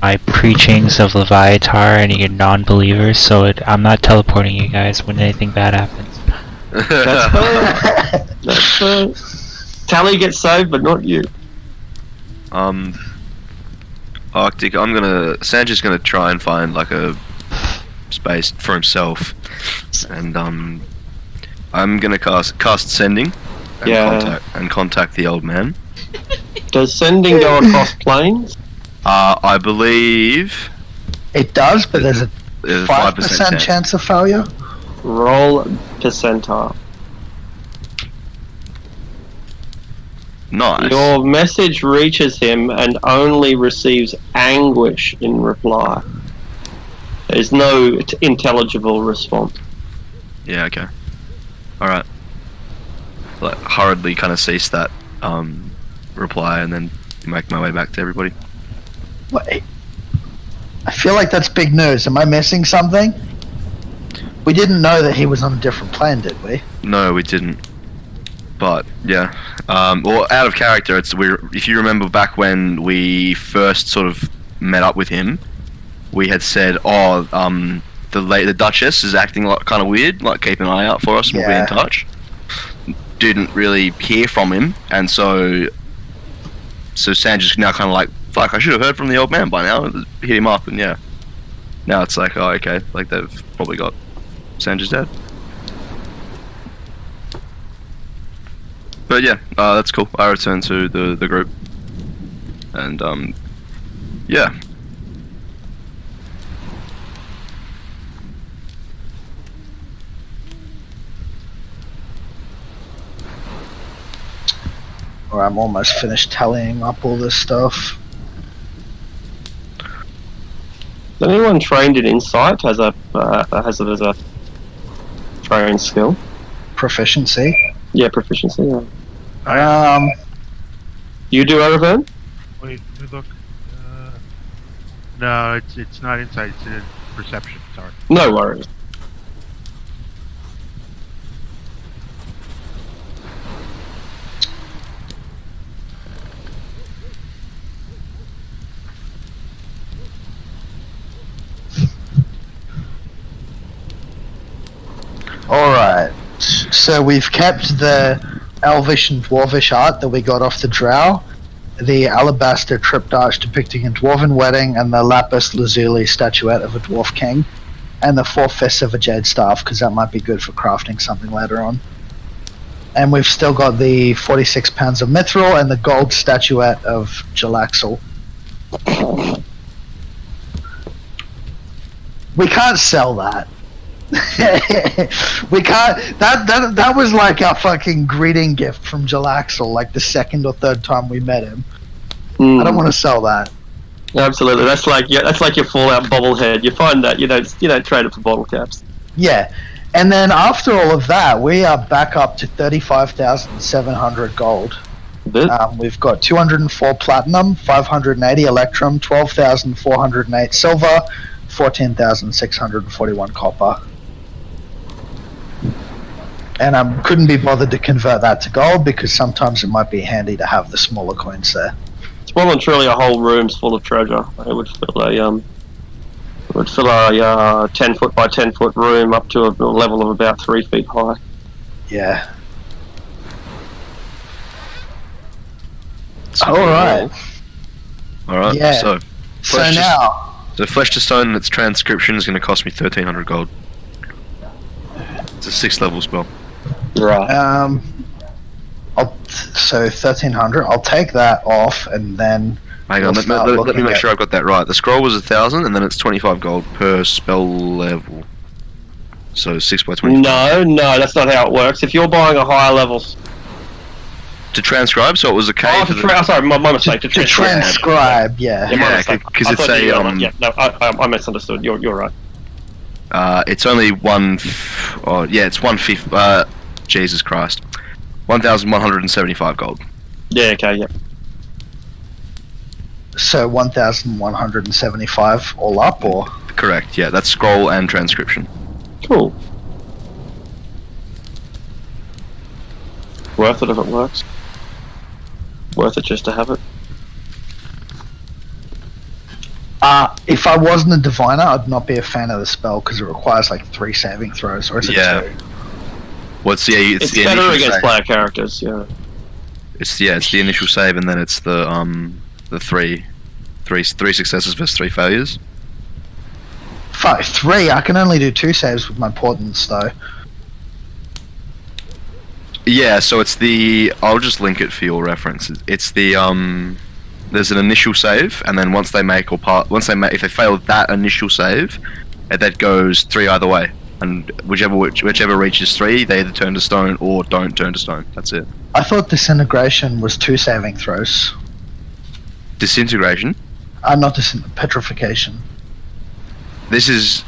Speaker 14: my preachings of Leviatar, and you're non-believers. So I'm not teleporting you guys when anything bad happens.
Speaker 12: That's fair. That's fair. Tally gets saved, but not you.
Speaker 3: Arctic, Sandra's gonna try and find like a space for himself, and I'm gonna cast sending, and contact the old man.
Speaker 12: Does sending go across planes?
Speaker 3: I believe
Speaker 1: it does, but there's a 5% chance of failure.
Speaker 12: Roll percentile.
Speaker 3: Nice.
Speaker 12: Your message reaches him and only receives anguish in reply. There's no intelligible response.
Speaker 3: Yeah, okay. Alright. Like, hurriedly kind of cease that reply and then make my way back to everybody.
Speaker 1: Wait. I feel like that's big news. Am I missing something? We didn't know that he was on a different plane, did we?
Speaker 3: No, we didn't. But, yeah. Well, out of character, if you remember back when we first sort of met up with him, we had said, the Duchess is acting like kind of weird, like keep an eye out for us, we'll be in touch. Didn't really hear from him, and so Sandra's now kind of like, fuck, I should have heard from the old man by now, hit him up, and yeah. Now it's like, oh, okay, like they've probably got Sandra's dad. But yeah, that's cool. I return to the group, and yeah.
Speaker 1: Or I'm almost finished tallying up all this stuff.
Speaker 12: Is anyone trained in insight? Has it as a trained skill?
Speaker 1: Proficiency.
Speaker 12: Yeah, proficiency. Yeah. You do, Overburn?
Speaker 4: Wait, let me look. No, it's not insight. It's in perception. Sorry.
Speaker 12: No worries.
Speaker 1: Alright, so we've kept the Elvish and Dwarvish art that we got off the Drow, the Alabaster Triptych depicting a Dwarven wedding, and the Lapis Lazuli statuette of a Dwarf King, and the 4 fists of a Jade Staff, because that might be good for crafting something later on. And we've still got the 46 pounds of Mithril and the gold statuette of Jalaxel. We can't sell that. We can't. That was like our fucking greeting gift from Jalaxel, like the second or third time we met him. I don't want to sell that.
Speaker 12: Absolutely, that's like your Fallout bobblehead. You find that you don't trade it for bottle caps.
Speaker 1: Yeah, and then after all of that, we are back up to 35,700 gold. We've got 204 platinum, 580 electrum, 12,408 silver, 14,641 copper. And I couldn't be bothered to convert that to gold because sometimes it might be handy to have the smaller coins there.
Speaker 12: It's well and truly a whole room's full of treasure. It would fill a 10 foot by 10 foot room up to a level of about 3 feet high.
Speaker 1: Yeah. Alright.
Speaker 3: Alright,
Speaker 1: Yeah.
Speaker 3: so Flesh to Stone and its transcription is going to cost me 1,300 gold. It's a 6th level spell.
Speaker 12: Right.
Speaker 1: So 1,300. I'll take that off and then.
Speaker 3: Hang on, let me make sure I've got that right. The scroll was 1,000 and then it's 25 gold per spell level. So 6 by 25.
Speaker 12: No, that's not how it works. If you're buying a higher level.
Speaker 3: To transcribe, so it was a K.
Speaker 12: Sorry, my mistake. To
Speaker 1: transcribe, yeah.
Speaker 3: Yeah, because it's a.
Speaker 12: I misunderstood. You're right.
Speaker 3: It's only it's 150. Jesus Christ, 1,175 gold.
Speaker 12: Yeah. Okay. Yeah.
Speaker 1: So 1,175 all up, or?
Speaker 3: Correct. Yeah, that's scroll and transcription.
Speaker 12: Cool. Worth it if it works. Worth it just to have it.
Speaker 1: If I wasn't a diviner, I'd not be a fan of the spell because it requires like 3 saving throws, or is it 2?
Speaker 3: Well, it's the
Speaker 12: better
Speaker 3: initial
Speaker 12: against
Speaker 3: save.
Speaker 12: player characters. Yeah.
Speaker 3: It's the initial save, and then it's the three successes versus 3 failures.
Speaker 1: 3. I can only do 2 saves with my portents, though.
Speaker 3: Yeah, so it's the. I'll just link it for your reference. It's the There's an initial save, and then once they if they fail that initial save, that goes 3 either way, and whichever reaches 3, they either turn to stone or don't turn to stone. That's it.
Speaker 1: I thought disintegration was 2 saving throws.
Speaker 3: Disintegration?
Speaker 1: Not petrification.
Speaker 3: This is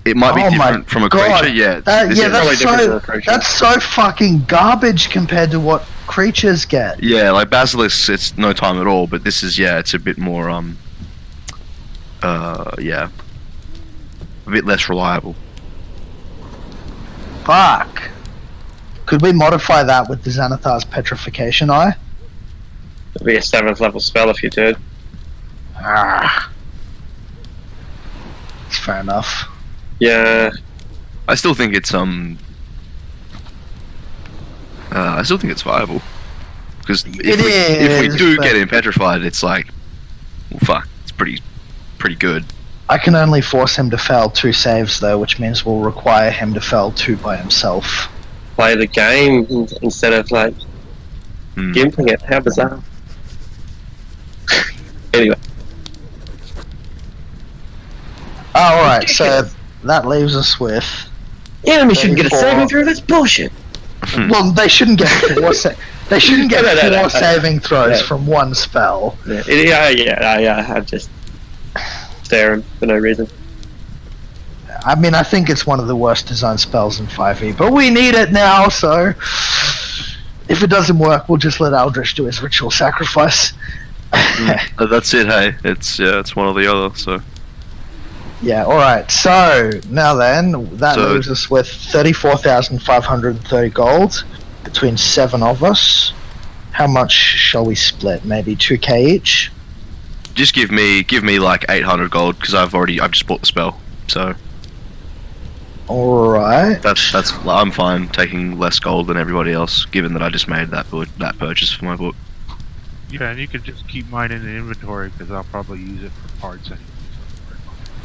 Speaker 3: it might be different from a creature. Yeah,
Speaker 1: that's so fucking garbage compared to what creatures get.
Speaker 3: Yeah, like basilisks, it's no time at all. But this is it's a bit more a bit less reliable.
Speaker 1: Fuck. Could we modify that with the Xanathar's petrification eye?
Speaker 12: It'd be a 7th level spell if you did.
Speaker 1: It's fair enough.
Speaker 12: Yeah.
Speaker 3: I still think it's viable. Because if we do get him petrified, it's like, well, fuck, it's pretty good.
Speaker 1: I can only force him to fail 2 saves though, which means we'll require him to fail 2 by himself.
Speaker 12: Play the game instead of like gimping it. How bizarre. Anyway.
Speaker 1: Alright, so that leaves us with...
Speaker 12: Enemy shouldn't get a saving throw, that's bullshit.
Speaker 1: Well, they shouldn't get 4 saving throws from 1 spell.
Speaker 12: I'm just staring for no reason.
Speaker 1: I mean, I think it's one of the worst designed spells in 5e, but we need it now, so... If it doesn't work, we'll just let Aldrich do his ritual sacrifice.
Speaker 3: That's it, hey. It's one or the other, so...
Speaker 1: Yeah, alright, so, now then, that leaves us with 34,530 gold between 7 of us. How much shall we split? Maybe 2k each?
Speaker 3: Just give me like 800 gold, because I've just bought the spell, so...
Speaker 1: Alright.
Speaker 3: I'm fine taking less gold than everybody else, given that I just made that purchase for my book.
Speaker 4: Yeah, and you could just keep mine in the inventory, because I'll probably use it for parts anyway.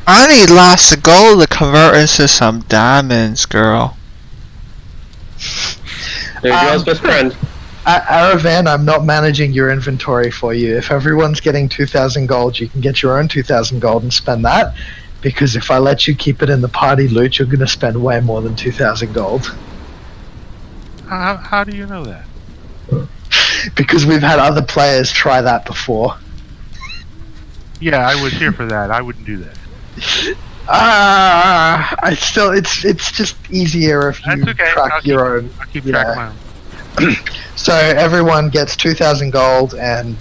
Speaker 16: I need lots of gold to convert into some diamonds, girl.
Speaker 12: There goes best friend.
Speaker 1: Aravan, I'm not managing your inventory for you. If everyone's getting 2,000 gold, you can get your own 2,000 gold and spend that. Because if I let you keep it in the party loot, you're going to spend way more than 2,000 gold.
Speaker 4: How do you know that?
Speaker 1: Because we've had other players try that before.
Speaker 4: Yeah, I was here for that. I wouldn't do that.
Speaker 1: It's just easier if you track your own.
Speaker 4: I'll keep track of my own.
Speaker 1: So everyone gets 2,000 gold, and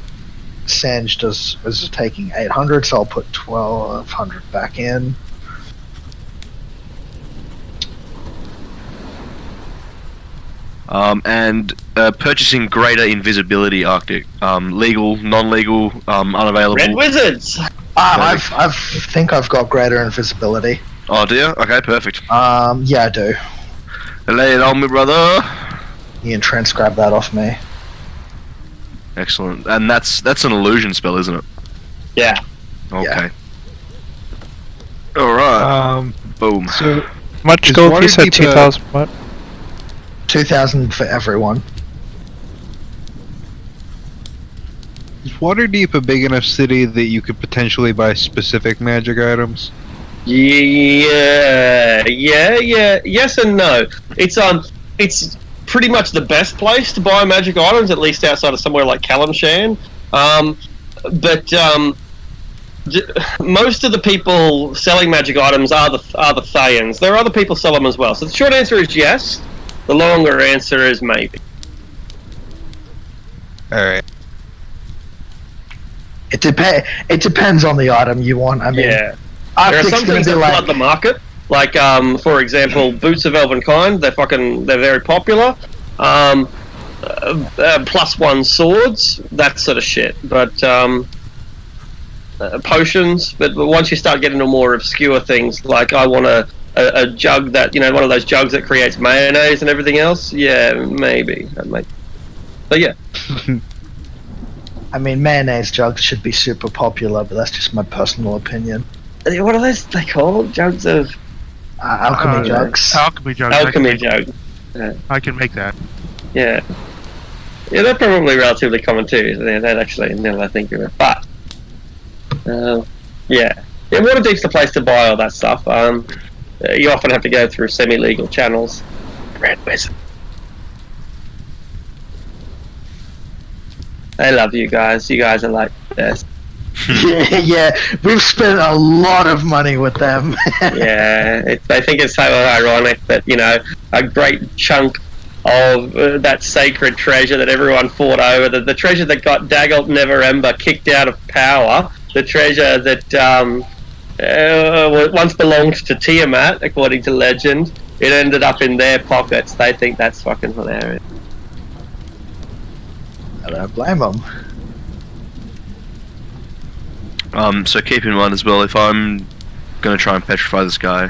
Speaker 1: Sanj is taking 800, so I'll put 1,200 back in.
Speaker 3: And purchasing greater invisibility Arctic. Legal, non-legal, unavailable.
Speaker 12: Red Wizards!
Speaker 1: I think I've got greater invisibility.
Speaker 3: Oh, do you? Okay, perfect.
Speaker 1: Yeah, I do.
Speaker 3: Lay it on me, brother.
Speaker 1: You can transcribe that off me.
Speaker 3: Excellent. And that's an illusion spell, isn't it?
Speaker 12: Yeah.
Speaker 3: Okay. Yeah. Alright. Boom.
Speaker 16: So, much gold you said? 2,000 what?
Speaker 1: 2,000 for everyone.
Speaker 10: Is Waterdeep a big enough city that you could potentially buy specific magic items?
Speaker 12: Yeah, yes and no. It's pretty much the best place to buy magic items, at least outside of somewhere like Kalimshan. But most of the people selling magic items are the Thayans. There are other people sell them as well. So the short answer is yes. The longer answer is maybe.
Speaker 10: Alright.
Speaker 1: It depends on the item you want. I mean,
Speaker 12: Yeah. There are some things that flood the market. Like, for example, Boots of Elvenkind. They're very popular. +1 swords, that sort of shit. But potions. But once you start getting to more obscure things, like I want a jug that, one of those jugs that creates mayonnaise and everything else. Yeah, maybe. But yeah.
Speaker 1: I mean, mayonnaise jugs should be super popular, but that's just my personal opinion.
Speaker 12: What are those they called? Jugs of
Speaker 1: alchemy jugs.
Speaker 15: Alchemy jugs.
Speaker 12: Alchemy jug. Yeah.
Speaker 15: I can make that.
Speaker 12: Yeah. Yeah, they're probably relatively common too. They're actually, now that I think of it. But yeah, Waterdeep's the place to buy all that stuff. You often have to go through semi-legal channels. Red Wizard. I love you guys. You guys are like the best.
Speaker 1: Yeah, we've spent a lot of money with them.
Speaker 12: Yeah, I think it's so ironic that, a great chunk of that sacred treasure that everyone fought over, the treasure that got Daggelt Neverember kicked out of power, the treasure that once belonged to Tiamat, according to legend, it ended up in their pockets. They think that's fucking hilarious.
Speaker 1: I don't blame them.
Speaker 3: So keep in mind as well, if I'm going to try and petrify this guy,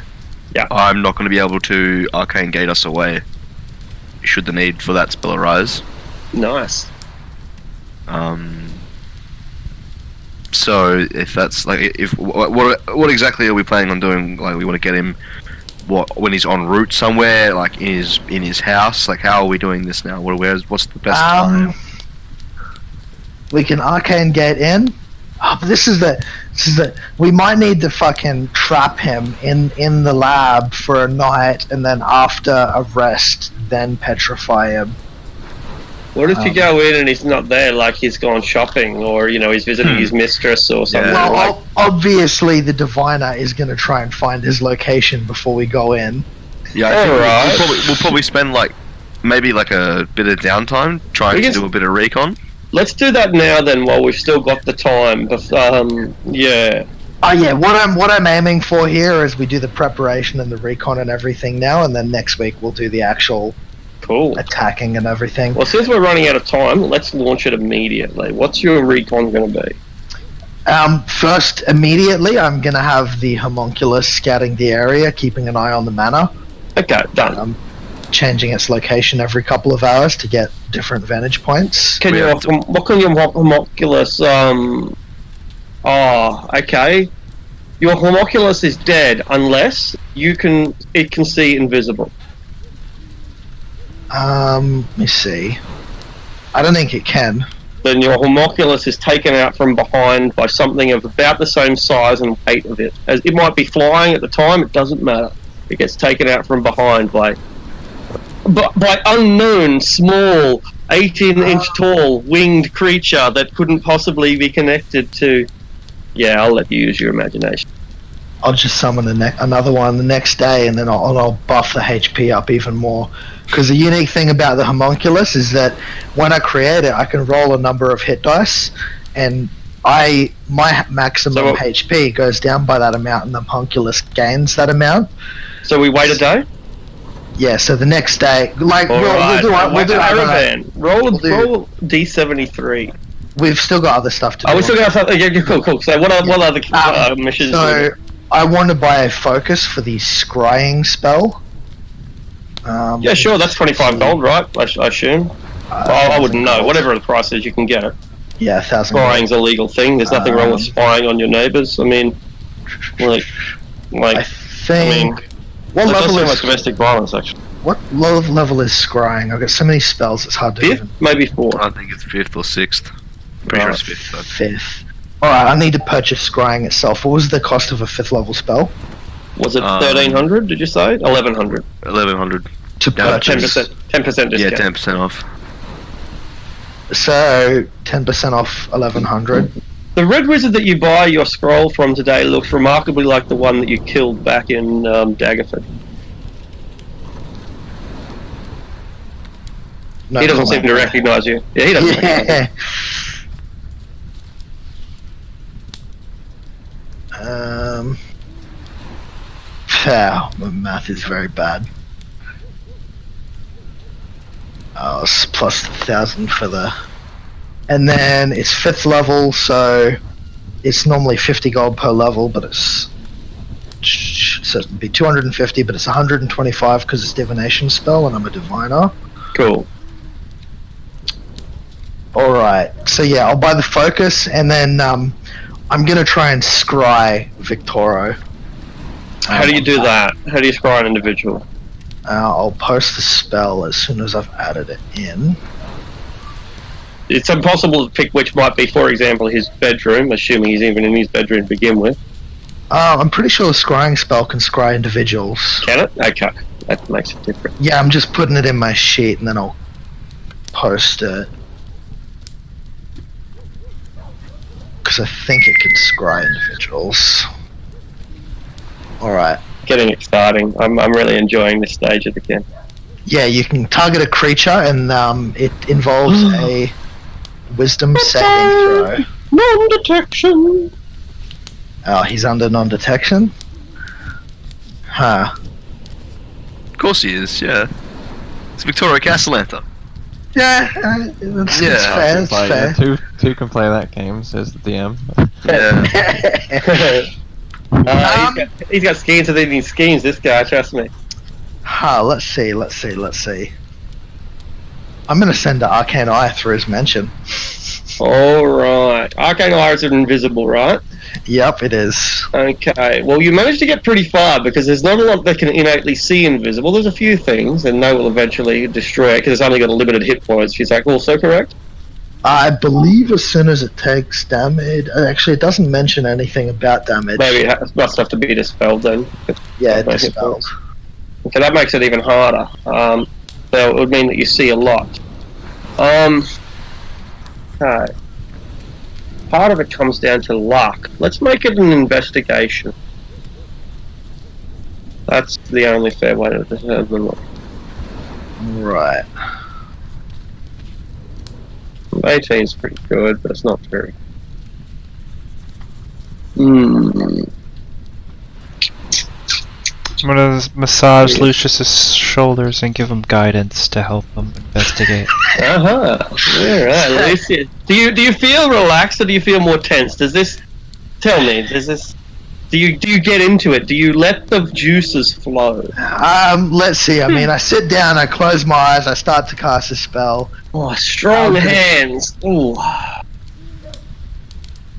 Speaker 3: I'm not going to be able to arcane gate us away, should the need for that spell arise.
Speaker 12: Nice.
Speaker 3: So if that's like, what exactly are we planning on doing? Like, we want to get him when he's en route somewhere, like in his house. Like, how are we doing this now? What's the best time?
Speaker 1: We can arcane gate in. Oh, but this is the. We might need to fucking trap him in the lab for a night, and then after a rest, then petrify him.
Speaker 12: What if you go in and he's not there, like he's gone shopping, or he's visiting his mistress or something?
Speaker 1: Yeah. Well, obviously the diviner is going to try and find his location before we go in.
Speaker 3: Yeah, I think we'll probably spend maybe a bit of downtime trying to do a bit of recon.
Speaker 12: Let's do that now then, while we've still got the time. Yeah.
Speaker 1: Oh yeah, what I'm aiming for here is we do the preparation and the recon and everything now, and then next week we'll do the actual attacking and everything.
Speaker 12: Well, since we're running out of time, let's launch it immediately. What's your recon going to be?
Speaker 1: First, immediately, I'm going to have the homunculus scouting the area, keeping an eye on the manor.
Speaker 12: Okay, done.
Speaker 1: Changing its location every couple of hours to get different vantage points.
Speaker 12: What can your homunculus? Okay. Your homunculus is dead unless it can see invisible.
Speaker 1: Let me see. I don't think it can.
Speaker 12: Then your homunculus is taken out from behind by something of about the same size and weight of it. As it might be flying at the time, it doesn't matter. It gets taken out from behind by unknown, small, 18-inch tall, winged creature that couldn't possibly be connected to... Yeah, I'll let you use your imagination.
Speaker 1: I'll just summon another one the next day, and then I'll buff the HP up even more. Because the unique thing about the homunculus is that when I create it, I can roll a number of hit dice, and my maximum HP goes down by that amount, and the homunculus gains that amount.
Speaker 12: So we wait a day?
Speaker 1: Yeah, so the next day, we'll do
Speaker 12: Caravan. Roll D73.
Speaker 1: We've still got other stuff to do.
Speaker 12: Oh, we still got something. Yeah, cool. So what other missions?
Speaker 1: So I want to buy a focus for the scrying spell.
Speaker 12: Yeah, sure. That's 25 gold, right? I assume. I wouldn't know. Whatever the price is, you can get it.
Speaker 1: Yeah, 1,000.
Speaker 12: Spying's a legal thing. There's nothing wrong with spying on your neighbours. I mean,
Speaker 1: what level is
Speaker 12: domestic violence? Actually,
Speaker 1: what level is scrying? I've got so many spells. It's hard to.
Speaker 12: Fifth, maybe 4th.
Speaker 3: I think it's 5th or 6th. Pretty sure it's 5th. Though.
Speaker 1: 5th. All right, I need to purchase scrying itself. What was the cost of a 5th level spell?
Speaker 12: Was it 1,300? Did you say 1,100?
Speaker 3: 1,100
Speaker 1: to purchase.
Speaker 12: 10% discount.
Speaker 3: Yeah, 10% off.
Speaker 1: So 10% off 1,100.
Speaker 12: The red wizard that you buy your scroll from today looks remarkably like the one that you killed back in Daggerford.
Speaker 1: No,
Speaker 12: He doesn't seem to recognise you. Yeah, he doesn't recognise you.
Speaker 1: My math is very bad. Oh, it's plus 1,000 for the... And then it's 5th level, so it's normally 50 gold per level, but it's... So it'd be 250, but it's 125 because it's divination spell, and I'm a diviner.
Speaker 12: Cool.
Speaker 1: Alright, so yeah, I'll buy the focus, and then I'm gonna try and scry Victoro.
Speaker 12: How do you do that? How do you scry an individual?
Speaker 1: I'll post the spell as soon as I've added it in.
Speaker 12: It's impossible to pick which might be, for example, his bedroom, assuming he's even in his bedroom to begin with.
Speaker 1: I'm pretty sure the scrying spell can scry individuals.
Speaker 12: Can it? Okay, that makes it different.
Speaker 1: Yeah, I'm just putting it in my sheet and then I'll post it. Because I think it can scry individuals. Alright.
Speaker 12: Getting exciting. I'm really enjoying this stage of the game.
Speaker 1: Yeah, you can target a creature and it involves a wisdom saving throw.
Speaker 12: Non-detection!
Speaker 1: Oh, he's under non-detection? Huh.
Speaker 3: Of course he is, yeah. It's Victoria Castellaneta.
Speaker 1: Yeah, it's fair, it's fair.
Speaker 5: Two can play that game, says the DM.
Speaker 3: Yeah.
Speaker 12: He's got schemes within his schemes, this guy, trust me.
Speaker 1: Let's see. I'm gonna send the Arcane Eye through his mention.
Speaker 12: Alright. Arcane Eyes are invisible, right?
Speaker 1: Yep, it is.
Speaker 12: Okay. Well, you managed to get pretty far because there's not a lot that can innately see invisible. There's a few things, and they will eventually destroy it because it's only got a limited hit points. Is that also correct?
Speaker 1: I believe as soon as it takes damage... Actually, it doesn't mention anything about damage.
Speaker 12: Maybe it must have to be dispelled then.
Speaker 1: Yeah, dispelled.
Speaker 12: Okay, that makes it even harder. So it would mean that you see a lot. Okay. Part of it comes down to luck. Let's make it an investigation. That's the only fair way to determine luck.
Speaker 1: Right.
Speaker 12: 18 is pretty good, but it's not very.
Speaker 14: I'm gonna massage Lucius's shoulders and give him guidance to help him investigate.
Speaker 12: Alright, Lucius. Do you feel relaxed or do you feel more tense? Does this tell me? Do you get into it? Do you let the juices flow?
Speaker 1: Let's see. I mean, I sit down, I close my eyes, I start to cast a spell.
Speaker 12: Oh, strong hands. Ooh.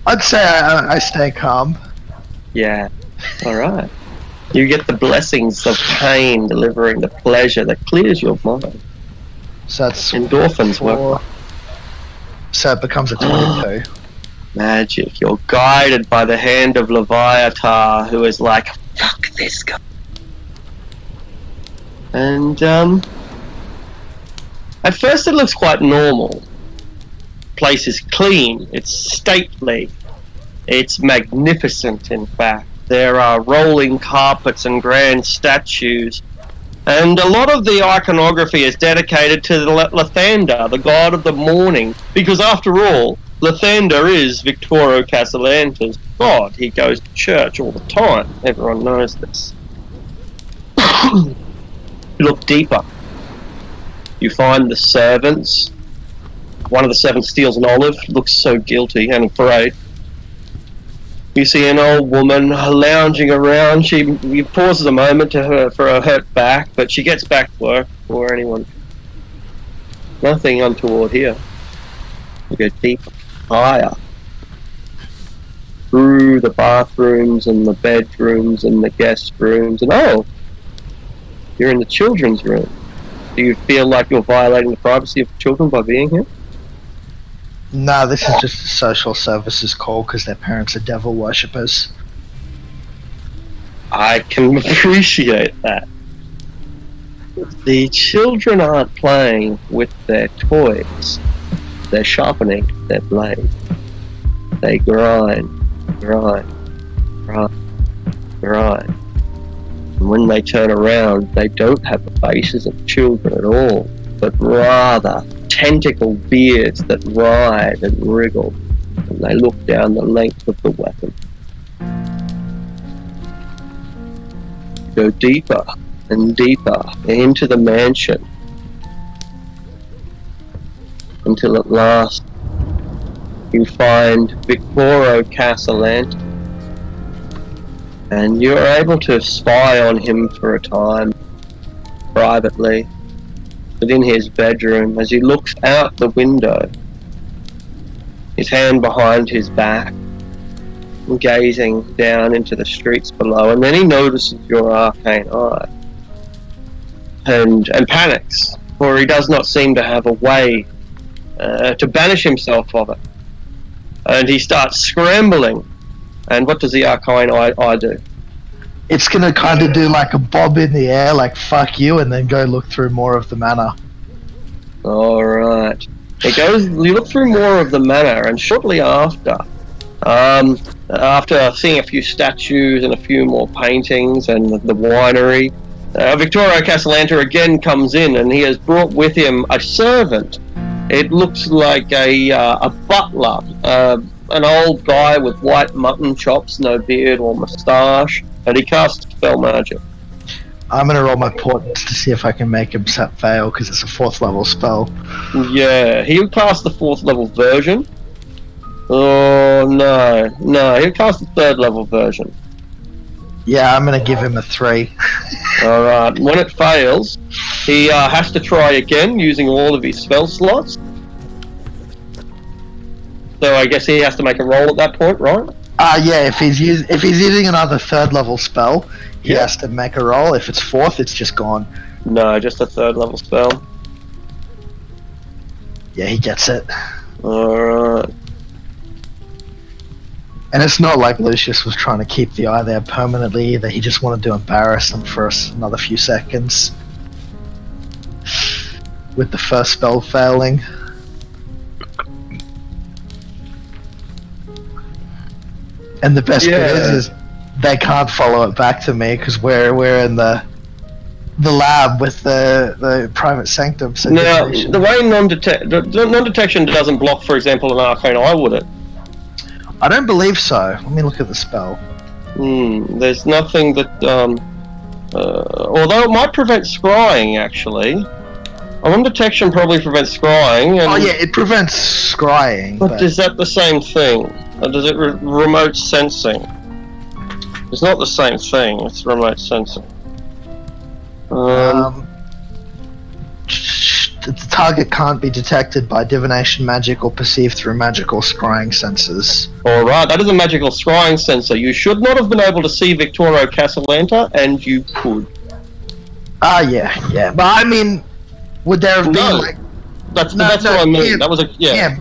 Speaker 1: I'd say I stay calm.
Speaker 12: Yeah. Alright. You get the blessings of pain delivering the pleasure that clears your mind.
Speaker 1: So that's
Speaker 12: endorphins work.
Speaker 1: So it becomes a 22.
Speaker 12: Magic. You're guided by the hand of Leviathan, who is like, fuck this guy. And at first it looks quite normal. Place is clean, it's stately, it's magnificent in fact. There are rolling carpets and grand statues, and a lot of the iconography is dedicated to Lathander, the god of the morning, because after all, Lathander is Victoro Castellaneta's god. He goes to church all the time, everyone knows this. You look deeper. You find the servants. One of the servants steals an olive, looks so guilty and afraid. You see an old woman lounging around. She pauses a moment for her hurt back, but she gets back to work before anyone. Nothing untoward here. You go deeper, higher. Through the bathrooms and the bedrooms and the guest rooms, and oh, you're in the children's room. Do you feel like you're violating the privacy of children by being here?
Speaker 1: No, this is just a social services call because their parents are devil worshippers.
Speaker 12: I can appreciate that. The children aren't playing with their toys. They're sharpening their blade. They grind, grind, grind. And when they turn around, they don't have the faces of children at all, but rather tentacle beards that writhe and wriggle, and they look down the length of the weapon. Go deeper and deeper into the mansion, until at last you find Victoro Castellanti, and you're able to spy on him for a time, privately, within his bedroom, as he looks out the window, his hand behind his back, gazing down into the streets below, and then he notices your arcane eye, and panics, for he does not seem to have a way to banish himself of it. And he starts scrambling. And what does the arcane eye do?
Speaker 1: It's gonna kind of do like a bob in the air, like fuck you, and then go look through more of the manor.
Speaker 12: Alright. It goes, you look through more of the manor, and shortly after, after seeing a few statues and a few more paintings and the winery, Victoro Castellanti again comes in, and he has brought with him a servant. It looks like a butler, an old guy with white mutton chops, no beard or moustache, and he casts spell magic.
Speaker 1: I'm gonna roll my portents to see if I can make him fail, because it's a 4th level spell.
Speaker 12: Yeah, he'll cast the 4th level version. Oh no, he'll cast the 3rd level version.
Speaker 1: Yeah, I'm gonna give him a 3.
Speaker 12: Alright, when it fails, he has to try again using all of his spell slots. So I guess he has to make a roll at that point, right?
Speaker 1: Yeah, if he's using another 3rd level spell, he has to make a roll. If it's 4th, it's just gone.
Speaker 12: No, just a 3rd level spell.
Speaker 1: Yeah, he gets it.
Speaker 12: Alright.
Speaker 1: And it's not like Lucius was trying to keep the eye there permanently either. He just wanted to embarrass him for another few seconds. With the first spell failing. And the best bit is they can't follow it back to me because we're in the lab with the private sanctum. So
Speaker 12: now, the way non-detection doesn't block, for example, an arcane eye, would it?
Speaker 1: I don't believe so. Let me look at the spell.
Speaker 12: There's nothing that, although it might prevent scrying, actually. Non-detection probably prevents scrying. And,
Speaker 1: oh yeah, it prevents scrying.
Speaker 12: But is that the same thing? Or does it remote sensing? It's not the same thing, it's remote sensing.
Speaker 1: The target can't be detected by divination magic or perceived through magical scrying sensors.
Speaker 12: Alright, that is a magical scrying sensor. You should not have been able to see Victoro Castellanti, and you could.
Speaker 1: Yeah. But I mean, would there have been like...
Speaker 12: That's what I mean. That was a... Yeah.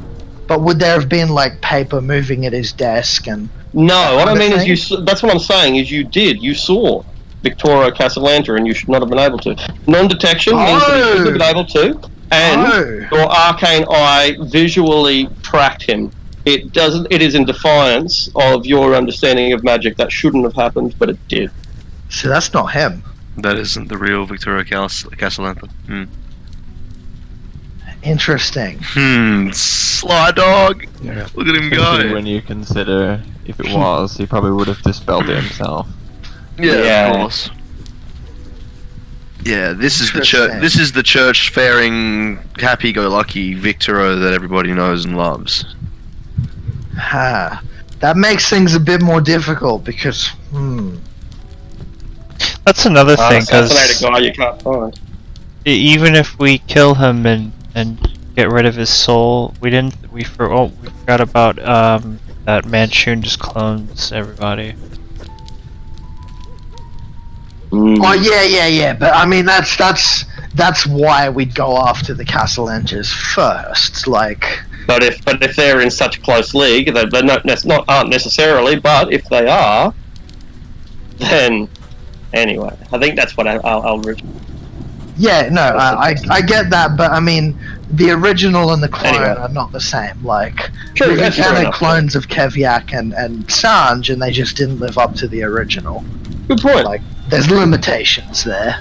Speaker 1: But would there have been like paper moving at his desk and...
Speaker 12: No, what I mean is that's what I'm saying, is you did. You saw Victoro Castellanti, and you should not have been able to. Non-detection means that you should have been able to, and your arcane eye visually tracked him. It doesn't. It is in defiance of your understanding of magic. That shouldn't have happened, but it did.
Speaker 1: So that's not him.
Speaker 3: That isn't the real Victoro Castellanti.
Speaker 1: Interesting.
Speaker 3: Sly dog.
Speaker 5: Yeah.
Speaker 3: Look at him
Speaker 5: Especially
Speaker 3: go.
Speaker 5: when you consider if it was, he probably would have dispelled it himself.
Speaker 3: Yeah, of course. Yeah, this is the church. This is the church-faring, happy-go-lucky Victoro that everybody knows and loves.
Speaker 1: That makes things a bit more difficult because.
Speaker 14: That's another thing, because
Speaker 12: assassinated guy you can't find.
Speaker 14: Even if we kill him and get rid of his soul, we forgot about that Manchun just clones everybody.
Speaker 1: Oh yeah. But I mean that's why we'd go after the Castellantis first, like.
Speaker 12: But if they're in such close league, they're aren't necessarily. But if they are, then anyway, I think that's what I'll.
Speaker 1: Yeah, no, I get that, but I mean, the original and the clone
Speaker 12: Anyway.
Speaker 1: are not the same. Like,
Speaker 12: True,
Speaker 1: we've
Speaker 12: that's fair
Speaker 1: encountered
Speaker 12: enough.
Speaker 1: clones of Keviak and Sanj, and they just didn't live up to the original.
Speaker 12: Good point.
Speaker 1: Like, there's limitations there.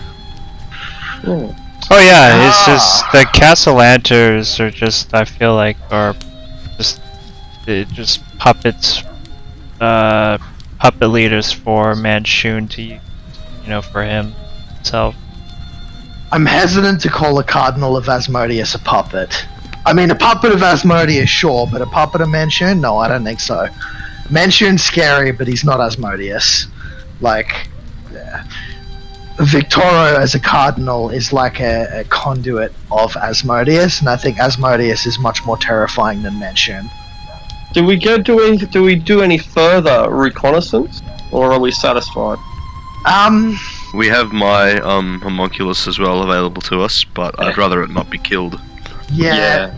Speaker 12: Yeah.
Speaker 14: Oh yeah, it's just the Castellanters are just, I feel like, are just puppets, puppet leaders for Manchun to use, for himself.
Speaker 1: I'm hesitant to call a Cardinal of Asmodeus a puppet. I mean, a puppet of Asmodeus, sure, but a puppet of Manchun? No, I don't think so. Manchun's scary, but he's not Asmodeus. Like, yeah. Victoro as a Cardinal is like a conduit of Asmodeus, and I think Asmodeus is much more terrifying than Manchun.
Speaker 12: Do we do any further reconnaissance, or are we satisfied?
Speaker 3: We have my homunculus as well available to us, but I'd rather it not be killed.
Speaker 1: Yeah.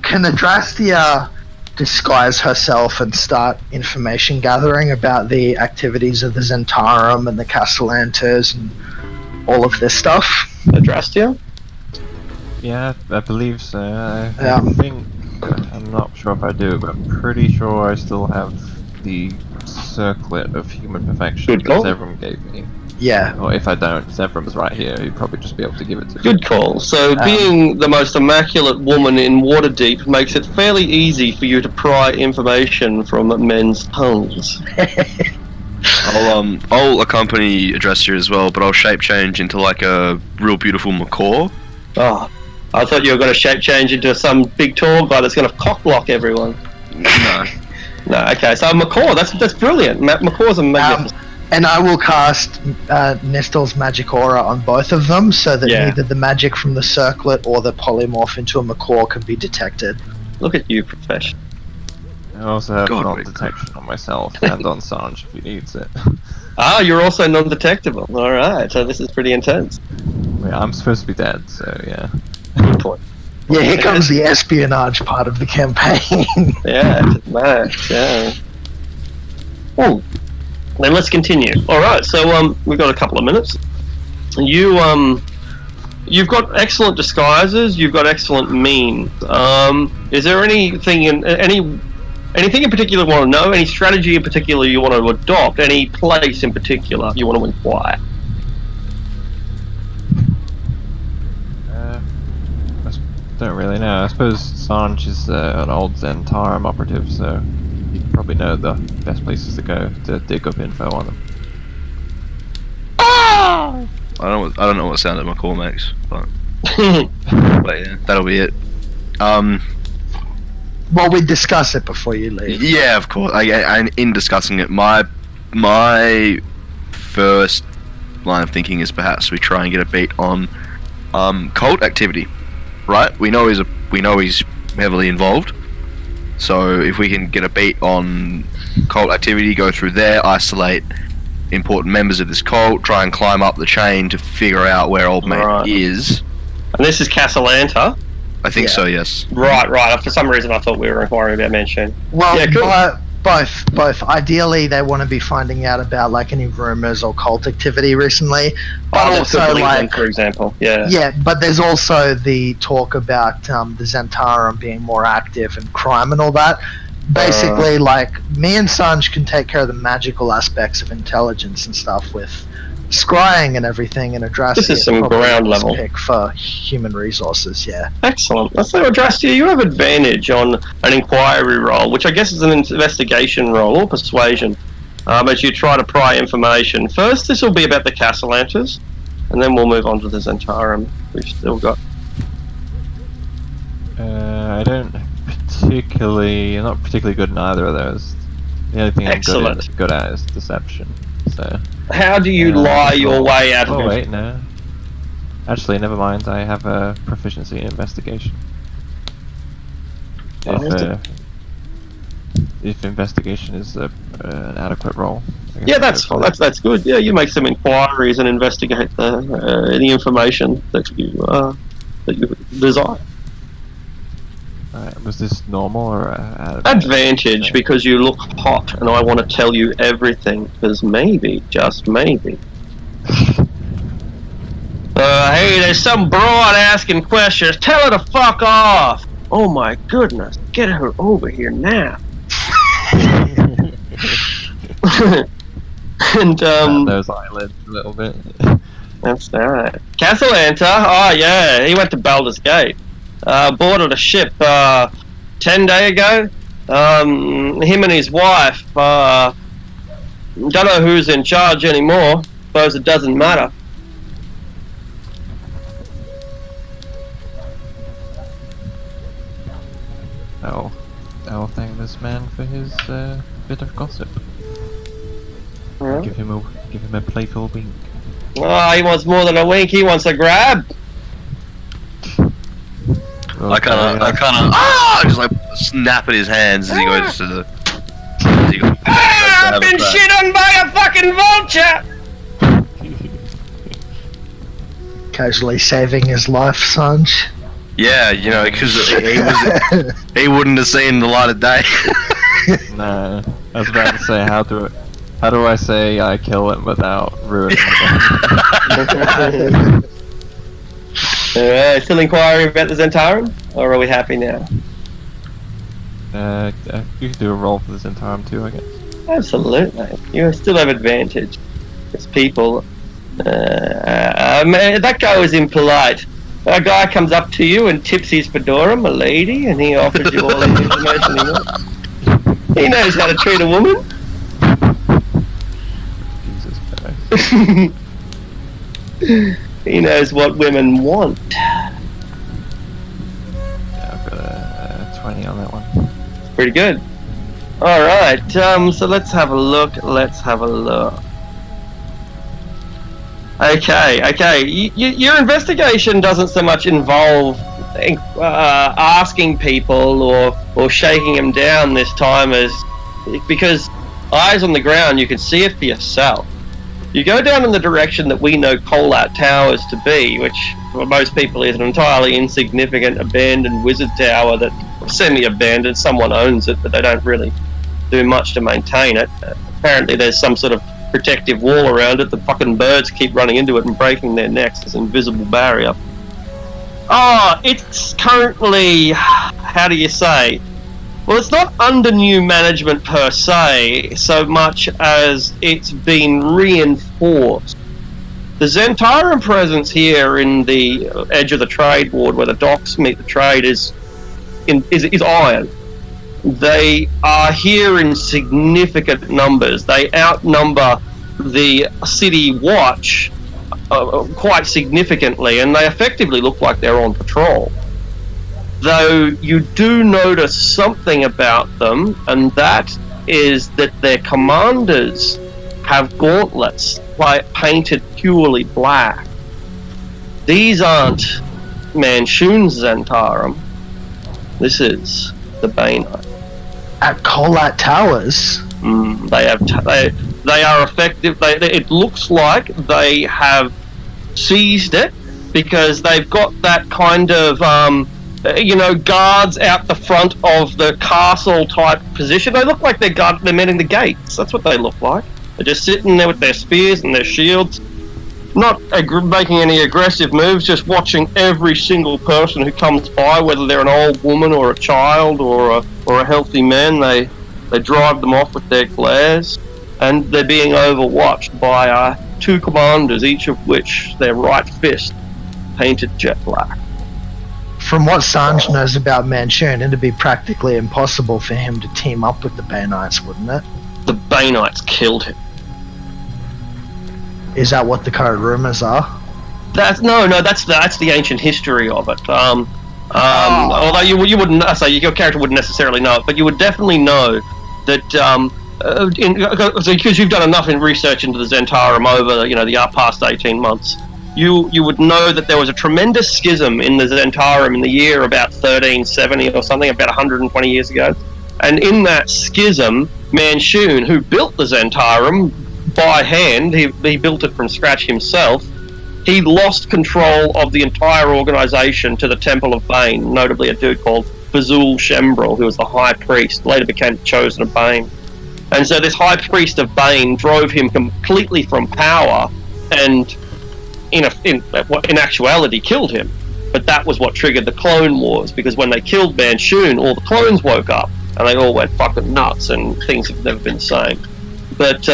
Speaker 1: Can Adrastia disguise herself and start information gathering about the activities of the Zentarum and the Castellanters and all of this stuff?
Speaker 12: Adrastia?
Speaker 5: Yeah, I believe so. I think, I'm not sure if I do, but I'm pretty sure I still have the circlet of human perfection that Zevram gave me.
Speaker 1: Yeah.
Speaker 5: Or if I don't, Zevram's right here. He'd probably just be able to give it to me.
Speaker 12: Good call. So, being the most immaculate woman in Waterdeep makes it fairly easy for you to pry information from men's tongues.
Speaker 3: I'll accompany Adrastia as well, but I'll shape change into like a real beautiful macaw.
Speaker 12: Oh, I thought you were going to shape change into some big tall guy that's going to cock block everyone.
Speaker 3: No.
Speaker 12: No, okay, so macaw, that's brilliant. Macaws are magnificent.
Speaker 1: And I will cast Nestor's magic aura on both of them, so that neither the magic from the circlet or the polymorph into a macaw can be detected.
Speaker 12: Look at you, professional.
Speaker 5: I also have non-detection on myself and on Sanj if he needs it.
Speaker 12: Ah, you're also non-detectable. Alright, so this is pretty intense.
Speaker 5: Yeah, I'm supposed to be dead, so yeah.
Speaker 12: Good point.
Speaker 1: Yeah, here comes the espionage part of the campaign.
Speaker 12: Yeah, nice, yeah. Oh, then let's continue. Alright, so we've got a couple of minutes. You've got excellent disguises, you've got excellent means. Is there anything in particular you want to know? Any strategy in particular you want to adopt? Any place in particular you want to inquire?
Speaker 5: I don't really know. I suppose Sanj is an old Zentarum operative, so you probably know the best places to go to dig up info on them.
Speaker 3: I don't know what sound that macaw makes, but yeah, that'll be it.
Speaker 1: Well, we discuss it before you leave.
Speaker 3: Yeah, of course. And in discussing it, my first line of thinking is perhaps we try and get a beat on cult activity. Right? We know he's heavily involved. So if we can get a beat on cult activity, go through there, isolate important members of this cult, try and climb up the chain to figure out where old mate is.
Speaker 12: And this is Castellanta?
Speaker 3: I think so, yes.
Speaker 12: Right. For some reason I thought we were inquiring about Manchun.
Speaker 1: Well,
Speaker 12: yeah, cool.
Speaker 1: both. Ideally, they want to be finding out about like any rumors or cult activity recently, but also like,
Speaker 12: for example,
Speaker 1: yeah. But there's also the talk about the Zentarum being more active in crime and all that. Basically, like me and Sanj can take care of the magical aspects of intelligence and stuff with scrying and everything, and Adrastia
Speaker 12: this is some ground level
Speaker 1: pick for human resources. Yeah.
Speaker 12: Excellent. So Adrastia, you have advantage on an inquiry roll, which I guess is an investigation roll or persuasion, as you try to pry information. First, this will be about the Castellanters, and then we'll move on to the Zentarum. We've still got.
Speaker 5: I don't not particularly good in either of those. The only thing I'm good at is deception. So.
Speaker 12: How do you lie your way out of it?
Speaker 5: Oh wait, no. Actually, never mind. I have a proficiency in investigation. If investigation is an adequate roll.
Speaker 12: Yeah, that's good. Yeah, you make some inquiries and investigate the information that you desire.
Speaker 5: Alright, was this normal or
Speaker 12: advantage? Because you look hot, and I want to tell you everything. Because maybe, just maybe. Hey, there's some broad asking questions. Tell her to fuck off. Oh my goodness, get her over here now. And
Speaker 5: those eyelids a little bit.
Speaker 12: That's alright. Castellanta, oh yeah, he went to Baldur's Gate. Boarded a ship 10 days ago. Him and his wife, don't know who's in charge anymore. Suppose it doesn't matter.
Speaker 5: I'll thank this man for his bit of gossip.
Speaker 12: Yeah.
Speaker 5: Give him a playful wink.
Speaker 12: Oh, he wants more than a wink. He wants a grab.
Speaker 3: I kind of, just like snap at his hands as he goes to the.
Speaker 12: I've been shit on by a fucking vulture.
Speaker 1: Casually saving his life, Sanj.
Speaker 3: Yeah, you know, because he wouldn't have seen the light of day.
Speaker 5: No, I was about to say how do I say I kill him without ruining it?
Speaker 12: Still inquiring about the Zentarum, or are we happy now?
Speaker 5: You can do a roll for the Zentarum too, I guess.
Speaker 12: Absolutely, you still have advantage. As people, that guy was impolite. A guy comes up to you and tips his fedora, my lady, and he offers you all the information he wants. He knows how to treat a woman.
Speaker 5: Jesus Christ.
Speaker 12: He knows what women want.
Speaker 5: Yeah, I've got a 20 on that one.
Speaker 12: Pretty good. Alright, so let's have a look. Okay. Your investigation doesn't so much involve asking people or shaking them down this time, as because eyes on the ground, you can see it for yourself. You go down in the direction that we know Colat Towers to be, which for most people is an entirely insignificant abandoned wizard tower that semi-abandoned. Someone owns it, but they don't really do much to maintain it. Apparently there's some sort of protective wall around it. The fucking birds keep running into it and breaking their necks. There's an invisible barrier. It's currently, how do you say? Well, it's not under new management per se, so much as it's been reinforced. The Zentarum presence here in the edge of the trade ward, where the docks meet the trade, is iron. They are here in significant numbers. They outnumber the city watch quite significantly, and they effectively look like they're on patrol. Though you do notice something about them, and that is that their commanders have gauntlets painted purely black. These aren't Manshoon's Zentarum. This is the Bainite.
Speaker 1: At Colat Towers?
Speaker 12: They are effective. It looks like they have seized it because they've got that kind of guards out the front of the castle type position. They look like they're manning the gates. That's what they look like. They're just sitting there with their spears and their shields, not making any aggressive moves, just watching every single person who comes by, whether they're an old woman or a child or a healthy man. They drive them off with their glares, and they're being overwatched by two commanders, each of which their right fist painted jet black.
Speaker 1: From what Sanj knows about Manshoon, it'd be practically impossible for him to team up with the Bainites, wouldn't it?
Speaker 12: The Bainites killed him.
Speaker 1: Is that what the current rumors are?
Speaker 12: That's the ancient history of it. Although you wouldn't, your character wouldn't necessarily know it, but you would definitely know that because you've done enough in research into the Zentarum over the past 18 months. You would know that there was a tremendous schism in the Zentarum in the year about 1370 or something, about 120 years ago. And in that schism, Manshoon, who built the Zentarum by hand, he built it from scratch himself, he lost control of the entire organization to the Temple of Bane, notably a dude called Fazul Shembrel, who was the High Priest, later became chosen of Bane. And so this High Priest of Bane drove him completely from power, and in actuality killed him. But that was what triggered the Clone Wars, because when they killed Manchun, all the clones woke up and they all went fucking nuts, and things have never been the same. But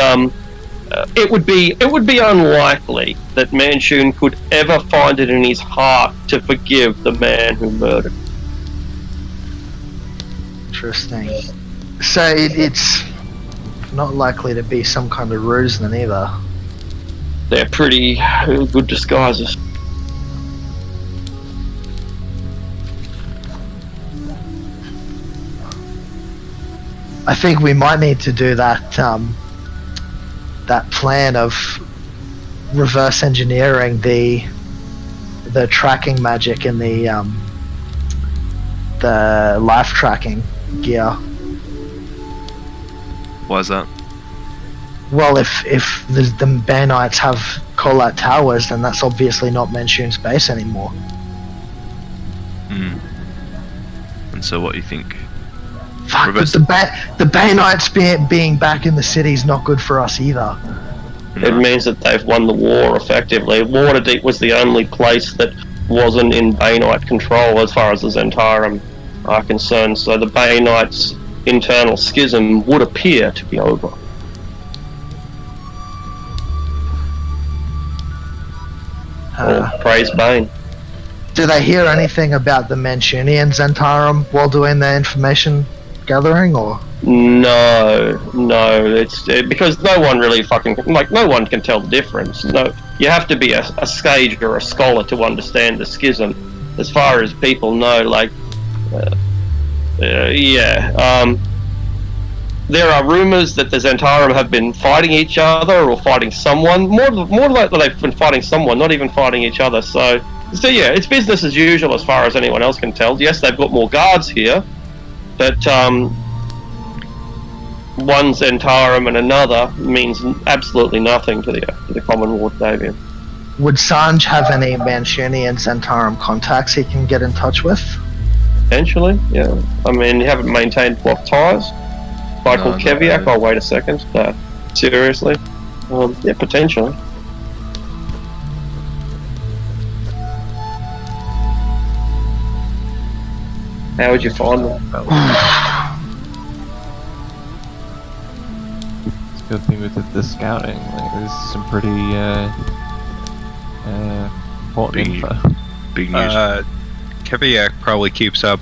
Speaker 12: it would be unlikely that Manchun could ever find it in his heart to forgive the man who murdered him.
Speaker 1: Interesting. So it's not likely to be some kind of ruse then either.
Speaker 12: They're pretty good disguises.
Speaker 1: I think we might need to do that that plan of reverse engineering the tracking magic and the life tracking gear.
Speaker 17: Why is that?
Speaker 1: Well, if the Banites have call-out towers, then that's obviously not Manchun's base anymore.
Speaker 17: And so what do you think?
Speaker 1: Fuck, but the Banites being back in the city is not good for us either.
Speaker 12: It means that they've won the war effectively. Waterdeep was the only place that wasn't in Banite control as far as the Zentarum are concerned, so the Banites' internal schism would appear to be over. Praise Bane.
Speaker 1: Do they hear anything about the Manchunian Zentarum while doing their information gathering, or?
Speaker 12: No, it's because no one really no one can tell the difference. No, you have to be a sage or a scholar to understand the schism. As far as people know, there are rumors that the Zentarum have been fighting each other or fighting someone. More likely they've been fighting someone, not even fighting each other. So yeah, it's business as usual as far as anyone else can tell. Yes, they've got more guards here, but one Zentarum and another means absolutely nothing to the common Wardavian.
Speaker 1: Would Sanj have any Manchunian Zentarum contacts he can get in touch with?
Speaker 12: Potentially, yeah. I mean, you haven't maintained block ties. Guy called Keviak. Oh, wait a second. Seriously? Yeah, potentially. How would you find them?
Speaker 5: It's a good thing with the scouting. There's some pretty important info.
Speaker 3: Big news.
Speaker 10: Keviak probably keeps up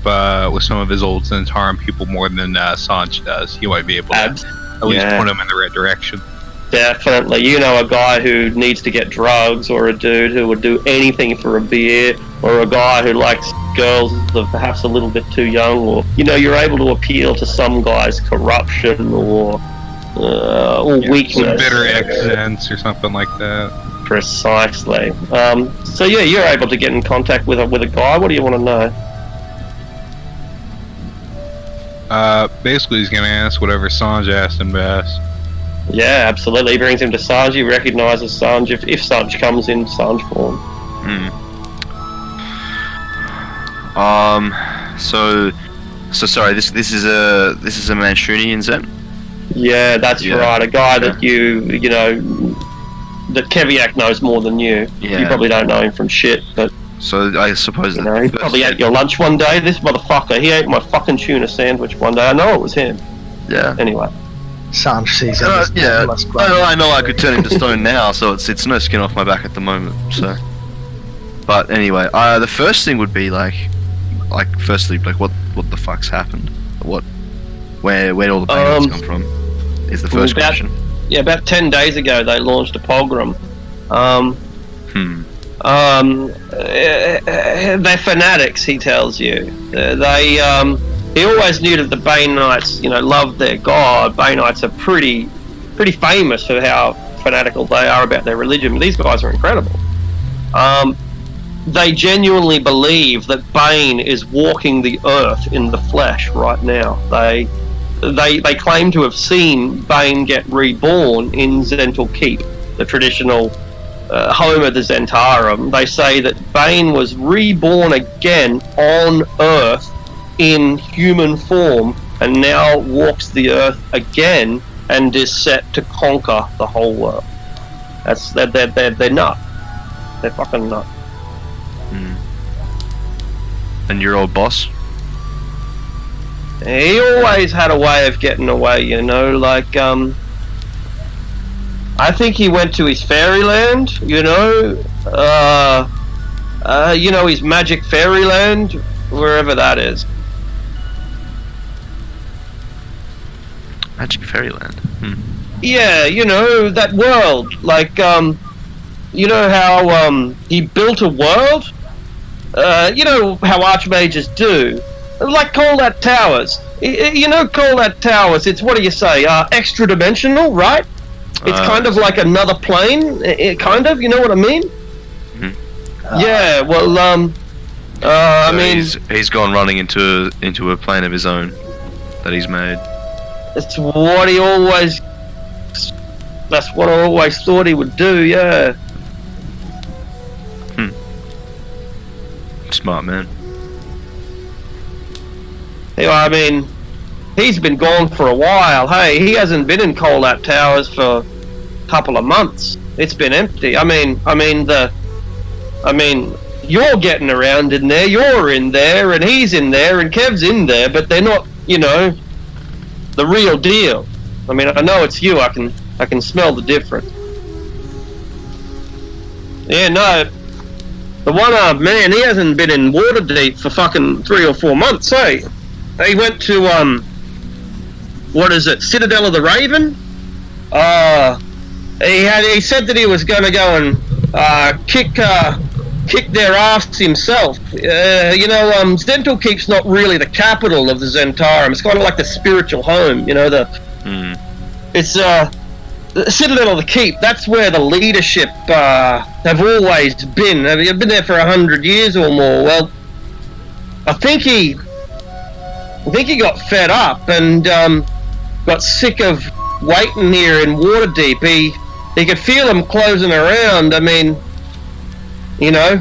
Speaker 10: with some of his old Zentarum people more than Sanj does. He might be able to at least point him in the right direction.
Speaker 12: Definitely. You know, a guy who needs to get drugs, or a dude who would do anything for a beer, or a guy who likes girls that are perhaps a little bit too young, or, you're able to appeal to some guy's corruption or weakness.
Speaker 10: Some bitter accents or something like that.
Speaker 12: Precisely. So yeah, you're able to get in contact with a guy. What do you want to know?
Speaker 10: Basically he's gonna ask whatever Sanj asked him to ask.
Speaker 12: Yeah, absolutely. He brings him to Sanj. He recognises Sanj if Sanj comes in Sanj form.
Speaker 17: So sorry. This is a Manchunian Zen.
Speaker 12: Yeah, that's right. A guy that that Keviak knows more than you.
Speaker 17: Yeah.
Speaker 12: You probably don't know him from shit, but.
Speaker 17: So I suppose
Speaker 12: he probably ate your lunch one day. This motherfucker, he ate my fucking tuna sandwich one day. I know it was him.
Speaker 17: Yeah.
Speaker 12: Anyway.
Speaker 1: Sanj sees
Speaker 17: I know I could turn him to stone now, so it's no skin off my back at the moment. So, but anyway, the first thing would be firstly, what the fuck's happened? Where all the payments come from? Is the first question.
Speaker 12: Yeah, about 10 days ago they launched a pogrom. They're fanatics, he tells you. He always knew that the Banites, loved their god. Banites are pretty famous for how fanatical they are about their religion, but these guys are incredible. They genuinely believe that Bane is walking the earth in the flesh right now. They claim to have seen Bane get reborn in Zental Keep, the traditional home of the Zentarum. They say that Bane was reborn again on Earth in human form, and now walks the Earth again and is set to conquer the whole world. They're nuts. They're fucking nuts.
Speaker 17: And your old boss?
Speaker 12: He always had a way of getting away, you know, like, I think he went to his fairyland, you know, his magic fairyland, wherever that is.
Speaker 17: Magic fairyland?
Speaker 12: Yeah, you know, that world, like, you know how, he built a world? You know how archmages do. Like Colat Towers. You know Colat Towers, it's, what do you say, extra dimensional, right? It's kind of like another plane, kind of, you know what I mean? Yeah, well, I mean...
Speaker 17: He's gone running into a plane of his own that he's made.
Speaker 12: That's what he always... That's what I always thought he would do, yeah.
Speaker 17: Smart man.
Speaker 12: Yeah, I mean, he's been gone for a while. Hey, he hasn't been in Colat Towers for a couple of months. It's been empty. I mean, you're getting around in there. You're in there, and he's in there, and Kev's in there, but they're not, you know, the real deal. I mean, I know it's you. I can smell the difference. Yeah, no. The one-armed man, he hasn't been in Waterdeep for fucking 3 or 4 months, eh? He went to, what is it, Citadel of the Raven? He said that he was going to go and kick their ass himself. You know, Zental Keep's not really the capital of the Zentarum. It's kind of like the spiritual home, you know, it's the Citadel of the Keep. That's where the leadership have always been. They've been there for 100 years or more. Well, I think he got fed up and got sick of waiting here in Waterdeep. He could feel them closing around. I mean, you know,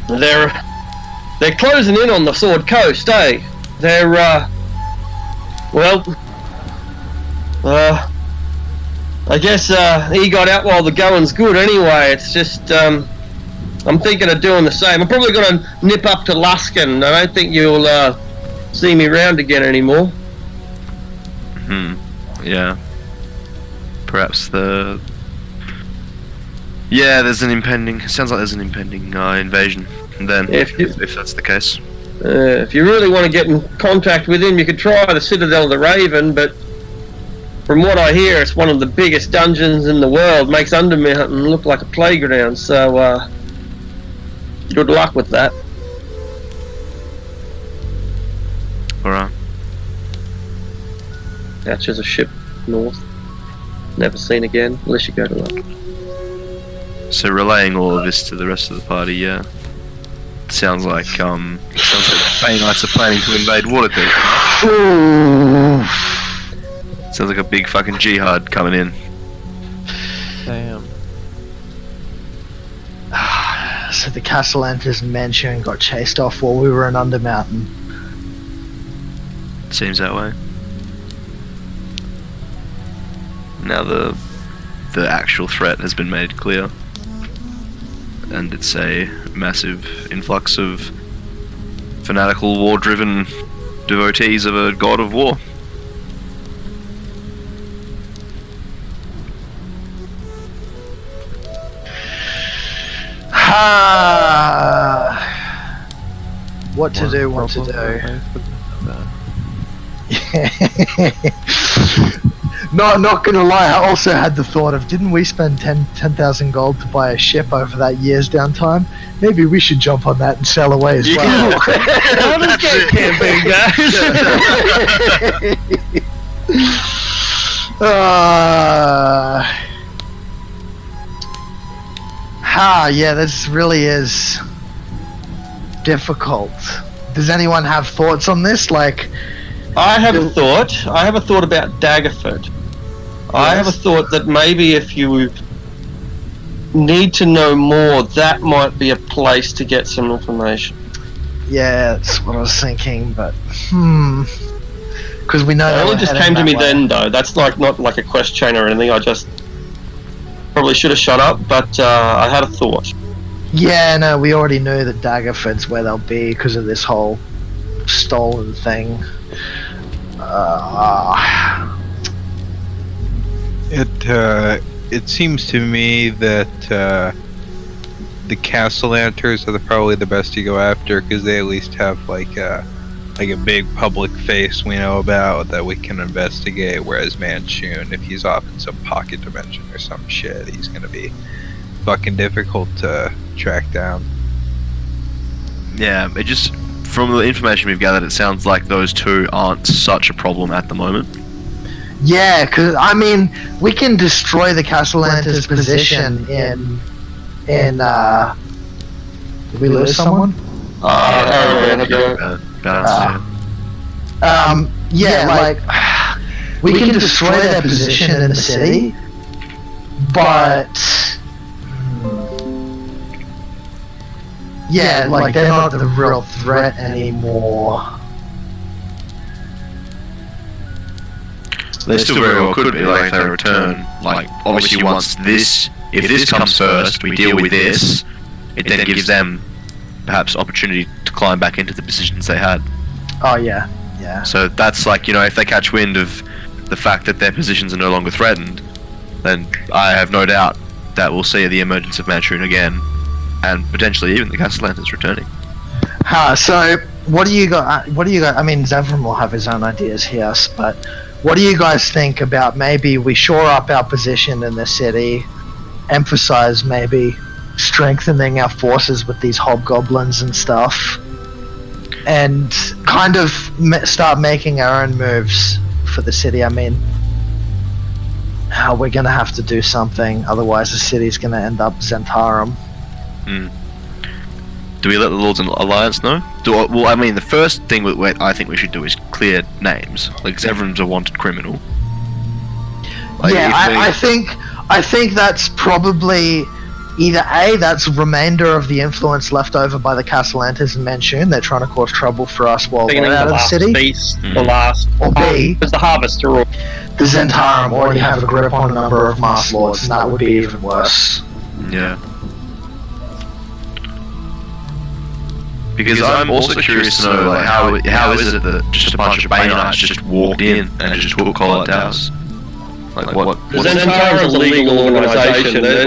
Speaker 12: they're closing in on the Sword Coast, eh? They're I guess he got out while the going's good anyway. It's just, I'm thinking of doing the same. I'm probably going to nip up to Luskan. I don't think you'll see me round again anymore.
Speaker 17: Yeah. Perhaps there's an impending... Sounds like there's an impending invasion then, if that's the case.
Speaker 12: If you really want to get in contact with him, you could try the Citadel of the Raven, but from what I hear, it's one of the biggest dungeons in the world. Makes Undermountain look like a playground, so good luck with that.
Speaker 17: Alright.
Speaker 12: Catches a ship north. Never seen again, unless you go to London.
Speaker 17: So relaying all of this to the rest of the party, yeah. Sounds like the Bay Knights are planning to invade Waterdeep. Sounds like a big fucking jihad coming in.
Speaker 5: Damn.
Speaker 1: So the Castellantis Mansion got chased off while we were in Undermountain.
Speaker 17: Seems that way. Now the actual threat has been made clear. And it's a massive influx of fanatical, war-driven devotees of a god of war.
Speaker 1: What to do? Not gonna lie, I also had the thought of, didn't we spend 10,000 gold to buy a ship over that year's downtime? Maybe we should jump on that and sail away as well. Yeah, this really is difficult. Does anyone have thoughts on this? Like,
Speaker 12: I have a thought. I have a thought about Daggerford. I have a thought that maybe if you need to know more, that might be a place to get some information.
Speaker 1: Yeah, that's what I was thinking, but because we know
Speaker 12: it only just came to me then, though. That's like not like a quest chain or anything. I just, from probably should have shut up, but I had a thought.
Speaker 1: Yeah, no, we already knew that Daggerford's where they'll be because of this whole stolen thing.
Speaker 10: It seems to me that the Castellanters are probably the best to go after because they at least have like a big public face we know about that we can investigate. Whereas Manchun, if he's off in some pocket dimension or some shit, he's gonna be fucking difficult to track down.
Speaker 17: Yeah, it just from the information we've gathered, it sounds like those two aren't such a problem at the moment.
Speaker 1: Yeah, because I mean, we can destroy the Castellantis position in. Did we lose someone? Yeah, like we can destroy their position in the city, but yeah, like they're not the real threat anymore.
Speaker 17: They still very well could be, like, if they return. Like, obviously once this, if this comes first, we deal with this, it then gives them perhaps opportunity to climb back into the positions they had.
Speaker 1: Oh yeah, yeah.
Speaker 17: So that's like, you know, if they catch wind of the fact that their positions are no longer threatened, then I have no doubt that we'll see the emergence of Manchun again, and potentially even the Castellantis returning.
Speaker 1: So what do you got? I mean, Zevran will have his own ideas here, but what do you guys think about maybe we shore up our position in the city, emphasize maybe strengthening our forces with these hobgoblins and stuff, and kind of start making our own moves for the city? I mean, we're gonna have to do something, otherwise the city's gonna end up Zentarum.
Speaker 17: Do we let the Lords and Alliance know? Well, I mean, the first thing I think we should do is clear names. Like, Zevran's a wanted criminal. Like,
Speaker 1: yeah, I think that's probably either A, that's remainder of the influence left over by the Castellantis and Manchun. They're trying to cause trouble for us while we're out of the city.
Speaker 12: The last,
Speaker 1: or B,
Speaker 12: the Harvester.
Speaker 1: The Zentarum already have a grip on a number of Master Lords, and that would be even worse.
Speaker 17: Yeah. Because I'm also curious to know, like, how is it that just a bunch of Banites just walked in and just took Collet House? Like, what?
Speaker 12: The Zentarum is a legal organisation. We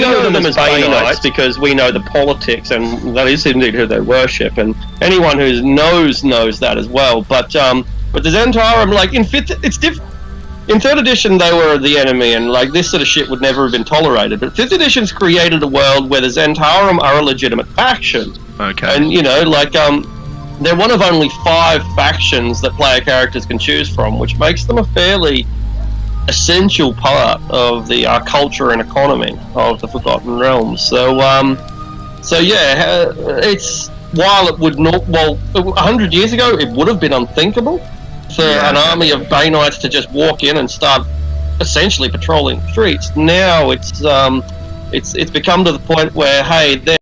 Speaker 12: know them as Banites because we know the politics, and that is indeed who they worship. And anyone who knows that as well. But the Zentarum, like in fifth, it's different. In 3rd edition, they were the enemy, and like this sort of shit would never have been tolerated. But 5th edition's created a world where the Zentarum are a legitimate faction.
Speaker 17: Okay.
Speaker 12: And you know, like they're one of only 5 factions that player characters can choose from, which makes them a fairly essential part of the culture and economy of the Forgotten Realms. So yeah, it's while it would not, 100 years ago, it would have been unthinkable for an army of Banites to just walk in and start essentially patrolling the streets. Now it's become to the point where, hey,